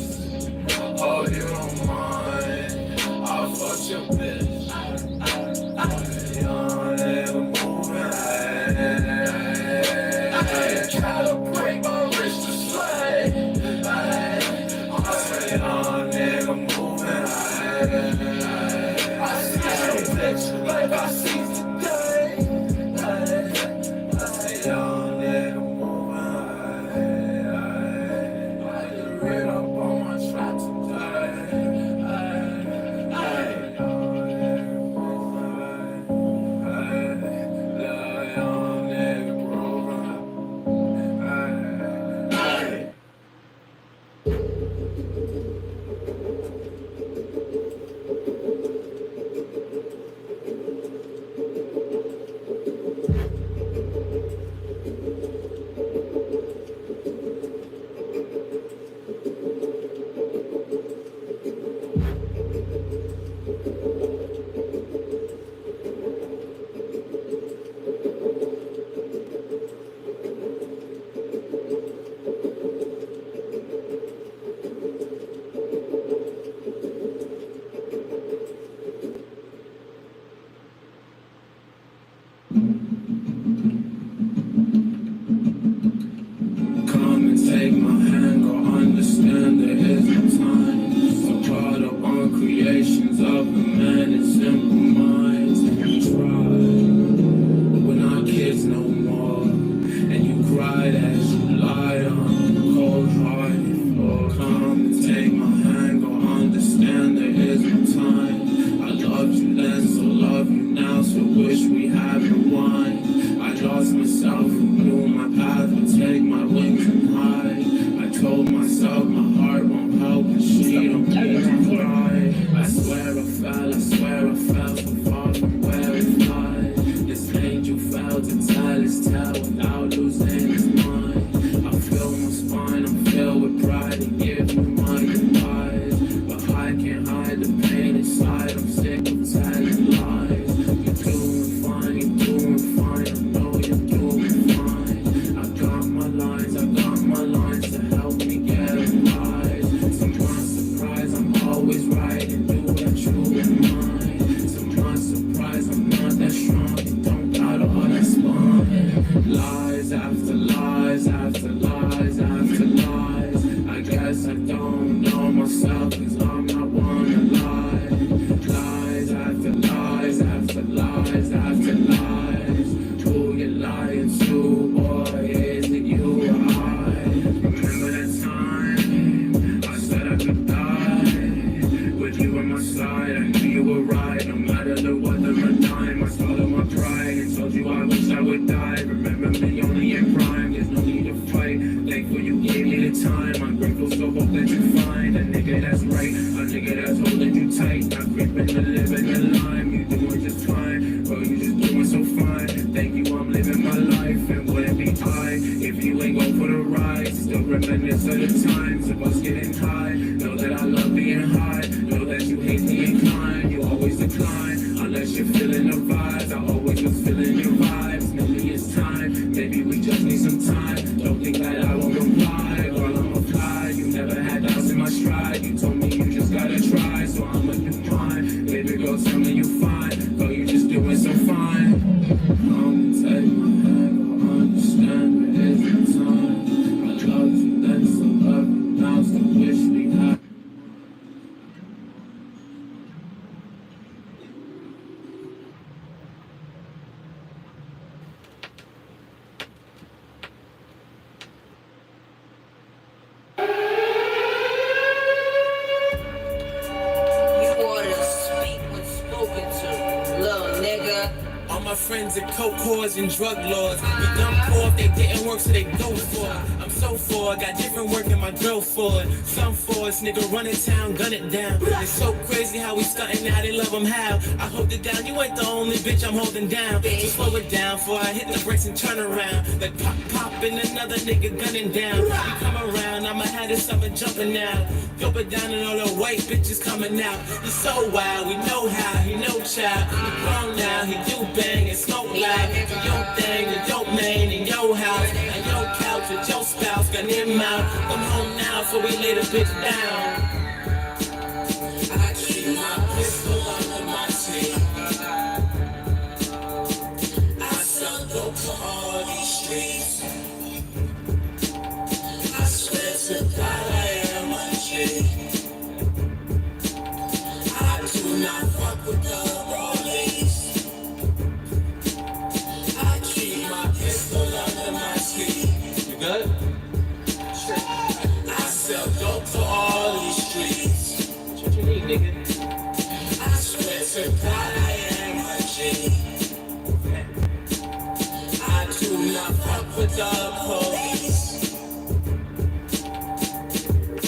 Hope you don't mind. I'll fuck your bitch. Young nigga moving. Calibrate my wrist to slay. I say young nigga moving. I see your bitch like I see today. I say young nigga moving. I just read up on my track today. Young nigga moving. Come and take my hand, go understand there is no time. So caught up on creations of a man in simple minds. And you tried, we're not kids no more. And you cried as you lied on the cold hearted floor. Come and take my hand, go understand there is no time. I loved you then, so love you now, so wish we had rewind. I lost myself and knew my path would take my wings and high. I told myself my heart won't help, but she don't need to cry. I swear I fell so far from where it flies. This angel fell to tell his tale without losing his mind. I feel my spine, I'm filled with pride to give you my goodbyes. But I can't hide the pain inside, I'm sick of telling lies. You're doing fine, I know you're doing fine. I got my lines to help me get a rise. To my surprise, I'm always right and do what you and mine. To my surprise, I'm not that strong and don't got all that spine. Lies after lies after lies after lies. I guess I don't know myself 'cause I'm not one to lie. Lies after lies after lies after lies. Who you lying to, boy? Is it you or I? Remember that time I said I could die with you on my side? I knew you were right, no matter the weather or time. I swallowed my pride and told you I wish I would die. Remember me only in prime, there's no need to fight. Thankful you gave me the time. I'm grateful, so hope that you find a nigga that's right, a nigga that's holding you tight, not creeping to live in the line. You doing just fine, bro, you just doing so fine. Thank you, I'm living my life, and wouldn't be I if you ain't go for the ride. Still reminisce of the times of us getting high. Know that I love being high, know that you hate the incline. You always decline, unless you're feeling the vibes. I always was feeling your vibes. Maybe it's time, maybe we just need some time. Don't think that I won't reply, girl, I'm a fly. You never had doubts in my stride. You told me you just gotta try, so I'ma do mine. Baby girl, tell me you fine, girl, you just doing so fine. Come and take my hand, go understand there is no time. I loved you then, so love you now, so friends are coke whores and drug lords. We dumb poor if they didn't work, so they go for it. I'm so for it, got different work in my girl for it. Some for us, nigga run it town, gun it down. It's so crazy how we stuntin' now, they love them how. I hold it down, you ain't the only bitch I'm holding down. So slow it down before I hit the brakes and turn around. Like pop, pop, and another nigga gunning down. You come around, I'ma have this summer jumping out. Dope it down and all the white bitches coming out. He's so wild, we know how, he no child. He grown now, he do bang and smoke loud. Do your thing, with your man in your house. And your couch with your spouse, gun him out. Come home now, so we lay the bitch down. I keep my pistol under my seat. I sell dope to all these streets. I swear to God I am a G. I do not fuck with the police. I keep my pistol under my seat. You good? I sell dope to all these streets. What you need, nigga? I swear to God I am a G. I do not fuck with the police.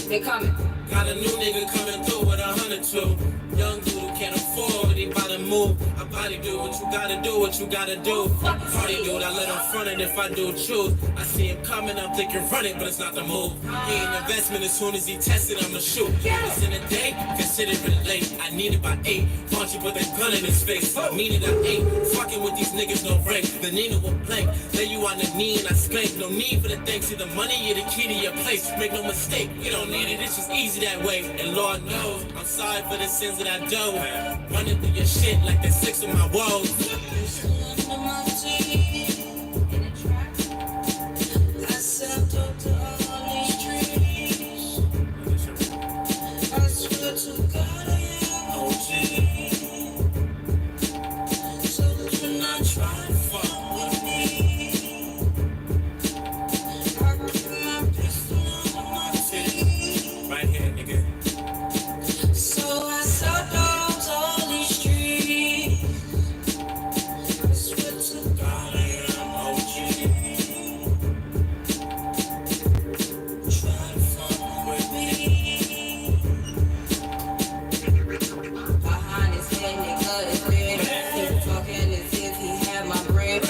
They coming. Got a new nigga coming through with 102. Young dude who can't afford, he bout to move. I body do what you gotta do, what you gotta do. Party dude, I let him front it if I do choose. I see him coming, I'm thinking run it, but it's not the move. He ain't investment, as soon as he tested, I'ma shoot. It's in a day, consider it late. I need it by 8. Punch you with a gun in his face. I mean it at 8. Fucking with these niggas, no break. The Nina will blank. Lay you on the knee and I spank. No need for the thanks. See the money, you're the key to your place. Make no mistake, you don't need it, it's just easy that way. And Lord knows, I'm sorry for the sins that I do. Running through your shit like the 6 of my woes. I sell dope to all these streets. I swear to God I am O.G.D. So do not try to fuck with me. I keep my pistol under my feet. Right here, nigga. So I sell dope to all these streets. I swear to God I am O.G.D. Try to fuck with me. Behind his head, nigga, is dead. People talking as if he had my bread. I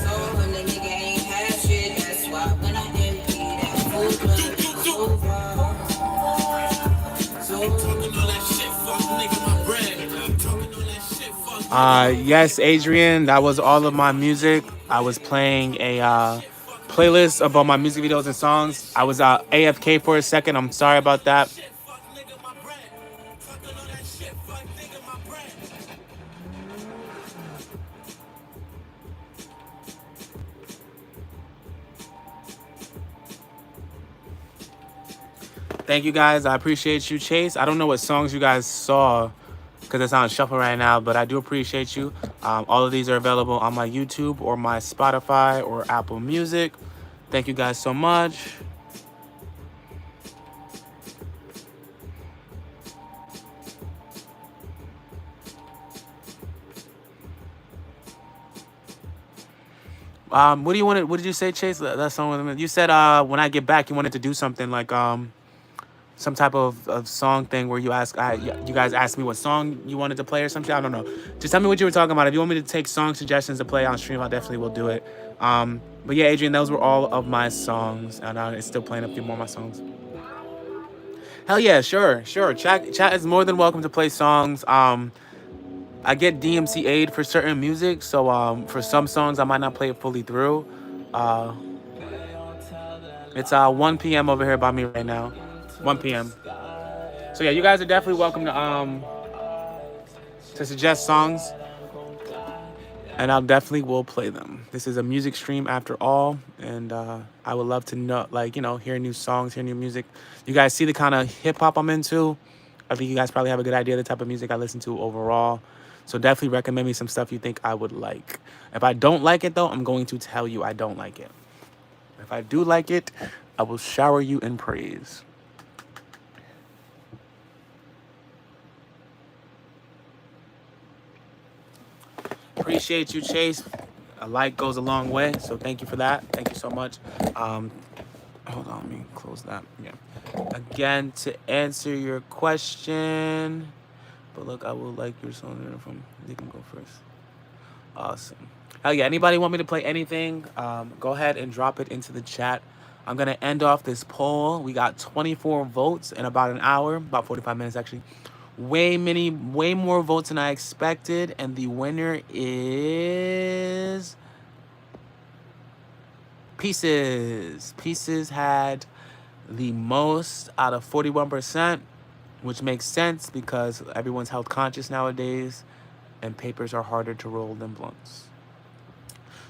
told him the nigga ain't have shit. That's why when I empty that food blood, it's over. So talking all that shit, fuck nigga, my bread. Talking all that shit, fuck.
Yes, Adrian, that was all of my music. I was playing a playlist of all my music videos and songs. I was AFK for a second. I'm sorry about that. Thank you guys. I appreciate you, Chase. I don't know what songs you guys saw because it's on shuffle right now, but I do appreciate you. All of these are available on my YouTube or my Spotify or Apple Music. Thank you guys so much. What do you want? What did you say, Chase? That song. You said when I get back, you wanted to do something like some type of song thing where you guys asked me what song you wanted to play or something. I don't know. Just tell me what you were talking about. If you want me to take song suggestions to play on stream, I definitely will do it. But yeah, Adrian, those were all of my songs, and it's still playing a few more of my songs. Hell yeah, sure. Chat is more than welcome to play songs. I get DMC aid for certain music, so for some songs I might not play it fully through. It's 1 p.m. over here by me right now. 1 p.m. So yeah, you guys are definitely welcome to suggest songs, and I'll definitely will play them. This is a music stream after all, and I would love to know, hear new songs, hear new music. You guys see the kind of hip hop I'm into. I think you guys probably have a good idea of the type of music I listen to overall. So definitely recommend me some stuff you think I would like. If I don't like it though, I'm going to tell you I don't like it. If I do like it, I will shower you in praise. Appreciate you, Chase. A like goes a long way, so thank you for that. Thank you so much. Hold on, let me close that. Yeah. Again, to answer your question, but look, I will like your song from. You can go first. Awesome. Hell yeah! Anybody want me to play anything? Go ahead and drop it into the chat. I'm gonna end off this poll. We got 24 votes in about an hour, about 45 minutes actually. Way more votes than I expected, and the winner is Pieces. Pieces had the most out of 41%, which makes sense because everyone's health conscious nowadays, and papers are harder to roll than blunts.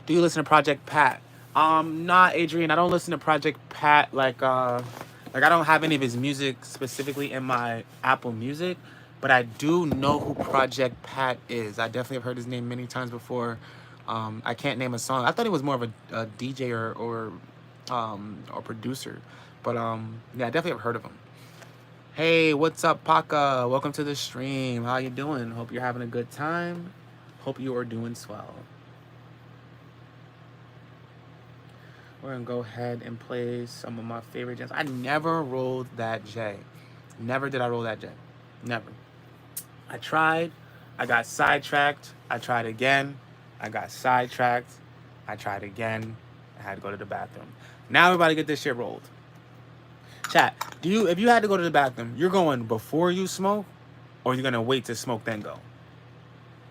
Do you listen to Project Pat? Not Adrian. I don't listen to Project Pat like I don't have any of his music specifically in my Apple Music, but I do know who Project Pat is. I definitely have heard his name many times before. I can't name a song. I thought he was more of a DJ or producer, but yeah, I definitely have heard of him. Hey, what's up, Paka? Welcome to the stream. How you doing? Hope you're having a good time. Hope you are doing swell. We're gonna go ahead and play some of my favorite jams. I never rolled that J. Never did I roll that J. Never. I tried. I got sidetracked. I tried again. I got sidetracked. I tried again. I had to go to the bathroom. Now everybody get this shit rolled. Chat, if you had to go to the bathroom, you're going before you smoke, or you're gonna wait to smoke then go?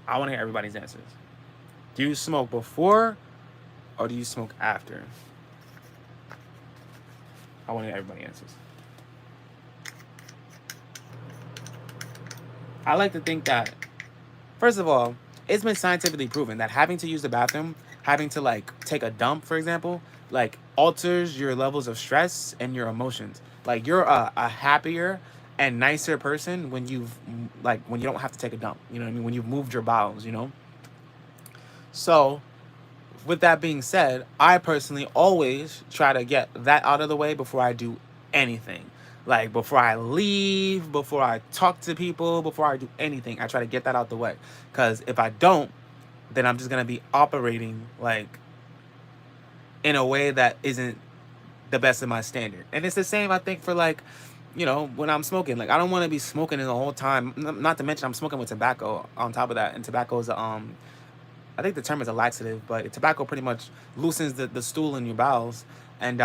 I wanna hear everybody's answers. Do you smoke before, or do you smoke after? I wanna hear everybody's answers. I like to think that, first of all, it's been scientifically proven that having to use the bathroom, having to like take a dump, for example, like alters your levels of stress and your emotions. Like you're a happier and nicer person when you don't have to take a dump. You know what I mean? When you've moved your bowels, you know? So with that being said, I personally always try to get that out of the way before I do anything. Like before I leave, before I talk to people, before I do anything, I try to get that out the way. Because if I don't, then I'm just going to be operating like in a way that isn't the best of my standard. And it's the same, I think, for like, you know, when I'm smoking. Like I don't want to be smoking the whole time. Not to mention I'm smoking with tobacco on top of that. And tobacco is I think the term is a laxative, but tobacco pretty much loosens the stool in your bowels. And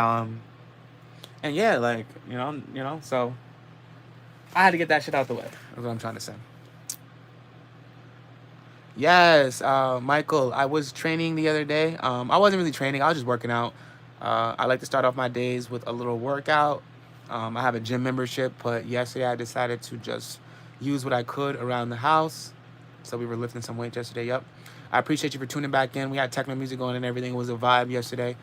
yeah, like, you know, so I had to get that shit out the way. That's what I'm trying to say. Yes, Michael, I was training the other day. I wasn't really training. I was just working out. I like to start off my days with a little workout. I have a gym membership, but yesterday I decided to just use what I could around the house. So we were lifting some weights yesterday. Yep. I appreciate you for tuning back in. We had techno music going and everything. It was a vibe yesterday.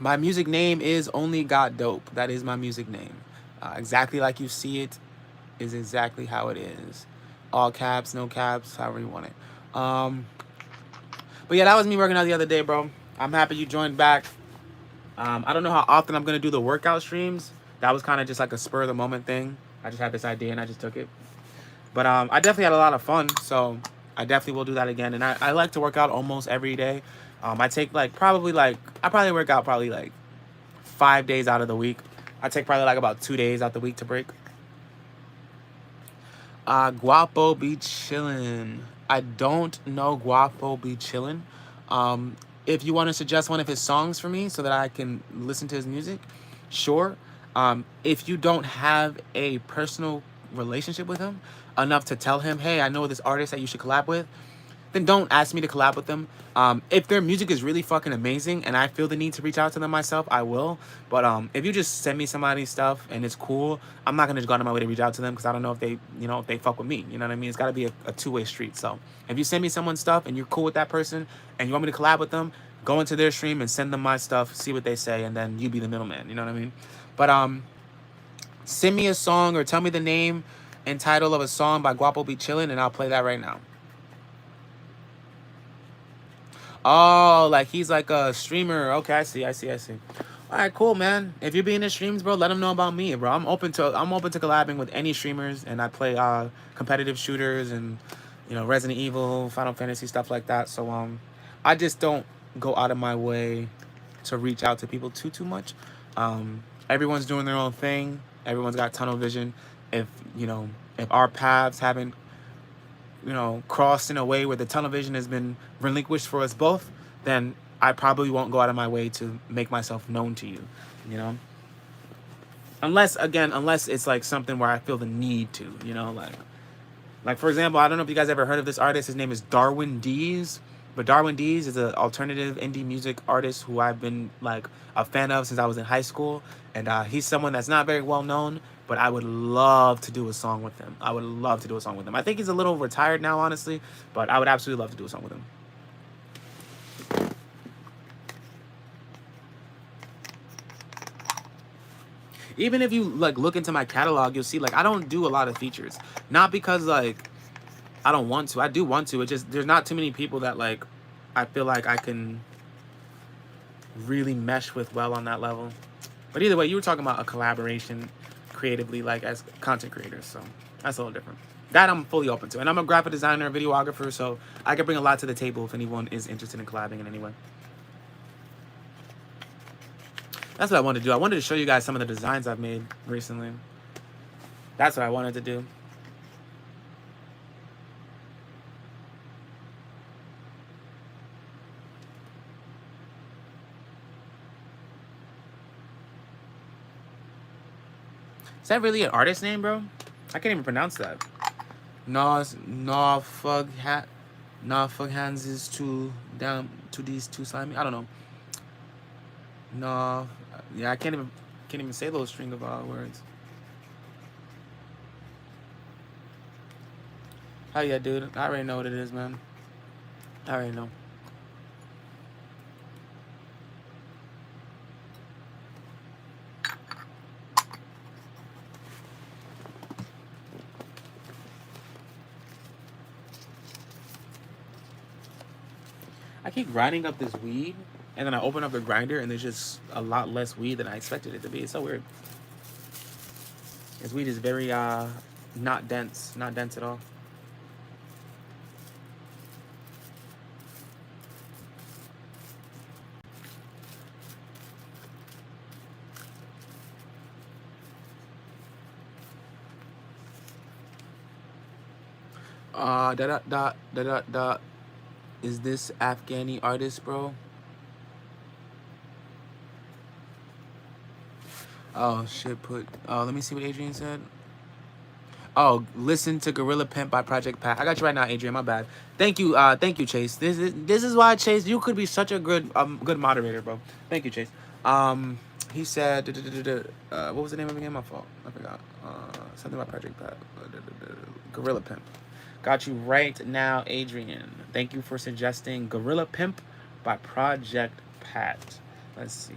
My music name is OnlyGotDope. That is my music name. Exactly like you see it is exactly how it is. All caps, no caps, however you want it. But yeah, that was me working out the other day, bro. I'm happy you joined back. I don't know how often I'm going to do the workout streams. That was kind of just like a spur of the moment thing. I just had this idea and I just took it. But I definitely had a lot of fun. So I definitely will do that again. And I like to work out almost every day. I take I probably work out probably like 5 days out of the week. I take probably like about 2 days out the week to break. Guapo be chillin'. I don't know Guapo be chillin'. If you want to suggest one of his songs for me so that I can listen to his music, sure. If you don't have a personal relationship with him enough to tell him, hey, I know this artist that you should collab with, then don't ask me to collab with them. If their music is really fucking amazing and I feel the need to reach out to them myself, I will. But if you just send me somebody's stuff and it's cool, I'm not gonna just go out of my way to reach out to them because I don't know if they fuck with me. You know what I mean? It's gotta be a two-way street. So if you send me someone's stuff and you're cool with that person and you want me to collab with them, go into their stream and send them my stuff, see what they say, and then you be the middleman. You know what I mean? But send me a song or tell me the name and title of a song by Guapo Be Chillin' and I'll play that right now. Oh, like he's like a streamer. Okay, I see. All right, cool, man. If you're being in streams, bro, let them know about me, bro. I'm open to collabing with any streamers, and I play competitive shooters and you know, Resident Evil, Final Fantasy, stuff like that. So I just don't go out of my way to reach out to people too much. Everyone's doing their own thing. Everyone's got tunnel vision. If you know, if our paths haven't, you know, crossed in a way where the tunnel vision has been relinquished for us both, then I probably won't go out of my way to make myself known to you. You know, unless it's like something where I feel the need to. You know, like for example, I don't know if you guys ever heard of this artist. His name is Darwin Dees. But Darwin Dees is an alternative indie music artist who I've been like a fan of since I was in high school. And he's someone that's not very well known, but I would love to do a song with him. I would love to do a song with him. I think he's a little retired now, honestly, but I would absolutely love to do a song with him. Even if you like look into my catalog, you'll see like I don't do a lot of features. Not because like I don't want to. I do want to. It just there's not too many people that like I feel like I can really mesh with well on that level. But either way, you were talking about a collaboration creatively, like as content creators, so that's a little different. That I'm fully open to. And I'm a graphic designer, videographer, so I can bring a lot to the table if anyone is interested in collabing in any way. That's what I wanted to do. I wanted to show you guys some of the designs I've made recently. That's what I wanted to do. Is that really an artist name, bro? I can't even pronounce that. Fuck hands is too down to these two slimy. I don't know. No, yeah, I can't even say those string of words. Hell yeah, dude. I already know what it is, man. I already know. I keep grinding up this weed, and then I open up the grinder, and there's just a lot less weed than I expected it to be. It's so weird. This weed is very not dense at all. Is this Afghani artist, bro? Oh shit! Let me see what Adrian said. Oh, listen to Gorilla Pimp by Project Pat. I got you right now, Adrian. My bad. Thank you, Chase. This is why, Chase, you could be such a good moderator, bro. Thank you, Chase. He said, what was the name of it again? My fault. I forgot. Something about Project Pat. Gorilla Pimp. Got you right now, Adrian. Thank you for suggesting Gorilla Pimp by Project Pat. Let's see.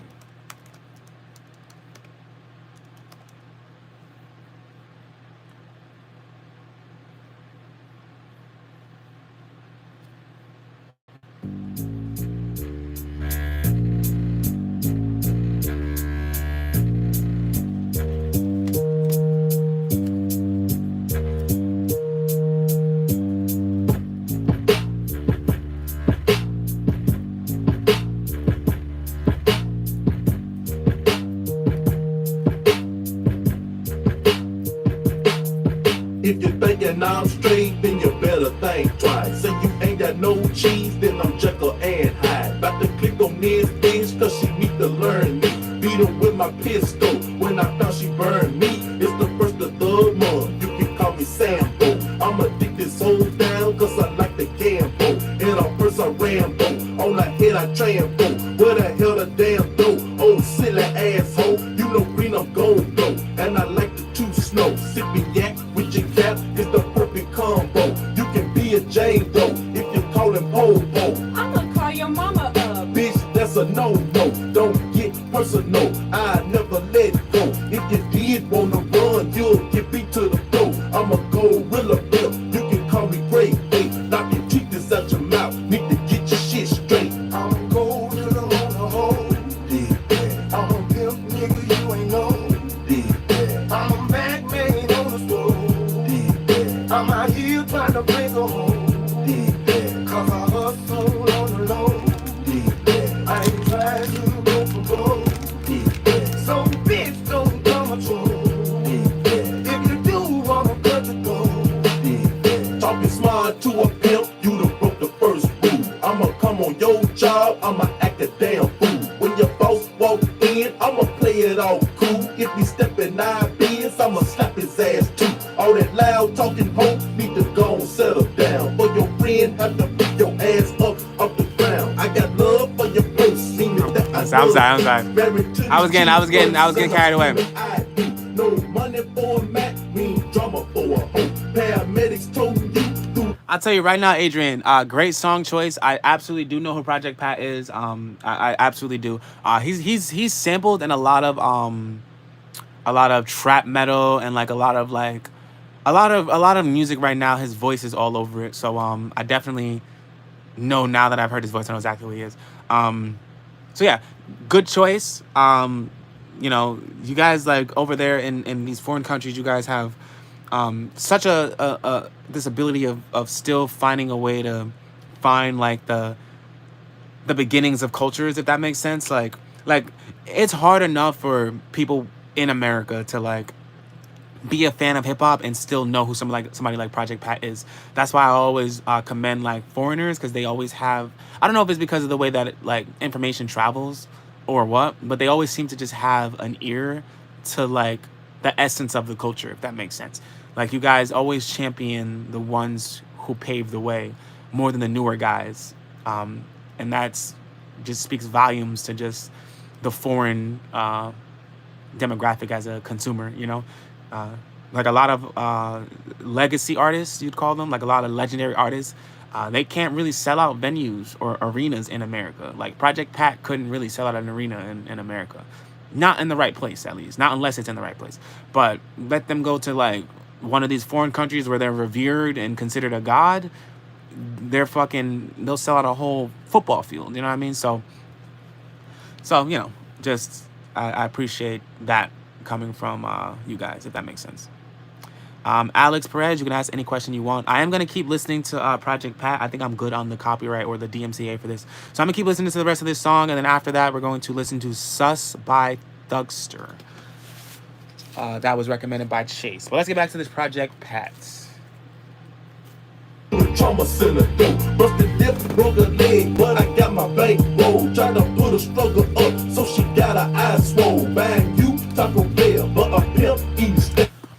If you're thinking I'm straight, then you better think twice. Say you ain't got no cheese, then I'm Jekyll and Hyde. About to click on this bitch, cause she need to learn me. Beat her with my pistol, when I found she burned me. It's the first of the month, you can call me Sambo. I'ma dig this hole down, cause I like the gamble. And on first I Rambo, on the head I trample. Where the hell the damn dough? Oh silly asshole, you know green I'm gon' go. And I like the two snow, sippin' yak with your cap is the perfect combo. You can be a Jane Doe if you call him Popo.
I'ma call your mama up.
Bitch, that's a no-no. Don't get personal. I never let go. If you did wanna run, you'll get beat to the floor. I'm a gorilla bill. You can call me Great Hey. Knock your teeth out your mouth. Need to get your shit straight. I'm a gorilla on the hole. Yeah. I'm a pimp nigga, you ain't know. Yeah. I'm a Mac man on the stove. Yeah. I'm out here trying to break a hole. hustle on the low. I ain't trying to go for gold. So bitch, don't come control. If you do wanna cut the gold, talking smart to a pimp, you done broke the first rule. I'ma come on your job, I'ma act a damn fool. When your boss walk in, I'ma play it all cool. If he step in 9 bins, I'ma slap his ass too. All that loud talking hoe need to go and settle down. For your friend, have to pick your ass up off the ground. I got love for your purse, meaning that
I'm sorry. I was getting carried away.
No money for a Mac, mean drama for a hoe. Paramedics told you.
I'll tell you right now, Adrian, great song choice. I absolutely do know who Project Pat is. I absolutely do. He's sampled in a lot of trap metal and like a lot of music right now. His voice is all over it. So I definitely know now that I've heard his voice, I know exactly who he is. So yeah, good choice. You know, you guys like over there in these foreign countries, you guys have such a this ability of still finding a way to find like the beginnings of cultures, if that makes sense. Like it's hard enough for people in America to like be a fan of hip hop and still know who somebody like Project Pat is. That's why I always commend like foreigners, because they always have, I don't know if it's because of the way that like information travels or what, but they always seem to just have an ear to like the essence of the culture, if that makes sense. Like you guys always champion the ones who paved the way more than the newer guys. And that's just speaks volumes to just the foreign demographic as a consumer, you know? Like a lot of legacy artists, you'd call them, like a lot of legendary artists, they can't really sell out venues or arenas in America. Like Project Pat couldn't really sell out an arena in America. Not in the right place, at least. Not unless it's in the right place. But let them go to like one of these foreign countries where they're revered and considered a god, they'll sell out a whole football field, you know what I mean? So you know, just I appreciate that coming from you guys, if that makes sense. Alex Perez, you can ask any question you want. I am going to keep listening to Project Pat. I think I'm good on the copyright or the DMCA for this. So I'm going to keep listening to the rest of this song, and then after that, we're going to listen to Sus by Thugster. That was recommended by Chase. But let's get back to this Project Pat.
Trauma center though, busted lip, broke her leg, but I got my bank roll. Tried to put a struggle up, so she got her eyes swole. Bang you, Taco Bell, but a pimp eats.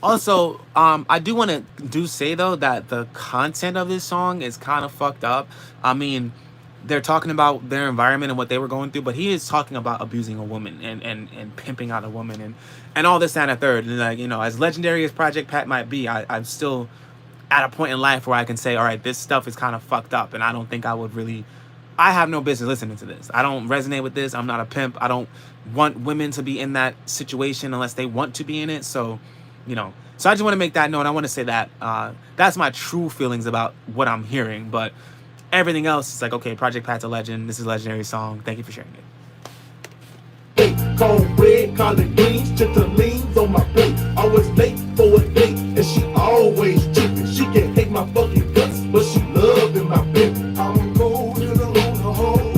Also, I do want to say though that the content of this song is kind of fucked up. I mean, they're talking about their environment and what they were going through, but he is talking about abusing a woman and pimping out a woman and all this and a third. And like, you know, as legendary as Project Pat might be, I'm still at a point in life where I can say, all right, this stuff is kind of fucked up, and I don't think I have no business listening to this. I don't resonate with this. I'm not a pimp. I don't want women to be in that situation unless they want to be in it. So, you know, so I just want to make that known. I want to say that that's my true feelings about what I'm hearing, but everything else is like, okay, Project Pat's a legend. This is a legendary song. Thank you for sharing it.
Cornbread, collard greens, chitterlings on my plate. Always late for a date, and she always tripping. She can hate my fucking guts, but she loving my baby. I'm a cold nigga on the hole.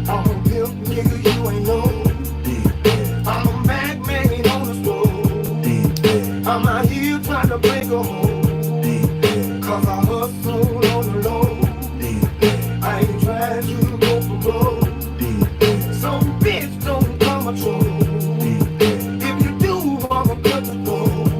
I'm a pimp nigga, you ain't know. I'm a Mac man on the stove. I'm out here trying to break a hole. Cause I hustle on the low. I ain't trying to go for gold. So bitch, don't come control. If you do, I'ma cut the gold.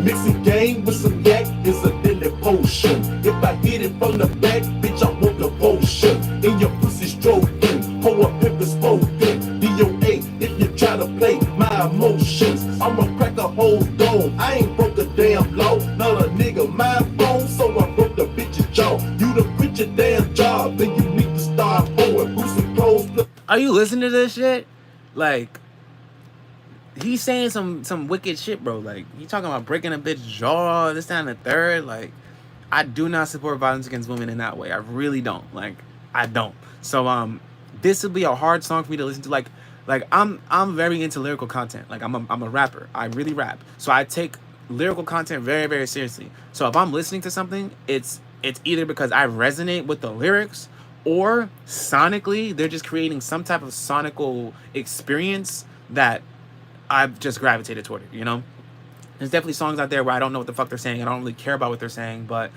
Mixing game with some yak is a deadly potion. If I hit it from the back, bitch, I want devotion. In your pussy stroking, pour a pimp is spoken. DOA, if you try to play my emotions, I'ma crack a whole dome. I ain't broke a damn law, not a nigga my phone, so I broke the bitch's jaw. You done quit your damn job, then you need to start hoeing. Boots and clothes.
Are you listening to this shit? Like, he's saying some wicked shit, bro. Like, he talking about breaking a bitch's jaw, this, that, and the third. Like, I do not support violence against women in that way. I really don't. Like, I don't. So, this would be a hard song for me to listen to. Like I'm very into lyrical content. Like, I'm a rapper. I really rap. So I take lyrical content very, very seriously. So if I'm listening to something, it's it's either because I resonate with the lyrics, or sonically they're just creating some type of sonical experience that I've just gravitated toward it, you know? There's definitely songs out there where I don't know what the fuck they're saying. I don't really care about what they're saying, but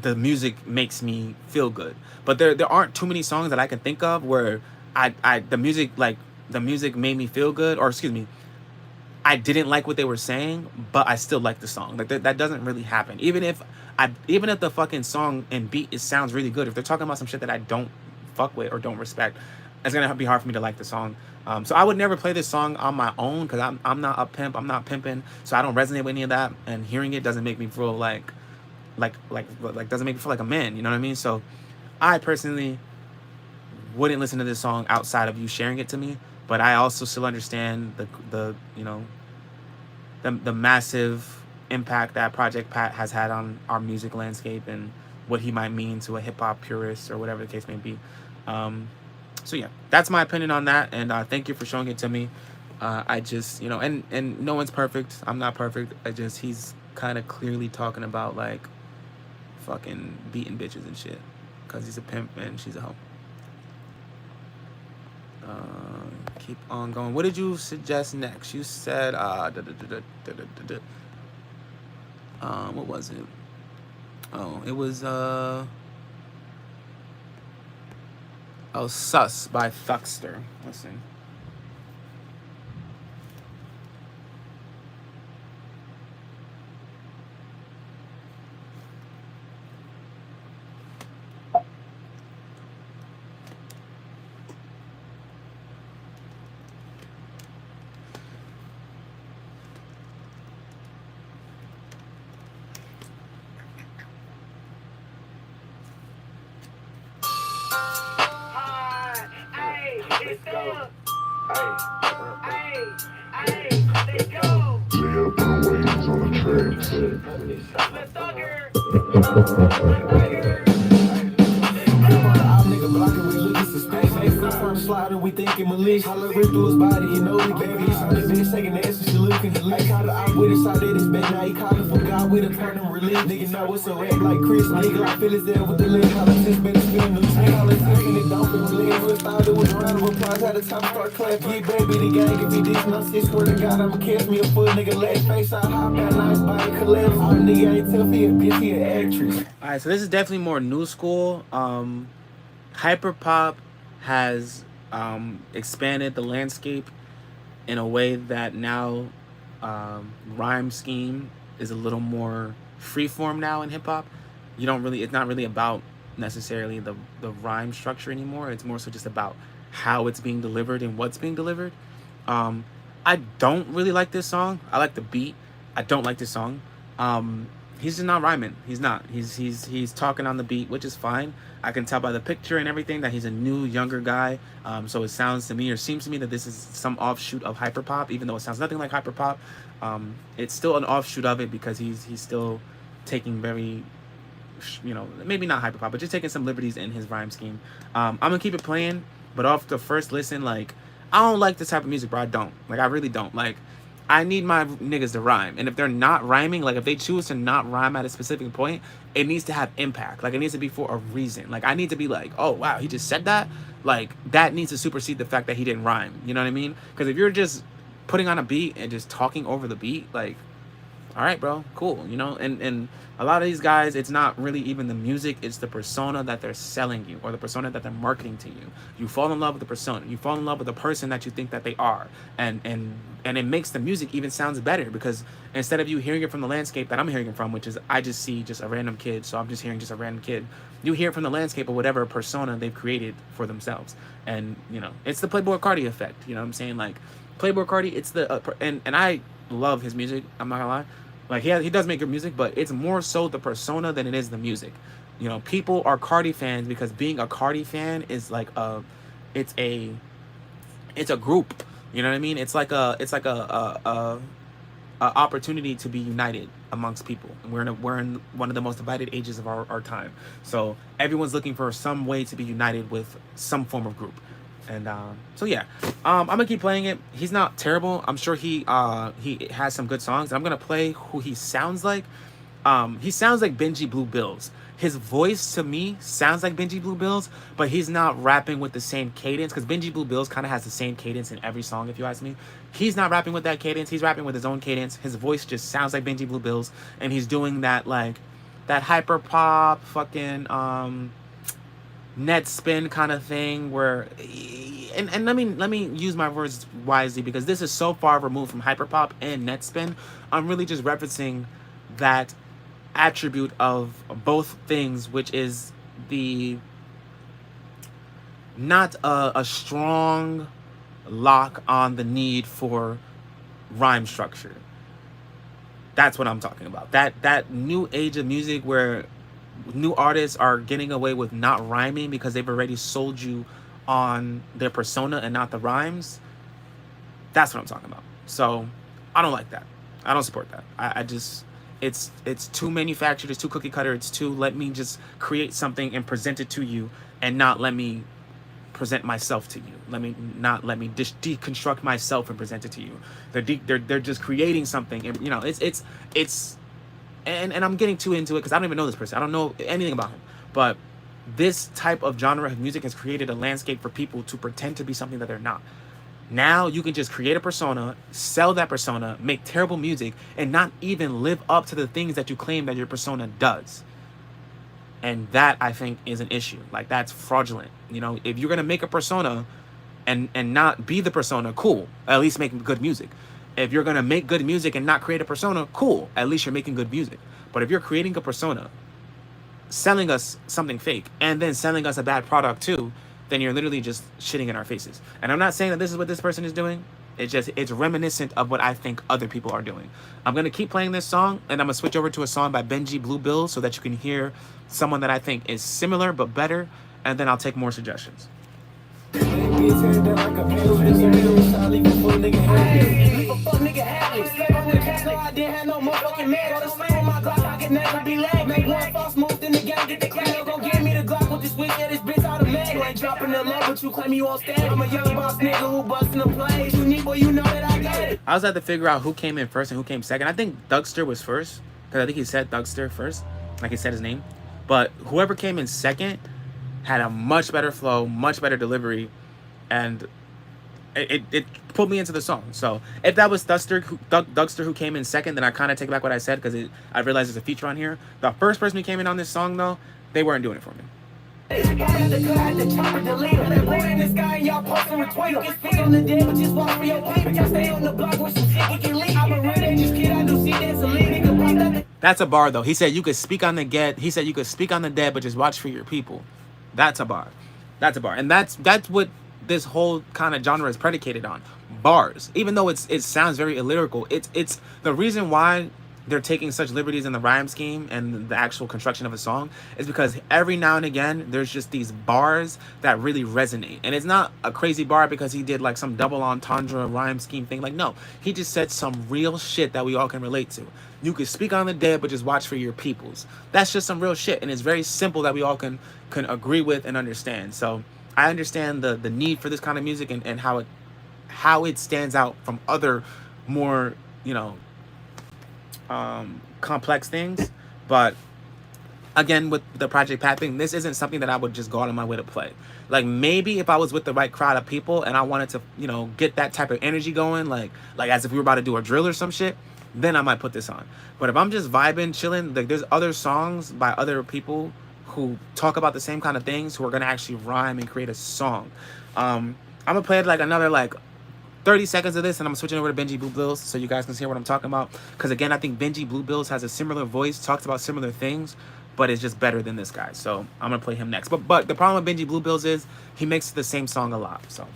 the music makes me feel good. But there aren't too many songs that I can think of where the music made me feel good, or excuse me, I didn't like what they were saying, but I still like the song. Like that doesn't really happen. Even if the fucking song and beat sounds really good, if they're talking about some shit that I don't fuck with or don't respect, it's gonna be hard for me to like the song. So I would never play this song on my own because I'm not a pimp. I'm not pimping, so I don't resonate with any of that. And hearing it doesn't make me feel like doesn't make me feel like a man. You know what I mean? So I personally wouldn't listen to this song outside of you sharing it to me. But I also still understand the massive impact that Project Pat has had on our music landscape and what he might mean to a hip hop purist or whatever the case may be. So yeah, that's my opinion on that, and thank you for showing it to me. I just, and no one's perfect. I'm not perfect. He's kind of clearly talking about like fucking beating bitches and shit because he's a pimp and she's a hoe. Keep on going. What did you suggest next? You said what was it? Oh, it was Sus by Thuckster. Listen.
Let's go. Let's go. Lay up on waves on the tracks. Let's nigga blocking, we looking suspicious. They still trying to slide and we thinking malicious. Holla right through his body, you know we baby. He's on the bitch taking the ass and she looking delicious. I caught her out with his side of this bed, now he calling for God with a turn and release. Nigga know it's a rap like Chris. Nigga like Phyllis there with the lid. Politics better spin new tank. Politics and it don't feel related. First thought it was a round of applause. Had the time start clapping. Get baby the gang. If he did no shit, swear to God I'ma catch me a foot. Nigga leg face out, hop that nice body collapse. All nigga ain't tough, he a bitch, he an actress.
Alright, so this is definitely more new school. Hyperpop has expanded the landscape in a way that now rhyme scheme is a little more freeform now in hip hop. It's not really about necessarily the rhyme structure anymore. It's more so just about how it's being delivered and what's being delivered. I don't really like this song. I like the beat. I don't like this song. He's just not rhyming. He's not. He's talking on the beat, which is fine. I can tell by the picture and everything that he's a new, younger guy. So it sounds to me, or seems to me, that this is some offshoot of hyperpop, even though it sounds nothing like hyperpop. It's still an offshoot of it because he's still taking very, maybe not hyperpop, but just taking some liberties in his rhyme scheme. I'm gonna keep it playing, but off the first listen, like, I don't like this type of music, bro. I don't. Like, I really don't. Like, I need my niggas to rhyme. And if they're not rhyming, like if they choose to not rhyme at a specific point, it needs to have impact. Like it needs to be for a reason. Like I need to be like, oh wow, he just said that. Like that needs to supersede the fact that he didn't rhyme. You know what I mean? Because if you're just putting on a beat and just talking over the beat, like, all right, bro, cool. And a lot of these guys, it's not really even the music, it's the persona that they're selling you or the persona that they're marketing to you. You fall in love with the persona. You fall in love with the person that you think that they are. And it makes the music even sounds better because instead of you hearing it from the landscape that I'm hearing it from, which is I just see just a random kid, so I'm just hearing just a random kid, you hear it from the landscape of whatever persona they've created for themselves. And, it's the Playboi Carti effect. You know what I'm saying? Like, Playboi Carti, it's the... and I love his music, I'm not gonna lie. Like, he does make good music, but it's more so the persona than it is the music. People are Carti fans because being a Carti fan is like it's a group. You know what I mean? It's like a opportunity to be united amongst people. And we're in one of the most divided ages of our time. So everyone's looking for some way to be united with some form of group. And so yeah, I'm gonna keep playing it. He's not terrible. I'm sure he has some good songs. I'm gonna play who he sounds like. He sounds like Benji Blue Bills. His voice to me sounds like Benji Blue Bills, but he's not rapping with the same cadence, because Benji Blue Bills kind of has the same cadence in every song, if you ask me. He's not rapping with that cadence. He's rapping with his own cadence. His voice just sounds like Benji Blue Bills, and he's doing that like that hyper pop fucking net spin kind of thing where, and let me use my words wisely, because this is so far removed from hyper pop and net spin. I'm really just referencing that attribute of both things, which is the not a strong lock on the need for rhyme structure. That's what I'm talking about. That new age of music where new artists are getting away with not rhyming because they've already sold you on their persona and not the rhymes. That's what I'm talking about. So I don't like that. I don't support that. I just, it's too manufactured, it's too cookie cutter, it's too let me just create something and present it to you and not let me present myself to you. Let me deconstruct myself and present it to you. They're just creating something, and you know, it's and I'm getting too into it because I don't even know this person. I don't know anything about him. But this type of genre of music has created a landscape for people to pretend to be something that they're not. Now you can just create a persona, sell that persona, make terrible music, and not even live up to the things that you claim that your persona does. And that, I think, is an issue. Like, that's fraudulent. You know, if you're going to make a persona and not be the persona, cool. At least make good music. If you're going to make good music and not create a persona, cool. At least you're making good music. But if you're creating a persona, selling us something fake, and then selling us a bad product too, then you're literally just shitting in our faces. And I'm not saying that this is what this person is doing. It's reminiscent of what I think other people are doing. I'm going to keep playing this song, and I'm going to switch over to a song by Benji Blue Bills so that you can hear someone that I think is similar but better, and then I'll take more suggestions. I was had to figure out who came in first and who came second. I think Thugster was first, because I think he said Thugster first, like he said his name. But whoever came in second had a much better flow, much better delivery, and it pulled me into the song. So if that was Thugster who came in second, then I kind of take back what I said, because I realized there's a feature on here. The first person who came in on this song, though, they weren't doing it for me. That's a bar, though. He said you could speak on the dead. He said you could speak on the dead, but just watch for your people. That's a bar. That's a bar, and that's what this whole kind of genre is predicated on. Bars. Even though it sounds very illyrical, it's the reason why they're taking such liberties in the rhyme scheme and the actual construction of a song is because every now and again there's just these bars that really resonate. And it's not a crazy bar because he did like some double entendre rhyme scheme thing. Like, no, he just said some real shit that we all can relate to. You could speak on the dead, but just watch for your peoples. That's just some real shit, and it's very simple that we all can agree with and understand. So I understand the need for this kind of music and how it stands out from other more, you know, complex things. But again, with the Project Pat thing, this isn't something that I would just go out of my way to play. Like, maybe if I was with the right crowd of people and I wanted to, you know, get that type of energy going, like as if we were about to do a drill or some shit, then I might put this on. But if I'm just vibing, chilling, like, there's other songs by other people who talk about the same kind of things, who are gonna actually rhyme and create a song. I'm gonna play like another 30 seconds of this, and I'm switching over to Benji Blue Bills so you guys can hear what I'm talking about. Because again, I think Benji Blue Bills has a similar voice, talks about similar things, but it's just better than this guy. So I'm gonna play him next. But the problem with Benji Blue Bills is he makes the same song a lot. So.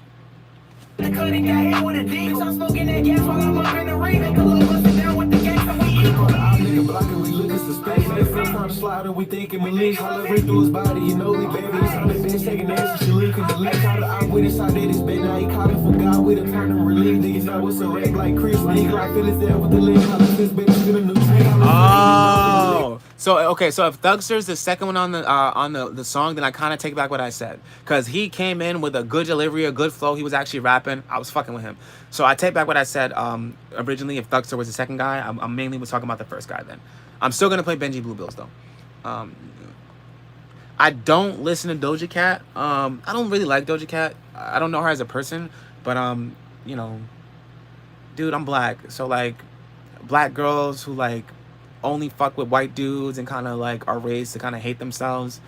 We thinking Malik, holler through his body, you know we baby. It's on the bench taking ass, she looking the left out of out with his side, this bed. Now he calling for God with a turn and relief. Niggas know it's a wreck like Chris, nigga like Phyllis there with the leg. Holler this bitch, get a new train.
Oh, so okay, so if Thugster's the second one on the song, then I kind of take back what I said, because he came in with a good delivery, a good flow. He was actually rapping. I was fucking with him, so I take back what I said originally. If Thugster was the second guy, I mainly was talking about the first guy then. I'm still gonna play Benji Blue Bills though. I don't listen to Doja Cat. I don't really like Doja Cat. I don't know her as a person, but you know, dude, I'm black, so like, black girls who like only fuck with white dudes and kind of like are raised to kind of hate themselves.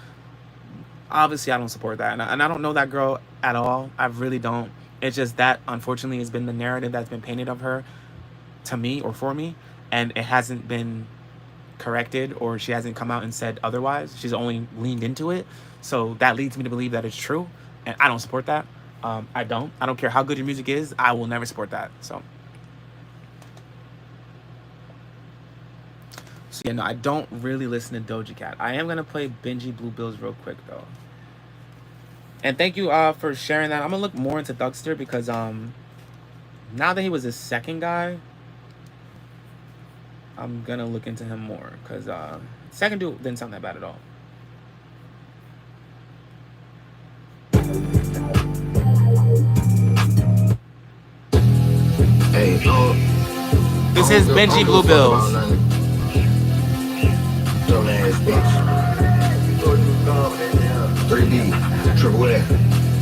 Obviously, I don't support that, and I don't know that girl at all. I really don't. It's just that unfortunately has been the narrative that's been painted of her to me or for me, and it hasn't been corrected, or she hasn't come out and said otherwise. She's only leaned into it, so that leads me to believe that it's true, and I don't support that. I don't care how good your music is. I will never support that. So yeah, no, I don't really listen to Doja Cat. I am gonna play Benji Blue Bills real quick though, and thank you for sharing that. I'm gonna look more into Thugster because now that he was the second guy, I'm gonna look into him more because second dude didn't sound that bad at all.
Hey,
This is Benji Blue Bills.
Dumb ass bitch. 3D, triple F,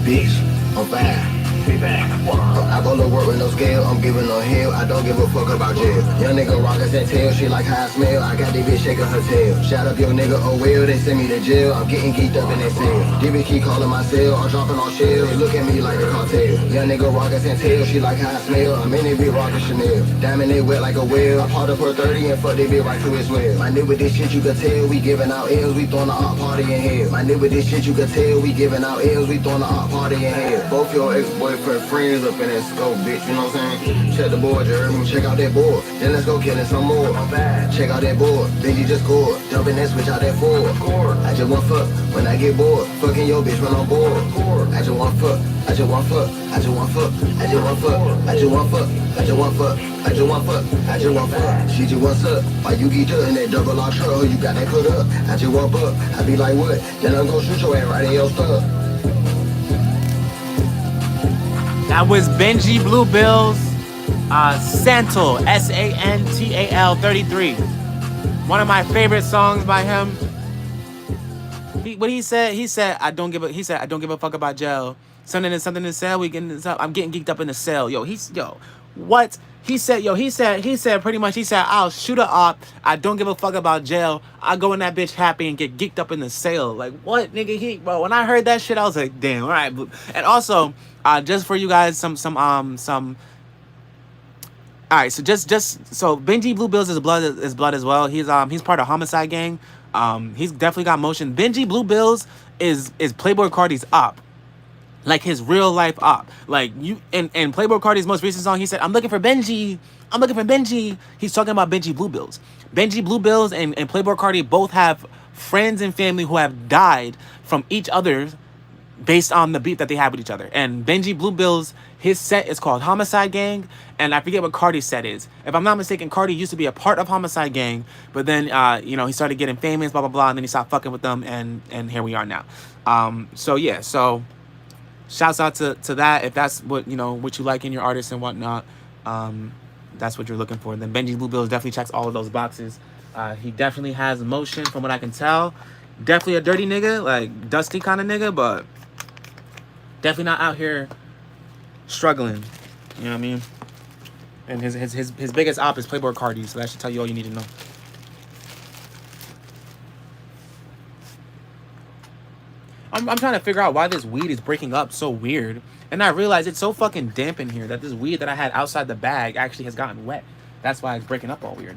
bitch, I'm fine. I go to work with no scale, I'm giving no hell. I don't give a fuck about jail. Young nigga rockers and tail, she like how I smell. I got this bitch shaking her tail. Shout up your nigga, oh well, they send me to jail. I'm getting geeked up in that cell. DB keep calling my cell, I'm dropping on shells. They look at me like a cartel. Young nigga rockers and tail, she like how I smell. I'm in it, be rockin' Chanel. Diamond it wet like a whale. I part up her 30 and fuck they bitch right to his well. My nigga with this shit you can tell, we giving out L's, we throwing the art party in hell. My nigga with this shit you can tell, we giving out L's, we throwing the art party in hell. Both your ex-boyfriend friends up in that scope, bitch, you know what I'm saying? Check the board, you heard me, check out that board. Then let's go killing some more. Check out that board, Benji just scored. Dumping that switch out that Ford. I just want fuck when I get bored. Fucking your bitch when I'm bored. I just want fuck, I just want fuck, I just want fuck, I just want fuck, I just want fuck, I just want fuck, I just want fuck, I just want fuck. She just wants up, why you get up in that double R truck? You got that put up, I just want fuck. I be like what? Then I'm gonna shoot your ass right in your stuff.
That was Benji Blue Bills, Santal, Santal 33. One of my favorite songs by him. What he said, I don't give a fuck about jail. Something to sell, I'm getting geeked up in the cell. What? He said pretty much, I'll shoot her up. I don't give a fuck about jail. I go in that bitch happy and get geeked up in the cell. Like, what, nigga? Bro, when I heard that shit, I was like, damn, all right. And also, just for you guys, some all right, so so Benji Blue Bills is blood as well. He's part of Homicide Gang. He's definitely got motion. Benji Blue Bills is Playboy Cardi's op. Like his real life op. Like you and Playboy Cardi's most recent song, he said, I'm looking for Benji. He's talking about Benji Blue Bills. Benji Blue Bills and Playboy Cardi both have friends and family who have died from each other based on the beat that they have with each other. And Benji Blue Bills, his set is called Homicide Gang, and I forget what Cardi's set is. If I'm not mistaken, Cardi used to be a part of Homicide Gang, but then he started getting famous, blah blah blah, and then he stopped fucking with them, and here we are now. So shouts out to that. If that's what you like in your artist and whatnot, that's what you're looking for. Then Benji Blue Bills definitely checks all of those boxes. He definitely has motion from what I can tell. Definitely a dirty nigga, like dusty kind of nigga, but definitely not out here struggling. You know what I mean? And his biggest op is Playboy Cardi, so that should tell you all you need to know. I'm trying to figure out why this weed is breaking up so weird. And I realize it's so fucking damp in here that this weed that I had outside the bag actually has gotten wet. That's why it's breaking up all weird.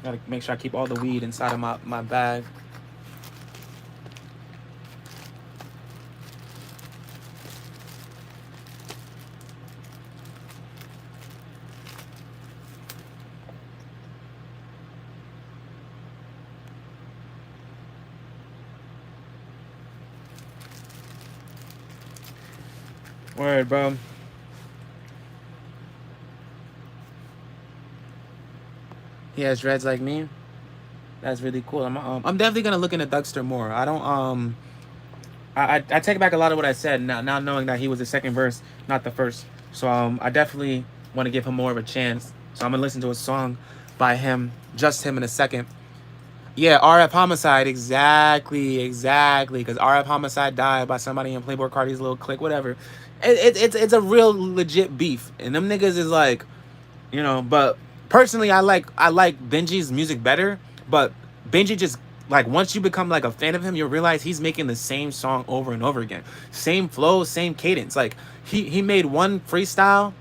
Gotta make sure I keep all the weed inside of my bag. Word, bro. He has dreads like me. That's really cool. I'm definitely gonna look into Thugster more. I don't I take back a lot of what I said now knowing that he was the second verse, not the first. So I definitely want to give him more of a chance. So I'm gonna listen to a song by him, just him, in a second. Yeah, RF Homicide, exactly, because RF Homicide died by somebody in Playboy Cardi's little clique, whatever. It's a real legit beef, and them niggas is like, you know. But personally, I like Benji's music better. But Benji just, like, once you become like a fan of him, you'll realize he's making the same song over and over again, same flow, same cadence. Like he made one freestyle,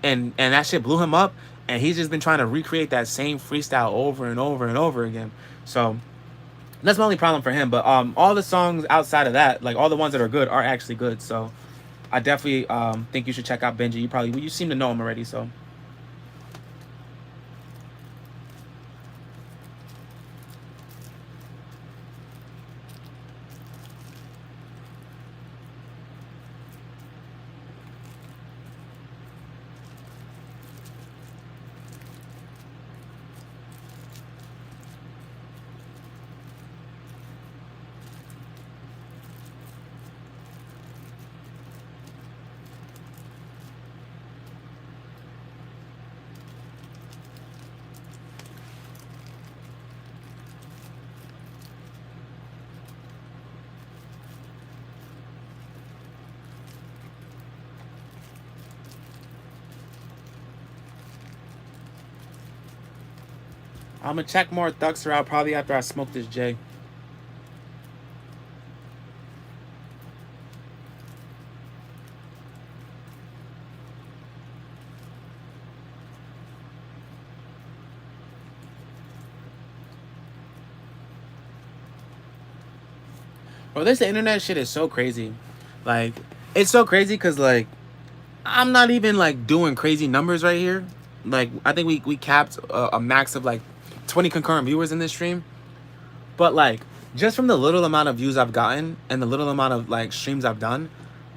and that shit blew him up, and he's just been trying to recreate that same freestyle over and over and over again. So that's my only problem for him. But all the songs outside of that, like all the ones that are good, are actually good. So I definitely think you should check out Benji. You seem to know him already, so. I'm gonna check more Thuxer out probably after I smoke this J. Bro, this internet shit is so crazy. Like, it's so crazy because, like, I'm not even, like, doing crazy numbers right here. Like, I think we capped a max of, like, 20 concurrent viewers in this stream. But, like, just from the little amount of views I've gotten and the little amount of, like, streams I've done,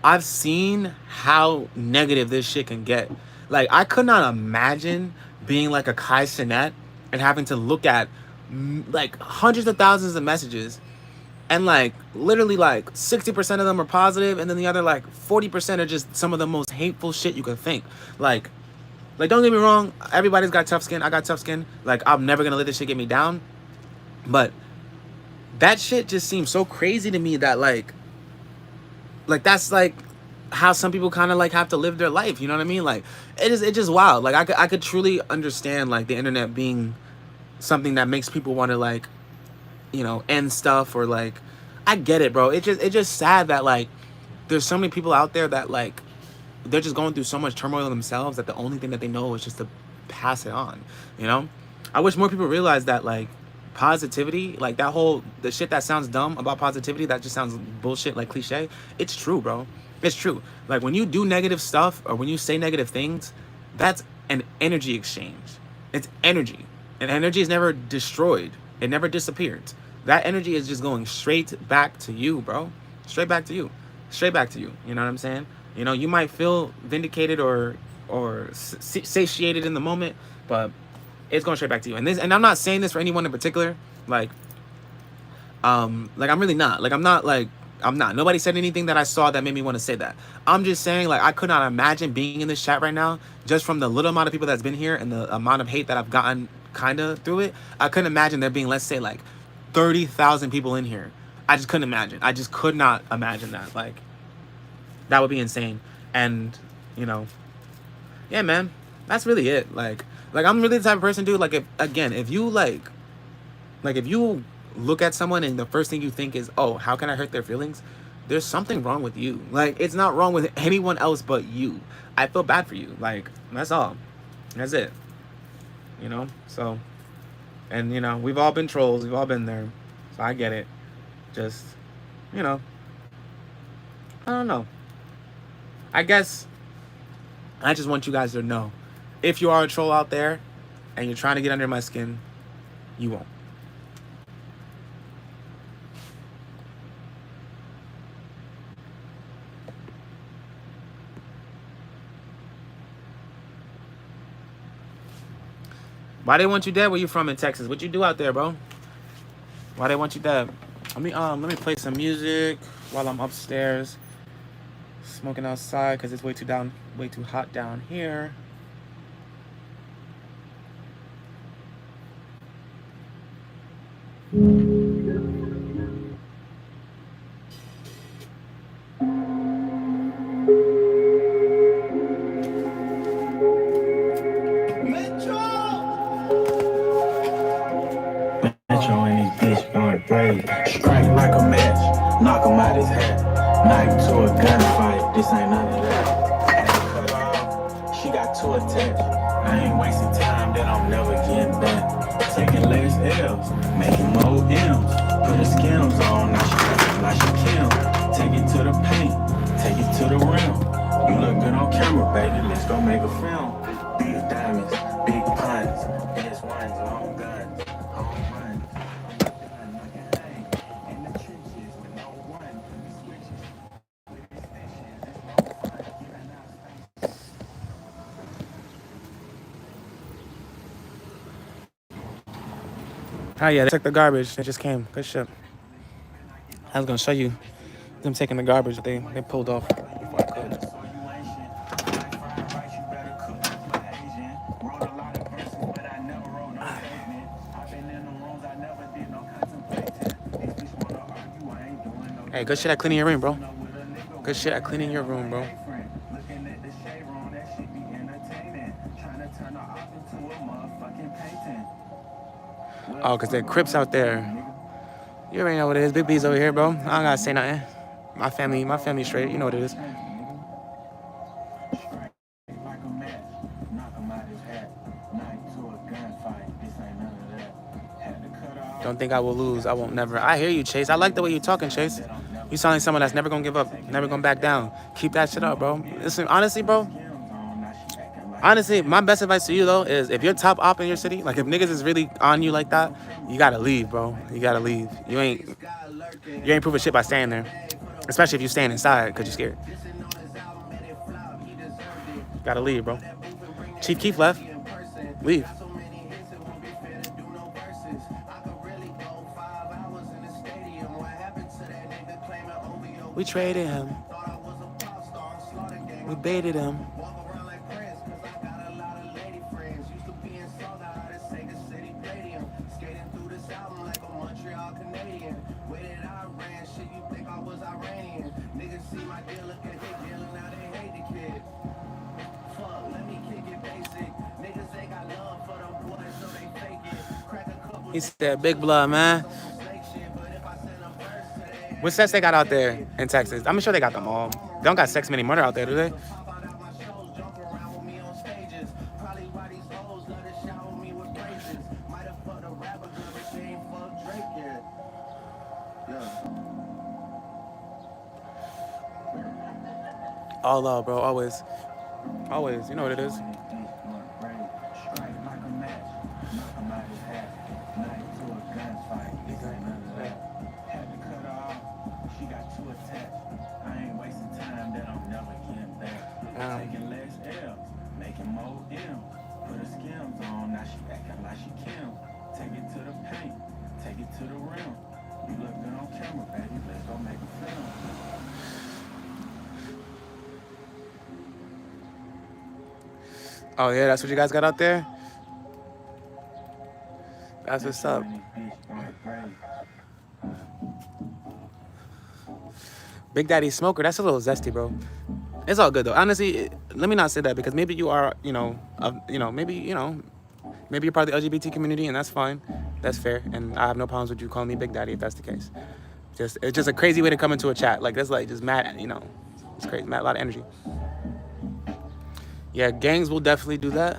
I've seen how negative this shit can get. Like, I could not imagine being, like, a Kai Cenat and having to look at, like, hundreds of thousands of messages, and, like, literally, like, 60% of them are positive, and then the other, like, 40% are just some of the most hateful shit you could think. Like, don't get me wrong, everybody's got tough skin. I got tough skin. Like, I'm never gonna let this shit get me down. But that shit just seems so crazy to me that, like that's, like, how some people kind of, like, have to live their life. You know what I mean? Like, it's just wild. Like, I could truly understand, like, the internet being something that makes people want to, like, you know, end stuff, or, like, I get it, bro. It's just sad that, like, there's so many people out there that, like, they're just going through so much turmoil themselves that the only thing that they know is just to pass it on, you know? I wish more people realize that, like, positivity, like, the shit that sounds dumb about positivity, that just sounds bullshit, like cliche, it's true, bro. It's true. Like, when you do negative stuff or when you say negative things, that's an energy exchange. It's energy. And energy is never destroyed. It never disappears. That energy is just going straight back to you, bro. Straight back to you. Straight back to you. You know what I'm saying? You know, you might feel vindicated or satiated in the moment, but it's going straight back to you. And I'm not saying this for anyone in particular. Like I'm really not. Like, I'm not. Nobody said anything that I saw that made me want to say that. I'm just saying, like, I could not imagine being in this chat right now, just from the little amount of people that's been here and the amount of hate that I've gotten kind of through it. I couldn't imagine there being, let's say, like, 30,000 people in here. I just couldn't imagine. I just could not imagine that. Like, that would be insane. And, you know, yeah, man, that's really it. Like I'm really the type of person, dude. Like, if you if you look at someone and the first thing you think is, oh, how can I hurt their feelings? There's something wrong with you. Like, it's not wrong with anyone else but you. I feel bad for you. Like, that's all. That's it. You know? So, and, you know, we've all been trolls. We've all been there. So I get it. Just, you know, I don't know. I guess I just want you guys to know, if you are a troll out there and you're trying to get under my skin, you won't. Why they want you dead? Where you from in Texas? What you do out there, bro? Why they want you dead? Let me play some music while I'm upstairs smoking outside because it's way too hot down here.
about his hat. Knife to a gunfight, this ain't none of that. Had to cut off, she got too attached. I ain't wasting time that I'm never getting back. Taking less L's, making more M's. Put her skims on, now she acting like she Kim. Take it to the paint, take it to the rim. You look good on camera, baby, let's go make a film. Big diamonds, big puns, S1s, long guns, home runs. I'm done, I can hang in the trenches with no one. Switches with extensions, it's no fun. Giving out space.
Oh yeah, they took the garbage. They just came. Good shit. I was gonna show you them taking the garbage. They pulled off before I could. Hey, good shit at cleaning your room, bro. Good shit at cleaning your room, bro. Oh, cause there Crips out there. You already know what it is. Big B's over here, bro. I don't gotta say nothing. My family straight. You know what it is. Don't think I will lose. I won't never. I hear you, Chase. I like the way you're talking, Chase. You sound like someone that's never gonna give up, never gonna back down. Keep that shit up, bro. Listen, honestly, bro. Honestly, my best advice to you though is if you're top op in your city, like if niggas is really on you like that, you gotta leave, bro. You gotta leave. You ain't proving shit by staying there. Especially if you're staying inside because you're scared. Gotta leave, bro. Chief Keef left. Leave. We traded him. We baited him. He said, big blood, man. What sets they got out there in Texas? I'm sure they got them all. They don't got Sex Many Murder out there, do they? All love, bro. Always. Always. You know what it is.
Taking less L's, making more M's. Put her skims on, now she acting like she Kim. Take it to the paint, take it to the rim. You look good on camera, baby, let's go make a film.
Oh yeah, that's what you guys got out there? That's what's up. Big Daddy Smoker, that's a little zesty, bro. It's all good though. Honestly, let me not say that because maybe you are, maybe you're part of the LGBT community and that's fine. That's fair. And I have no problems with you calling me Big Daddy if that's the case. It's just a crazy way to come into a chat. Like that's like just mad, it's crazy, mad, a lot of energy. Yeah, gangs will definitely do that.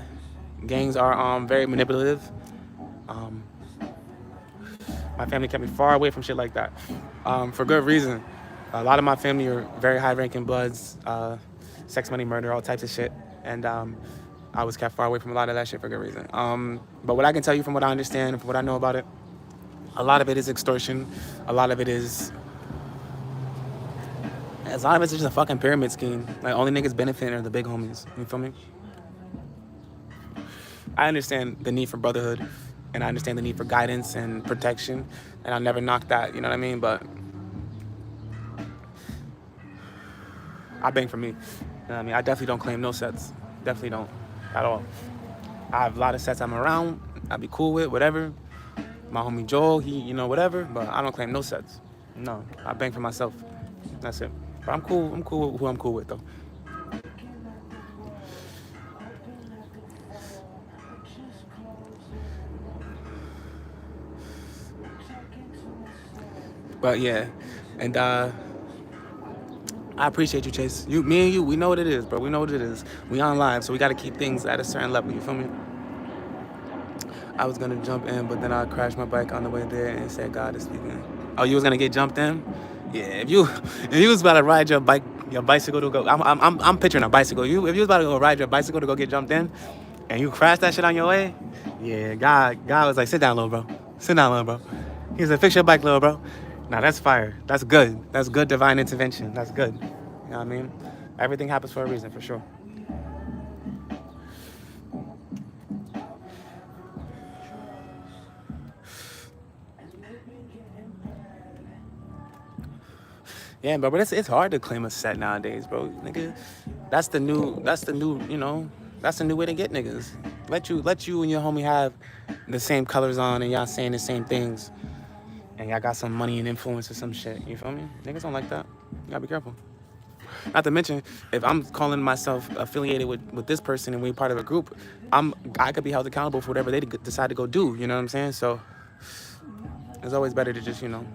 Gangs are very manipulative. My family kept me far away from shit like that, for good reason. A lot of my family are very high-ranking bloods, sex, money, murder, all types of shit, and I was kept far away from a lot of that shit for good reason. But what I can tell you from what I understand and from what I know about it, a lot of it is extortion. A lot of it is just a fucking pyramid scheme. Like only niggas benefiting are the big homies. You feel me? I understand the need for brotherhood, and I understand the need for guidance and protection, and I'll never knock that. You know what I mean? But I bang for me. You know what I mean? I definitely don't claim no sets. Definitely don't. At all. I have a lot of sets I'm around. I'd be cool with, whatever. My homie Joel, he, whatever. But I don't claim no sets. No. I bang for myself. That's it. But I'm cool. I'm cool with who I'm cool with, though. But, yeah. And, I appreciate you, Chase. Me and you, we know what it is, bro. We know what it is. We on live, so we got to keep things at a certain level. You feel me? I was gonna jump in, but then I crashed my bike on the way there and said, "God is speaking." Oh, you was gonna get jumped in? Yeah. If you was about to ride your bicycle to go, I'm picturing a bicycle. If you was about to go ride your bicycle to go get jumped in, and you crashed that shit on your way, yeah, God was like, "Sit down, little bro. Sit down, little bro." He said, "Fix your bike, little bro." Now that's fire. That's good. That's good divine intervention. That's good. You know what I mean? Everything happens for a reason, for sure. Yeah, bro, but it's hard to claim a set nowadays, bro. Nigga, that's the new, you know, that's the new way to get niggas. Let you and your homie have the same colors on and y'all saying the same things. And y'all got some money and influence or some shit. You feel me? Niggas don't like that. You gotta be careful. Not to mention, if I'm calling myself affiliated with this person and we're part of a group, I could be held accountable for whatever they decide to go do. You know what I'm saying? So it's always better to just, you know.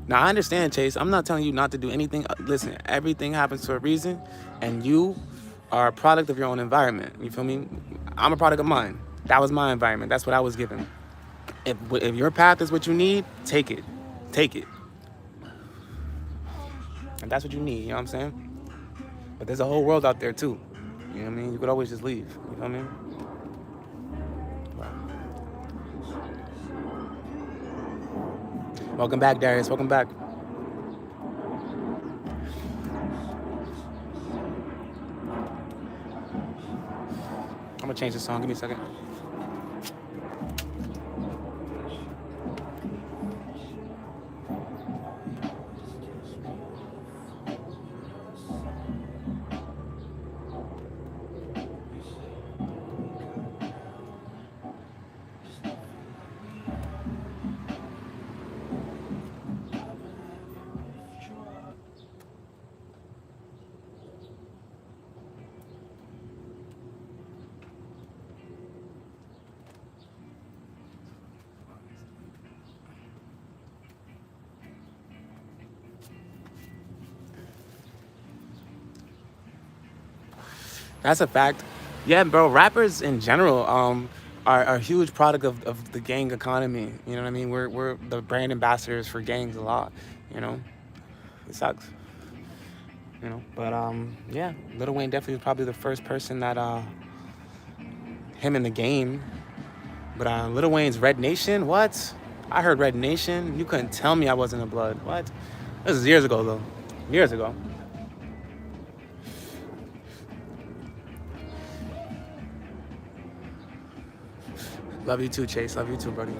Now, I understand, Chase. I'm not telling you not to do anything. Listen, everything happens for a reason, and you are a product of your own environment. You feel me? I'm a product of mine. That was my environment. That's what I was given. If your path is what you need, take it. Take it. And that's what you need, you know what I'm saying? But there's a whole world out there, too. You know what I mean? You could always just leave. You know what I mean? Welcome back, Darius. Welcome back. I'm gonna change the song. Give me a second. That's a fact. Yeah, bro. Rappers in general are a huge product of the gang economy. You know what I mean? We're the brand ambassadors for gangs a lot. You know, it sucks. You know, but yeah, Lil Wayne definitely was probably the first person that him in the game. But Lil Wayne's Red Nation, what? I heard Red Nation. You couldn't tell me I wasn't a blood. What? This was years ago though. Years ago. Love you too, Chase. Love you too, buddy.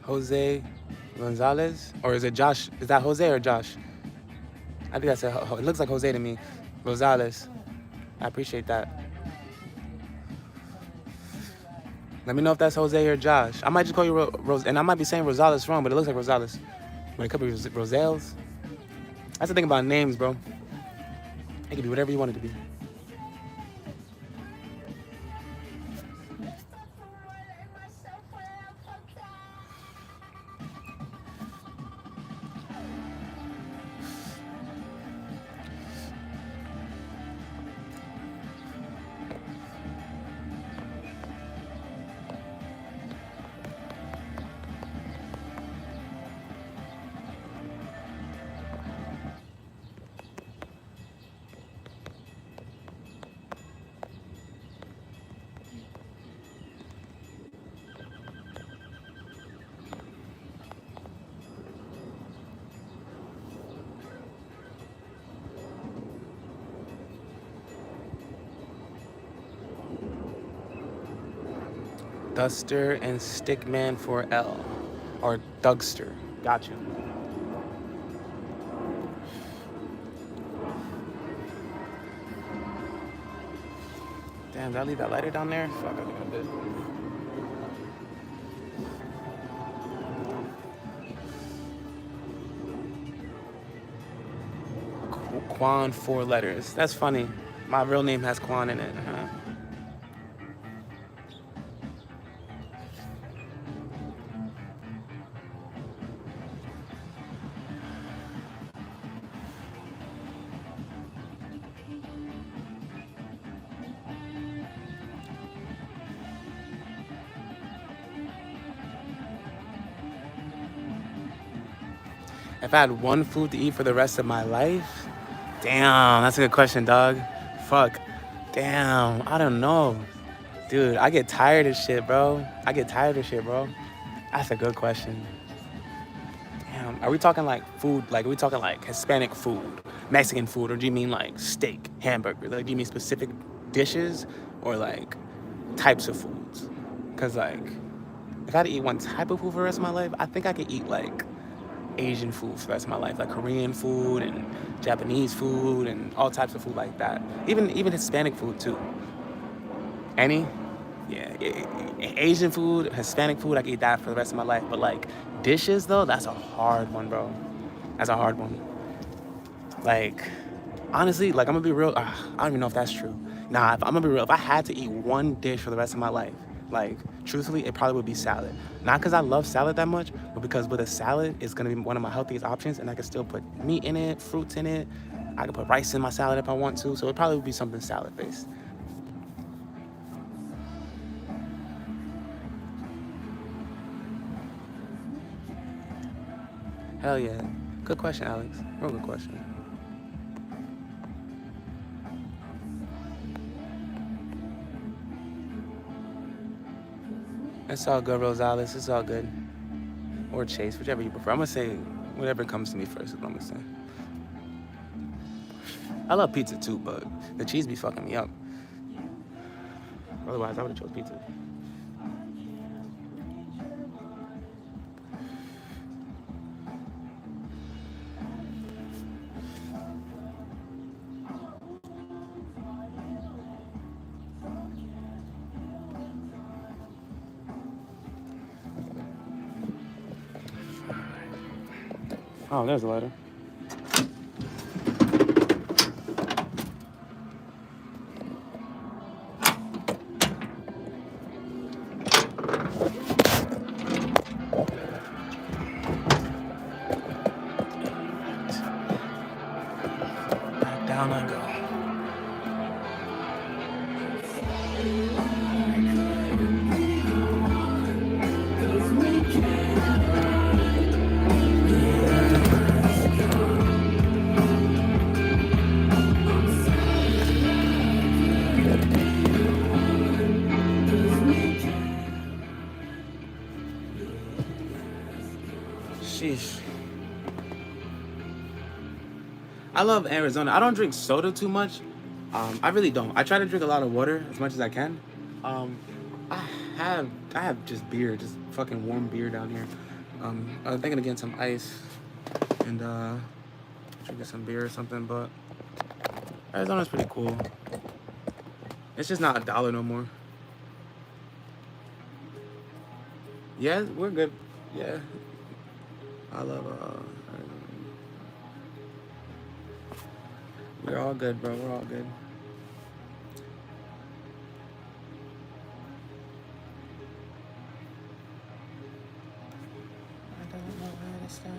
Jose Gonzalez? Or is it Josh? Is that Jose or Josh? I think that's it looks like Jose to me. Rosales. I appreciate that. Let me know if that's Jose or Josh. I might just call you Rose, and I might be saying Rosales wrong, but it looks like Rosales. But it could be Rosales. That's the thing about names, bro. It could be whatever you want it to be. Duster and Stickman for L. Or Dugster. Got you. Damn, did I leave that lighter down there? Fuck, I think I did. Quan, 4 letters. That's funny. My real name has Quan in it. Huh? If I had one food to eat for the rest of my life, damn, that's a good question, dog. Fuck. Damn, I don't know. Dude, I get tired of shit, bro. That's a good question. Damn, are we talking like food? Like, are we talking like Hispanic food, Mexican food, or do you mean like steak, hamburger? Like, do you mean specific dishes or like types of foods? Because like, if I had to eat one type of food for the rest of my life, I think I could eat like Asian food for the rest of my life, like Korean food and Japanese food and all types of food like that. Even Hispanic food too. Any? Yeah, Asian food, Hispanic food, I could eat that for the rest of my life. But like dishes though, that's a hard one, bro. That's a hard one. Like, honestly, like I'm gonna be real. I don't even know if that's true. Nah, I'm gonna be real. If I had to eat one dish for the rest of my life, like truthfully, it probably would be salad. Not because I love salad that much, but because with a salad, it's gonna be one of my healthiest options, and I can still put meat in it, fruits in it. I can put rice in my salad if I want to. So it probably would be something salad based. Hell yeah. Good question, Alex. Real good question. It's all good, Rosales. It's all good. Or Chase, whichever you prefer. I'm gonna say whatever comes to me first is what I'm gonna say. I love pizza too, but the cheese be fucking me up. Otherwise, I would've chose pizza. Oh, there's a lighter. Back down I go. Sheesh. I love Arizona. I don't drink soda too much. I really don't. I try to drink a lot of water as much as I can. I have just beer, just fucking warm beer down here. I'm thinking of getting some ice and drinking some beer or something. But Arizona's pretty cool. It's just not $1 no more. Yeah, we're good. Yeah. I love we're all good, bro. We're all good. I don't know where to stop.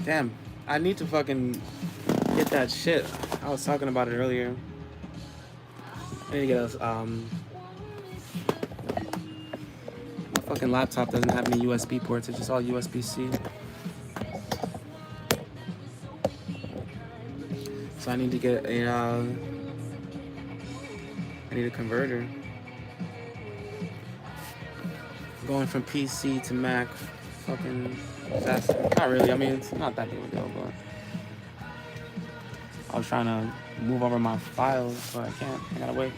Damn, I need to fucking get that shit. I was talking about it earlier. I need to get a my fucking laptop doesn't have any USB ports. It's just all USB-C. So I need to get a I need a converter. Going from PC to Mac, fucking disaster. Not really. I mean, it's not that big of a deal, but I was trying to move over my files, but I can't. I gotta wait.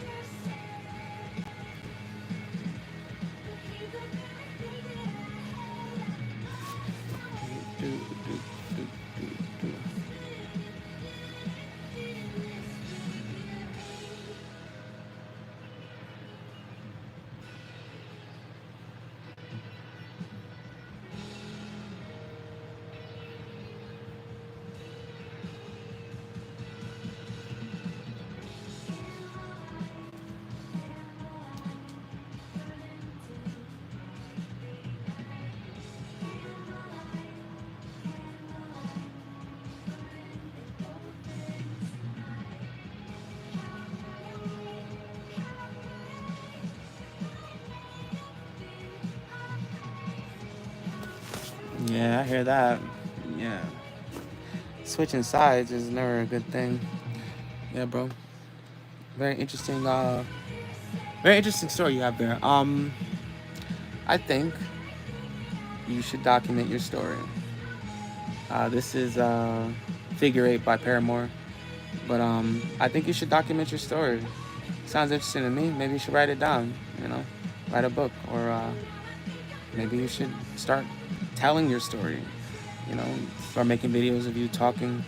Yeah, I hear that. Yeah. Switching sides is never a good thing. Yeah, bro. Very interesting story you have there. I think you should document your story. This is Figure 8 by Paramore. But I think you should document your story. Sounds interesting to me. Maybe you should write it down, write a book, or maybe you should start telling your story, start making videos of you talking.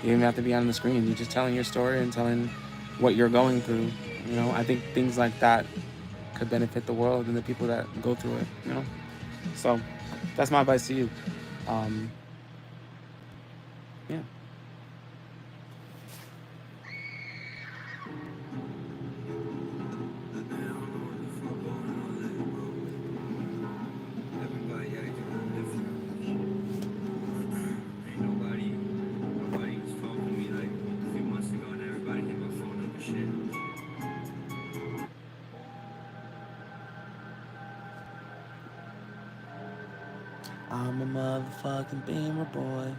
You don't even have to be on the screen. You're just telling your story and telling what you're going through. I think things like that could benefit the world and the people that go through it, So that's my advice to you. Yeah. I'm a motherfucking beamer boy.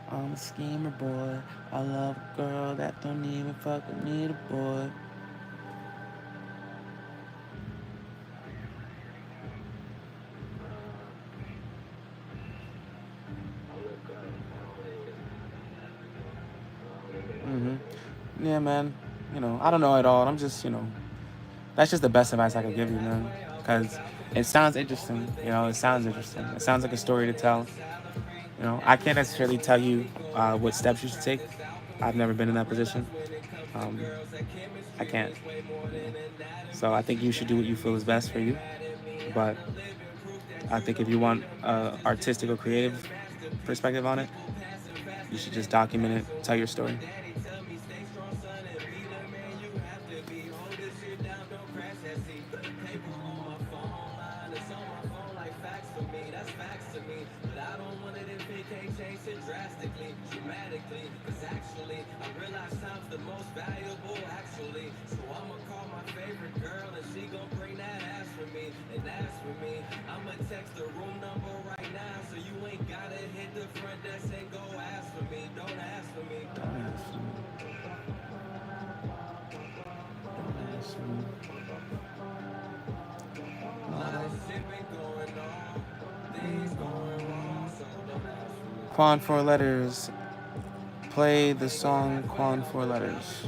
I'm a schemer boy. I love a girl that don't even fucking need a boy. Yeah, man. I don't know it all. I'm just, that's just the best advice I could give you, man. Because it sounds interesting. It sounds interesting. It sounds like a story to tell. I can't necessarily tell you what steps you should take. I've never been in that position. I can't. So I think you should do what you feel is best for you. But I think if you want artistic or creative perspective on it, you should just document it, tell your story. Quan 4 letters. Play the song Quan 4 letters.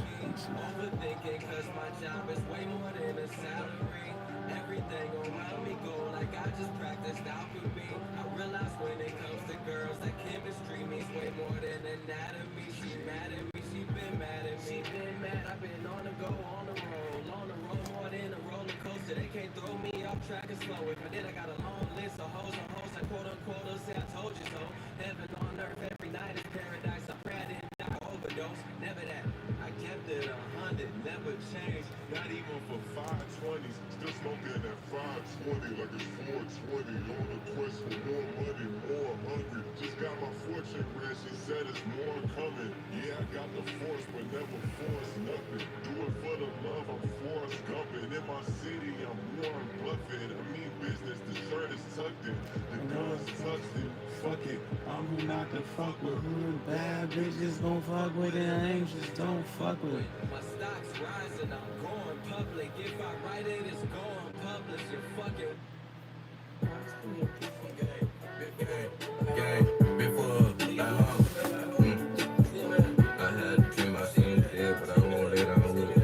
kept it 100, never changed, not even for 520s. Still smoking at 520 like it's 420. On the quest for more money, more hungry. Just got my fortune read, she said it's more coming. Yeah, I got the force, but never force nothing. Do it for the love, I'm Forrest Gumping. In my city, I'm Warren Buffett. I mean business, the shirt is tucked in, the guns tucked in. Fuck it, I'm who not to fuck with. Who the bad bitches gon' fuck with it, angels don't fuck with it.
My stock's rising, I'm going public. If I write it, it's going public. You fucking
Gang, before I had a dream I seen it there, but I won't lay down with it.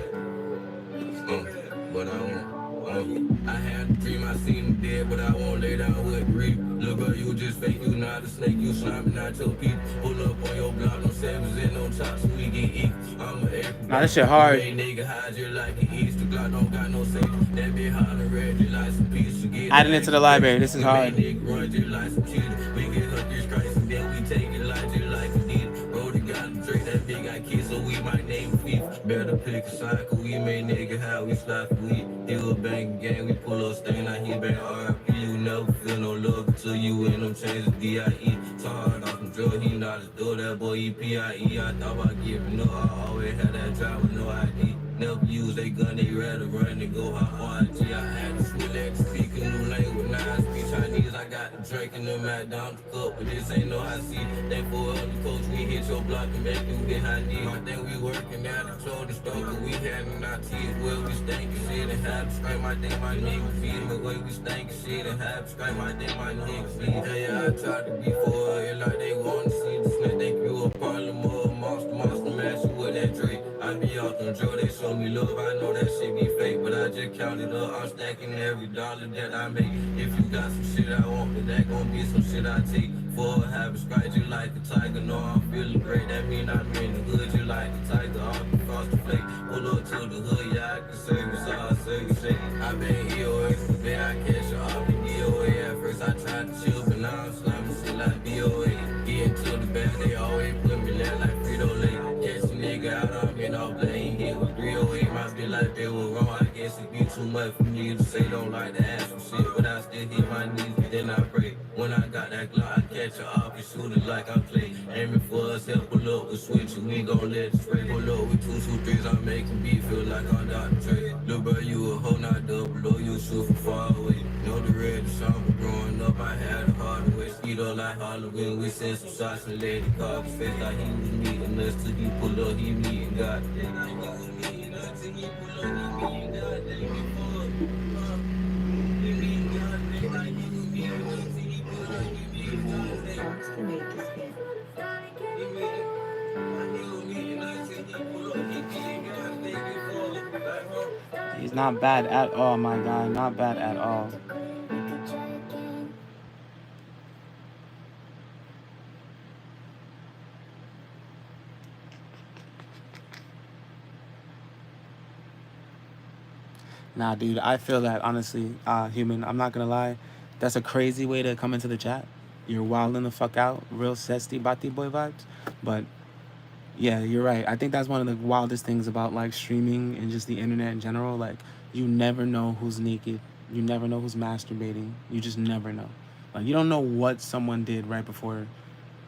But I won't. I had a dream I seen it there, but I won't lay down with it. Look, girl, you just fake, you not a snake, you slamming out your people. Pull up on your block, no sevens and no chops, we get eat. I'm a
Nah, this shit hard.
nigga hide you like an Easter Glock, don't got no safe. That be holler red, you like some piece, forget.
Adding it to the library. This is hard.
Nigga run you like some cheater. We get up this Christ and then we take it like you like a eater. Brody got a drink, that big got kids, so we might name FIFA. Better pick a side, cause we made nigga how we slide for weed. He was banging gang, we pull up stain like he bang RP. You never feel no love until you in them chains of D.I.E. Hard off from drug, he not as door, that boy E.P.I.E. I thought about giving up, I always had that drive with no ID. Never use they gun, they rather run and go hard. I had to switch that to speak a new language. Now I speak Chinese, I got the drink in the mat down the cup, but this ain't no high seat. Thankful of the coach, we hit your block and make you get high knee. I think we working at the shoulder store, cause we having our teeth where we stinking shit and have to scrape. I think my nigga feed the way we stinking shit and have to scrape. I think my nigga feed. Yeah, I tried to be for it like they want to see the snake. Think you a problem or a monster, match you with that Drake. I be out on Joe, they show me love, I know that shit be fake, but I just counted up, I'm stacking every dollar that I make. If you got some shit I want, then that gon' be some shit I take. For a habit, scratch you like a tiger, know I'm feeling great, that mean I'm in the hood, you like a tiger, off the frosty flake. Pull up to the hood, yeah, I can save you, so I save you shake. I been EOA, then I catch you off the DOA. At first I tried to chill, but now I'm slamming shit like BOA. Get into the bag, they always put me there like Frito-Lay. Catch a nigga out, I'm in all blame. Hit with 308, my feel like they were wrong. I guess it be too much for me to say, don't like to ask for shit. But I still hit my knees, but then I pray. When I got that Glock, I catch her off and shoot it like I play. Aiming for us, help pull up with switch, we gon' let it spray. Pull up with 2 2 3s, I'm making beat, feel like I'm Dr. Dre. Look, bro, you a hoe, not double, you shoot from far away. Know the red, the somber, growing up, I had a hard way. Skied up like Halloween, we sent some shots and let it call his face like he was meeting us till he pull up, he meeting God. Then I was meeting us till he pull up, he meeting God. Then he pull up, he meeting God. Then like he was meeting us till he pull up, he meeting God.
To make this game.
He was meeting us till he pull up, he meeting God. Then he pull up, like her.
He's not bad at all, my guy. Not bad at all. Nah, dude, I feel that, honestly, human. I'm not gonna lie. That's a crazy way to come into the chat. You're wilding the fuck out. Real Sesty Bati Boy vibes. But yeah, you're right. I think that's one of the wildest things about like streaming and just the internet in general. Like, you never know who's naked. You never know who's masturbating. You just never know. Like, you don't know what someone did right before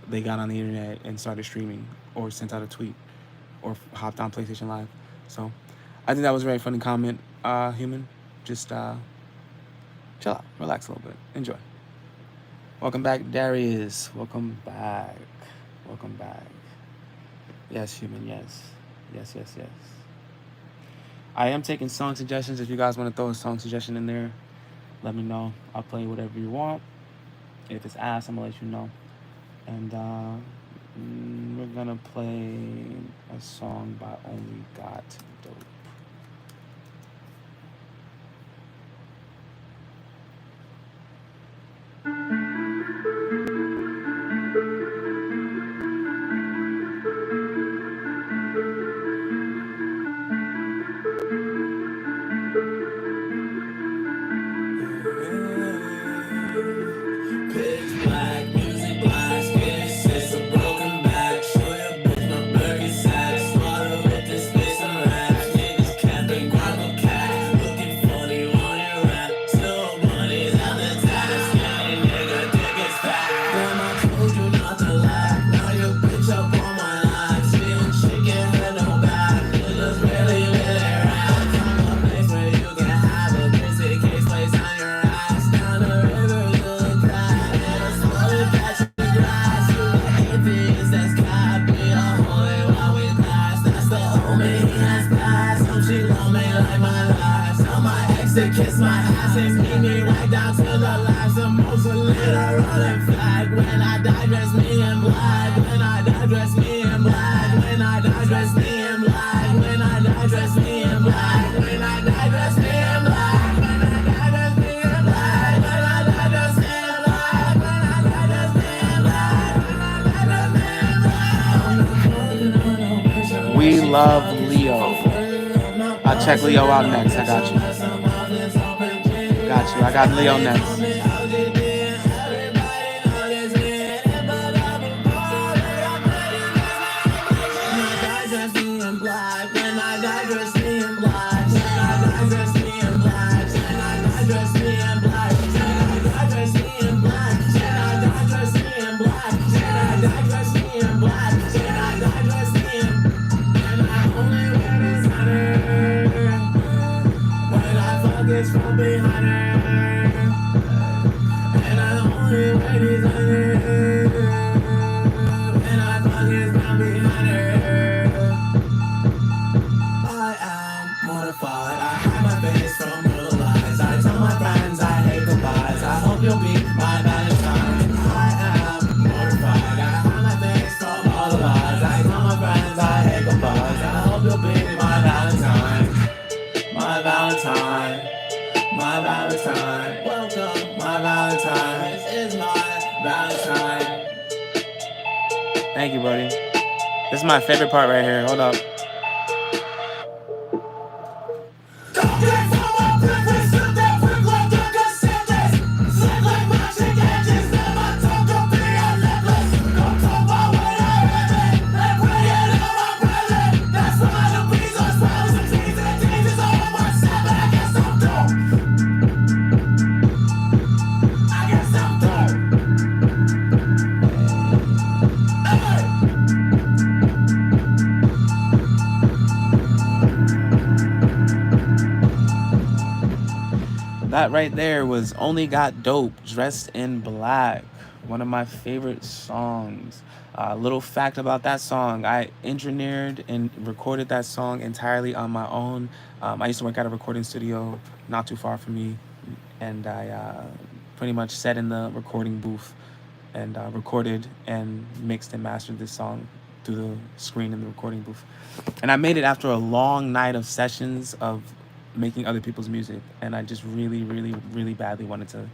they got on the internet and started streaming or sent out a tweet or hopped on PlayStation Live. So I think that was a very funny comment, human. Just chill out, relax a little bit, enjoy. Welcome back, Darius. Welcome back. Welcome back. Yes, human, yes. Yes, yes, yes. I am taking song suggestions. If you guys want to throw a song suggestion in there, let me know. I'll play whatever you want. If it's ass, I'm going to let you know. And we're going to play a song by OnlyGotDope.
This
likes to kiss my ass and meet me right down to the last. The most literal in fact. When I die, dress me in black. When I die, dress me in black. When I die, dress me in black. When I die, dress me in black. When I die, dress me in black. When I die, dress me in black. When I die, dress me in black. When I die, dress me in black. When I die, dress me in black.
We love Leo. I'll check Leo out next. I got you. Got you. I got Leo next.
From behind her, and I only wear designer, and I fuck is from behind her. I am mortified. I hide my face from real lies. I tell my friends I hate goodbyes. I hope you'll be my Valentine. I am mortified. I hide my face from all the lies. I tell my friends I hate goodbyes. I hope you'll be my Valentine. My Valentine. My Valentine, welcome, my Valentine, this is my Valentine.
Thank you, buddy. This is my favorite part right here. Hold up. That right there was Only Got Dope, Dressed in Black. One of my favorite songs. Little fact about that song, I engineered and recorded that song entirely on my own. I used to work at a recording studio not too far from me, and I pretty much sat in the recording booth and recorded and mixed and mastered this song through the screen in the recording booth. And I made it after a long night of sessions of making other people's music, and I just really, really, really badly wanted to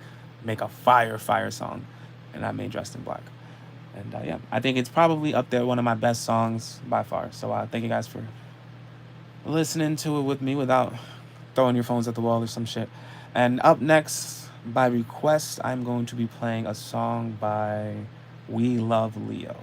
make a fire song, and I made Dressed in Black. And yeah, I think it's probably up there, one of my best songs by far. So thank you guys for listening to it with me without throwing your phones at the wall or some shit. And up next, by request, I'm going to be playing a song by We Love Leo.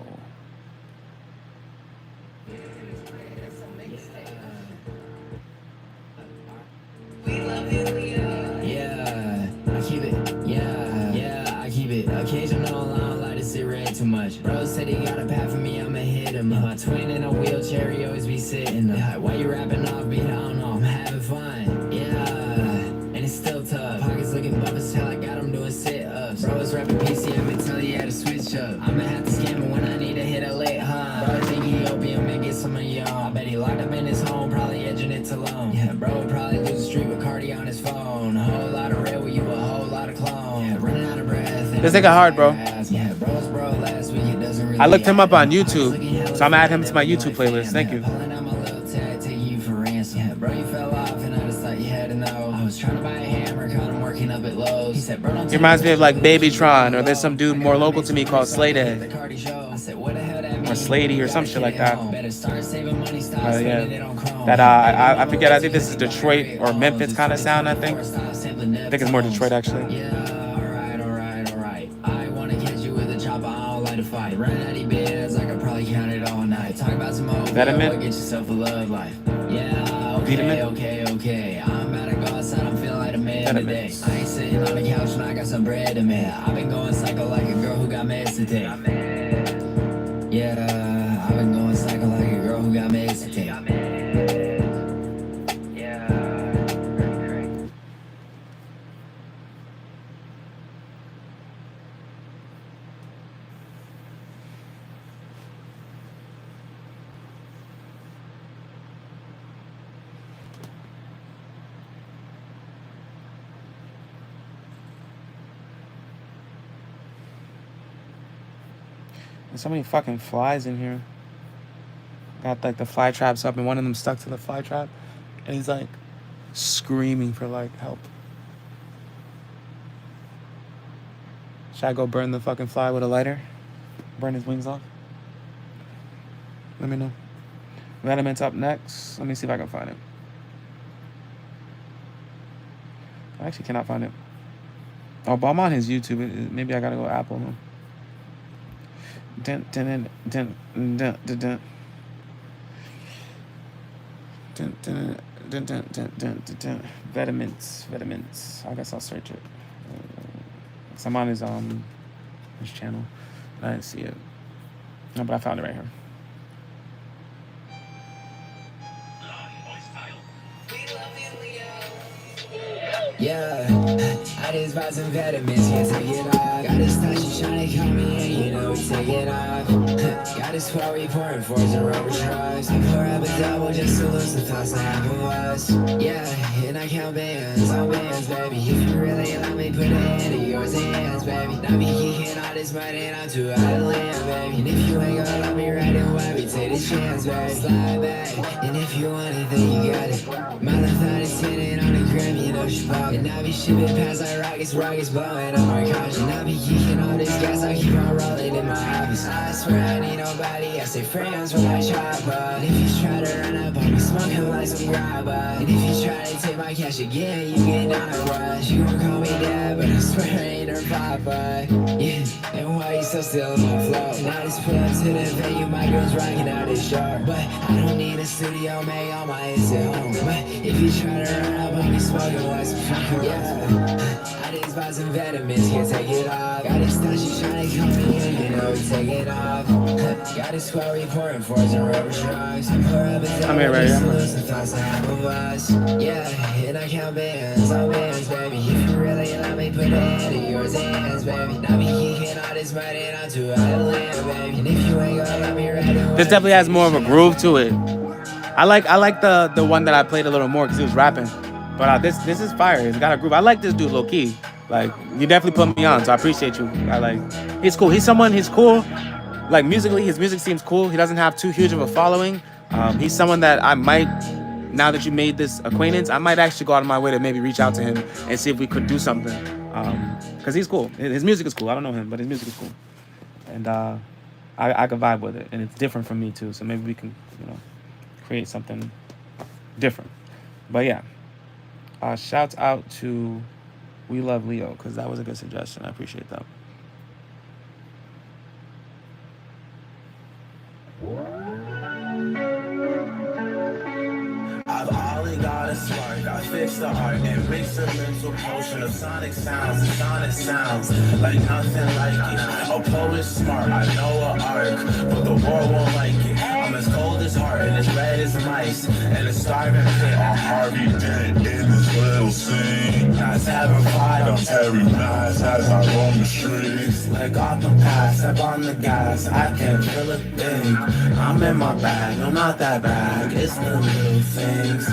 Occasional, I don't like to sit red too much. Bro said he got a path for me, I'ma hit him up. My twin in a wheelchair, he always be sitting up. Why you rapping off beat? I don't know, I'm having fun. Yeah, and it's still tough. Pockets looking buff as hell, I got him doing sit-ups. Bro was rapping PCM until he had to switch up. I'ma have to scam him when I need to hit a late, huh? Bro think he opium and get some of y'all. I bet he locked up in his home, probably edging it to loan. Yeah, bro would probably lose the street with Cardi on his phone. A whole lot of real with you, a whole lot of clone. Yeah, running out of breath.
This nigga hard, bro. I looked him up on YouTube, so I'm gonna add him to my YouTube playlist. Thank you. He reminds me of like Babytron, or there's some dude more local to me called Slade, or Slady, or some shit like that. Yeah. That I forget. I think this is Detroit or Memphis kind of sound. I think it's more Detroit actually. That a minute? Get yourself a love life. Yeah, okay. I'm about to go outside, I'm feeling like a man today. I ain't sitting on the couch and I got some bread to make. I've been going psycho like a girl who got meds to take. Yeah, I've been going psycho like a girl who got meds to take. There's so many fucking flies in here. Got like the fly traps up, and one of them stuck to the fly trap, and he's like screaming for like help. Should I go burn the fucking fly with a lighter? Burn his wings off? Let me know. Venoment's up next. Let me see if I can find it. I actually cannot find it. Oh, but I'm on his YouTube. Maybe I gotta go Apple. Dun, dun, dun, dun, dun, dun, dun. Dun, dun, dun, dun, dun, dun, dun. Vitamins. I guess I'll search it. Cause I'm on his channel. I didn't see it. No, but I found it right here.
Yeah, I just bought some vitamins, can't take it off. Got this thought she tryna call me and you know we take it off. Got this squad we pouring fours and rubber drugs. I pour up a double just to lose the thoughts I have of us. Yeah, and I count bands on bands, baby. If you really let me put it into yours hands, baby. Not be kicking all this money and I'm too out of land, baby. And if you ain't gonna let me ride it, why we take this chance, baby? Slide back, and if you want it, then you got it. My left thought is sitting on the gram, you know she bought. And I be shipping past like rockets blowing up my couch. And I be kicking all this gas, I keep on rolling in my office. I swear I need nobody, I say friends when I try, but if you try to run up on me, smoking like some grabber. And if you try to take my cash again, you get down a rush. You gon' call me dad, but I swear I ain't her papa. Yeah, and why you so still on my flow? And I just pull up to the venue, my girl's rocking out this show. But I don't need a studio, make all my hits at home. But if you try to run up on me, smoking like some yeah, I just bought some vitamins, can't take it off. Got this thought she tryna call me and you know we take it off. Got this squad we pouring fours and rubber drugs. I pour up a double just to lose the thoughts I have of us. Yeah, and I count bands on bands, baby. If you really let me put it into yours hands, baby. Not be kicking all this money and I'm too out of land, baby. And if you ain't gonna let me ride it,
this definitely has more of a groove to it. I like the one that I played a little more because he was rapping. But this is fire. It's got a groove. I like this dude low key. Like, you definitely put me on, so I appreciate you. He's cool. He's cool. Like, musically, his music seems cool. He doesn't have too huge of a following. He's someone that I might, now that you made this acquaintance, I might actually go out of my way to maybe reach out to him and see if we could do something. Because he's cool. His music is cool. I don't know him, but his music is cool. And I could vibe with it. And it's different from me, too. So maybe we can, create something different. But yeah. Shouts out to We Love Leo, because that was a good suggestion. I appreciate that.
I've only got a spark, I fix the art and mix a mental potion of sonic sounds and sonic sounds like nothing like it. A poet's smart, I know an arc, but the world won't like it. I'm as cold as heart and as red as mice, and a starving pit on Harvey Dent in this little scene. Nights having pride on every night as I roam the streets. Like off the pass, step on the gas, I can't feel a thing. I'm in my bag, no not that bag, it's the little things.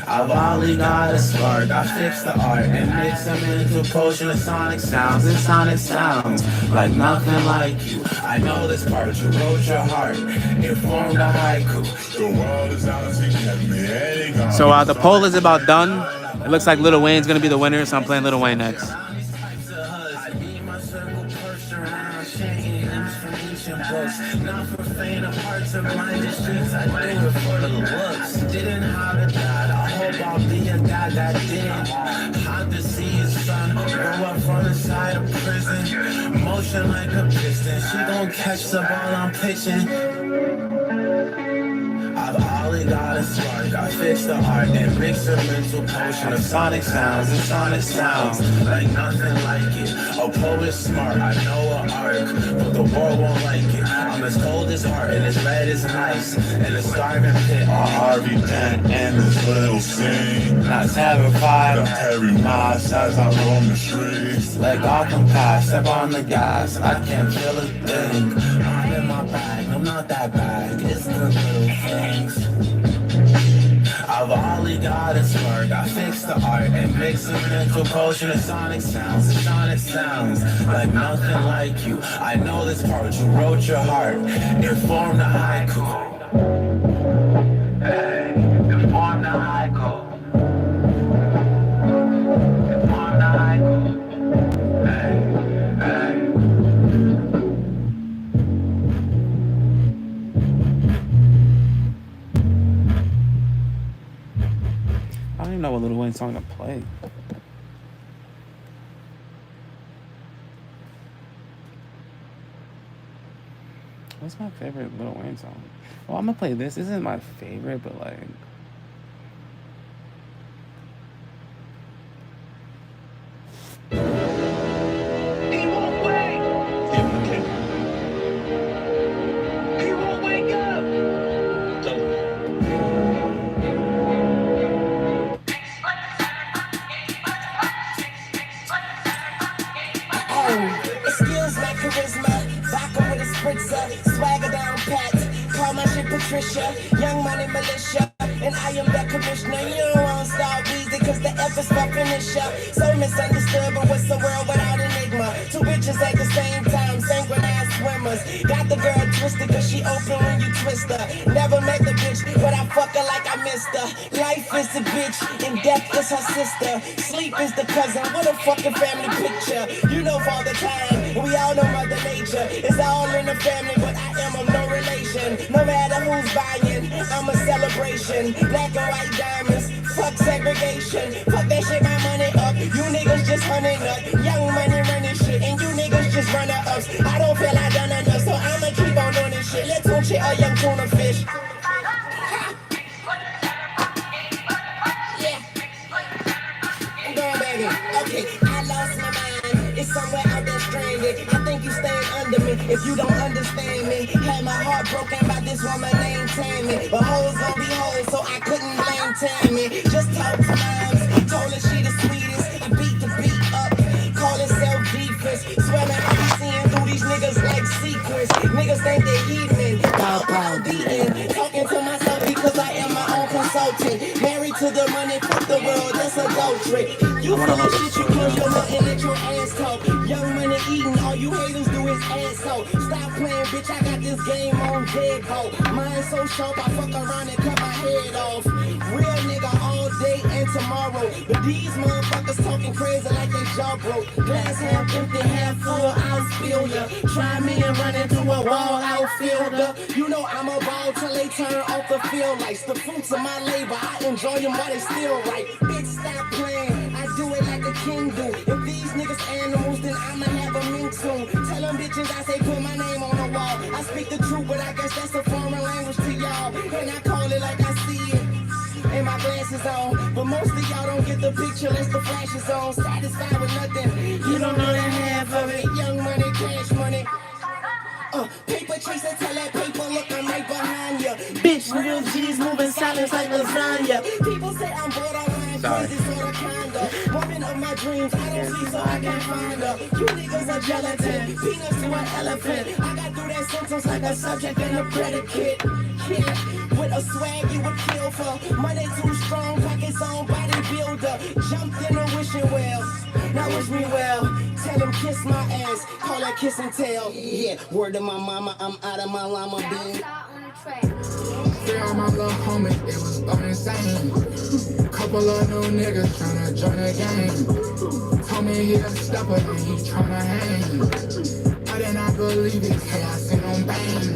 I've only got a spark, I fix the art and mix them into a potion of sonic sounds and sonic sounds like nothing like you. I know this part, you wrote your heart, it formed a haiku. The world is out to get me.
So the poll is about done. It looks like Lil Wayne's gonna be the winner, so I'm playing Lil Wayne next.
Not for faint of hearts or blinded streets, I do it for the looks. Didn't have it bad, I hope I'll be a guy that didn't have to see his son grow up from the side of prison. Motion like a piston, she gon' catch the ball I'm pitching. I've only got a spark, I fix the art and mix a mental potion of sonic sounds and sonic sounds like nothing like it. A poet's smart, I know an arc, but the world won't like it. I'm as cold as heart and as red as ice, and a starving pit on Harvey Dent in this little scene. Nights having pride on every night as I roam the streets. Like Gotham Pass, step on the gas, I can't feel a thing. I'm in my bag, I'm not that bag, it's the little things. I've only got how this work. I fix the art and mix a mental potion of sonic sounds. The sonic sounds like nothing like you. I know this part, you wrote your heart. It formed a haiku. Hey, it formed a haiku. It formed a haiku. Hey, hey.
I don't even know what Lil Wayne song to play. What's my favorite Lil Wayne song? Well, I'm gonna play this. This isn't my favorite, but like.
He won't wake. He won't wake up.
Excuse my charisma, vodka with a spritzer, swagger down pat, call my shit Patricia, young money militia, and I am the commissioner. You don't want to start easy cause the effort's my finisher. So misunderstood, but what's the world without enigma? Two bitches at the same time, synchronized swimmers. Got the girl twisted cause she open when you twist her. Never met the bitch, but I fuck her like I missed her. Life is the bitch, and death is her sister. Sleep is the cousin, what a fucking family picture. You know Father Time, we all know Mother Nature. It's all in the family, but I am of no relation. No matter who's buying, I'm a celebration. Black and white diamonds, fuck segregation. Fuck that shit, my money up. You niggas just hunting up. Young money running shit, and you niggas just running ups. I don't feel I done enough, so I'ma keep on doing this shit. Let's tune shit a young tuna fish. Yeah. I'm going baby. Okay, I lost my mind. It's somewhere out there stranded. I think you staying under me if you don't understand me. Had my heart broken by this woman named Tammy. But hoes gon' be hoes, so I couldn't blame Tammy. Just talk to moms, told her she the sweetest. I beat the beat up, call it self-defense. Swear man, I be seeing through these niggas like sequence. Niggas think they heathen, bow beating. Talking to myself because I am my own consultant. Married to the money, fuck the world, that's adultery. You full of shit, you close your mouth and let your ass talk. Young money eating, all you haters do is asshole. Stop playing, bitch, I got this game on deadbolt. Mine so sharp, I fuck around and cut my head off. Real nigga all day and tomorrow. But these motherfuckers talking crazy like they jaw broke. Glass half empty, half full, I'll spill ya. Try me and run into a wall outfielder. You know I'm a ball till they turn off the field lights. The fruits of my labor, I enjoy them while they still right. Bitch, stop playing, I do it like a king do. If these niggas animals, then I'ma have a mink soon. Tell them bitches I say put my name on the wall. I speak the truth, but I guess that's a foreign language to y'all. And I call it like I see it. And my glasses on, but most of y'all don't get the picture unless the flash is on. Satisfied with nothing, you don't know the half of it. Young money, cash money. Paper chaser, tell that paper, look, I'm right behind ya. Bitch, real G's moving silence like lasagna. People say I'm borderline, crazy sort of kinda. Woman of my dreams, I don't see so I can find her. You niggas are gelatin, peanuts to an elephant. I got through that sentence like a subject and a predicate. Yeah, with a swag you would kill for. Money too strong, pockets on bodybuilder. Jumped in a wishing well, now wish me well. Tell him kiss my ass, call that kiss and tell. Yeah, word to my mama, I'm out of my llama bean.
Free all my little homies, it was going insane. Couple of new niggas tryna join the game. Told me he a stepper and he tryna hang. I did not believe it, hey, I seen him bang.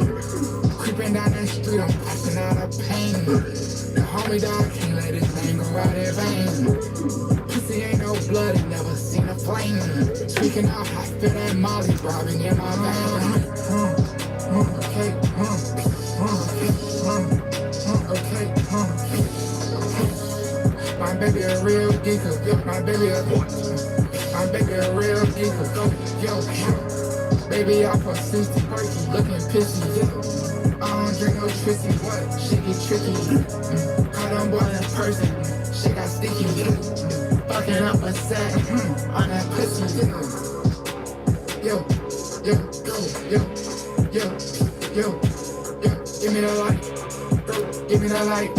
Creeping down the street, I'm passing out of pain. The homie dog can't let his name go out in vain. Pussy ain't no blood, he never seen a flame. Speaking out, I feel that Molly throbbing in my vein. Okay, my baby a real geeker, yo, my baby a real geeker, yo, baby off her 60, looking pissy, yo, I don't drink no trissy, what, shit get tricky, caught on board in person, shit got sticky, fucking up a sack, on that pussy, yo, give me the light, give me the light,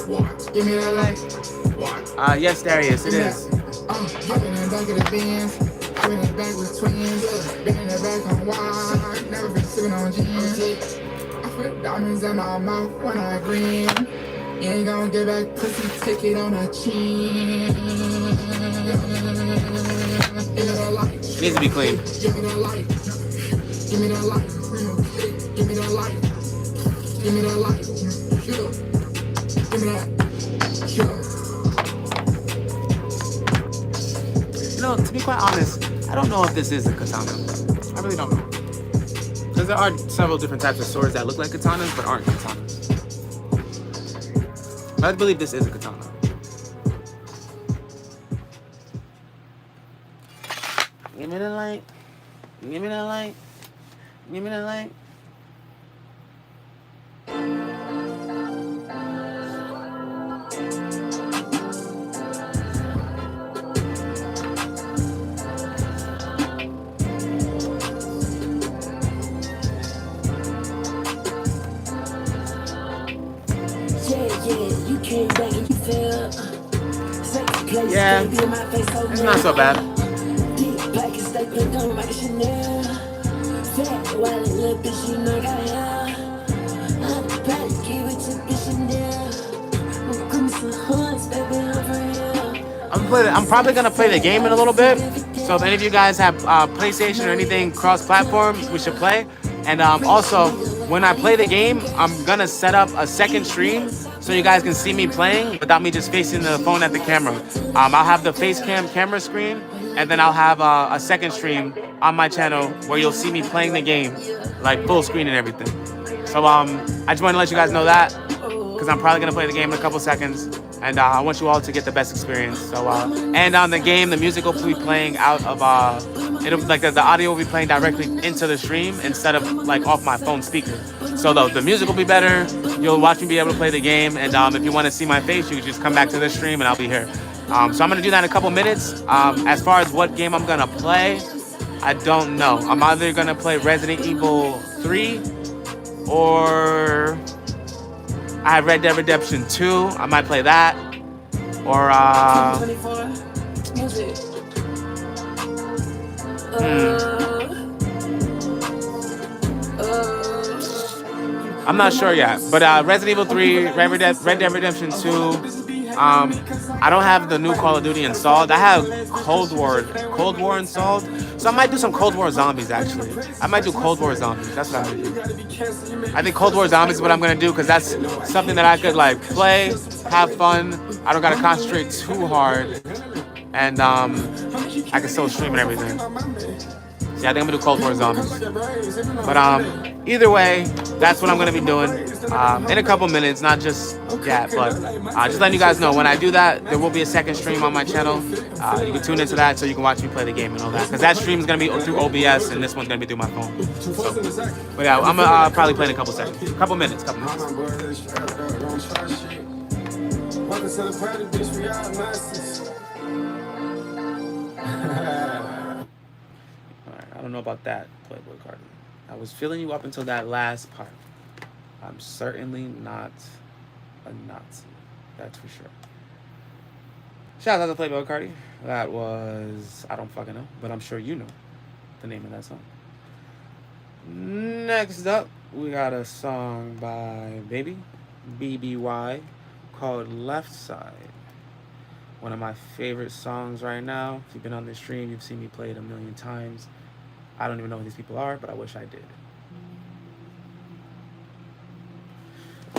watch, give me the light, watch.
Yes, Darius, it is.
Hop in the back of the Benz, hop in the back with twins, been in the back on wine, never been sipping on gin. I put diamonds in my mouth when I grin. You ain't gon' get back pussy, take it on a chin.
It needs to be clean.
Give me that light, give me that light, give me that light, give me that light, give me that.
You know, to be quite honest, I don't know if this is a katana. I really don't know. Because there are several different types of swords that look like katanas, but aren't katanas. But I believe this is a katana. Give me the light. Give me the light. Give me the light. Yeah, it's not so bad. I'm probably gonna play the game in a little bit. So if any of you guys have PlayStation or anything cross-platform, we should play. And also, when I play the game, I'm gonna set up a second stream so you guys can see me playing without me just facing the phone at the camera. I'll have the face cam camera screen, and then I'll have a second stream on my channel where you'll see me playing the game, like full screen and everything. So I just want to let you guys know that, because I'm probably gonna play the game in a couple seconds, and I want you all to get the best experience. So and on the game, the music will be playing out of it'll like the audio will be playing directly into the stream instead of like off my phone speaker. So the music will be better. You'll watch me be able to play the game, and if you want to see my face, you can just come back to this stream and I'll be here. So I'm gonna do that in a couple minutes. As far as what game I'm gonna play, I don't know. I'm either gonna play Resident Evil 3 or I have Red Dead Redemption 2. I might play that. Or I'm not sure yet. But Resident Evil 3, Red Dead Redemption 2. I don't have the new Call of Duty installed. I have Cold War installed. So I might do some Cold War Zombies, actually. I might do Cold War Zombies. That's what I'm gonna do. I think Cold War Zombies is what I'm gonna do, because that's something that I could like play, have fun. I don't gotta concentrate too hard, and I can still stream and everything. So yeah, I think I'm gonna do Cold War Zombies. But either way, that's what I'm gonna be doing in a couple minutes, not just yet, but just letting you guys know when I do that, there will be a second stream on my channel. You can tune into that so you can watch me play the game and all that, because that stream is gonna be through OBS and this one's gonna be through my phone. So, but yeah, I'm gonna probably play in a couple seconds, couple minutes. I don't know about that, Playboy Cardi. I was filling you up until that last part. I'm certainly not a Nazi. That's for sure. Shout out to Playboy Cardi. That was, I don't fucking know, but I'm sure you know the name of that song. Next up, we got a song by Baby, BBY, called Left Side. One of my favorite songs right now. If you've been on this stream, you've seen me play it a million times. I don't even know who these people are, but I wish I did.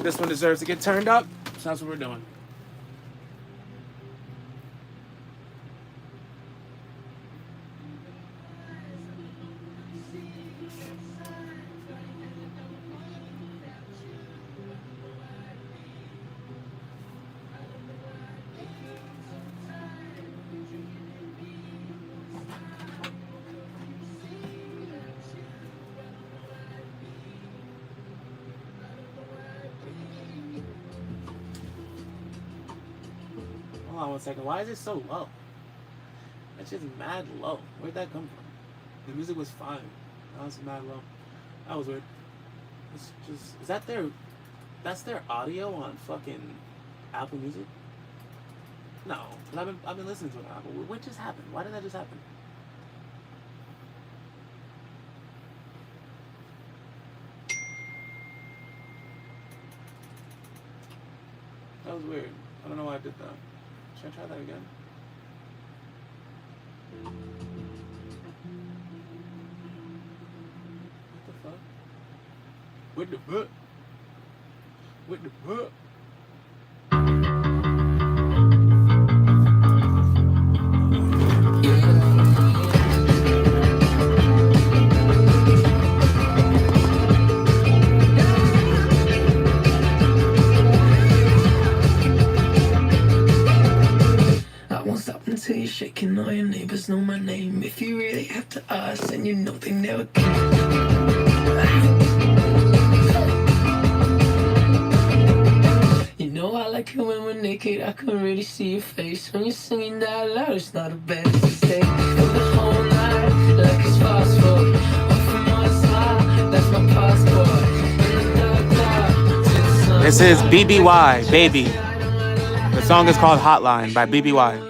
This one deserves to get turned up, so that's what we're doing. Hold on 1 second. Why is it so low? That's just mad low. Where'd that come from? The music was fine. Now it's mad low. That was weird. It's just, is that that's their audio on fucking Apple Music? No, I've been listening to it. What just happened? Why did that just happen? That was weird. I don't know why I did that. Should I try that again? What the fuck? What the fuck? What the fuck?
Until you're shaking, all your neighbors know my name. If you really have to ask, then you know they never can. You know I like it when we're naked, I can really see your face. When you're singing that loud, it's not a bad mistake. For the whole night, like it's fast food. Off from one side, that's my passport.
This is BBY, Baby. The song is called Hotline by BBY.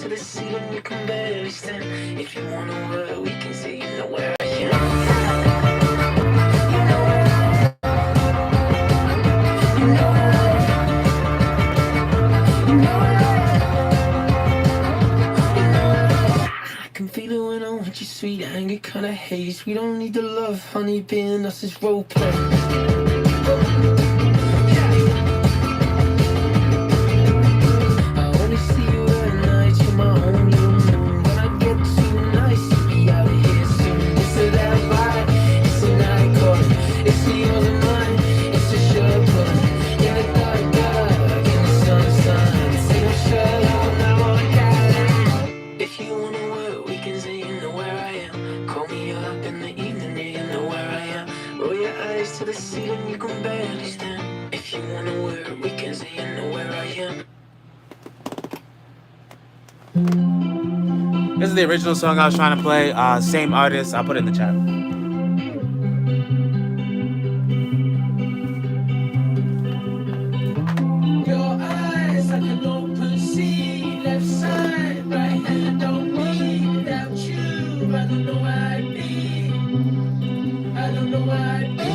To the seat and you can barely stand. If you want a word, we can say you know where I am. You know where I am. You know where I am. You know where I am. I can feel it when I want you sweet, anger kinda haze. We don't need the love, honey, being us is role play. To the seat and you can barely stand. If you want a word, we can say you know where I am.
This is the original song I was trying to play. Same artist. I'll put it in the chat.
Your eyes like an open sea, left side, right hand on me. Without you, I don't know where I'd be. I don't know where I'd be.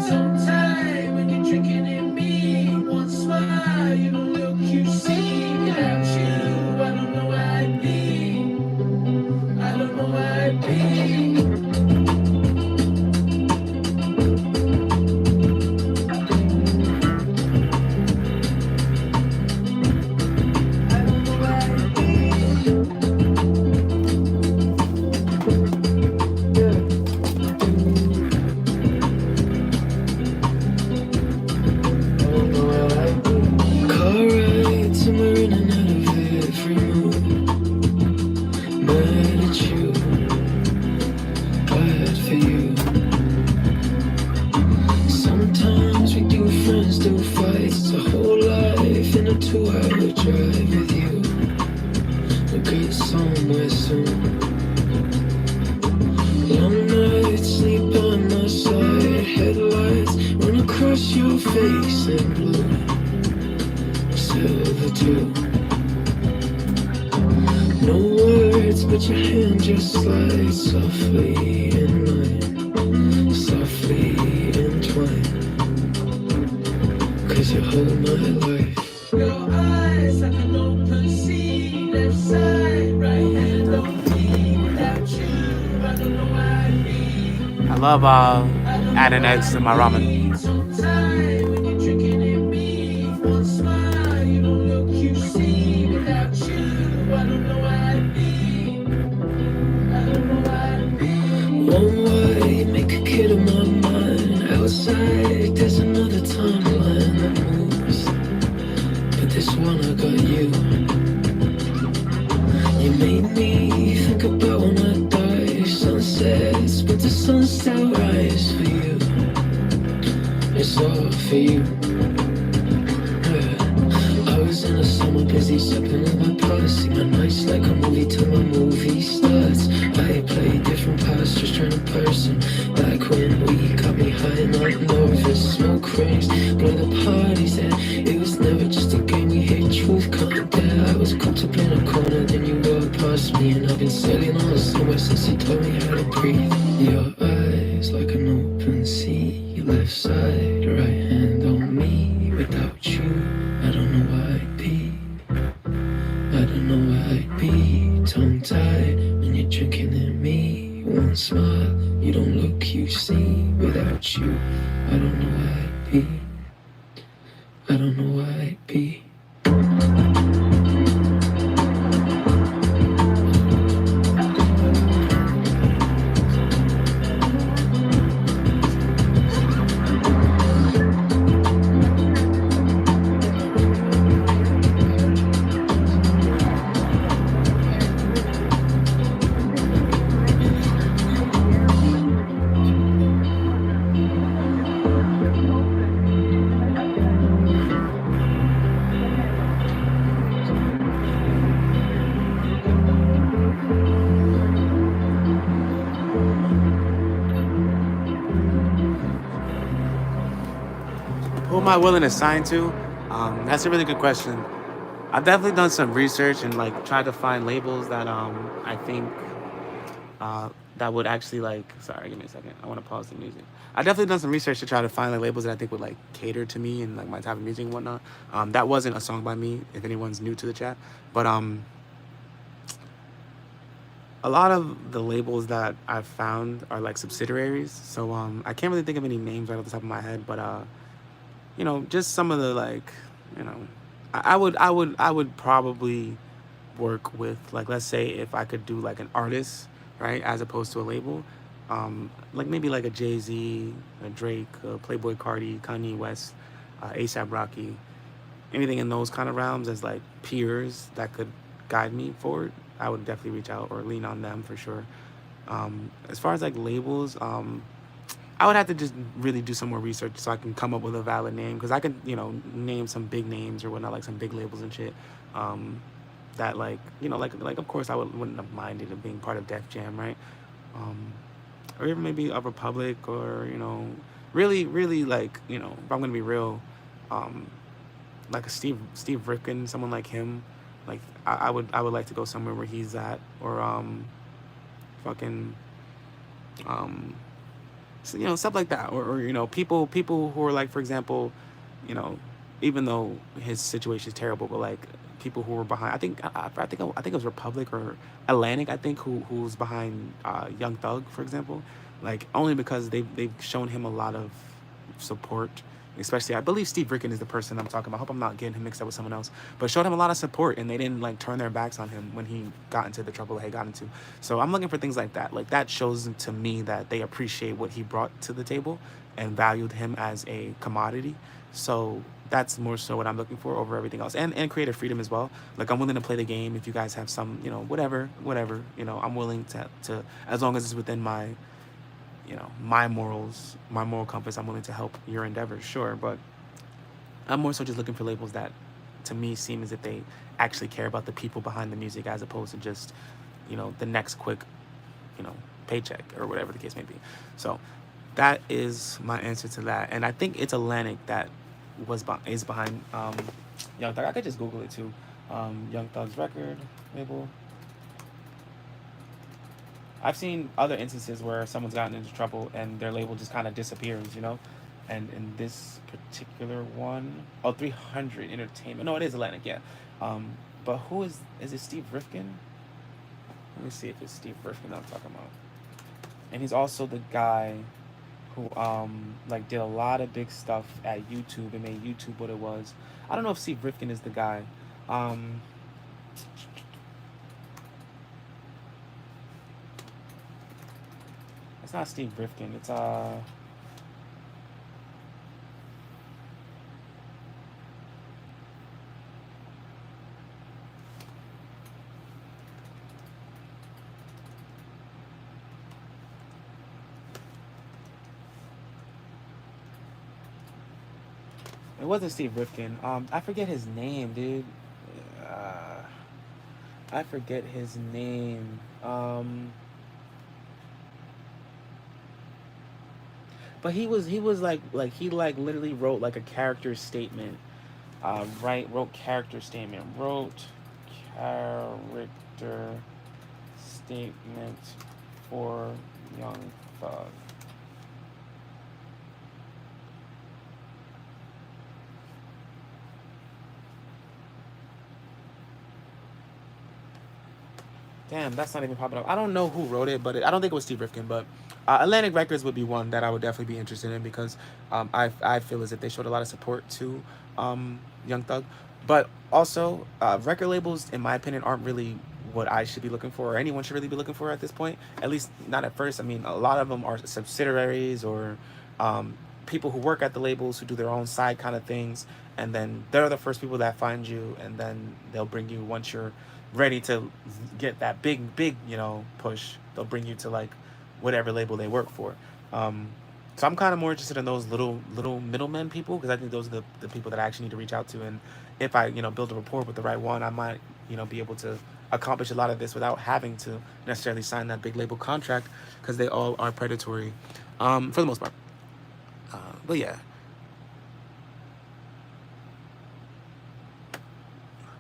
Sometime when you're drinking in me, one smile, you don't look, you see. Without you, I don't know where I'd be. I don't know where I'd be.
I love adding eggs to my ramen.
One way, make a kid of my mind. Outside, there's another timeline that moves, but this one I got you. You made me think about when I die. Sunsets, but the sun still rises for you. It's all for you. I was in the summer, busy sipping on my past. See my nights like a movie till my movie starts. I play different parts, just trying to person. Back when we got me high, not nervous. Smoke rain the party said it was never just a game, we hate truth contact. I was cooped up in a corner, then you walked past me, and I've been sailing on somewhere since you told me how to breathe. Your eyes like an open sea, your left side, right hand on me. Without you, I don't know where I'd be. I don't know where I'd be. Tongue tied, and you're drinking in me. One smile, you don't look, you see. Without you, I don't know where I'd be. I don't know where I'd be.
Who am I willing to sign to? That's a really good question. I've definitely done some research and like tried to find labels that I think that would actually like. Sorry, give me a second. I want to pause the music. I definitely done some research to try to find like labels that I think would like cater to me and like my type of music and whatnot. That wasn't a song by me. If anyone's new to the chat, but a lot of the labels that I've found are like subsidiaries. So I can't really think of any names right off the top of my head, but you know, just some of the like, you know, I would probably work with like, let's say if I could do like an artist, right, as opposed to a label, like maybe like a Jay-Z, a Drake, a Playboy Cardi, Kanye West, A$AP Rocky, anything in those kind of realms as like peers that could guide me forward. I would definitely reach out or lean on them for sure. As far as like labels, I would have to just really do some more research so I can come up with a valid name, because I could, you know, name some big names or whatnot, like some big labels and shit. That like, you know, like of course I wouldn't have minded of being part of Def Jam, right? Or even maybe a Republic, or you know, really like, you know, if I'm gonna be real, like a Steve Rifkin, someone like him, like I would like to go somewhere where he's at, or fucking so, you know, stuff like that, or you know, people who are like, for example, you know, even though his situation is terrible, but like people who were behind, I think it was Republic or Atlantic, I think, who's behind Young Thug, for example, like only because they've shown him a lot of support. Especially, I believe Steve Rifkin is the person I'm talking about. I hope I'm not getting him mixed up with someone else. But showed him a lot of support, and they didn't like turn their backs on him when he got into the trouble that he got into. So I'm looking for things like that. Like that shows to me that they appreciate what he brought to the table and valued him as a commodity. So that's more so what I'm looking for over everything else, and creative freedom as well. Like I'm willing to play the game if you guys have some, you know, whatever, you know, I'm willing to as long as it's within my, you know, my morals, my moral compass, I'm willing to help your endeavors, sure. But I'm more so just looking for labels that, to me, seem as if they actually care about the people behind the music, as opposed to just, you know, the next quick, you know, paycheck or whatever the case may be. So that is my answer to that. And I think it's Atlantic that is behind Young Thug. I could just Google it too. Young Thug's record label. I've seen other instances where someone's gotten into trouble and their label just kind of disappears, you know? And in this particular one, 300 Entertainment. No, it is Atlantic, yeah. But who is it Steve Rifkin? Let me see if it's Steve Rifkin I'm talking about. And he's also the guy who like did a lot of big stuff at YouTube and made YouTube what it was. I don't know if Steve Rifkin is the guy. It's not Steve Rifkin. It's it wasn't Steve Rifkin. I forget his name, dude. I forget his name. But But he was he literally wrote like a character statement. Wrote character statement. Wrote character statement for Young Thug. Damn, that's not even popping up. I don't know who wrote it, but I don't think it was Steve Rifkin. But Atlantic Records would be one that I would definitely be interested in because I feel as if they showed a lot of support to Young Thug. But also, record labels, in my opinion, aren't really what I should be looking for or anyone should really be looking for at this point. At least not at first. I mean, a lot of them are subsidiaries or people who work at the labels who do their own side kind of things. And then they're the first people that find you, and then they'll bring you once you're ready to get that big push. They'll bring you to like whatever label they work for. So I'm kind of more interested in those little middlemen people because I think those are the people that I actually need to reach out to. And if I build a rapport with the right one, I might be able to accomplish a lot of this without having to necessarily sign that big label contract because they all are predatory for the most part. But yeah.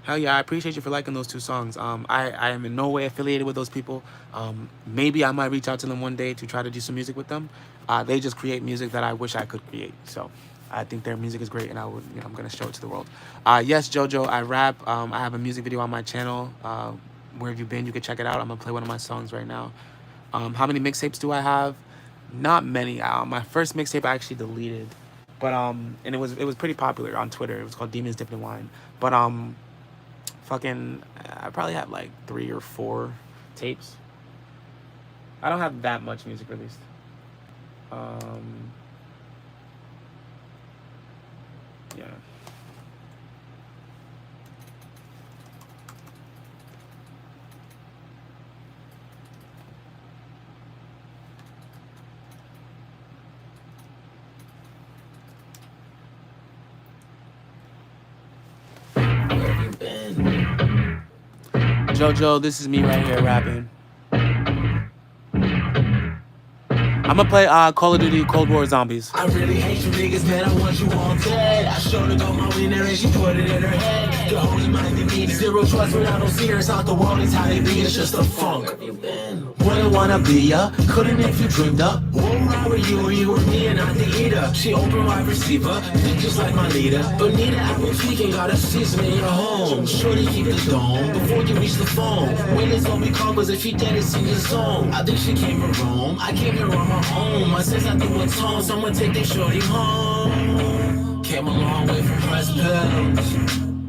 Hell yeah, I appreciate you for liking those two songs. I am in no way affiliated with those people. Maybe I might reach out to them one day to try to do some music with them. They just create music that I wish I could create. So I think their music is great, and I'm gonna show it to the world. Yes, JoJo, I rap. I have a music video on my channel. Where have you been? You can check it out. I'm gonna play one of my songs right now. How many mixtapes do I have? Not many. My first mixtape I actually deleted, but and it was pretty popular on Twitter. It was called Demons Dipped in Wine. But I probably have like 3 or 4 tapes. I don't have that much music released. Yeah. JoJo, this is me right here rapping. I'm gonna play Call of Duty Cold War Zombies.
I really hate you niggas, man, I want you all dead. I showed her got my winner and she put it in her head. The holy minded need zero trust when I don't see her. It's not the world, it's how they be, it's just a funk. Wouldn't wanna be ya, couldn't if you dreamed up. What were you were me and not the eater. She open wide receiver, just like my leader. But Nita, I was tweaking, got a season in your home. Shorty keep the dome, before you reach the phone. When it's gonna be calm, cause if she dead, it's in your zone. I think she came from Rome, I came here on my own. My sense I threw a tone, someone take their shorty home. Came a long way from press pills.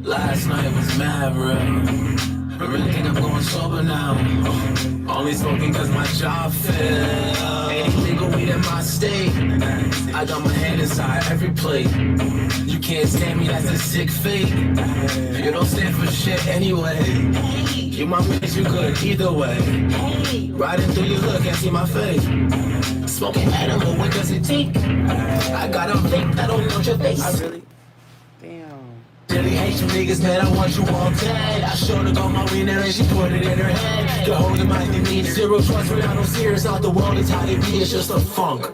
Last night was mad real. I really think I'm going sober now. Only smoking cause my job failed. Ain't illegal weed in my state. I got my hand inside every plate. You can't stand me, that's a sick fate. You don't stand for shit anyway. You my bitch, you good either way. Riding through your hood, can't see my face. Smoking animal, what does it take? I got a vape that don't want your face.
I really? Damn.
Really hate you niggas, man, I want you all dead. I showed her got my winner and she put it in her head. The holy minded need zero trust when I don't see her. It's not the world, it's how they be, it's just a funk.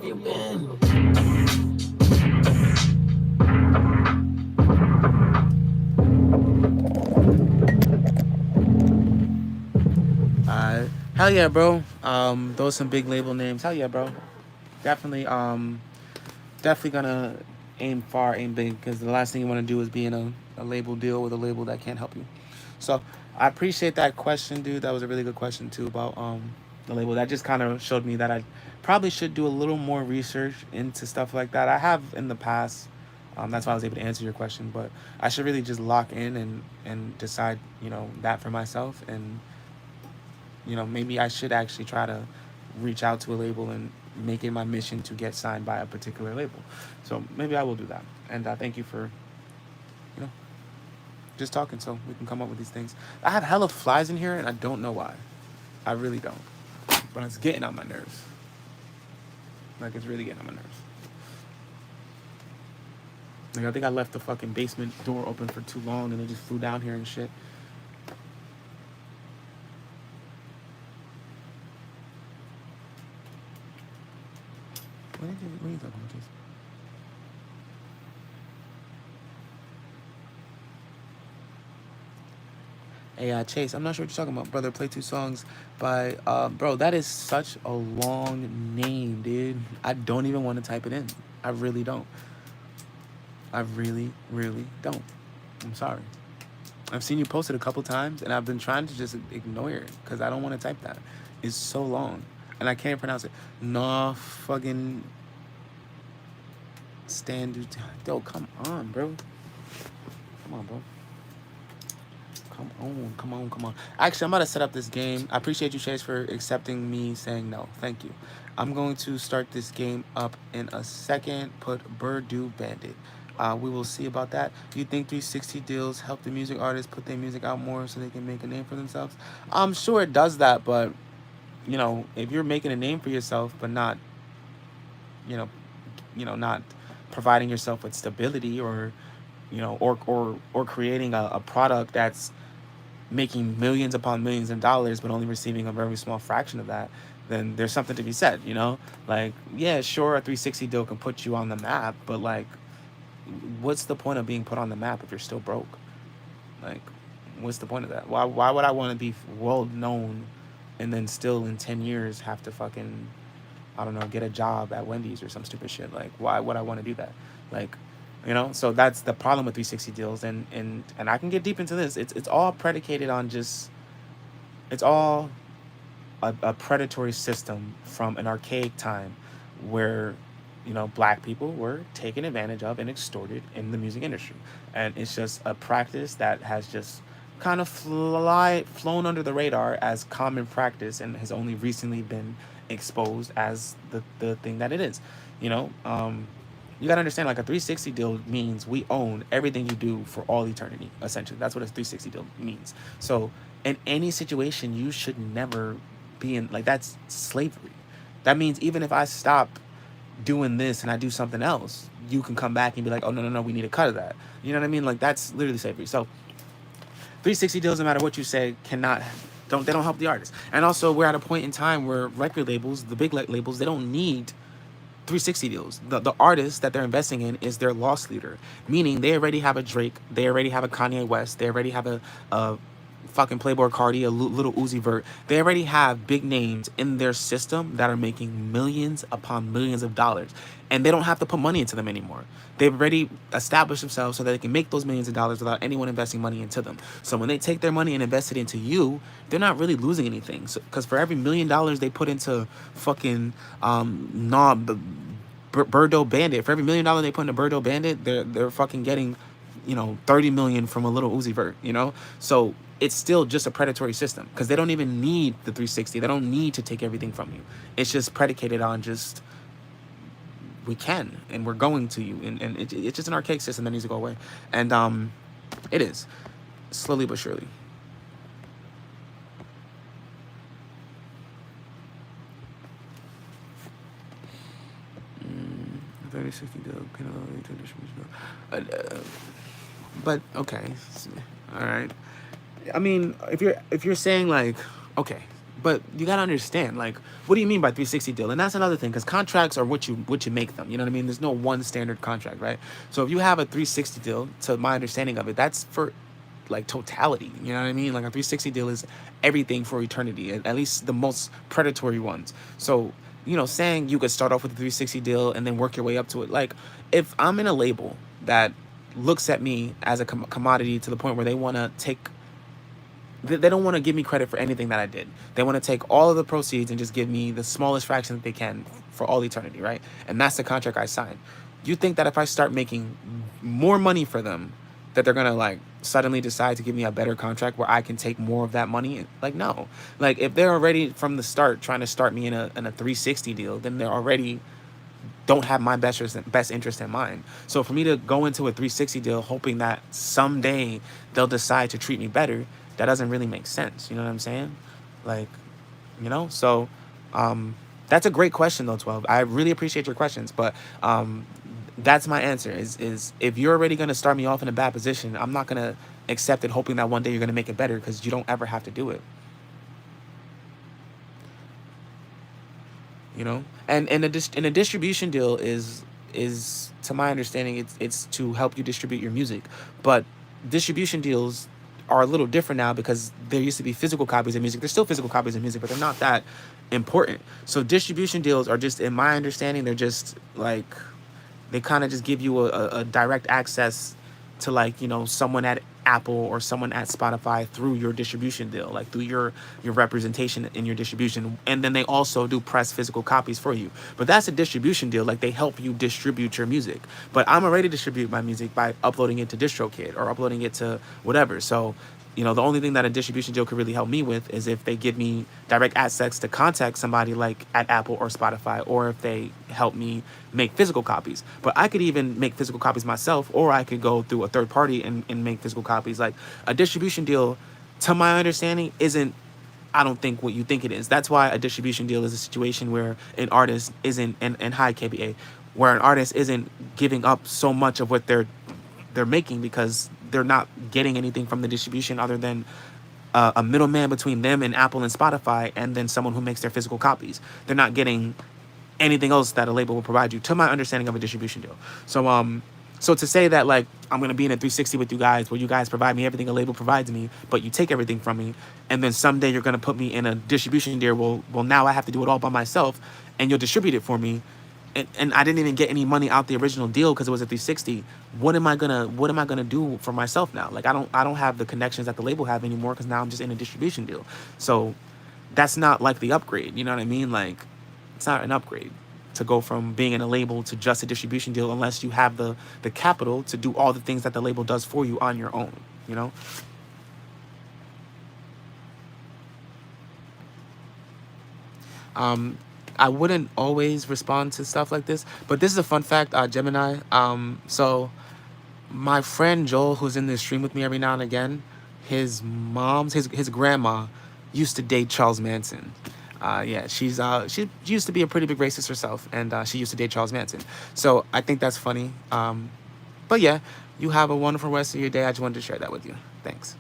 Hell yeah, bro. Those some big label names. Hell yeah, bro. Definitely gonna aim far, aim big, because the last thing you want to do is be in a label deal with a label that can't help you. So I appreciate that question, dude. That was a really good question too about the label. That just kind of showed me that I probably should do a little more research into stuff like that. I have in the past. That's why I was able to answer your question. But I should really just lock in and decide, that for myself. And maybe I should actually try to reach out to a label and make it my mission to get signed by a particular label. So maybe I will do that. And thank you for, just talking so we can come up with these things. I have hella flies in here and I don't know why. I really don't. But it's getting on my nerves. Like, it's really getting on my nerves. Like, I think I left the fucking basement door open for too long and they just flew down here and shit. What are you talking about, Jason? Hey, Chase, I'm not sure what you're talking about, brother. Play 2 songs by, bro, that is such a long name, dude. I don't even want to type it in. I really don't. I really, really don't. I'm sorry. I've seen you post it a couple times, and I've been trying to just ignore it because I don't want to type that. It's so long, and I can't pronounce it. No fucking standard. Yo, come on, bro. Come on, bro. Come on, come on, come on. Actually, I'm about to set up this game. I appreciate you, Chase, for accepting me saying no. Thank you. I'm going to start this game up in a second. Put Birdu Bandit. We will see about that. Do you think 360 deals help the music artists put their music out more so they can make a name for themselves? I'm sure it does that, but you know, if you're making a name for yourself but not, you know, not providing yourself with stability or, or creating a product that's making millions upon millions of dollars but only receiving a very small fraction of that, then there's something to be said, like, yeah, sure, a 360 deal can put you on the map, but like, what's the point of being put on the map if you're still broke? Like, what's the point of that? Why would I want to be world known and then still in 10 years have to fucking, I don't know, get a job at Wendy's or some stupid shit? Like, why would I want to do that? Like, so that's the problem with 360 deals, and I can get deep into this. It's all predicated on just, it's all a predatory system from an archaic time where, black people were taken advantage of and extorted in the music industry, and it's just a practice that has just kind of flown under the radar as common practice and has only recently been exposed as the thing that it is. You gotta understand, like, a 360 deal means we own everything you do for all eternity. Essentially, that's what a 360 deal means. So in any situation, you should never be in, like, that's slavery. That means even if I stop doing this and I do something else, you can come back and be like, oh, no, we need a cut of that. You know what I mean? Like, that's literally slavery. So 360 deals, no matter what you say, they don't help the artist. And also, we're at a point in time where record labels, the big labels, they don't need 360 deals. The artist that they're investing in is their loss leader, meaning they already have a Drake, they already have a Kanye West, they already have a fucking Playboy Cardi, a little Uzi Vert. They already have big names in their system that are making millions upon millions of dollars, and they don't have to put money into them anymore. They've already established themselves so that they can make those millions of dollars without anyone investing money into them. So when they take their money and invest it into you, they're not really losing anything. So, because for every $1 million they put into fucking Birdo Bandit, for every $1 million they put into Birdo Bandit, they're fucking getting, 30 million from a little Uzi Vert, So it's still just a predatory system because they don't even need the 360. They don't need to take everything from you. It's just predicated on just, we can and we're going to you, and it's just an archaic system that needs to go away. And it is slowly but surely. But okay, all right. I mean, if you're saying, like, okay, but you gotta understand, like, what do you mean by 360 deal? And that's another thing, because contracts are what you make them. You know what I mean? There's no one standard contract, right? So if you have a 360 deal, to my understanding of it, that's for, like, totality. You know what I mean? Like, a 360 deal is everything for eternity, at least the most predatory ones. So, saying you could start off with a 360 deal and then work your way up to it. Like, if I'm in a label that looks at me as a commodity to the point where they want to they don't want to give me credit for anything that I did. They want to take all of the proceeds and just give me the smallest fraction that they can for all eternity, right? And that's the contract I signed. You think that if I start making more money for them, that they're going to, like, suddenly decide to give me a better contract where I can take more of that money? Like, no. Like, if they're already from the start trying to start me in a 360 deal, then they're already don't have my best interest in mind. So for me to go into a 360 deal hoping that someday they'll decide to treat me better, that doesn't really make sense. You know what I'm saying? Like, so that's a great question though, 12. I really appreciate your questions, but that's my answer is if you're already going to start me off in a bad position, I'm not going to accept it hoping that one day you're going to make it better, because you don't ever have to do it. And in a distribution deal is to my understanding, it's to help you distribute your music, but distribution deals are a little different now because there used to be physical copies of music. There's still physical copies of music, but they're not that important. So distribution deals are just, in my understanding, they're just like, they kind of just give you a direct access to, like, you know, someone at Apple or someone at Spotify through your distribution deal, like through your representation in your distribution. And then they also do press physical copies for you. But that's a distribution deal. Like, they help you distribute your music. But I'm already distribute my music by uploading it to DistroKid or uploading it to whatever. So, you know, the only thing that a distribution deal could really help me with is if they give me direct access to contact somebody like at Apple or Spotify, or if they help me make physical copies. But I could even make physical copies myself, or I could go through a third party and make physical copies. Like, a distribution deal, to my understanding, isn't, I don't think, what you think it is. That's why a distribution deal is a situation where an artist isn't, and high KBA, where an artist isn't giving up so much of what they're making, because they're not getting anything from the distribution other than a middleman between them and Apple and Spotify, and then someone who makes their physical copies. They're not getting anything else that a label will provide you, to my understanding of a distribution deal. So to say that, like, I'm gonna be in a 360 with you guys, where you guys provide me everything a label provides me, but you take everything from me, and then someday you're gonna put me in a distribution deal. Well, now I have to do it all by myself, and you'll distribute it for me, and I didn't even get any money out the original deal because it was a 360. What am I gonna do for myself now? Like, I don't have the connections that the label have anymore, because now I'm just in a distribution deal. So that's not like the upgrade. You know what I mean? Like, it's not an upgrade to go from being in a label to just a distribution deal, unless you have the capital to do all the things that the label does for you on your own, you know? I wouldn't always respond to stuff like this, but this is a fun fact, Gemini. So my friend Joel, who's in this stream with me every now and again, his grandma used to date Charles Manson. Yeah, she used to be a pretty big racist herself, and she used to date Charles Manson. So I think that's funny. But yeah, you have a wonderful rest of your day. I just wanted to share that with you. Thanks.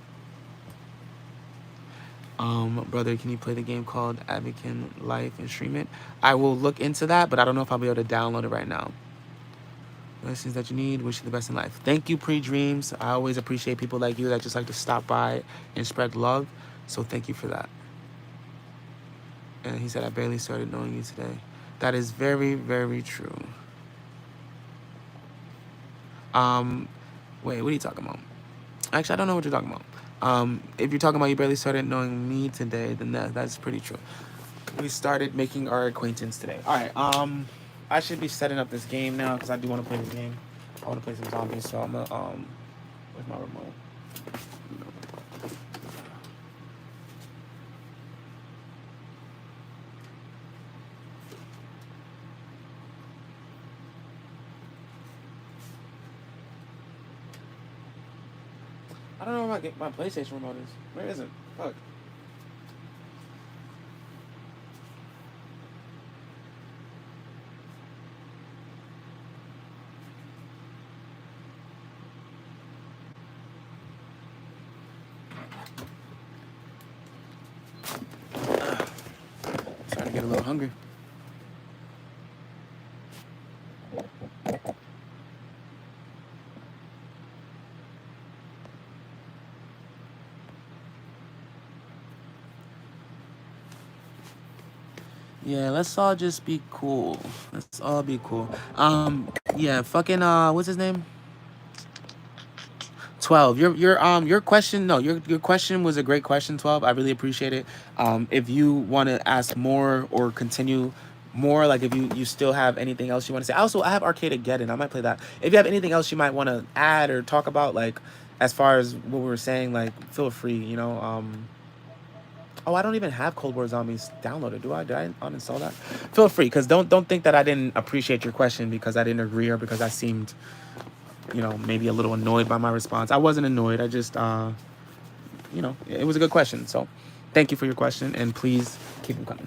Brother, can you play the game called Advocate Life and stream it? I will look into that, but I don't know if I'll be able to download it right now. Lessons that you need. Wish you the best in life. Thank you, Pre-Dreams. I always appreciate people like you that just like to stop by and spread love. So thank you for that. And he said, I barely started knowing you today. That is very, very true. Wait, what are you talking about? Actually, I don't know what you're talking about. If you're talking about you barely started knowing me today, then that's pretty true. We started making our acquaintance today. All right. I should be setting up this game now because I do want to play this game. I want to play some zombies, so I'm gonna where's my remote? I don't know where my PlayStation remote is. Where is it? Fuck. Starting to get a little hungry. Yeah, let's all just be cool. Let's all be cool. Yeah, fucking what's his name? 12. Your question, no, your question was a great question, 12. I really appreciate it. If you want to ask more or continue more, like if you still have anything else you want to say. Also, I have Arcade Again, I might play that. If you have anything else you might want to add or talk about, like as far as what we were saying, like feel free, you know. Oh, I don't even have Cold War Zombies downloaded, do I? Did I uninstall that? Feel free, because don't think that I didn't appreciate your question because I didn't agree or because I seemed, you know, maybe a little annoyed by my response. I wasn't annoyed. I just, you know, it was a good question. So thank you for your question, and please keep them coming.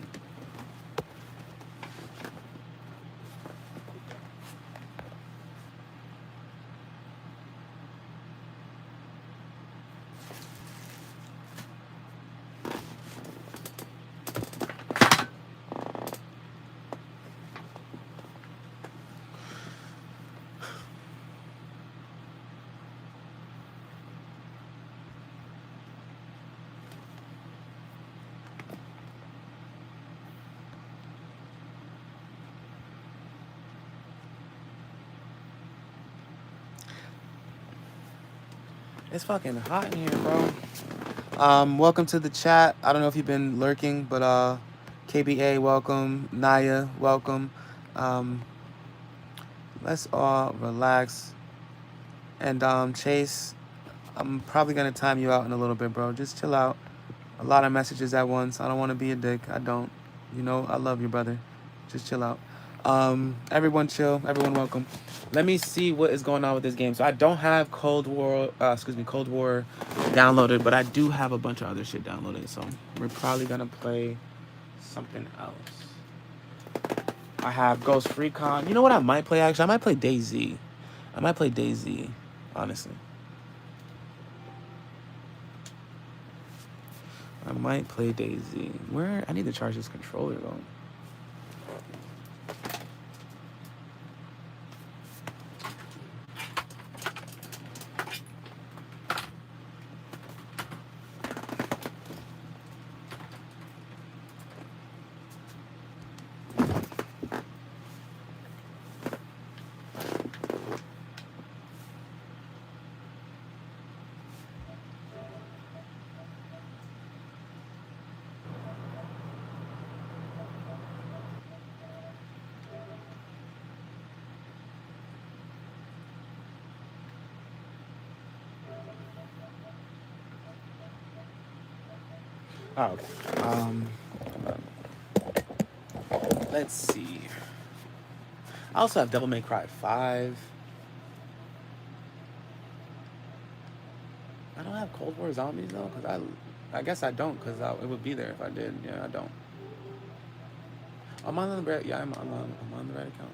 It's fucking hot in here, bro. Welcome to the chat. I don't know if you've been lurking, but KBA, welcome. Naya, welcome. Um, let's all relax. And Chase, I'm probably gonna time you out in a little bit, bro. Just chill out. A lot of messages at once. I don't want to be a dick. I don't. You know, I love you, brother. Just chill out. Everyone chill. Everyone welcome. Let me see what is going on with this game. So I don't have Cold War downloaded, but I do have a bunch of other shit downloaded. So we're probably gonna play something else. I have Ghost Recon. You know what I might play actually? I might play DayZ. I might play DayZ, honestly. I might play DayZ. Where? I need to charge this controller though. Oh, okay. Let's see. I also have Devil May Cry 5. I don't have Cold War Zombies though, because I guess I don't, because it would be there if I did. Yeah, I don't. I'm on the right. Yeah, I'm on the right account.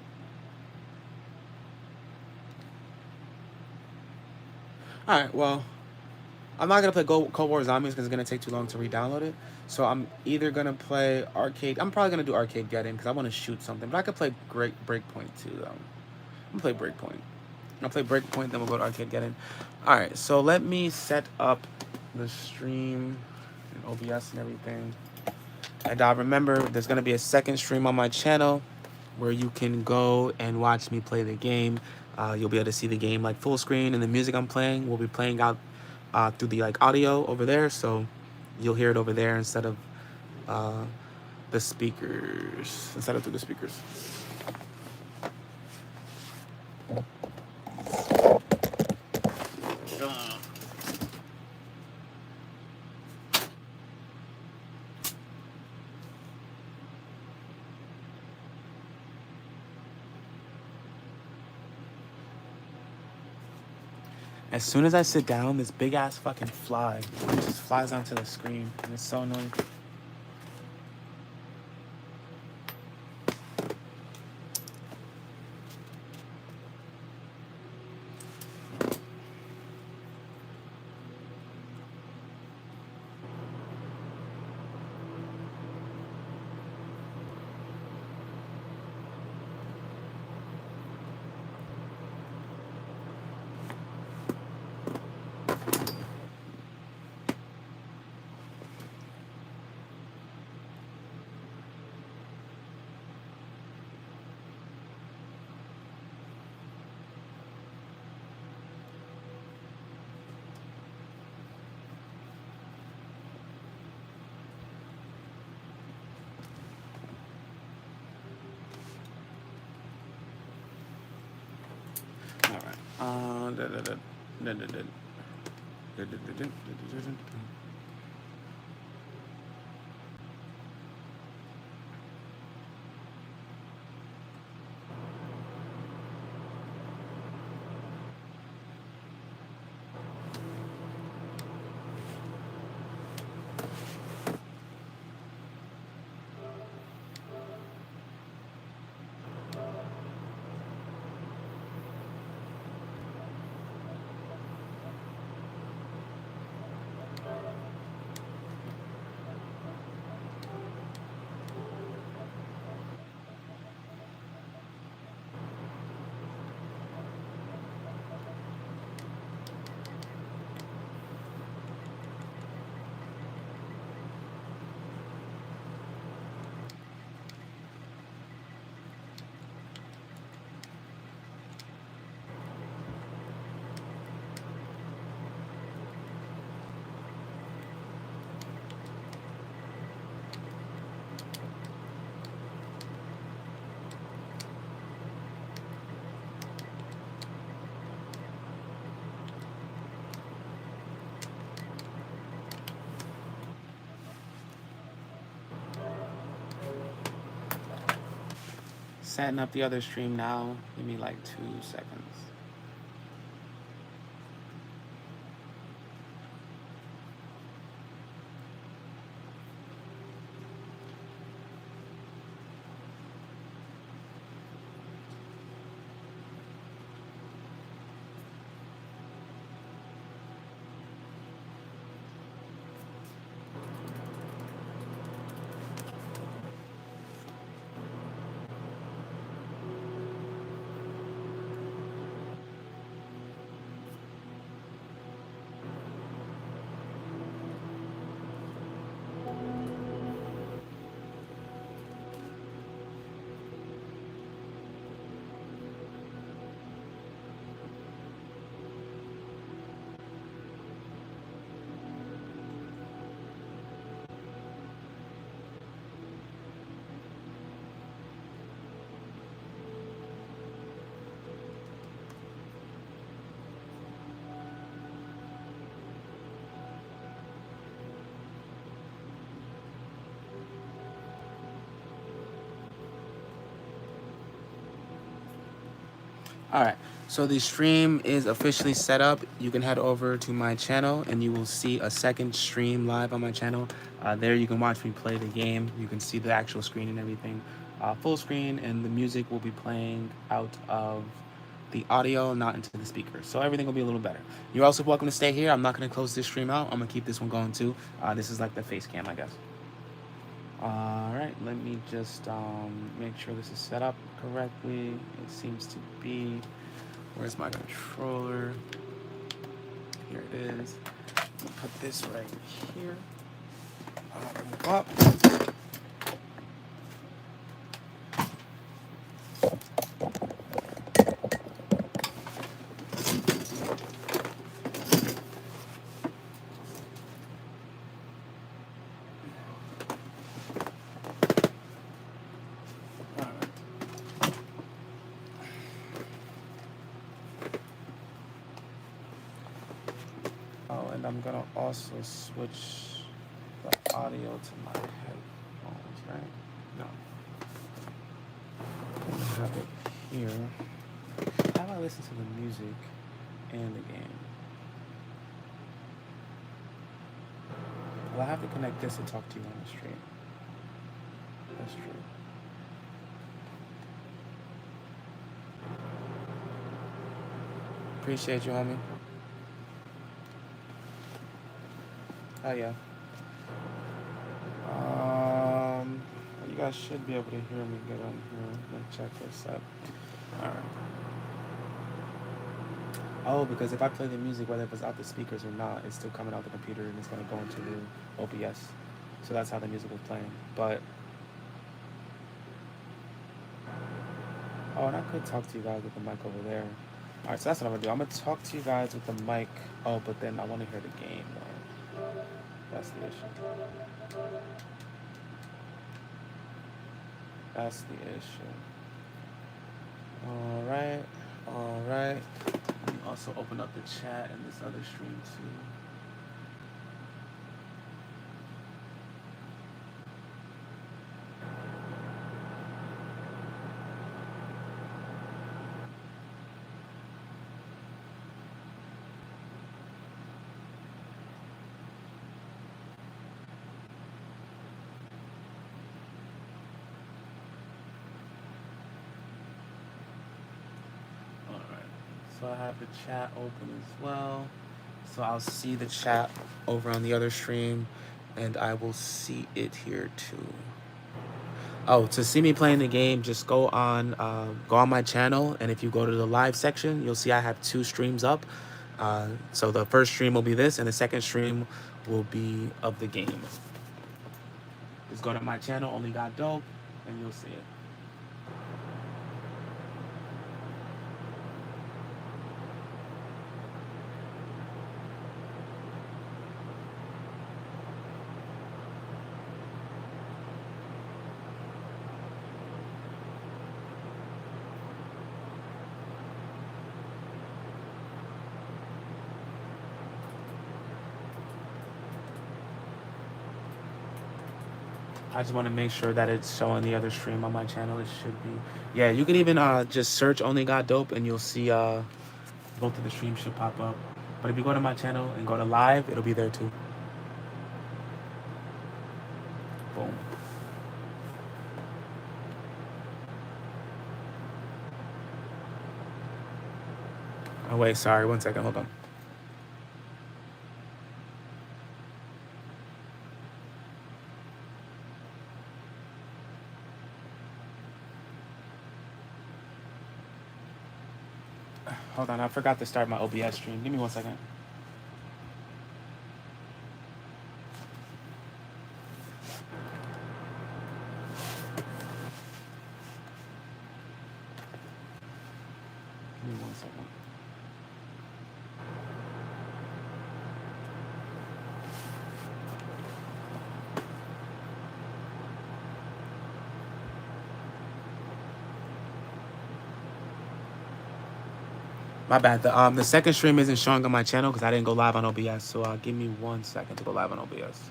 All right. Well, I'm not gonna play Cold War Zombies because it's gonna take too long to re-download it. So I'm either gonna play Arcade. I'm probably gonna do Arcade Get In because I want to shoot something. But I could play Breakpoint too. Though. I'm gonna play Breakpoint. I'll play Breakpoint, then we'll go to Arcade Get In. All right. So let me set up the stream and OBS and everything. And remember, there's gonna be a second stream on my channel where you can go and watch me play the game. You'll be able to see the game like full screen, and the music I'm playing will be playing out through the like audio over there, so you'll hear it over there instead of the speakers, instead of through the speakers. As soon as I sit down, this big ass fucking fly just flies onto the screen, and it's so annoying. setting up the other stream now. Give me like 2 seconds. All right, so the stream is officially set up. You can head over to my channel and you will see a second stream live on my channel. There you can watch me play the game. You can see the actual screen and everything. Full screen, and the music will be playing out of the audio, not into the speakers. So everything will be a little better. You're also welcome to stay here. I'm not gonna close this stream out. I'm gonna keep this one going too. This is like the face cam, I guess. All right, let me just make sure this is set up correctly. It seems to be. Where's my controller? Here it is. Put this right here. Move up. I'm gonna also switch the audio to my headphones, right? No. I'm gonna have it here. How do I listen to the music and the game? Well, I have to connect this to talk to you on the stream. That's true. Appreciate you, homie. Oh yeah. You guys should be able to hear me good on here. Let me check this up. Alright. Oh, because if I play the music, whether it's out the speakers or not, it's still coming out the computer and it's gonna go into the OBS. So that's how the music was playing. But oh, and I could talk to you guys with the mic over there. Alright, so that's what I'm gonna do. I'm gonna talk to you guys with the mic. Oh, but then I wanna hear the game though. That's the issue. That's the issue. Alright, alright. Let me also open up the chat in this other stream too. So I have the chat open as well. So I'll see the chat over on the other stream, and I will see it here too. Oh, to see me playing the game, just go on my channel, and if you go to the live section, you'll see I have 2 streams up. So the first stream will be this, and the second stream will be of the game. Just go to my channel, OnlyGotDope, and you'll see it. I just want to make sure that it's showing the other stream on my channel. It should be. Yeah, you can even just search OnlyGotDope and you'll see both of the streams should pop up. But if you go to my channel and go to live, it'll be there too. Boom. Oh wait, sorry, 1 second, hold on. Hold on, I forgot to start my OBS stream. Give me 1 second. Give me 1 second. My bad. The second stream isn't showing on my channel because I didn't go live on OBS. So give me 1 second to go live on OBS.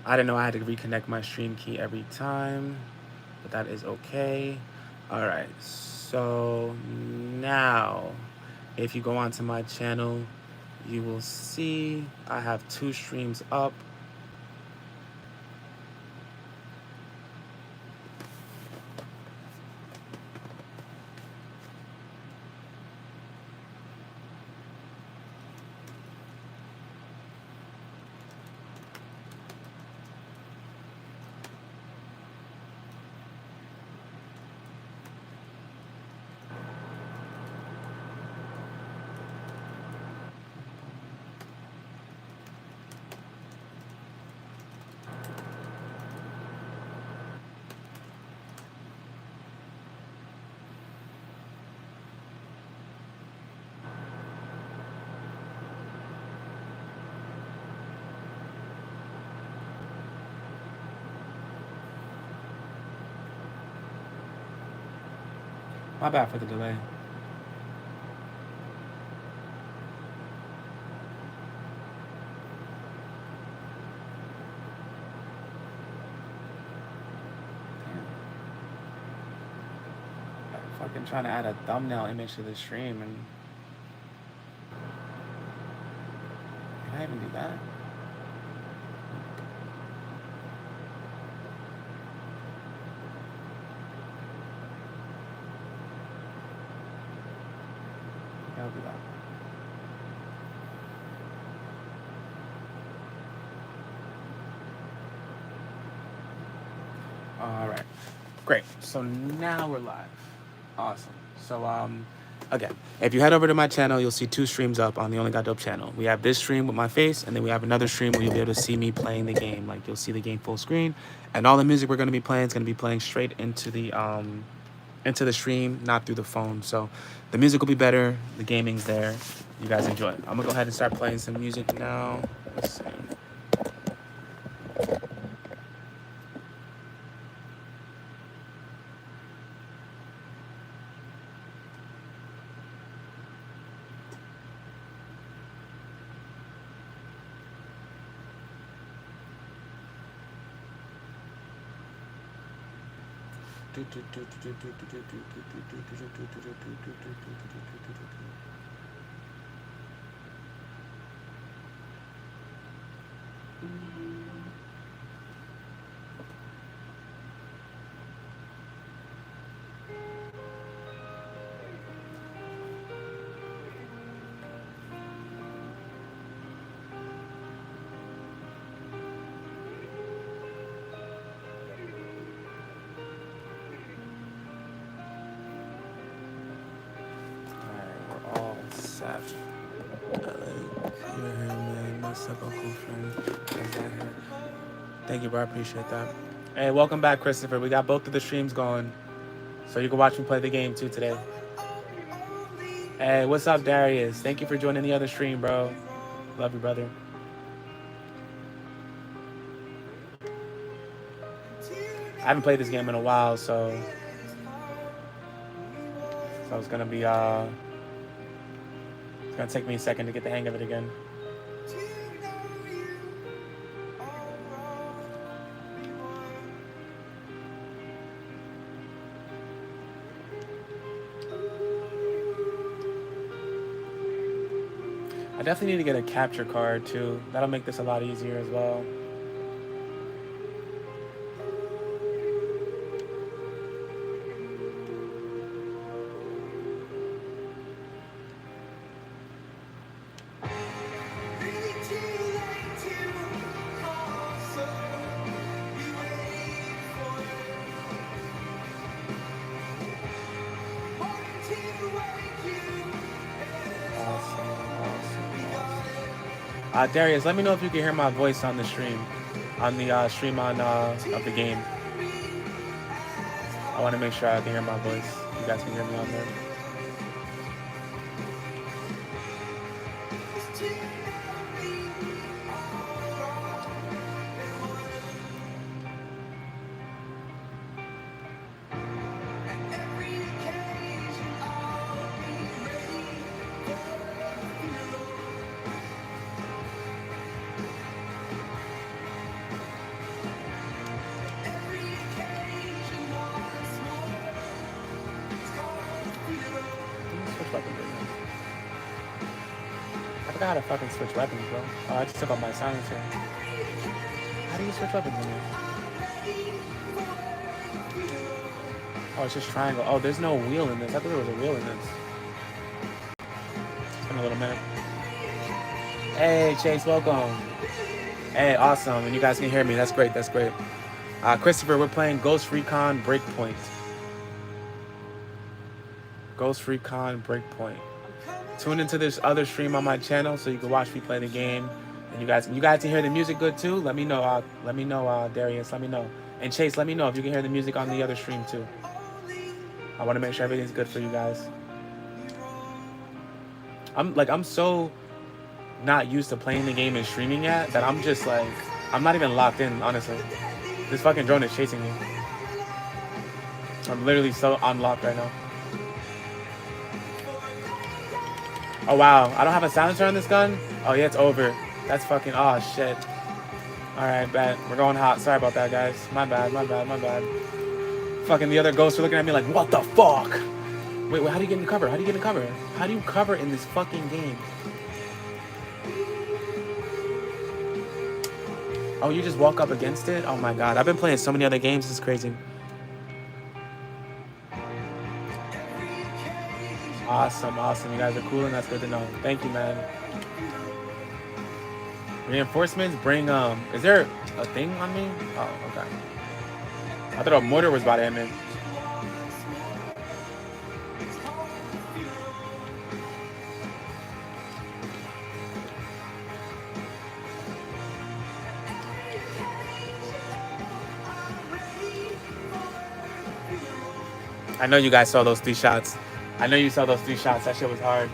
I didn't know I had to reconnect my stream key every time, but that is okay. All right, so now if you go onto my channel, you will see I have 2 streams up. My bad for the delay. I'm fucking trying to add a thumbnail image to the stream and can I even do that? I'll do that. All right, great. So now we're live. Awesome. So again, if you head over to my channel, you'll see 2 streams up on the OnlyGotDope channel. We have this stream with my face, and then we have another stream where you'll be able to see me playing the game. Like you'll see the game full screen, and all the music we're gonna be playing is gonna be playing straight into the stream, not through the phone. So the music will be better. The gaming's there. You guys enjoy it. I'm gonna go ahead and start playing some music now. Let's see. You're here, man. My cool friend. Thank you, bro. I appreciate that. Hey, welcome back, Christopher. We got both of the streams going, so you can watch me play the game too today. Hey, what's up, Darius? Thank you for joining the other stream, bro. Love you, brother. I haven't played this game in a while, so it's gonna be it's gonna take me a second to get the hang of it again. I definitely need to get a capture card too. That'll make this a lot easier as well. Darius, let me know if you can hear my voice on the stream, of the game. I want to make sure I can hear my voice. You guys can hear me on there. I forgot how to fucking switch weapons, bro. Oh, I just took off my silencer. How do you switch weapons in here? Oh, it's just triangle. Oh, there's no wheel in this. I thought there was a wheel in this. It's been a little minute. Hey, Chase, welcome. Hey, awesome. And you guys can hear me. That's great. That's great. Christopher, we're playing Ghost Recon Breakpoint. Ghost Recon Breakpoint. Tune into this other stream on my channel so you can watch me play the game. And you guys can hear the music good too. Let me know. Darius. Let me know. And Chase, let me know if you can hear the music on the other stream too. I want to make sure everything's good for you guys. I'm so not used to playing the game and streaming yet that I'm just like, I'm not even locked in, honestly. This fucking drone is chasing me. I'm literally so unlocked right now. Oh wow, I don't have a silencer on this gun? Oh yeah, it's over. That's fucking, oh shit. Alright, bet. We're going hot. Sorry about that, guys. My bad. Fucking the other ghosts are looking at me like, what the fuck? Wait, how do you get in cover? How do you cover in this fucking game? Oh, you just walk up against it? Oh my god, I've been playing so many other games, this is crazy. Awesome. You guys are cool and that's good to know. Thank you, man. Reinforcements, bring, is there a thing on me? Oh, okay. I thought a mortar was about to hit me. I know you guys saw those 3 shots. That shit was hard.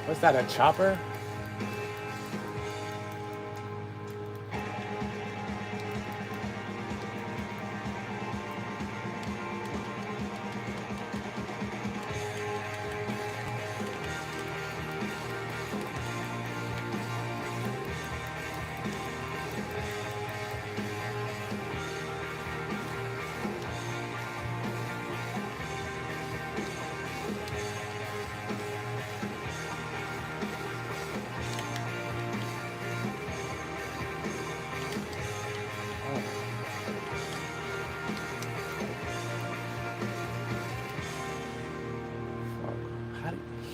What's that, a chopper?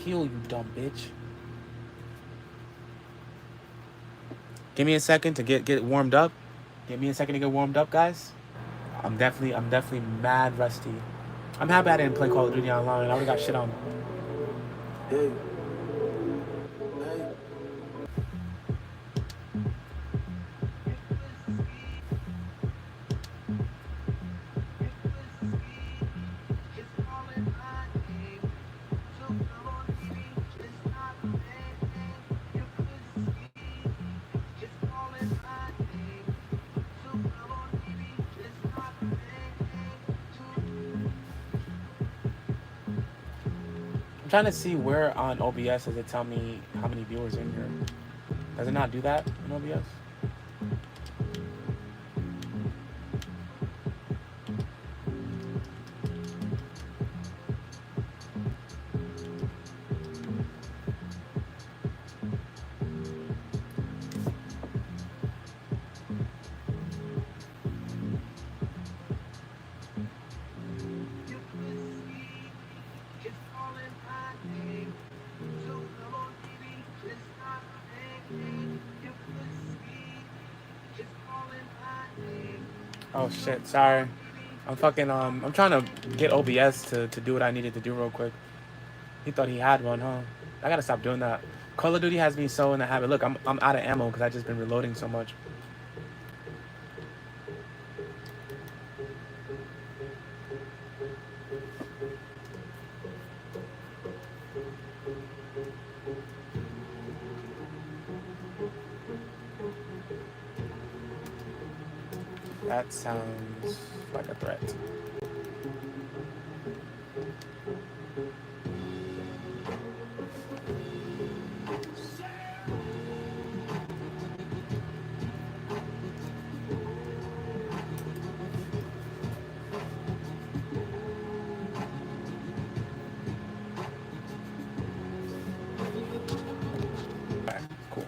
Heal, you dumb bitch. Give me a second to get warmed up. Guys. I'm definitely mad rusty. I'm happy I didn't play Call of Duty online. I would've got shit on.
Hey. Hey.
I'm trying to see where on OBS does it tell me how many viewers in here. Does it not do that in OBS? Oh shit, sorry. I'm trying to get OBS to do what I needed to do real quick. He thought he had one, huh? I gotta stop doing that. Call of Duty has me so in the habit. Look, I'm out of ammo because I just been reloading so much. That sounds like a threat. Alright, cool.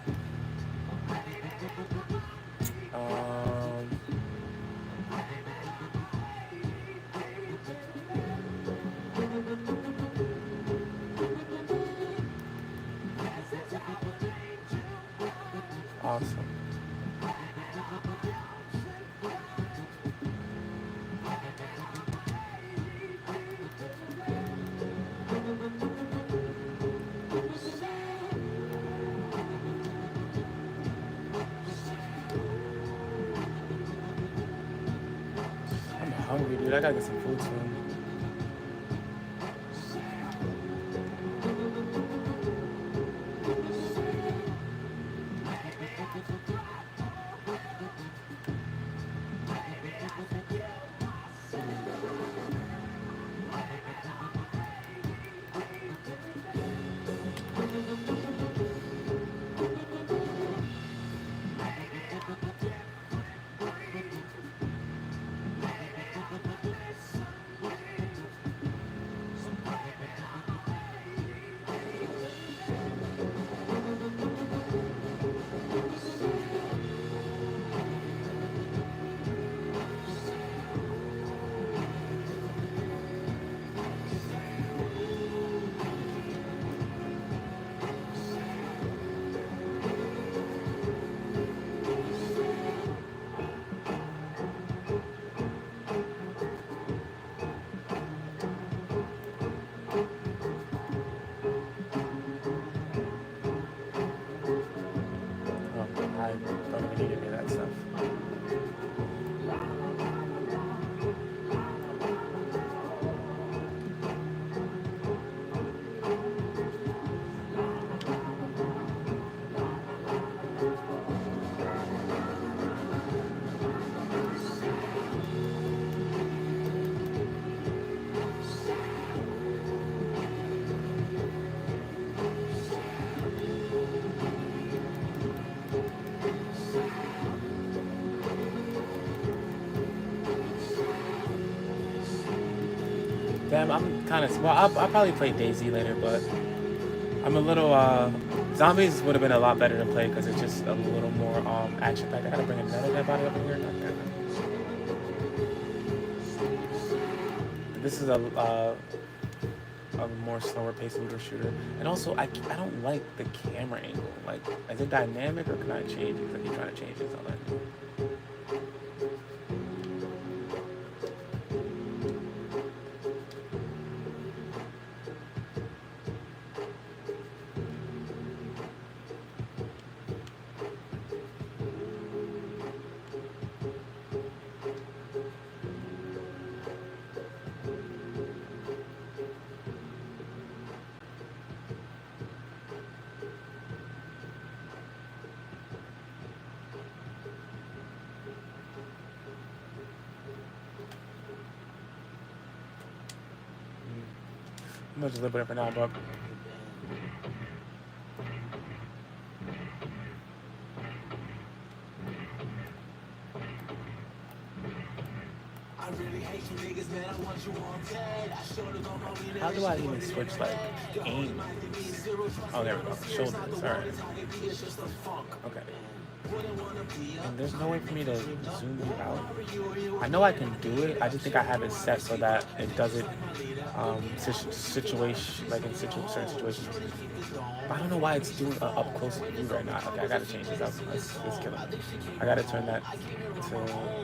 Awesome. I'm hungry, dude. I gotta get some food soon. I don't even need any of that stuff. Damn, I'm kind of... Well, I'll probably play Daisy later, but I'm a little... Zombies would have been a lot better to play because it's just a little more action-packed. I gotta bring another dead body over here. Not that. This is a more slower paced looter shooter. And also, I don't like the camera angle. Like, is it dynamic or can I change it? Because I keep trying to change it. So I'm gonna just live with it for now, but how do I even switch like aim? Oh, there we go. Shoulders. All right. Okay. And there's no way for me to zoom you out. I know I can do it. I just think I have it set so that it does it situation like in certain situations. But I don't know why it's doing an up close view right now. Okay, I gotta change this up. It's killing me. I gotta turn that to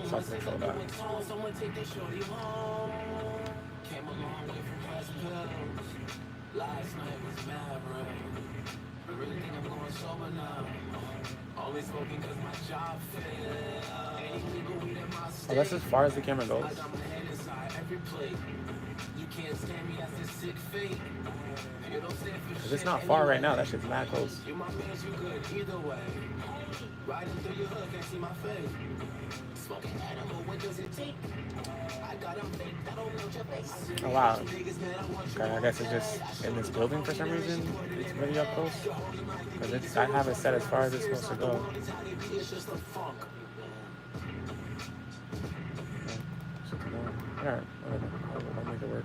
self control that.
Last night was mad, bro. I really think I'm going sober now. Only smoking cause my job failed. Any legal weed in my state.
Oh, that's as far as the camera goes.
I got my hand inside every plate. You can't stand me as this sick fate. You don't stand for
Cause it's not far right now. That shit's mad close.
You my man, you good either way. Riding through your hood, can't see my face. Smoking animal, what does it take? I got them fake, that don't melt your face.
Oh wow. Okay, I guess it's just in this building for some reason. It's really up close. Cause I have it set as far as it's supposed to go. Alright, whatever. I'll make it work.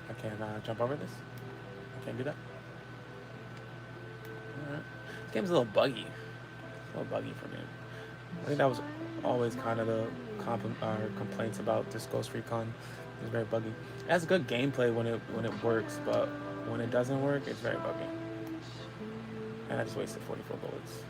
I can't jump over this. I can't do that. Alright. This game's a little buggy. It's a little buggy for me. I think that was always kind of the complaints about this Ghost Recon. It's very buggy. It has good gameplay when it works, but when it doesn't work, it's very buggy. And I just wasted 44 bullets.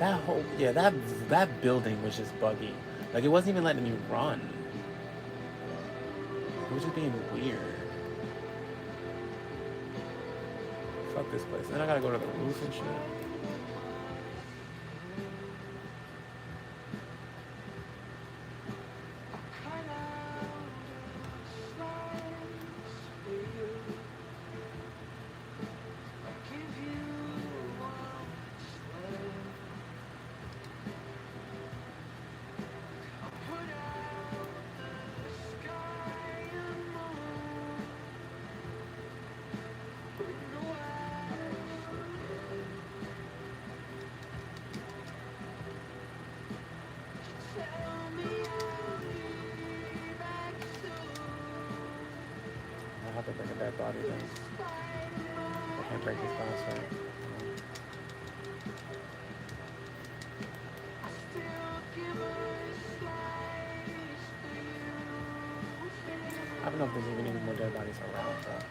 That whole, yeah, that building was just buggy. Like, it wasn't even letting me run. It was just being weird. Fuck this place. Then I gotta go to the roof and shit. I'll have to bring a dead body then. I can't break this glass, right? I don't know if there's even any more dead bodies around, though.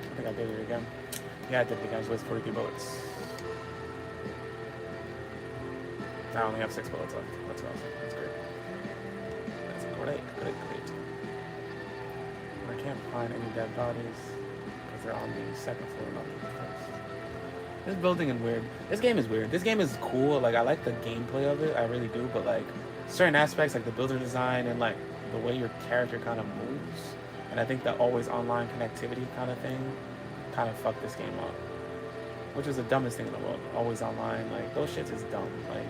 I think I did it again. Yeah, I did it again. I just wasted 43 bullets. I only have 6 bullets left. That's awesome. That's great. That's great. I can't find any dead bodies because they're on the second floor, not the first. This building is weird. This game is weird. This game is cool. Like, I like the gameplay of it. I really do. But, like, certain aspects, like the builder design and, like, the way your character kind of moves, and I think the always online connectivity kind of thing kind of fucked this game up. Which is the dumbest thing in the world. Always online. Like, those shits is dumb. Like,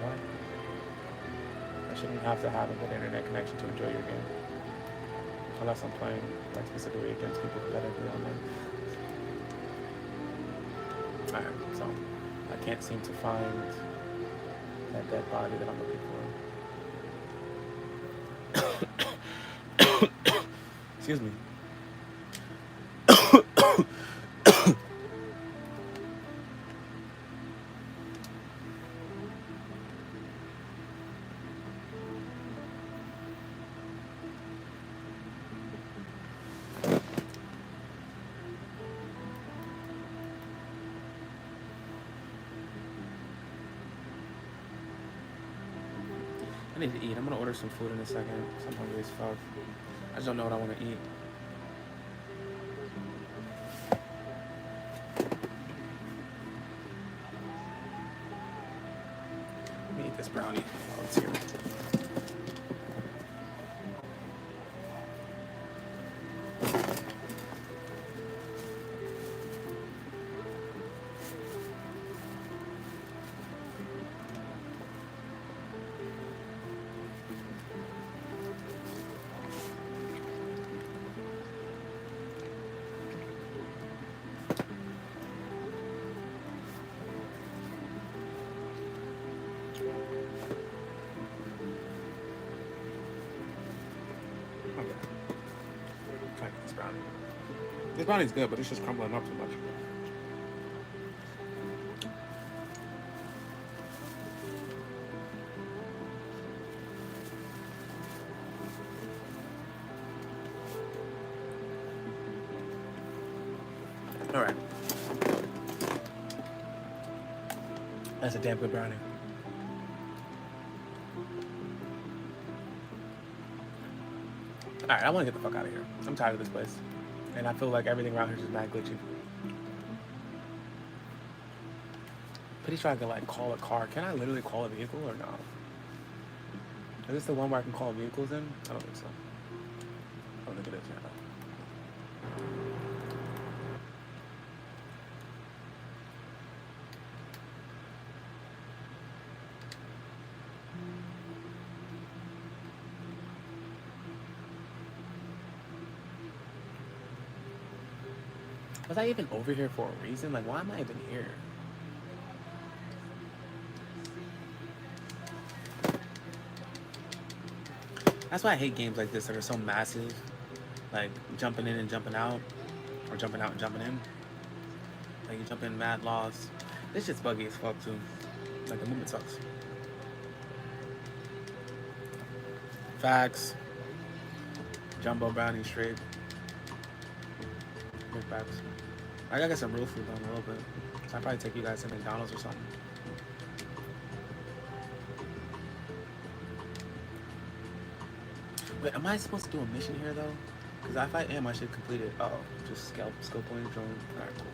what? I shouldn't have to have a good internet connection to enjoy your game. Unless I'm playing, like, specifically against people competitively online. Alright, so I can't seem to find that dead body that I'm looking for. Excuse me. I need to eat. I'm gonna order some food in a second. I'm hungry as fuck. I just don't know what I want to eat. Let me eat this brownie while it's here. This brownie's good, but it's just crumbling up too much. All right. That's a damn good brownie. All right, I want to get the fuck out of here. I'm tired of this place. And I feel like everything around here is just mad glitchy. Pretty sure I can like call a car. Can I literally call a vehicle or no? Is this the one where I can call vehicles in? I don't think so. I don't think it is, yeah. Was I even over here for a reason? Like, why am I even here? That's why I hate games like this that are so massive. Like, jumping in and jumping out. Or jumping out and jumping in. Like, you jump in mad loss. This shit's buggy as fuck, too. Like, the movement sucks. Facts. Jumbo brownie straight. Big facts. I gotta get some real food though in a little bit. So I'll probably take you guys to McDonald's or something. Wait, am I supposed to do a mission here though? Because if I am, I should complete it. Oh, just skill point drone. Alright, cool.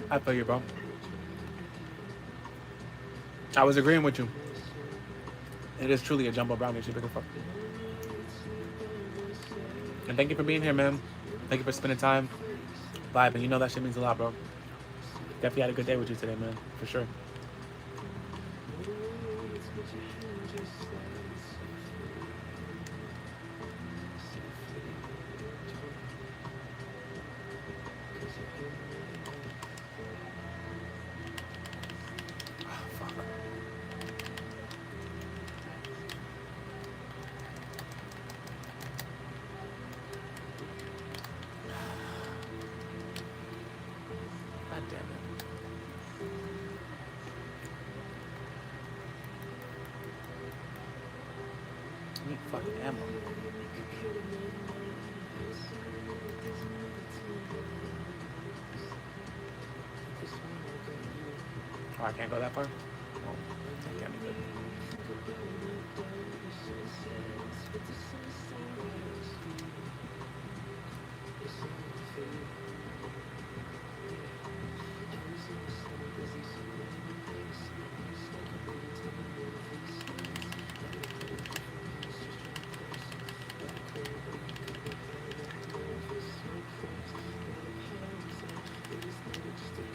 I feel you, bro. I was agreeing with you. It is truly a jumbo brownie. Big fuck. And thank you for being here, man. Thank you for spending time vibing. You know that shit means a lot, bro. Definitely had a good day with you today, man. For sure. Fucking ammo. Oh, I can't go that far? Oh, that can't be good.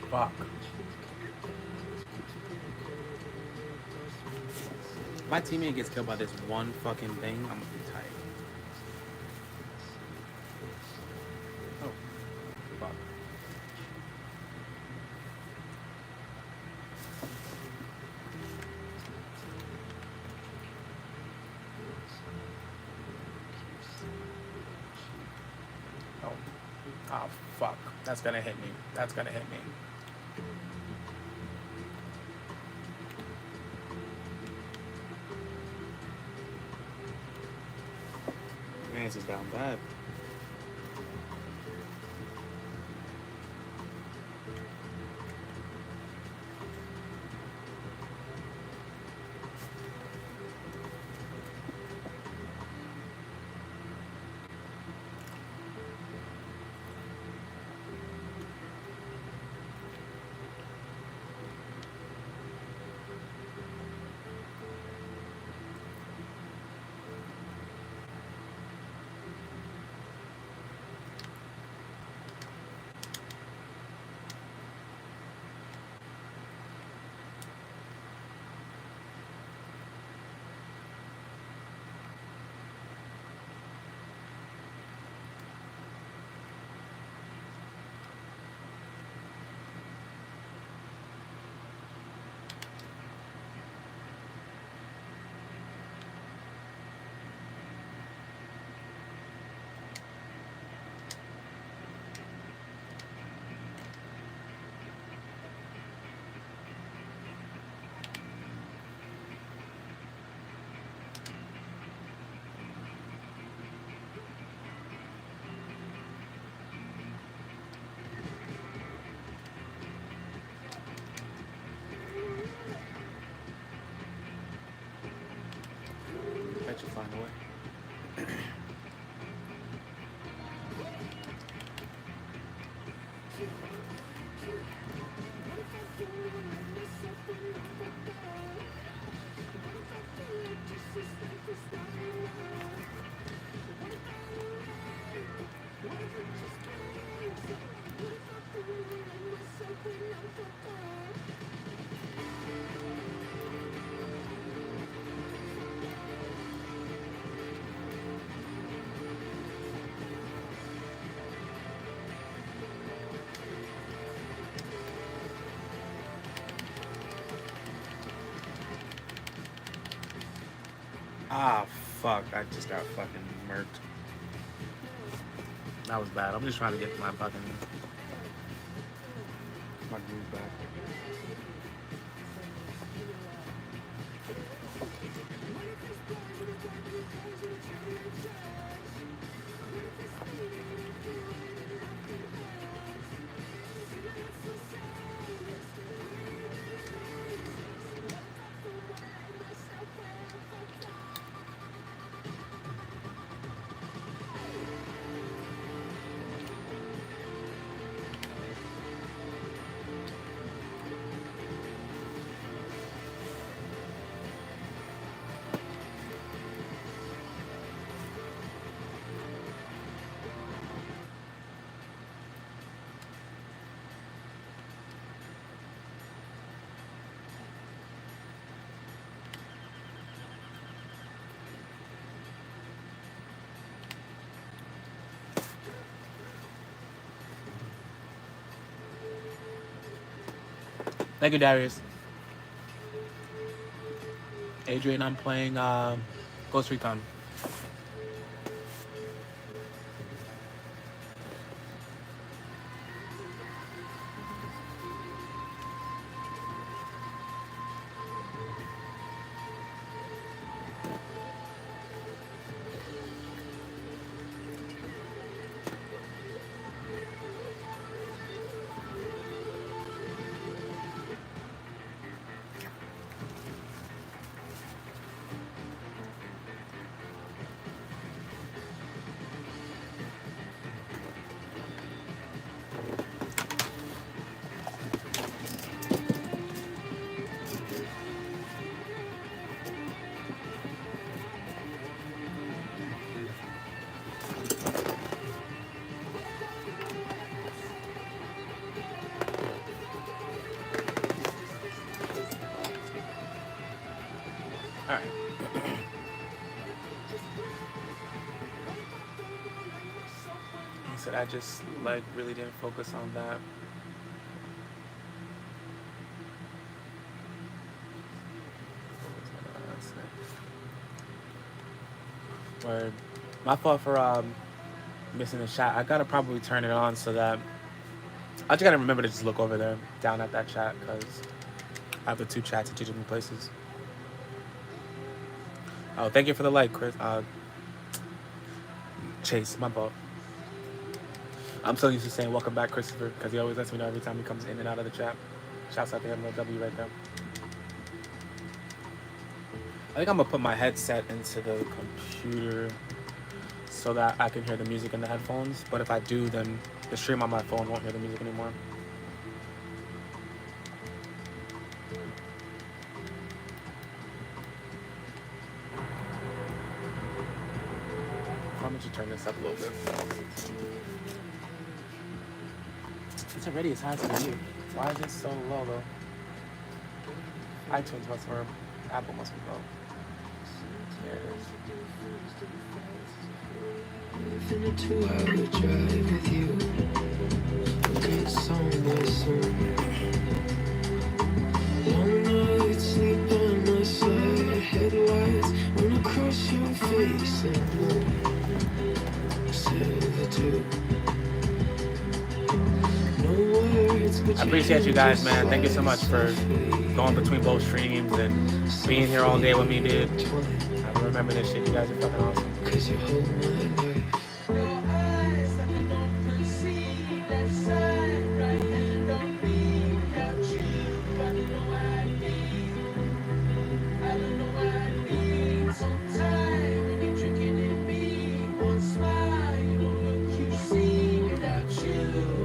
Fuck. If my teammate gets killed by this one fucking thing, I'm gonna be tight. Oh. Fuck. Oh. Oh, fuck. That's gonna hit me. That's gonna hit me. pants is down bad. Bet you find a way. Ah, fuck. I just got fucking murked. That was bad. I'm just trying to get my fucking... my groove back. Thank you, Darius. Adrian, I'm playing Ghost Recon. All right. He said I just like really didn't focus on that. Word. My fault for missing the chat. I gotta probably turn it on so that I just gotta remember to just look over there down at that chat because I have the two chats in two different places. Oh, thank you for the like, Chris. Chase, my fault. I'm so used to saying welcome back, Christopher, because he always lets me know every time he comes in and out of the chat. Shouts out to him, no W right there. I think I'm gonna put my headset into the computer so that I can hear the music in the headphones. But if I do, then the stream on my phone won't hear the music anymore. Why don't you turn this up a little bit? It's already as high as for you. Why is it so low though? iTunes must, or Apple must be low. There it is.
Within a 2-hour drive with you, good song by song. Long nights, sleep by my side, headlights run across your face and more. Servitude. No words, but
I appreciate you guys, man. Thank you so much for going between both streams and being here all day with me, dude. I remember this shit. You guys are fucking awesome.
Cause you hold my life.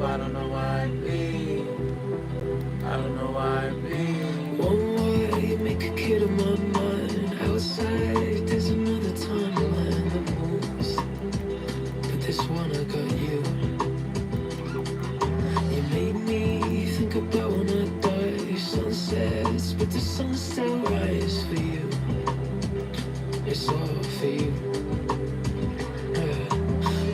I don't know why I don't know why
One way, make a kid of my mind. Outside, there's another timeline that moves, but this one I got you. You made me think about when I die. Sunsets, but the sun still rises for you. It's all for you.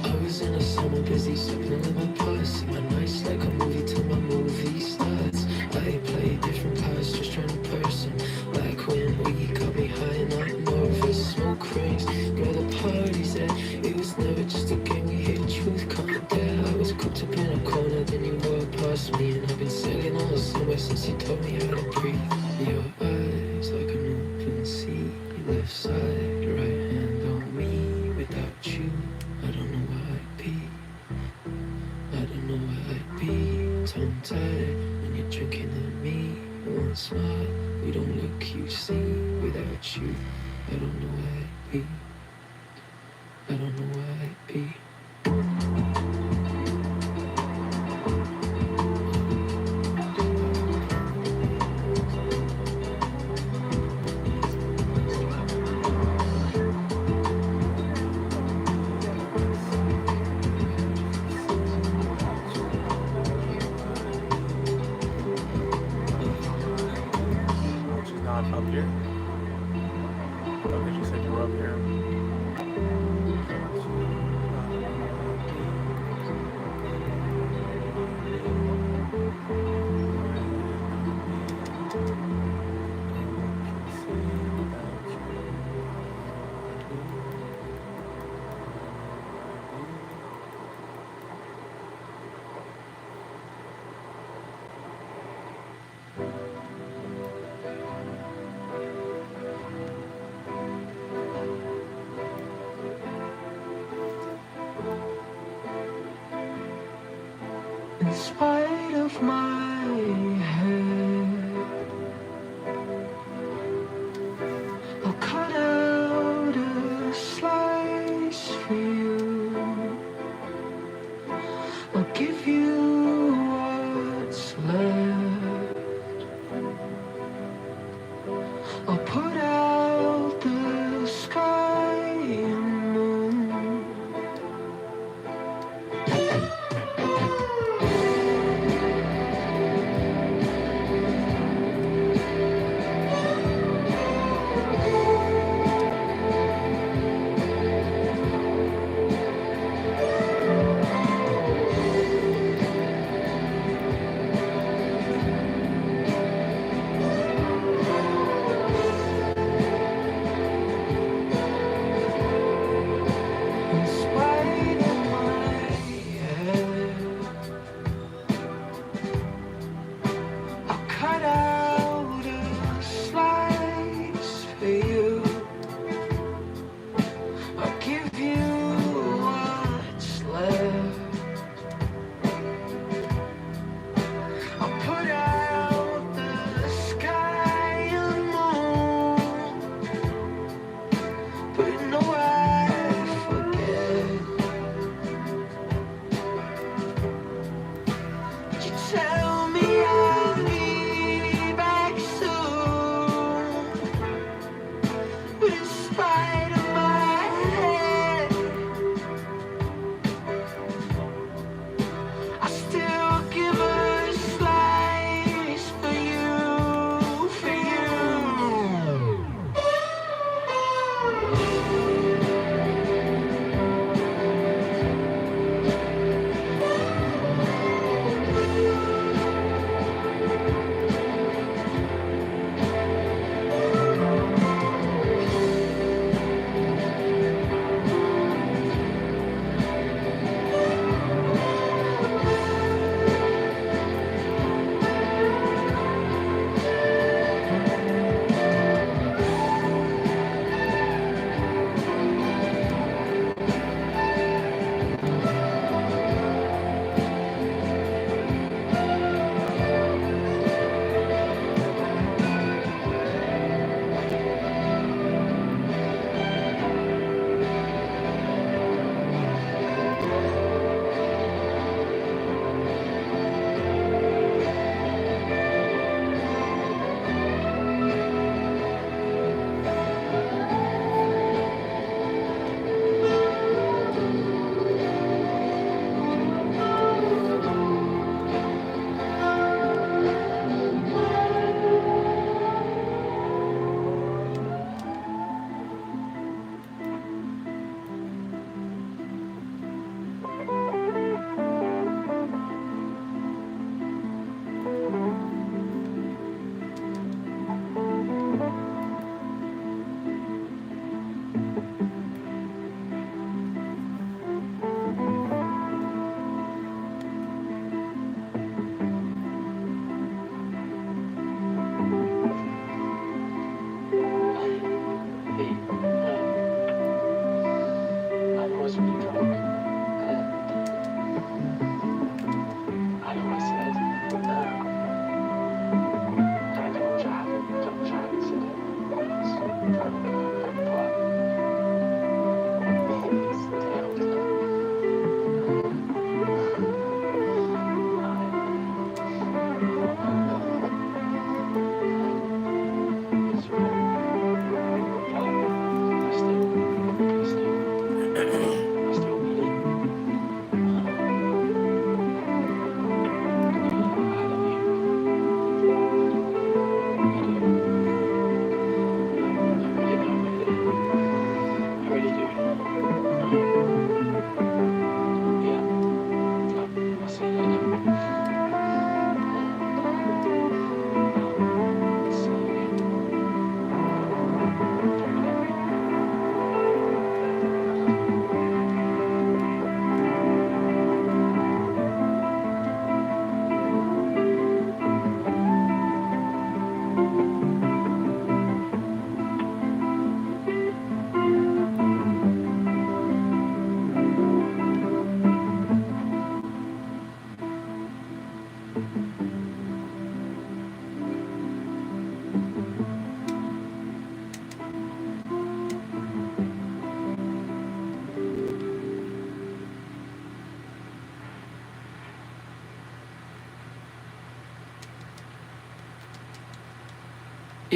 I was in a summer busy sipping with my puss. My nights like a movie till my movie starts. I play different parts, just trying to person. Like when we got me high and not nervous. Smoke rings, where the party's at. It was never just a game, we hit truth, can't dare. I was cooked up in a corner, then you walked past me. And I've been sailing all summer since you taught me how to breathe. Your eyes like an open sea. Left side, right hand on me. Without you, I don't know where I'd be. I don't know where I'd be. Tongue tied when you're drinking at me. One smile, we don't look, you see. Without you, I don't know where I'd be. I don't know where I'd be.
She's not up here. Okay, she said you were up here.
In spite of my head, I'll cut out a slice for you. I'll give you what's left. I'll put out the sky and moon.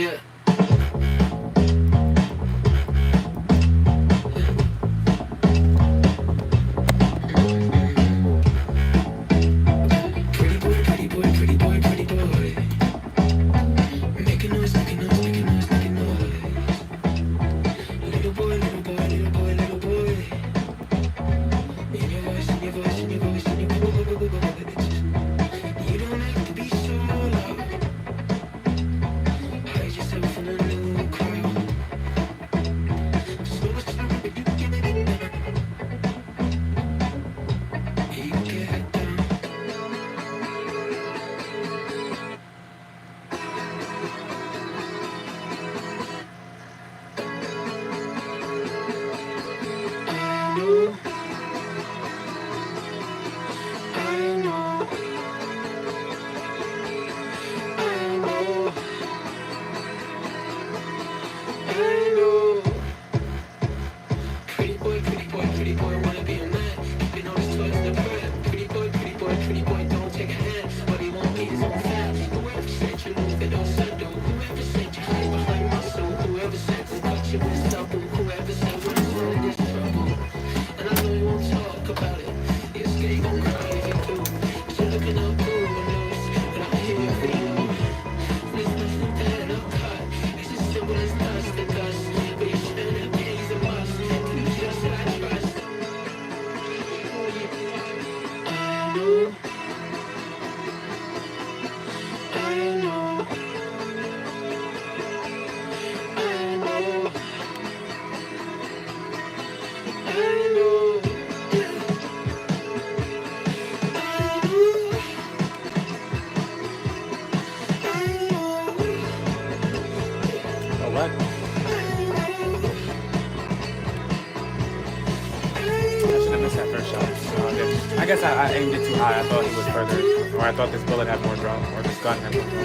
Yeah. Pretty boy, pretty boy, pretty boy, pretty boy. Make a noise, make a noise, make a noise, make a noise. Little boy, little boy, little boy, little boy. In your voice, in your voice, in your voice, in your voice. You don't have to be so loud. Hide yourself in a new crowd. So it's time you get down. You get down. Pretty boy, pretty boy, wanna be a man. Keeping all his toys in the crib. Pretty boy, don't take a hand. But he won't be his own fan. Whoever said you move it or settle. Whoever said you hide behind muscle. Whoever said to cut you with double. Whoever said when it's running is trouble. And I know you won't talk about it. You're scared you gon' cry if you do. But you're looking up cool and loose. But I'm here for you. There's nothing there, no cut. It's as simple as dust to dust. But you spend it days and months. You just what I trust. I know. I know. I know. I know.
Oh, what? I should have missed that first shot. I guess I aimed it too high. I thought he was further, or I thought this bullet had more draw, or this gun had more draw.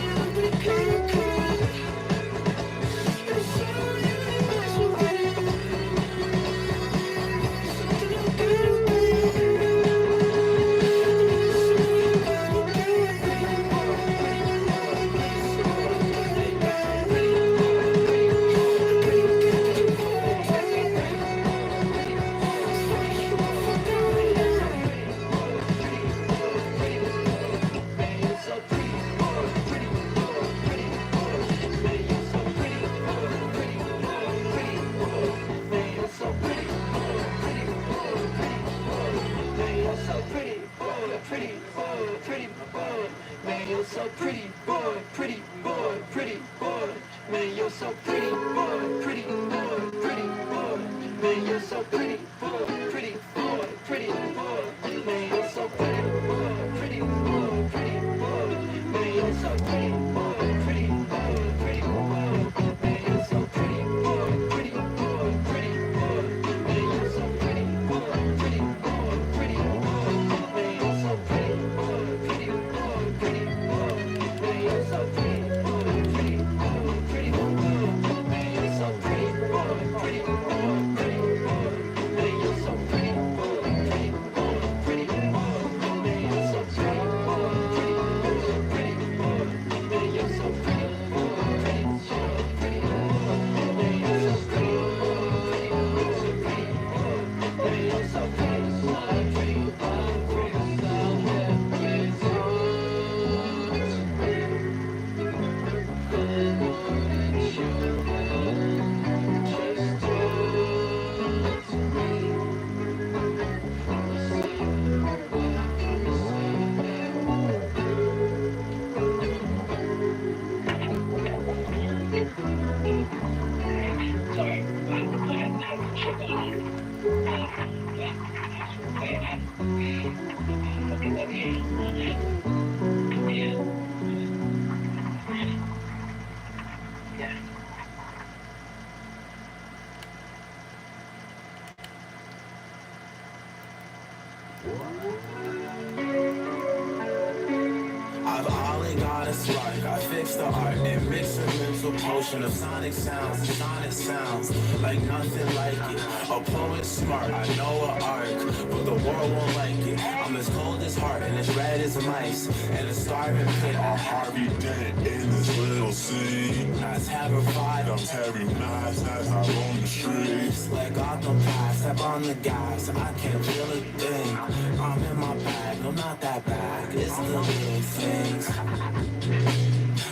Man, you're so pretty boy, pretty boy, pretty boy. Man, you're so pretty boy, pretty boy, pretty boy. Man, you're so pretty boy, pretty boy, pretty boy. Man, you're so pretty boy, pretty boy, pretty boy. Man, you're so pretty boy, pretty boy, pretty boy. Man, you're so pretty boy, pretty boy, pretty boy. Man, you're so pretty boy, pretty boy, pretty boy. Man, you're so pretty boy, pretty boy, pretty boy. Man, you're so pretty boy, pretty boy, pretty boy. Man, you're so pretty boy, pretty boy, pretty boy. Man, you're so pretty boy, pretty boy, pretty boy. Man, you're so pretty boy, pretty boy, pretty boy.
spark, I fix the art and mix a mental potion of sonic sounds, like nothing like it. A poet smart, I know a arc, but the world won't like it. I'm as cold as heart and as red as mice, and a starving pit.
I'm Harvey Dent in this little scene.
Nice have a vibe,
I'm Terry Nice as I roam the streets.
like Gotham Pass, step on the gas, I can't feel a thing. I'm in my bag, no not that bag, it's the little things.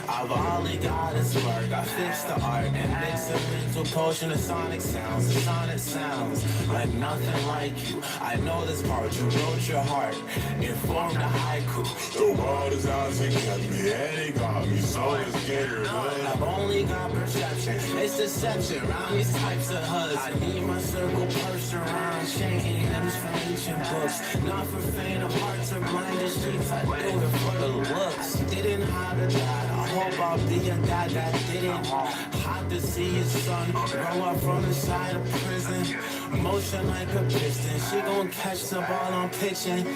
I've only got is work, I fix the art and mix a mental potion of sonic sounds, like nothing like you. I know this part, you wrote your heart, informed the haiku.
The world is out to get me, and it got me so scared.
I've only got perception, it's deception around these types of hoods. I need my circle pursed around, shaking hands from ancient books. Not for faint of hearts or blinded streets, I do it for the looks. Didn't hide the dad, I hope I'll be a guy that didn't. Hot to see his son grow up from inside of prison. Motion like a piston, she gon' catch the ball I'm pitching.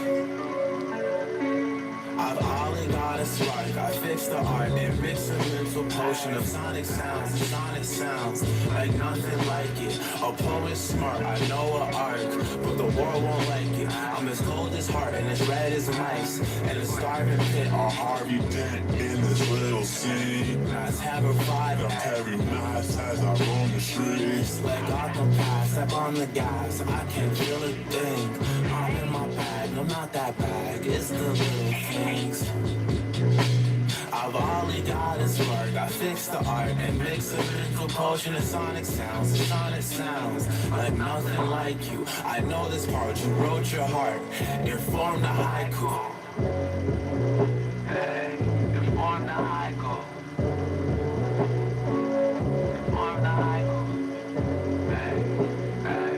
I've only got a spark, I fix the art and mix a mental potion of sonic sounds, like nothing like it. A poet smart, I know a arc, but the world won't like it. I'm as cold as heart and as red as mice, and a starving pit.
I'm Harvey Dent in this little scene.
Nice have a vibe,
I'm Terry Nice as I roam the streets.
like Gotham Pass, step on the gas, I can't feel a thing. I'm in my bag, no not that bag, it's the little things. I've only got is work, I fix the art and mix a mental potion of sonic sounds, like nothing like you. I know this part, you wrote your heart, informed the haiku. Hey, inform the haiku. Inform the haiku. Hey, hey.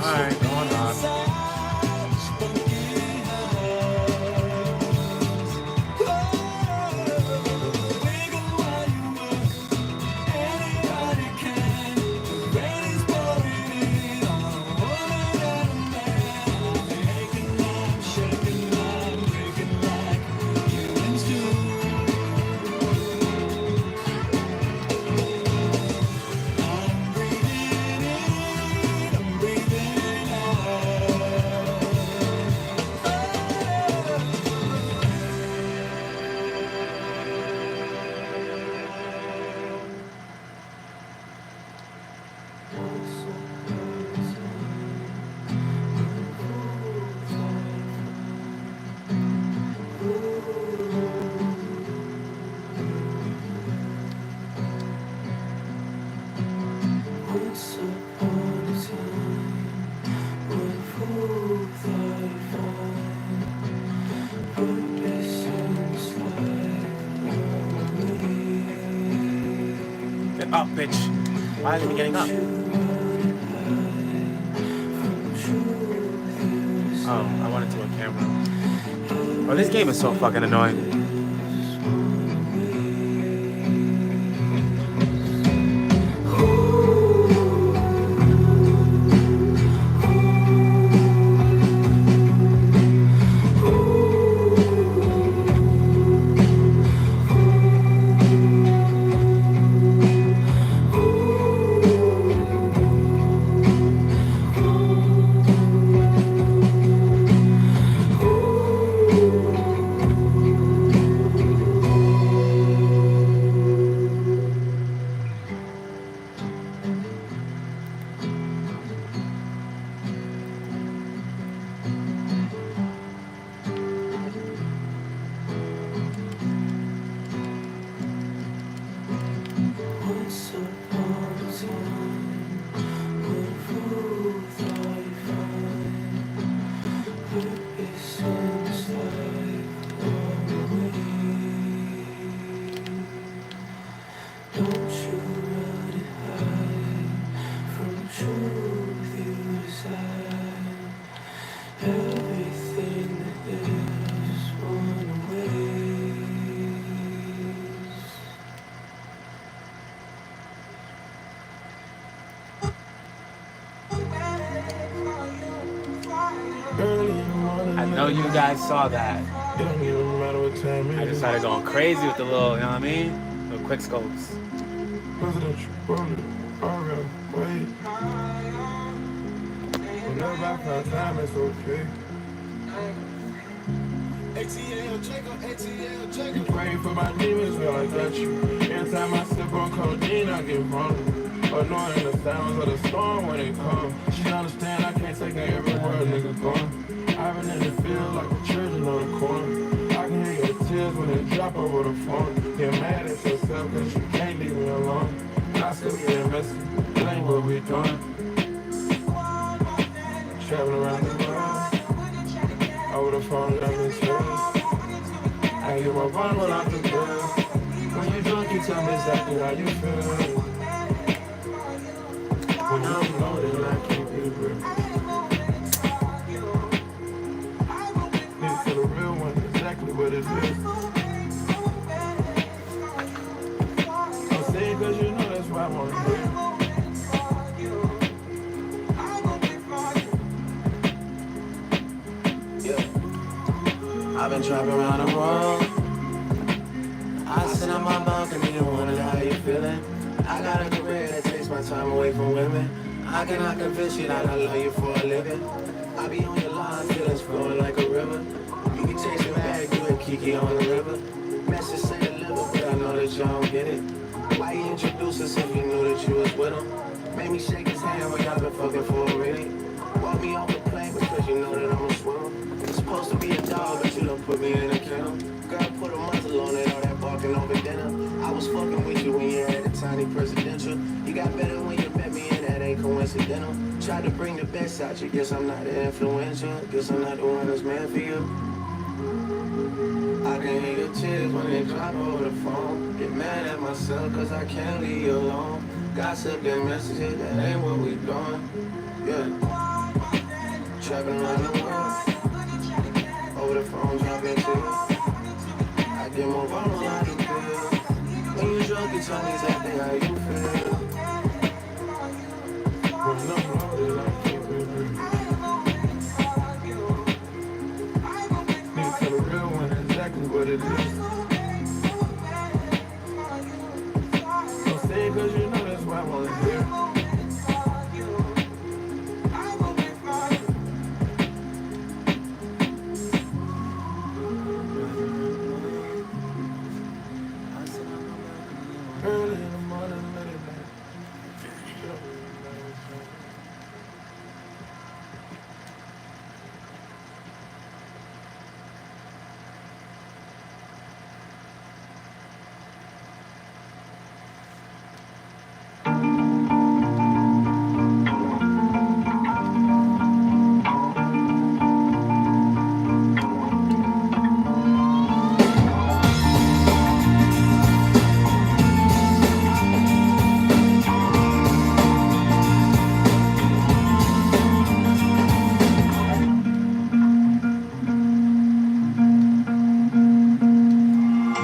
Alright, going on. Get up, bitch. Why isn't he getting up? Oh, I wanted to a camera. Oh, this game is so fucking annoying. I know you guys saw that.
It don't even matter what time it is.
I just started going crazy with the little, you know what I mean? The quick scopes.
Presidential bullet, alright, wait. Whenever I find time, it's okay. You pray for my demons, well, I got you. Every time I sip on codeine, I get vulnerable. Annoying the sounds of the storm when it comes. She understand I can't take her everywhere a nigga going. I've been in the field like the children on the corner. I can hear your tears when they drop over the phone. Get mad at yourself cause you can't leave me alone. I still get messy, it ain't what we doing. Traveling around the world, over the phone, got me stressed. I get my bundle out the girl. When you drunk, you tell me exactly how you feel. When I'm loaded, I can't be real. Need to the real one, exactly what it is. I'm saying cause you know that's why I want to hear. I've been trapping around the world. I sit on my balcony and wonder how you feeling. I got a career that takes my time away from women. I cannot convince you that I love you for a living. I be on your line, feelings flowing like a river. You can chase it back, you and Kiki on the river. Message say deliver, but I know that y'all don't get it. Why you introduce us if you knew that you was with him? Made me shake his hand when y'all been fucking for a minute. Walk me off the plane because you know that I'm a swim. It's supposed to be a dog, but you done put me in a kennel. Girl, put a muzzle on it, all that barking over dinner. I was fucking with you when you had a tiny presidential. You got better when you met me, and that ain't coincidental. Tried to bring the best out you, guess I'm not that influential. Guess I'm not the one that's meant for you. I can hear your tears when they drop over the phone. Get mad at myself cause I can't leave you alone. Gossip and messages, that ain't what we doing. Yeah. traveling around the world. Over the phone, dropping tears. I get more vulnerable, I do feel. When you drunk, you tell me exactly how you feel. When I'm older, like you feel. Need to tell a real one exactly what it is. Don't say it 'cause you know that's why I wanna hear. Early in the morning, late at night.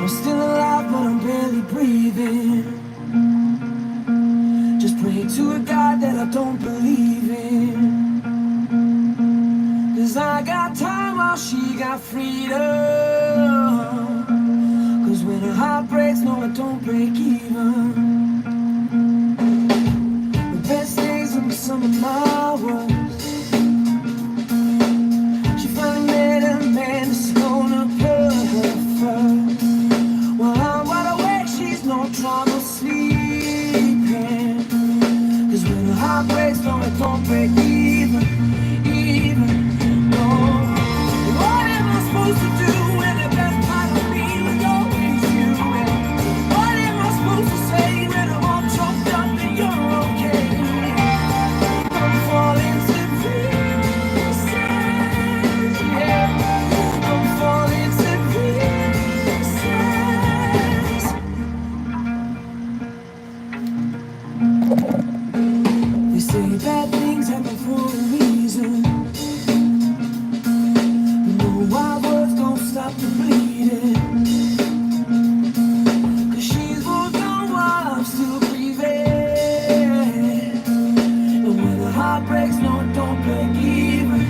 I'm still alive, but I'm barely breathing. Just praying to a God that I don't believe in. 'Cause I got time while she got freedom. 'Cause when her heart breaks, no, it don't break even. The best days will be some of my worst. She finally met a man that's gonna put her first. While I'm wide awake, she's no trouble sleeping. 'Cause when her heart breaks, no, it don't break even, no. What am I supposed to do when the best part of me was always you? And what am I supposed to say when I'm all choked up and you're okay? I'm falling to pieces, yeah. I'm falling to pieces. They say bad things happen for a reason, but no wild words don't stop the bleeding. 'Cause she's moved on while I'm still breathing. And when the heart breaks, no, it don't break even.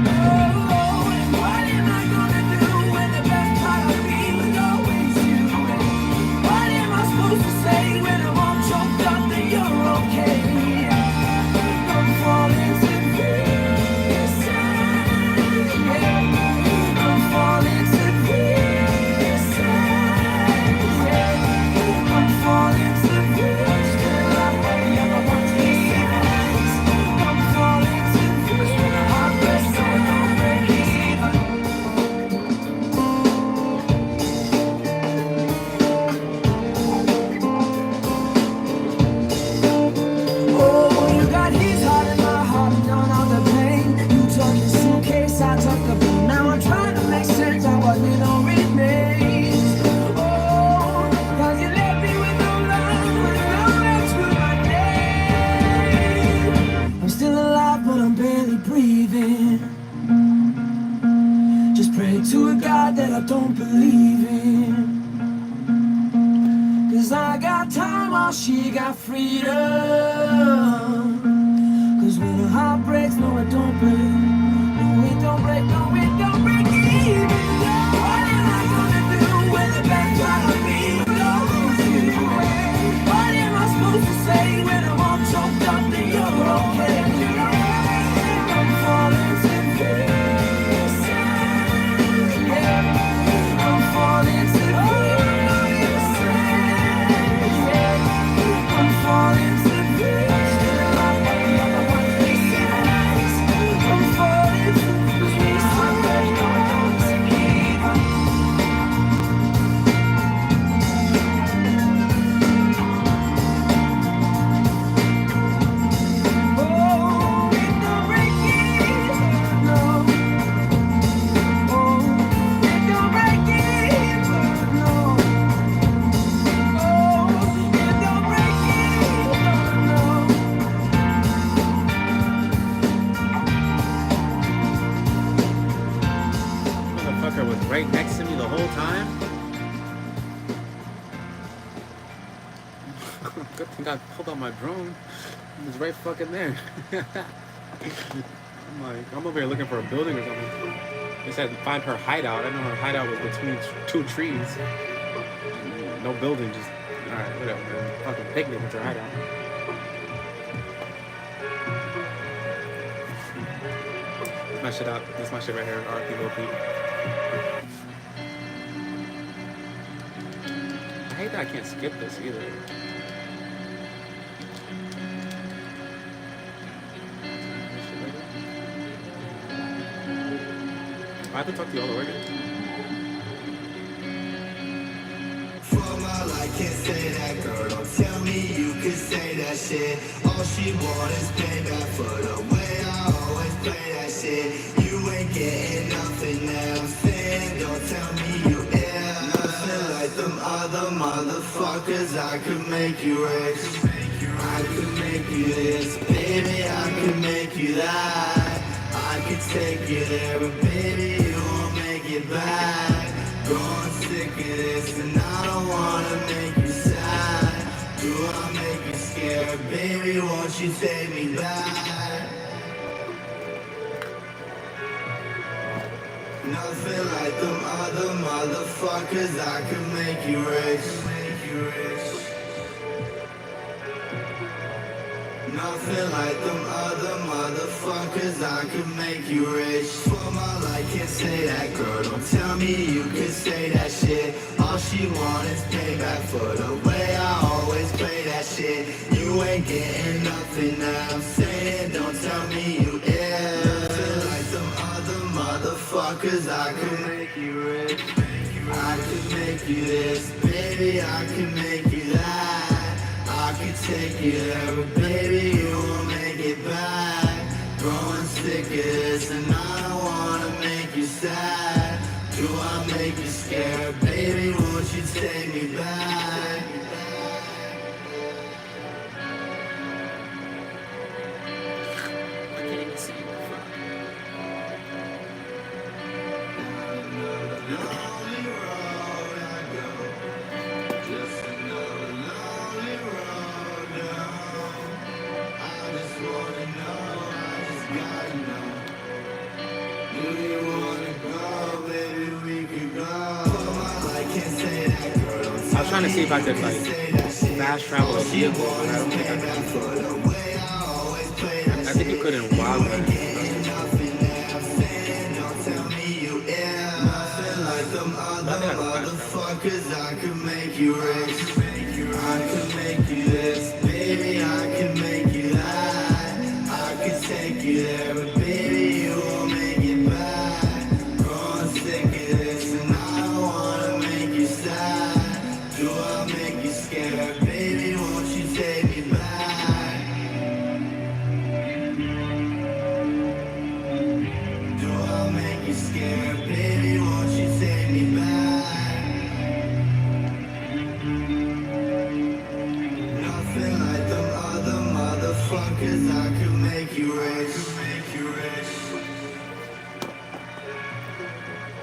Oh, and what am I gonna do when the best part of me was always you? And what am I supposed to say when I'm all choked up and you're okay? I'm falling to pieces, yeah. I'm falling to pieces, yeah. I'm falling to pieces. I'm falling to pieces. When the heart breaks, no, it don't break even. Oh, you got his heart in my heart and none of the pain. You took your suitcase, I took the blame. Now I'm trying to make sense of what little remains. Oh, 'cause you left me with no love, with no love to my name. I'm still alive, but I'm barely breathing. Just pray to a God that I don't believe in. 'Cause I got time while she got freedom. 'Cause when her heart breaks, no, it don't break. No, it don't break, no, it don't break even. What am I gonna do when the best part of me blows you away? What am I supposed to say when I'm all choked up and you're okay? I'm falling to pieces, yeah. I'm falling to pieces, yeah. I'm falling to pieces. I'm falling to pieces.
think I pulled out my drone. It was right fucking there. I'm like, I'm over here looking for a building or something. They said find her hideout. I know her hideout was between two trees. No building, just alright, whatever, man. Fucking picnic with her hideout. That's my shit out. That's my shit right here. RP Lil Peep. I hate that I can't skip this either. I have to talk to you all the way again.
For my life, can't say that, girl. Don't tell me you can say that shit. All she want is payback for the way I always play that shit. You ain't getting nothing that I'm saying. Don't tell me you nothing like them other motherfuckers. I could make you rich. I could make you this, baby. I could make you that. I could take you there, but baby, you won't make it back. Growing sick of this, and I don't wanna make you sad. Do I make you scared, baby? Won't you take me back? Nothing like them other motherfuckers. I could make you rich. Nothing like them other motherfuckers. I could make you rich. For my life, can't say that, girl. Don't tell me you can say that shit. All she want is payback for the way I always play that shit. You ain't getting nothing that I'm saying. Don't tell me you nothing like them other motherfuckers. I could make you rich. I could make you this, baby. I could make you that. I could take you there, but baby, you won't make it back. Growing sick of this, and I don't wanna make you sad. Do I make you scared, baby? Won't you take me back?
I can't even see you.
Lonely road I go, just another lonely road down. I just wanna know, I just gotta know. Do you wanna go, baby? We could go. I can't say that, girl.
I was trying to see if I could like fast travel a vehicle, but I don't think I can. I think you could in Wildland.
Motherfuckers, I could make you rich. I could make you this, baby. I could make you that. I could take you there, but baby, you won't make it back. Growing sick of this, and I don't wanna make you sad. Do I make you scared, baby? Won't you take me back? Do I make you scared, baby? Won't you take me back? Nothing like them other motherfuckers. I could make you rich.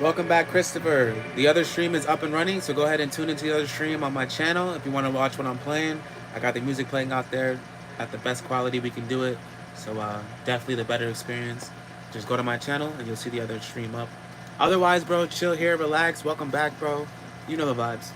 Welcome back, Christopher. The other stream is up and running, so go ahead and tune into the other stream on my channel if you want to watch what I'm playing. I got the music playing out there at the best quality we can do it, so definitely the better experience. Just go to my channel and you'll see the other stream up. Otherwise, bro, chill here, relax. Welcome back, bro. You know the vibes.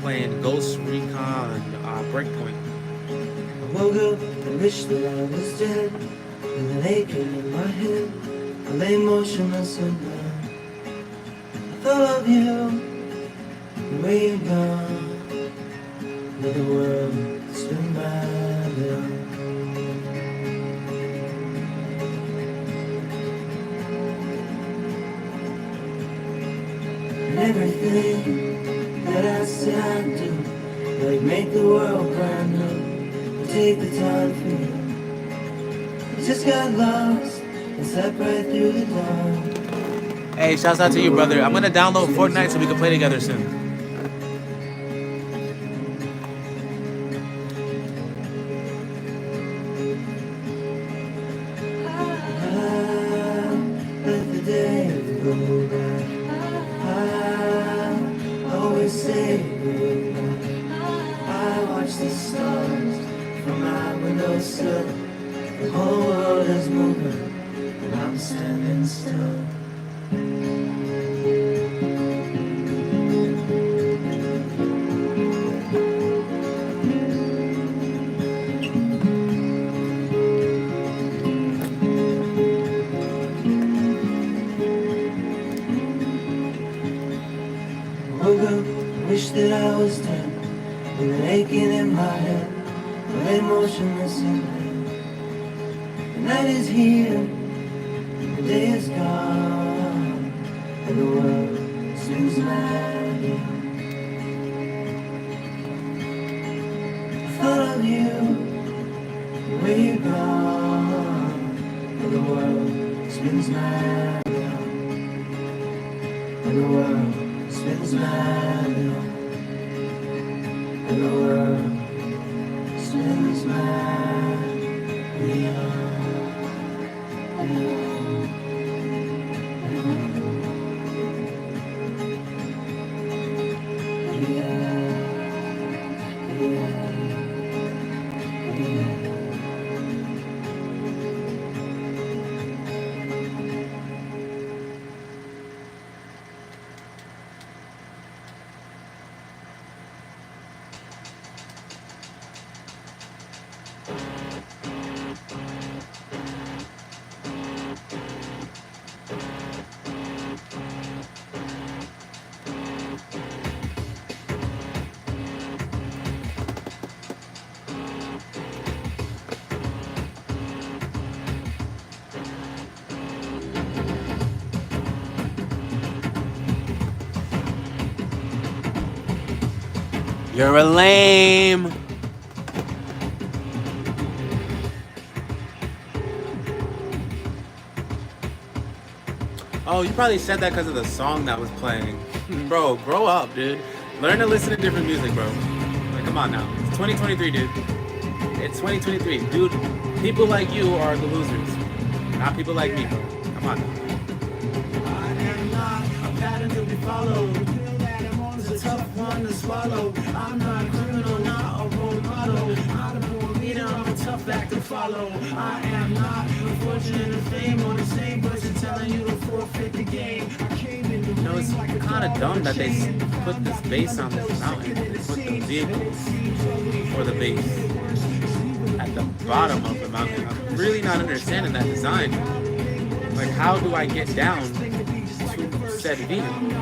Playing Ghost Recon Breakpoint.
I woke up and wished that I was dead, with an aching in my head. I lay motionless and numb. I thought of you, the way you're gone, with the world spin by them. And everything that I say I do, like make the world brand new, but take the time for you. I just got lost and slept right through the dawn.
Hey, shouts out to you, brother. I'm gonna download Fortnite so we can play together soon.
goodbye. I always say goodbye. I watch the stars from my windowsill. The whole world is moving, and I'm standing still. Woke up, wish that I was dead, with an aching in my head. I lay motionless in bed. The night is here, the day is gone, and the world seems lagging. I thought of you, where you gone, and the world spins mad, and the world spins mad, and the world spins mad.
You're a lame. Oh, you probably said that because of the song that was playing. Bro, grow up, dude. Learn to listen to different music, bro. Like, come on now. It's 2023, dude. It's 2023. Dude, people like you are the losers. Not people like me, bro. Come on now.
I am not a pattern to be followed. The pill that I'm on is a tough one to swallow. I'm not a criminal, not a role model. I'm a born leader, I'm a tough act to follow. I am not unfortunate of fame or the same person telling you to forfeit the game. I came in the
You know, it's kind of dumb that they put this bass on this mountain. They put the vehicle for the bass at the bottom of the mountain. I'm really not understanding that design. Like, how do I get down to said vehicle?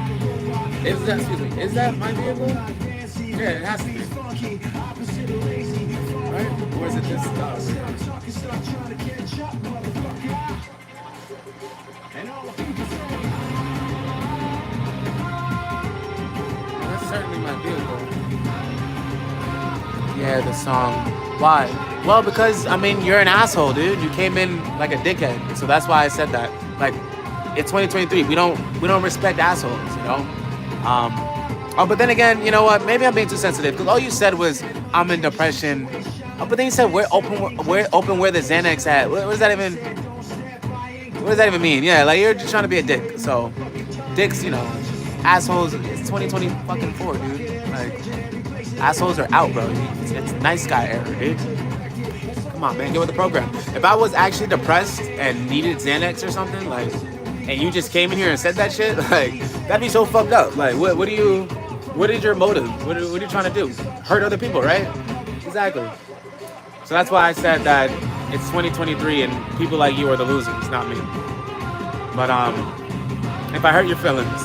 Is that my vehicle? Yeah, it has to be. Right? Or is it this stuff? That's certainly my vehicle. Yeah, the song. Why? Well, because, I mean, you're an asshole, dude. You came in like a dickhead. So that's why I said that. Like, it's 2023. We don't respect assholes, you know? Oh, but then again, you know what? Maybe I'm being too sensitive. Because all you said was, I'm in depression. Oh, but then you said, we're open where the Xanax at. What does that even mean? Yeah, like, you're just trying to be a dick. So, dicks, you know, assholes, it's 2024, dude. Like, assholes are out, bro. It's nice guy era, dude. Come on, man, get with the program. If I was actually depressed and needed Xanax or something, like, and you just came in here and said that shit, like, that'd be so fucked up. Like, what is your motive? What are you trying to do? Hurt other people, right? Exactly. So that's why I said that it's 2023 and people like you are the losers, not me. But if I hurt your feelings,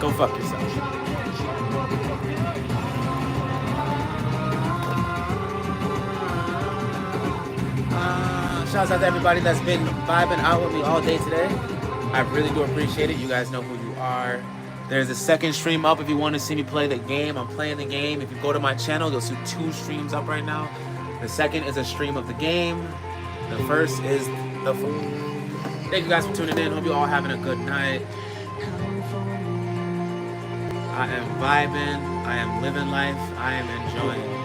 go fuck yourself. Shouts out to everybody that's been vibing out with me all day today. I really do appreciate it. You guys know who you are. There's a second stream up if you want to see me play the game. I'm playing the game. If you go to my channel, you'll see 2 streams up right now. The second is a stream of the game. The first is the food. Thank you guys for tuning in. Hope you all having a good night. I am vibing. I am living life. I am enjoying.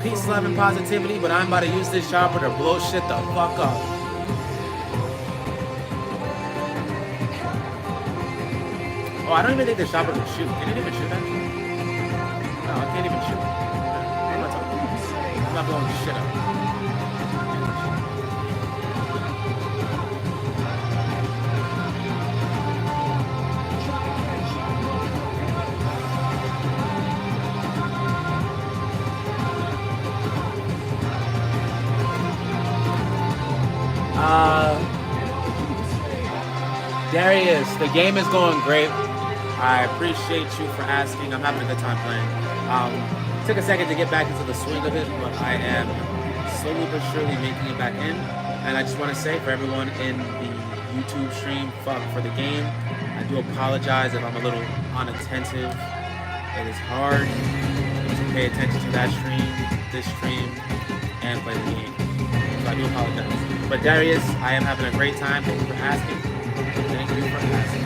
peace, love, and positivity, but I'm about to use this chopper to blow shit the fuck up. Oh, I don't even think the chopper can shoot. Can it even shoot that? No, I can't even shoot. What am I talking about? I'm not blowing shit up. Darius, the game is going great. I appreciate you for asking. I'm having a good time playing. Took a second to get back into the swing of it, but I am slowly but surely making it back in. And I just want to say for everyone in the YouTube stream, fuck for the game. I do apologize if I'm a little unattentive. It is hard to pay attention to that stream, this stream, and play the game. So I do apologize. But Darius, I am having a great time. Thank you for asking. Thank you for asking.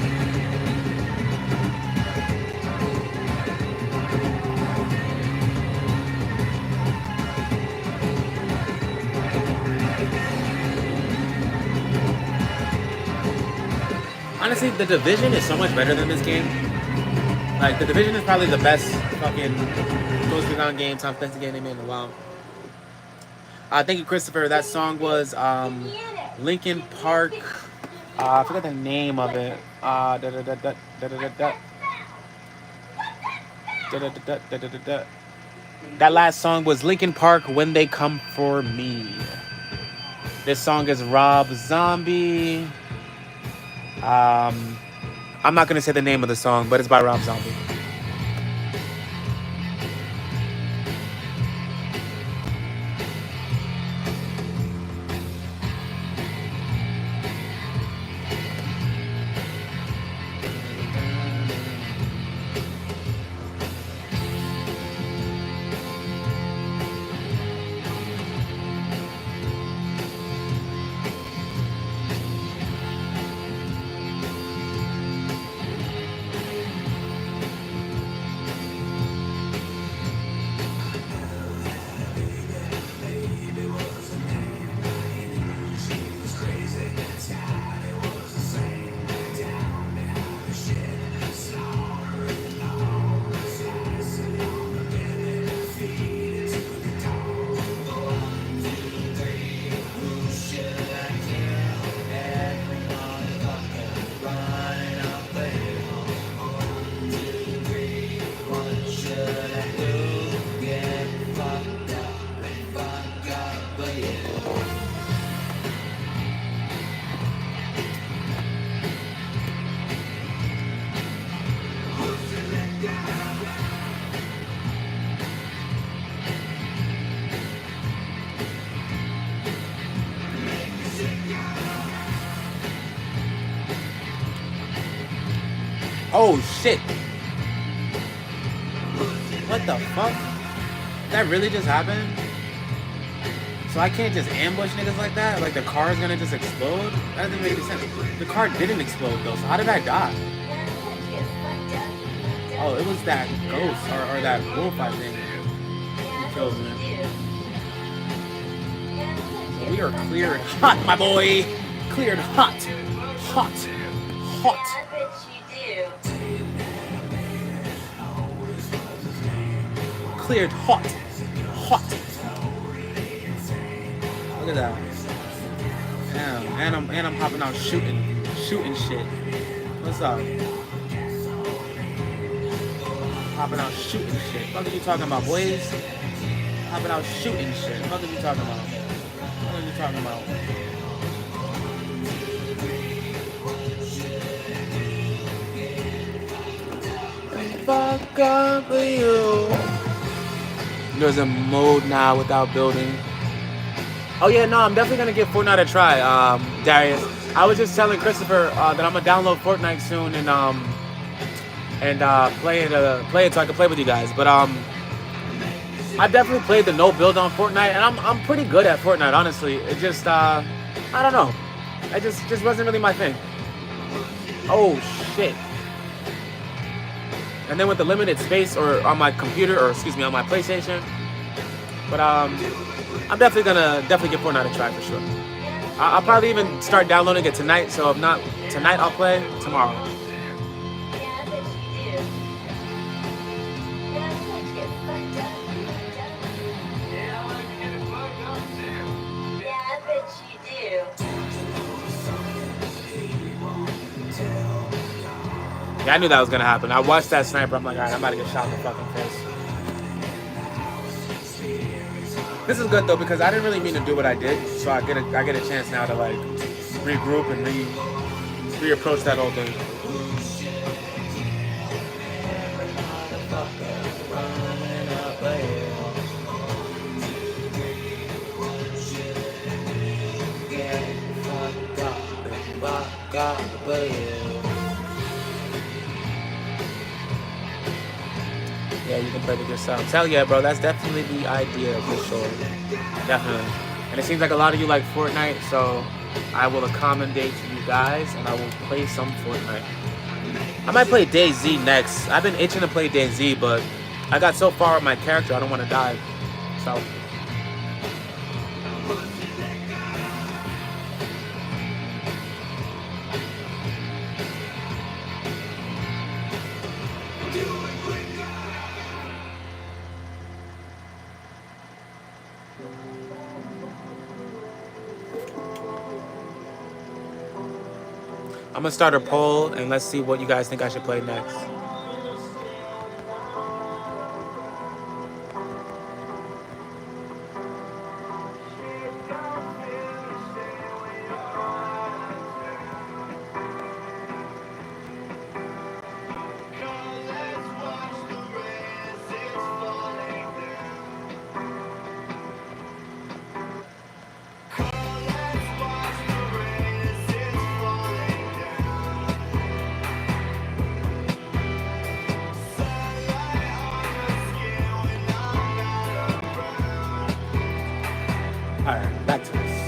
Honestly, The Division is so much better than this game. Like, The Division is probably the best fucking Ghost Recon game, Tom Clancy game they made in a while. Thank you, Christopher. That song was Linkin Park. I forgot the name of it. That last song was Linkin Park, When They Come For Me. This song is Rob Zombie. I'm not going to say the name of the song, but it's by Rob Zombie. Oh shit. What the fuck? That really just happened? So I can't just ambush niggas like that? Like the car is gonna just explode? That doesn't make any sense. The car didn't explode though, so how did I die? Oh, it was that ghost or that bullfight thing. He killed me. So we are cleared hot, my boy! Cleared hot. Hot. Hot. Cleared hot. Hot. Look at that. Damn. And I'm hopping out shooting shit. What's up? Hopping out shooting shit. What are you talking about, boys? Hopping out shooting shit. What are you talking about? What are you talking about? Fuck up with you. There's a mode now without building. Oh yeah, no, I'm definitely gonna give Fortnite a try, Darius. I was just telling Christopher that I'm gonna download Fortnite soon and play it so I can play with you guys. But I definitely played the no build on Fortnite, and I'm pretty good at Fortnite, honestly. It just I don't know, it just wasn't really my thing. Oh shit. And then with the limited space or on my computer, or excuse me, on my PlayStation, But I'm definitely gonna give Fortnite a try for sure. I'll probably even start downloading it tonight. So if not tonight, I'll play tomorrow. Yeah, I knew that was gonna happen. I watched that sniper. I'm like, all right, I'm about to get shot in the fucking face. This is good though because I didn't really mean to do what I did, so I get a chance now to like regroup and reapproach that whole thing. Yeah, you can play with yourself. Hell yeah, bro. That's definitely the idea for sure. Definitely. And it seems like a lot of you like Fortnite, so I will accommodate you guys and I will play some Fortnite. I might play DayZ next. I've been itching to play DayZ, but I got so far with my character, I don't want to die. So. I'm gonna start a poll and let's see what you guys think I should play next. Alright, back to this.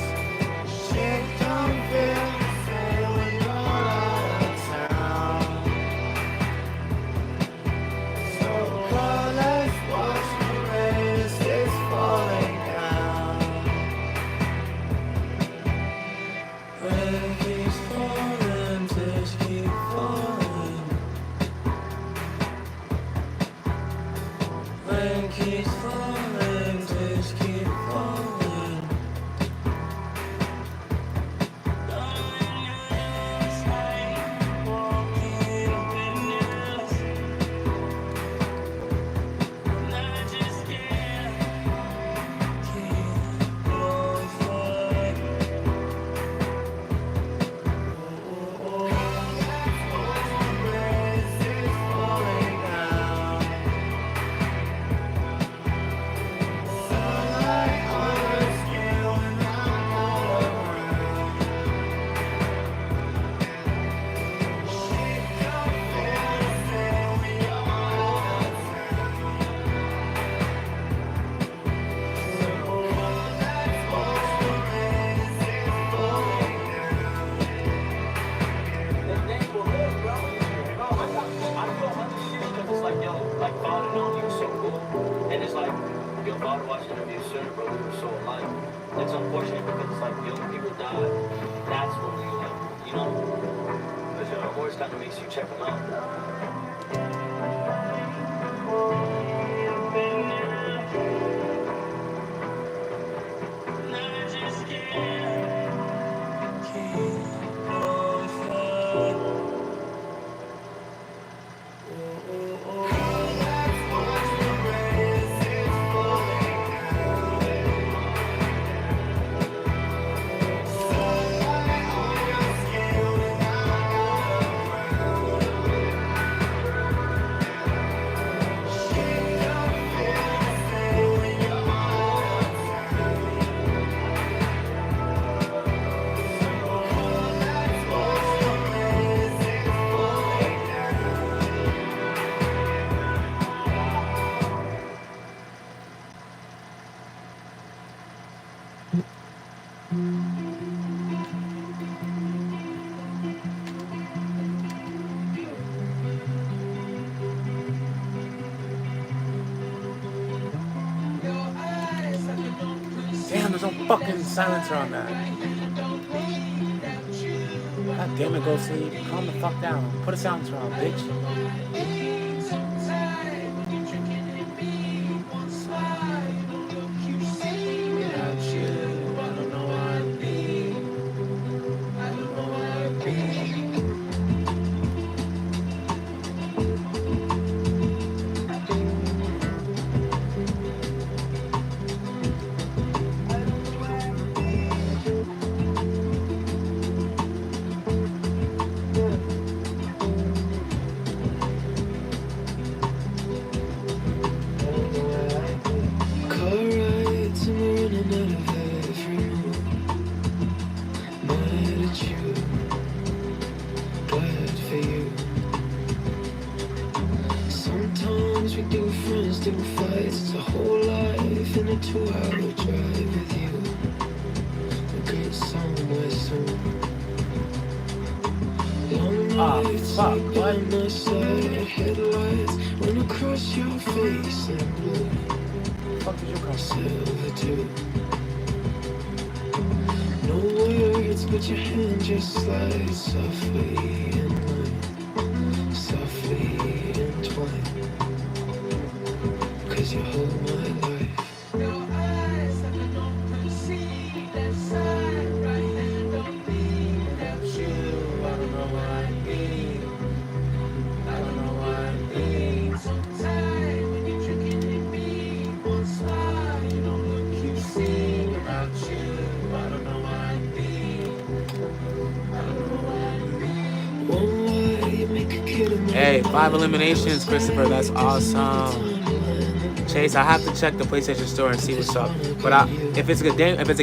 Damn, there's no fucking silencer on that. God damn it, go sleep. Calm the fuck down. Put a silencer on, bitch.
Sometimes we do friends, do fights. It's a whole life in a 2-hour drive with you. We'll get somewhere soon. Long nights, like by my side, headlights run across your face in blue. Silver too. No words, but your hand just slides softly in mine, softly entwined. 'Cause you hold my life. Your eyes like an open sea, that side right hand on me. Without you, I don't know what I'd be. I don't know what I'd be. So tight when you're drinking in me. One smile, you don't look, you see. Without you, I don't know what I'd be. I don't know what I'd be. One way you make a kid of me.
Hey, 5 eliminations, Christopher. That's awesome. Chase, I have to check the PlayStation Store and see what's up. But if it's a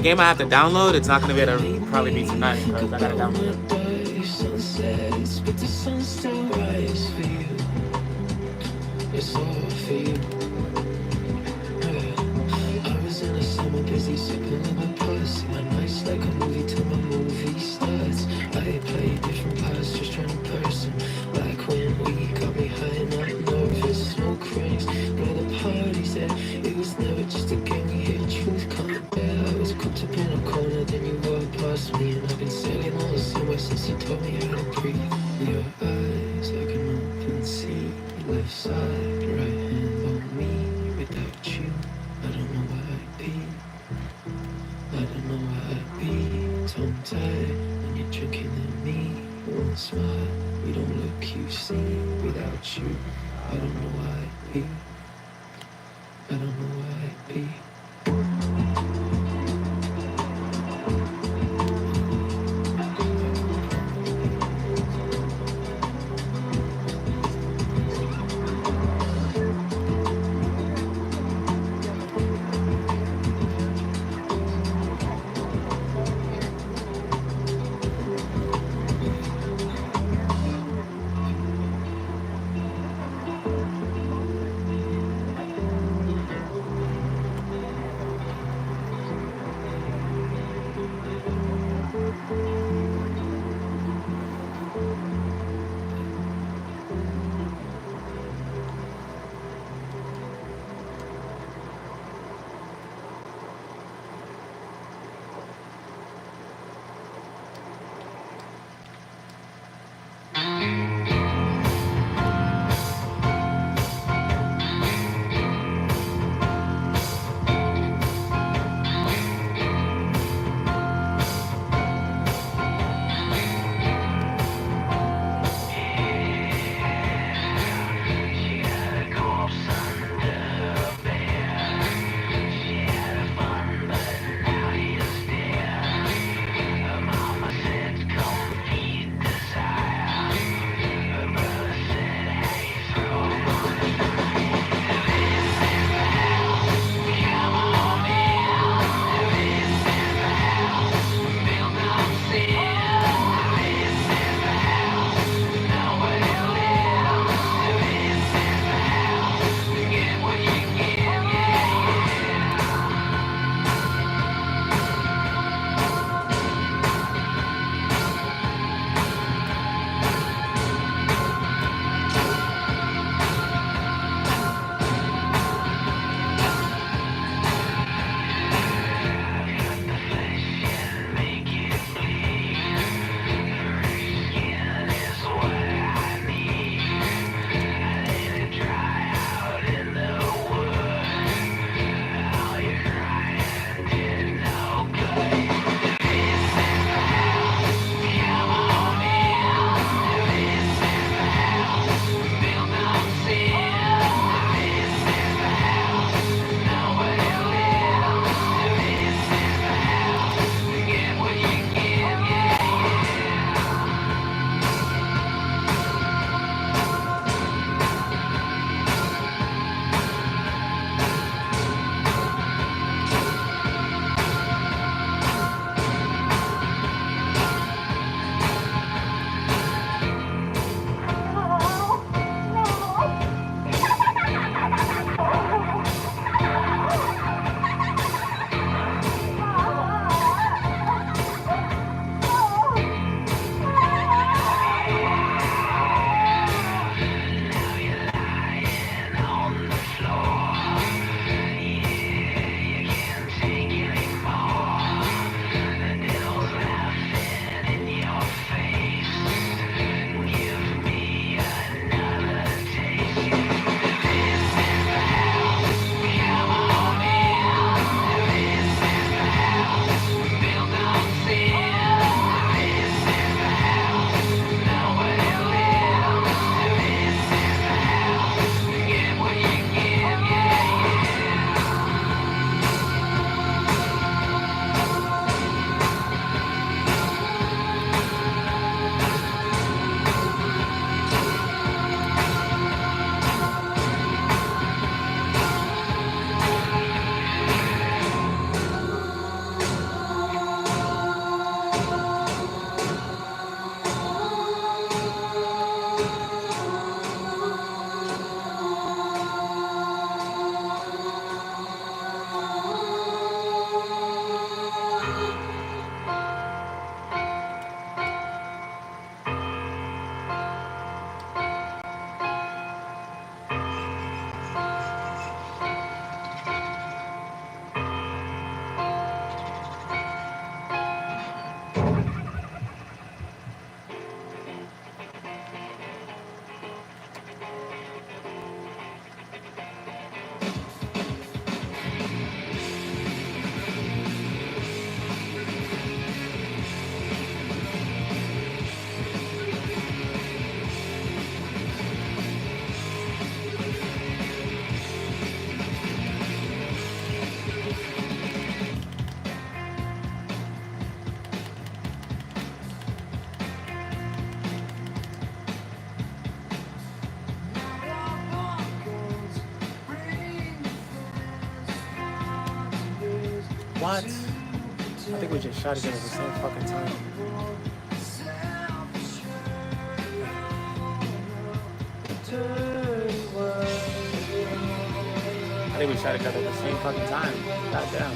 game I have to download, it's not gonna be able to probably be tonight because I gotta download it.
Sunsets, but the sun still rises for you. It's all for you. I was in a summer busy sipping on the puss. My nights like a movie till my movie starts. I play different parts, just trying to person. Like when we got me high and not nervous. Smoke rings, blow the parties that it was never just a game. We hear truth come down. I was cooped up in a corner, then you walked past me, and I've been sailing on the summer since you taught me how to breathe. Your eyes like an open sea, left side, right hand on me. Without you, I don't know where I'd be. I don't know where I'd be. Tongue tied when you're drinking in me. One smile, you don't look, you see. Without you, I don't know where I'd be. I don't know where I'd be.
What? I think we just shot each other at the same fucking time. I think we shot each other at the same fucking time. Goddamn.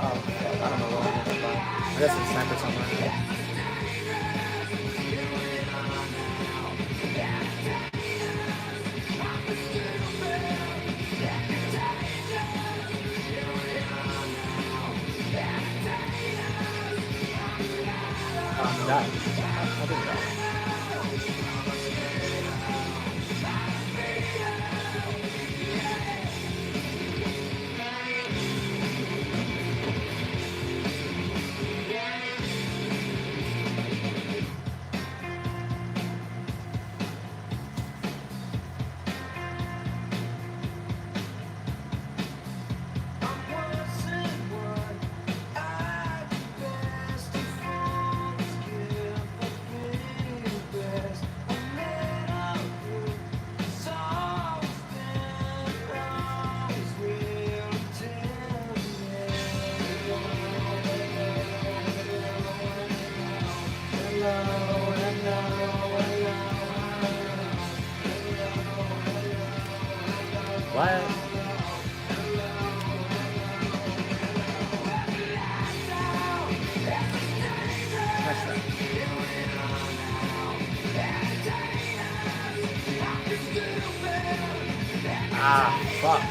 Oh, fuck. I don't know what I'm talking about. I guess it's sniper somewhere. That. I think that. What? Ah, fuck.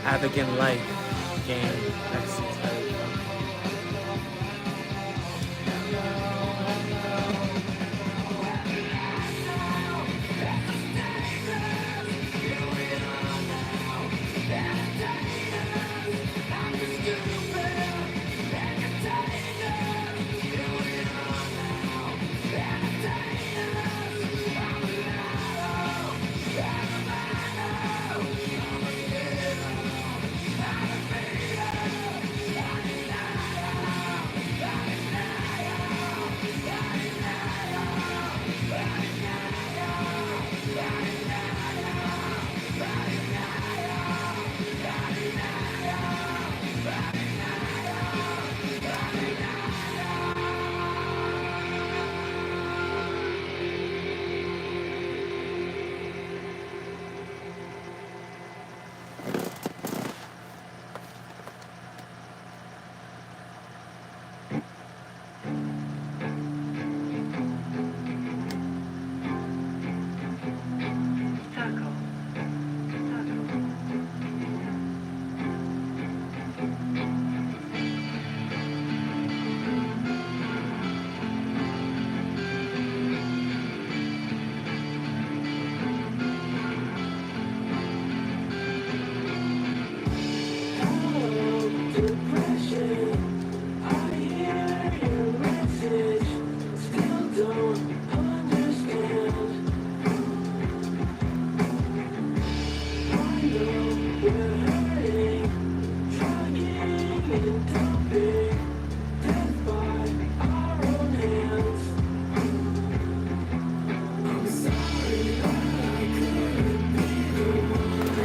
Advocate Life game next season.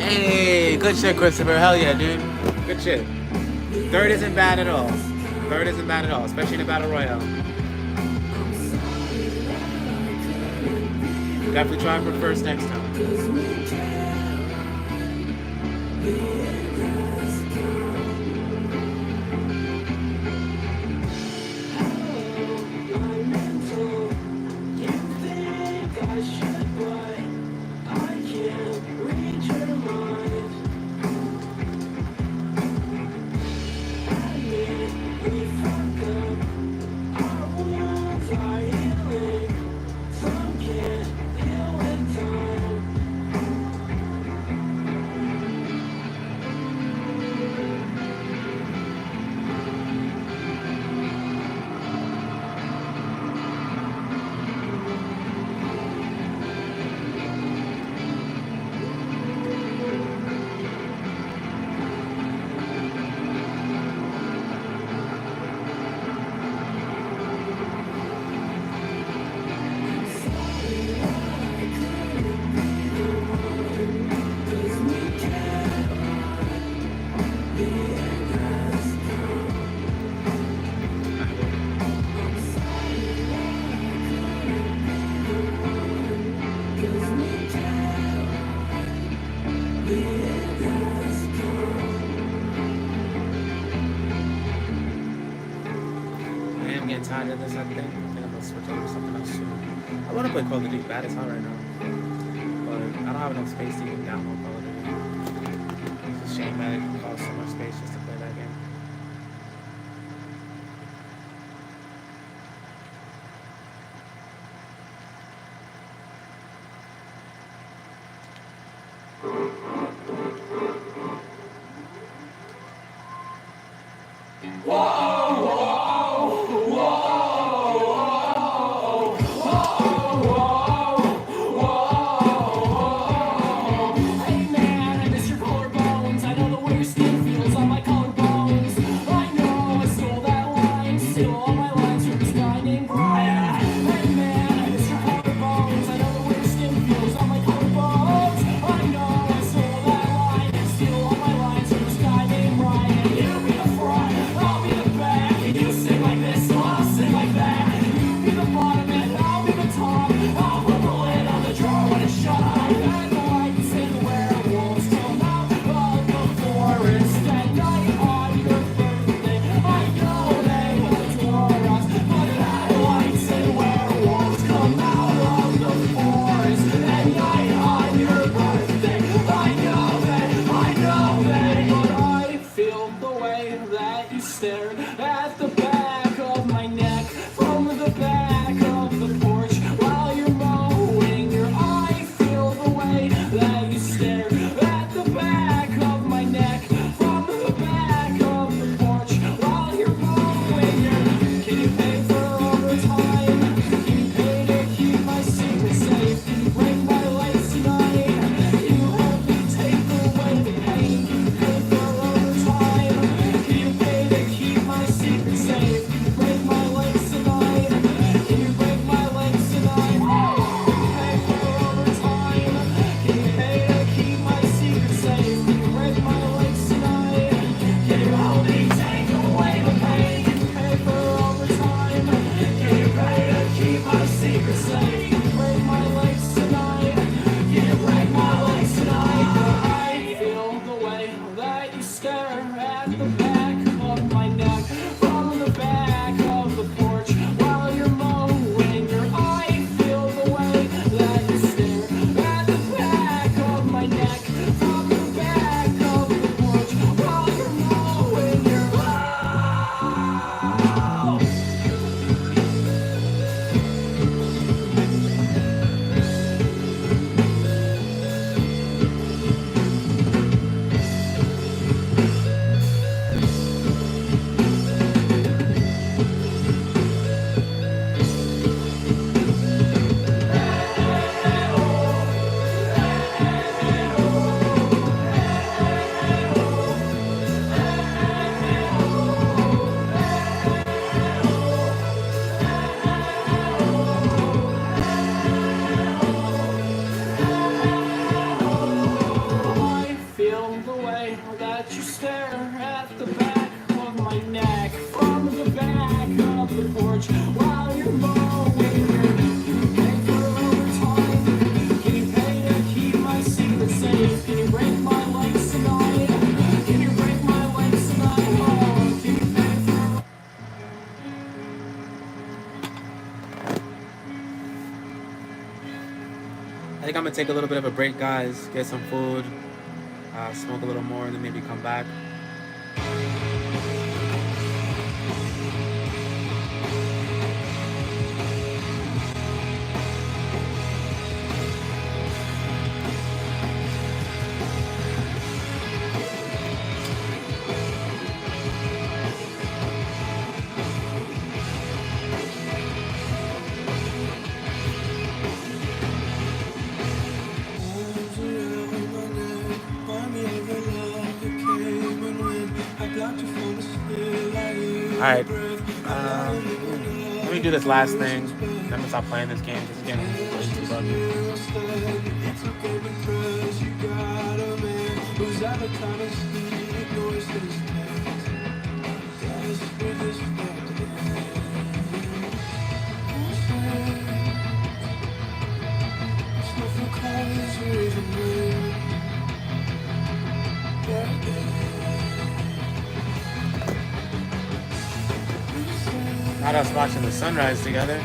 Hey, good shit, Christopher. Hell yeah, dude. Good shit. Third isn't bad at all. Third isn't bad at all, especially in a battle royale. Definitely try for first next time. Tired of this, I think. I'm gonna switch over to something else soon. I want to play Call of Duty Bad as hell right now, but I don't have enough space to even download Call of Duty. It's a shame that it costs so much space just to play that game.
Hey man, I miss your collarbones. I know the way your skin feels on my collar. feel the way that you stare at the back of my neck from the back of the porch while you're mowing your pay for overtime. Can you pay to keep my secret safe? Can you break my legs tonight? Can you break my legs tonight? Oh, can you pay for
I think I'm gonna take a little bit of a break, guys. Get some food, smoke a little more, and then maybe come back. Alright, let me do this last thing. I'm gonna stop playing this game because it's getting way too buggy. Not us watching the sunrise together.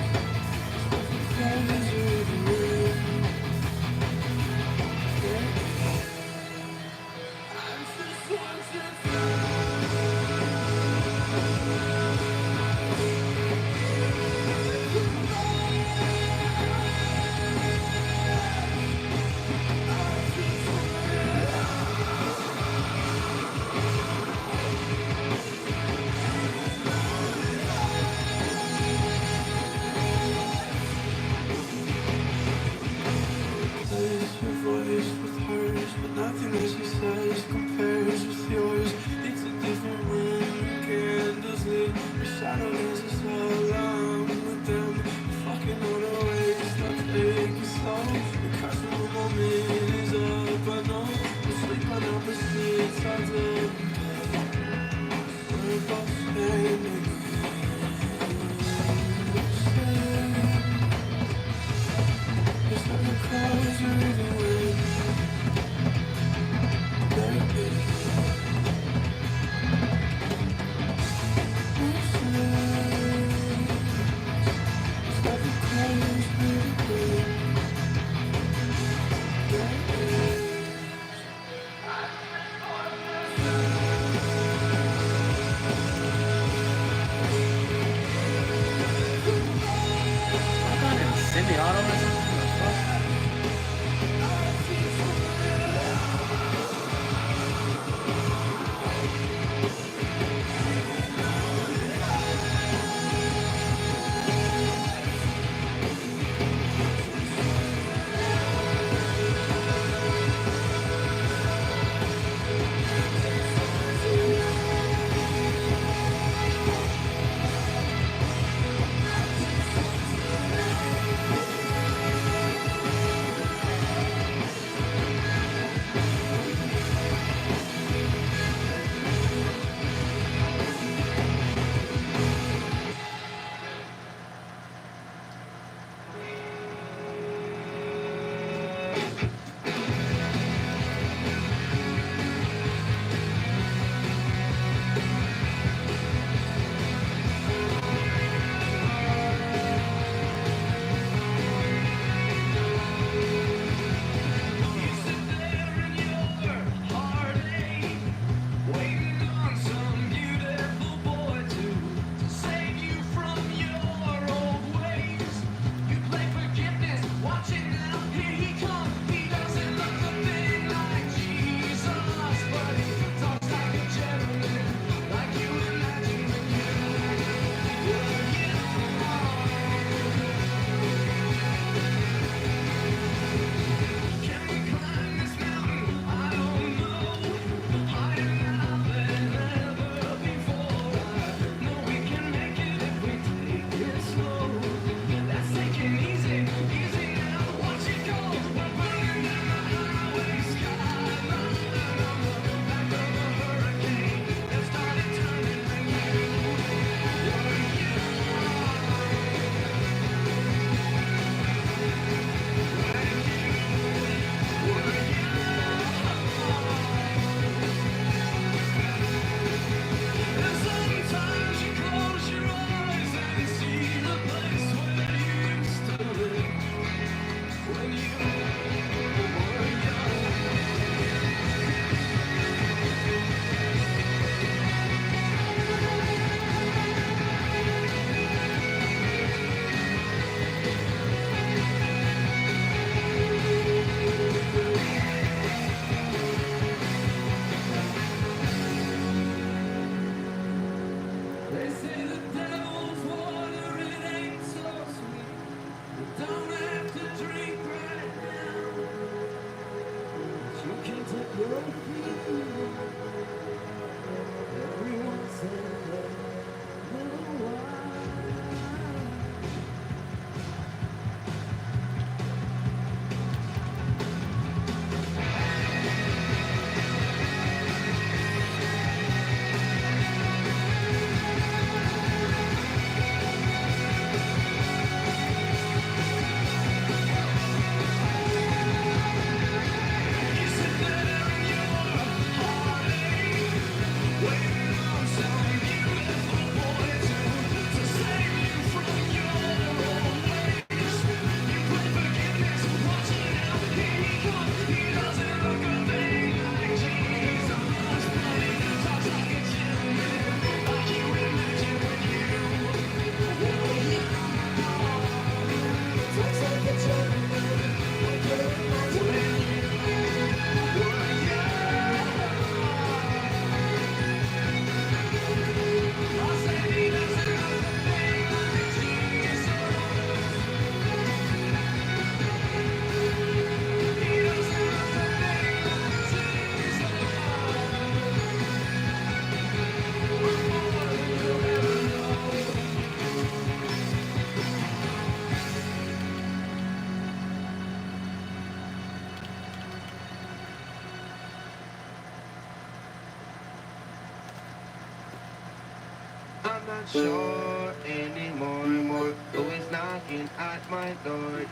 I'm not sure anymore, more. Who is knocking at my door?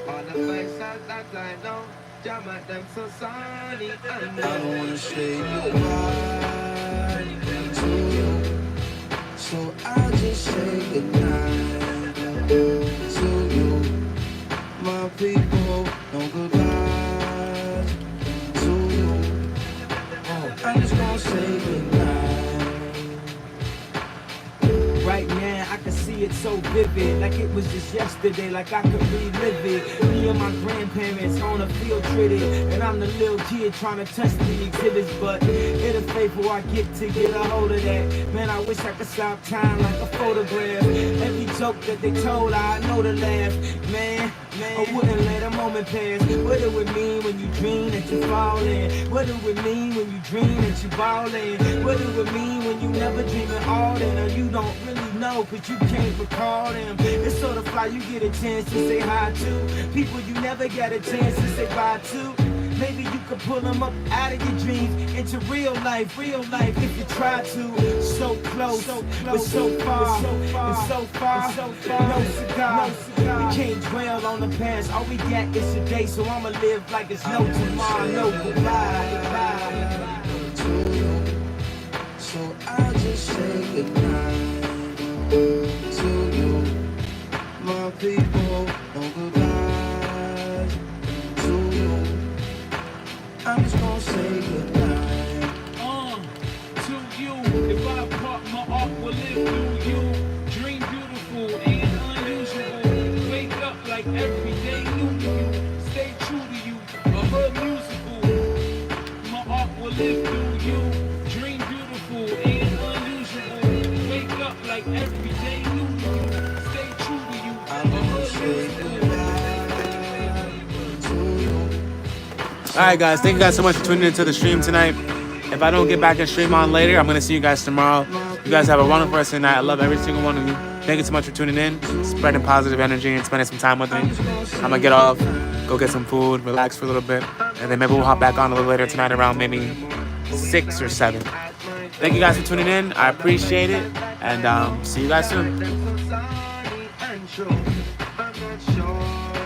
All the faces that I know, jam at them so sunny. I don't wanna say goodbye to you, so I'll just say goodnight to you. My people, no goodbye to you. I'm just gonna say goodnight.
Right now, I can see it so vivid, like it was just yesterday, like I could relive it. Me and my grandparents on a field trip, and I'm the little kid trying to touch the exhibits, but it'll fade before I get a hold of that. Man, I wish I could stop time like a photograph. Every joke that they told, I know to laugh. Man, I wouldn't let a moment pass. What do it mean when you dream that you falling? What do it mean when you dream that you balling? What do it mean when you never dream at all? Then or you don't really know, cause you can't recall them. It's sort of fly, you get a chance to say hi to people you never get a chance to say bye to. Maybe you could pull them up out of your dreams into real life if you try to. So close, but so far, and so far, no cigar. We can't dwell on the past, all we got is today, so I'ma live like it's no tomorrow, no goodbye.
So I'll just say goodnight to you, my people, no goodbye to you. I'm just gonna say goodnight.
To you, if I part my art will live through you. Dream beautiful and unusual. Wake up like every day new to you. Stay true to you, a her musical. My art will live through you. Dream beautiful and unusual. Wake up like every day new to you. Stay true to you, a her musical.
All right, guys. Thank you guys so much for tuning into the stream tonight. If I don't get back and stream on later, I'm going to see you guys tomorrow. You guys have a wonderful rest of the night. I love every single one of you. Thank you so much for tuning in, spreading positive energy, and spending some time with me. I'm going to get off, go get some food, relax for a little bit, and then maybe we'll hop back on a little later tonight around maybe 6 or 7. Thank you guys for tuning in. I appreciate it, and see you guys soon.
I'm not sure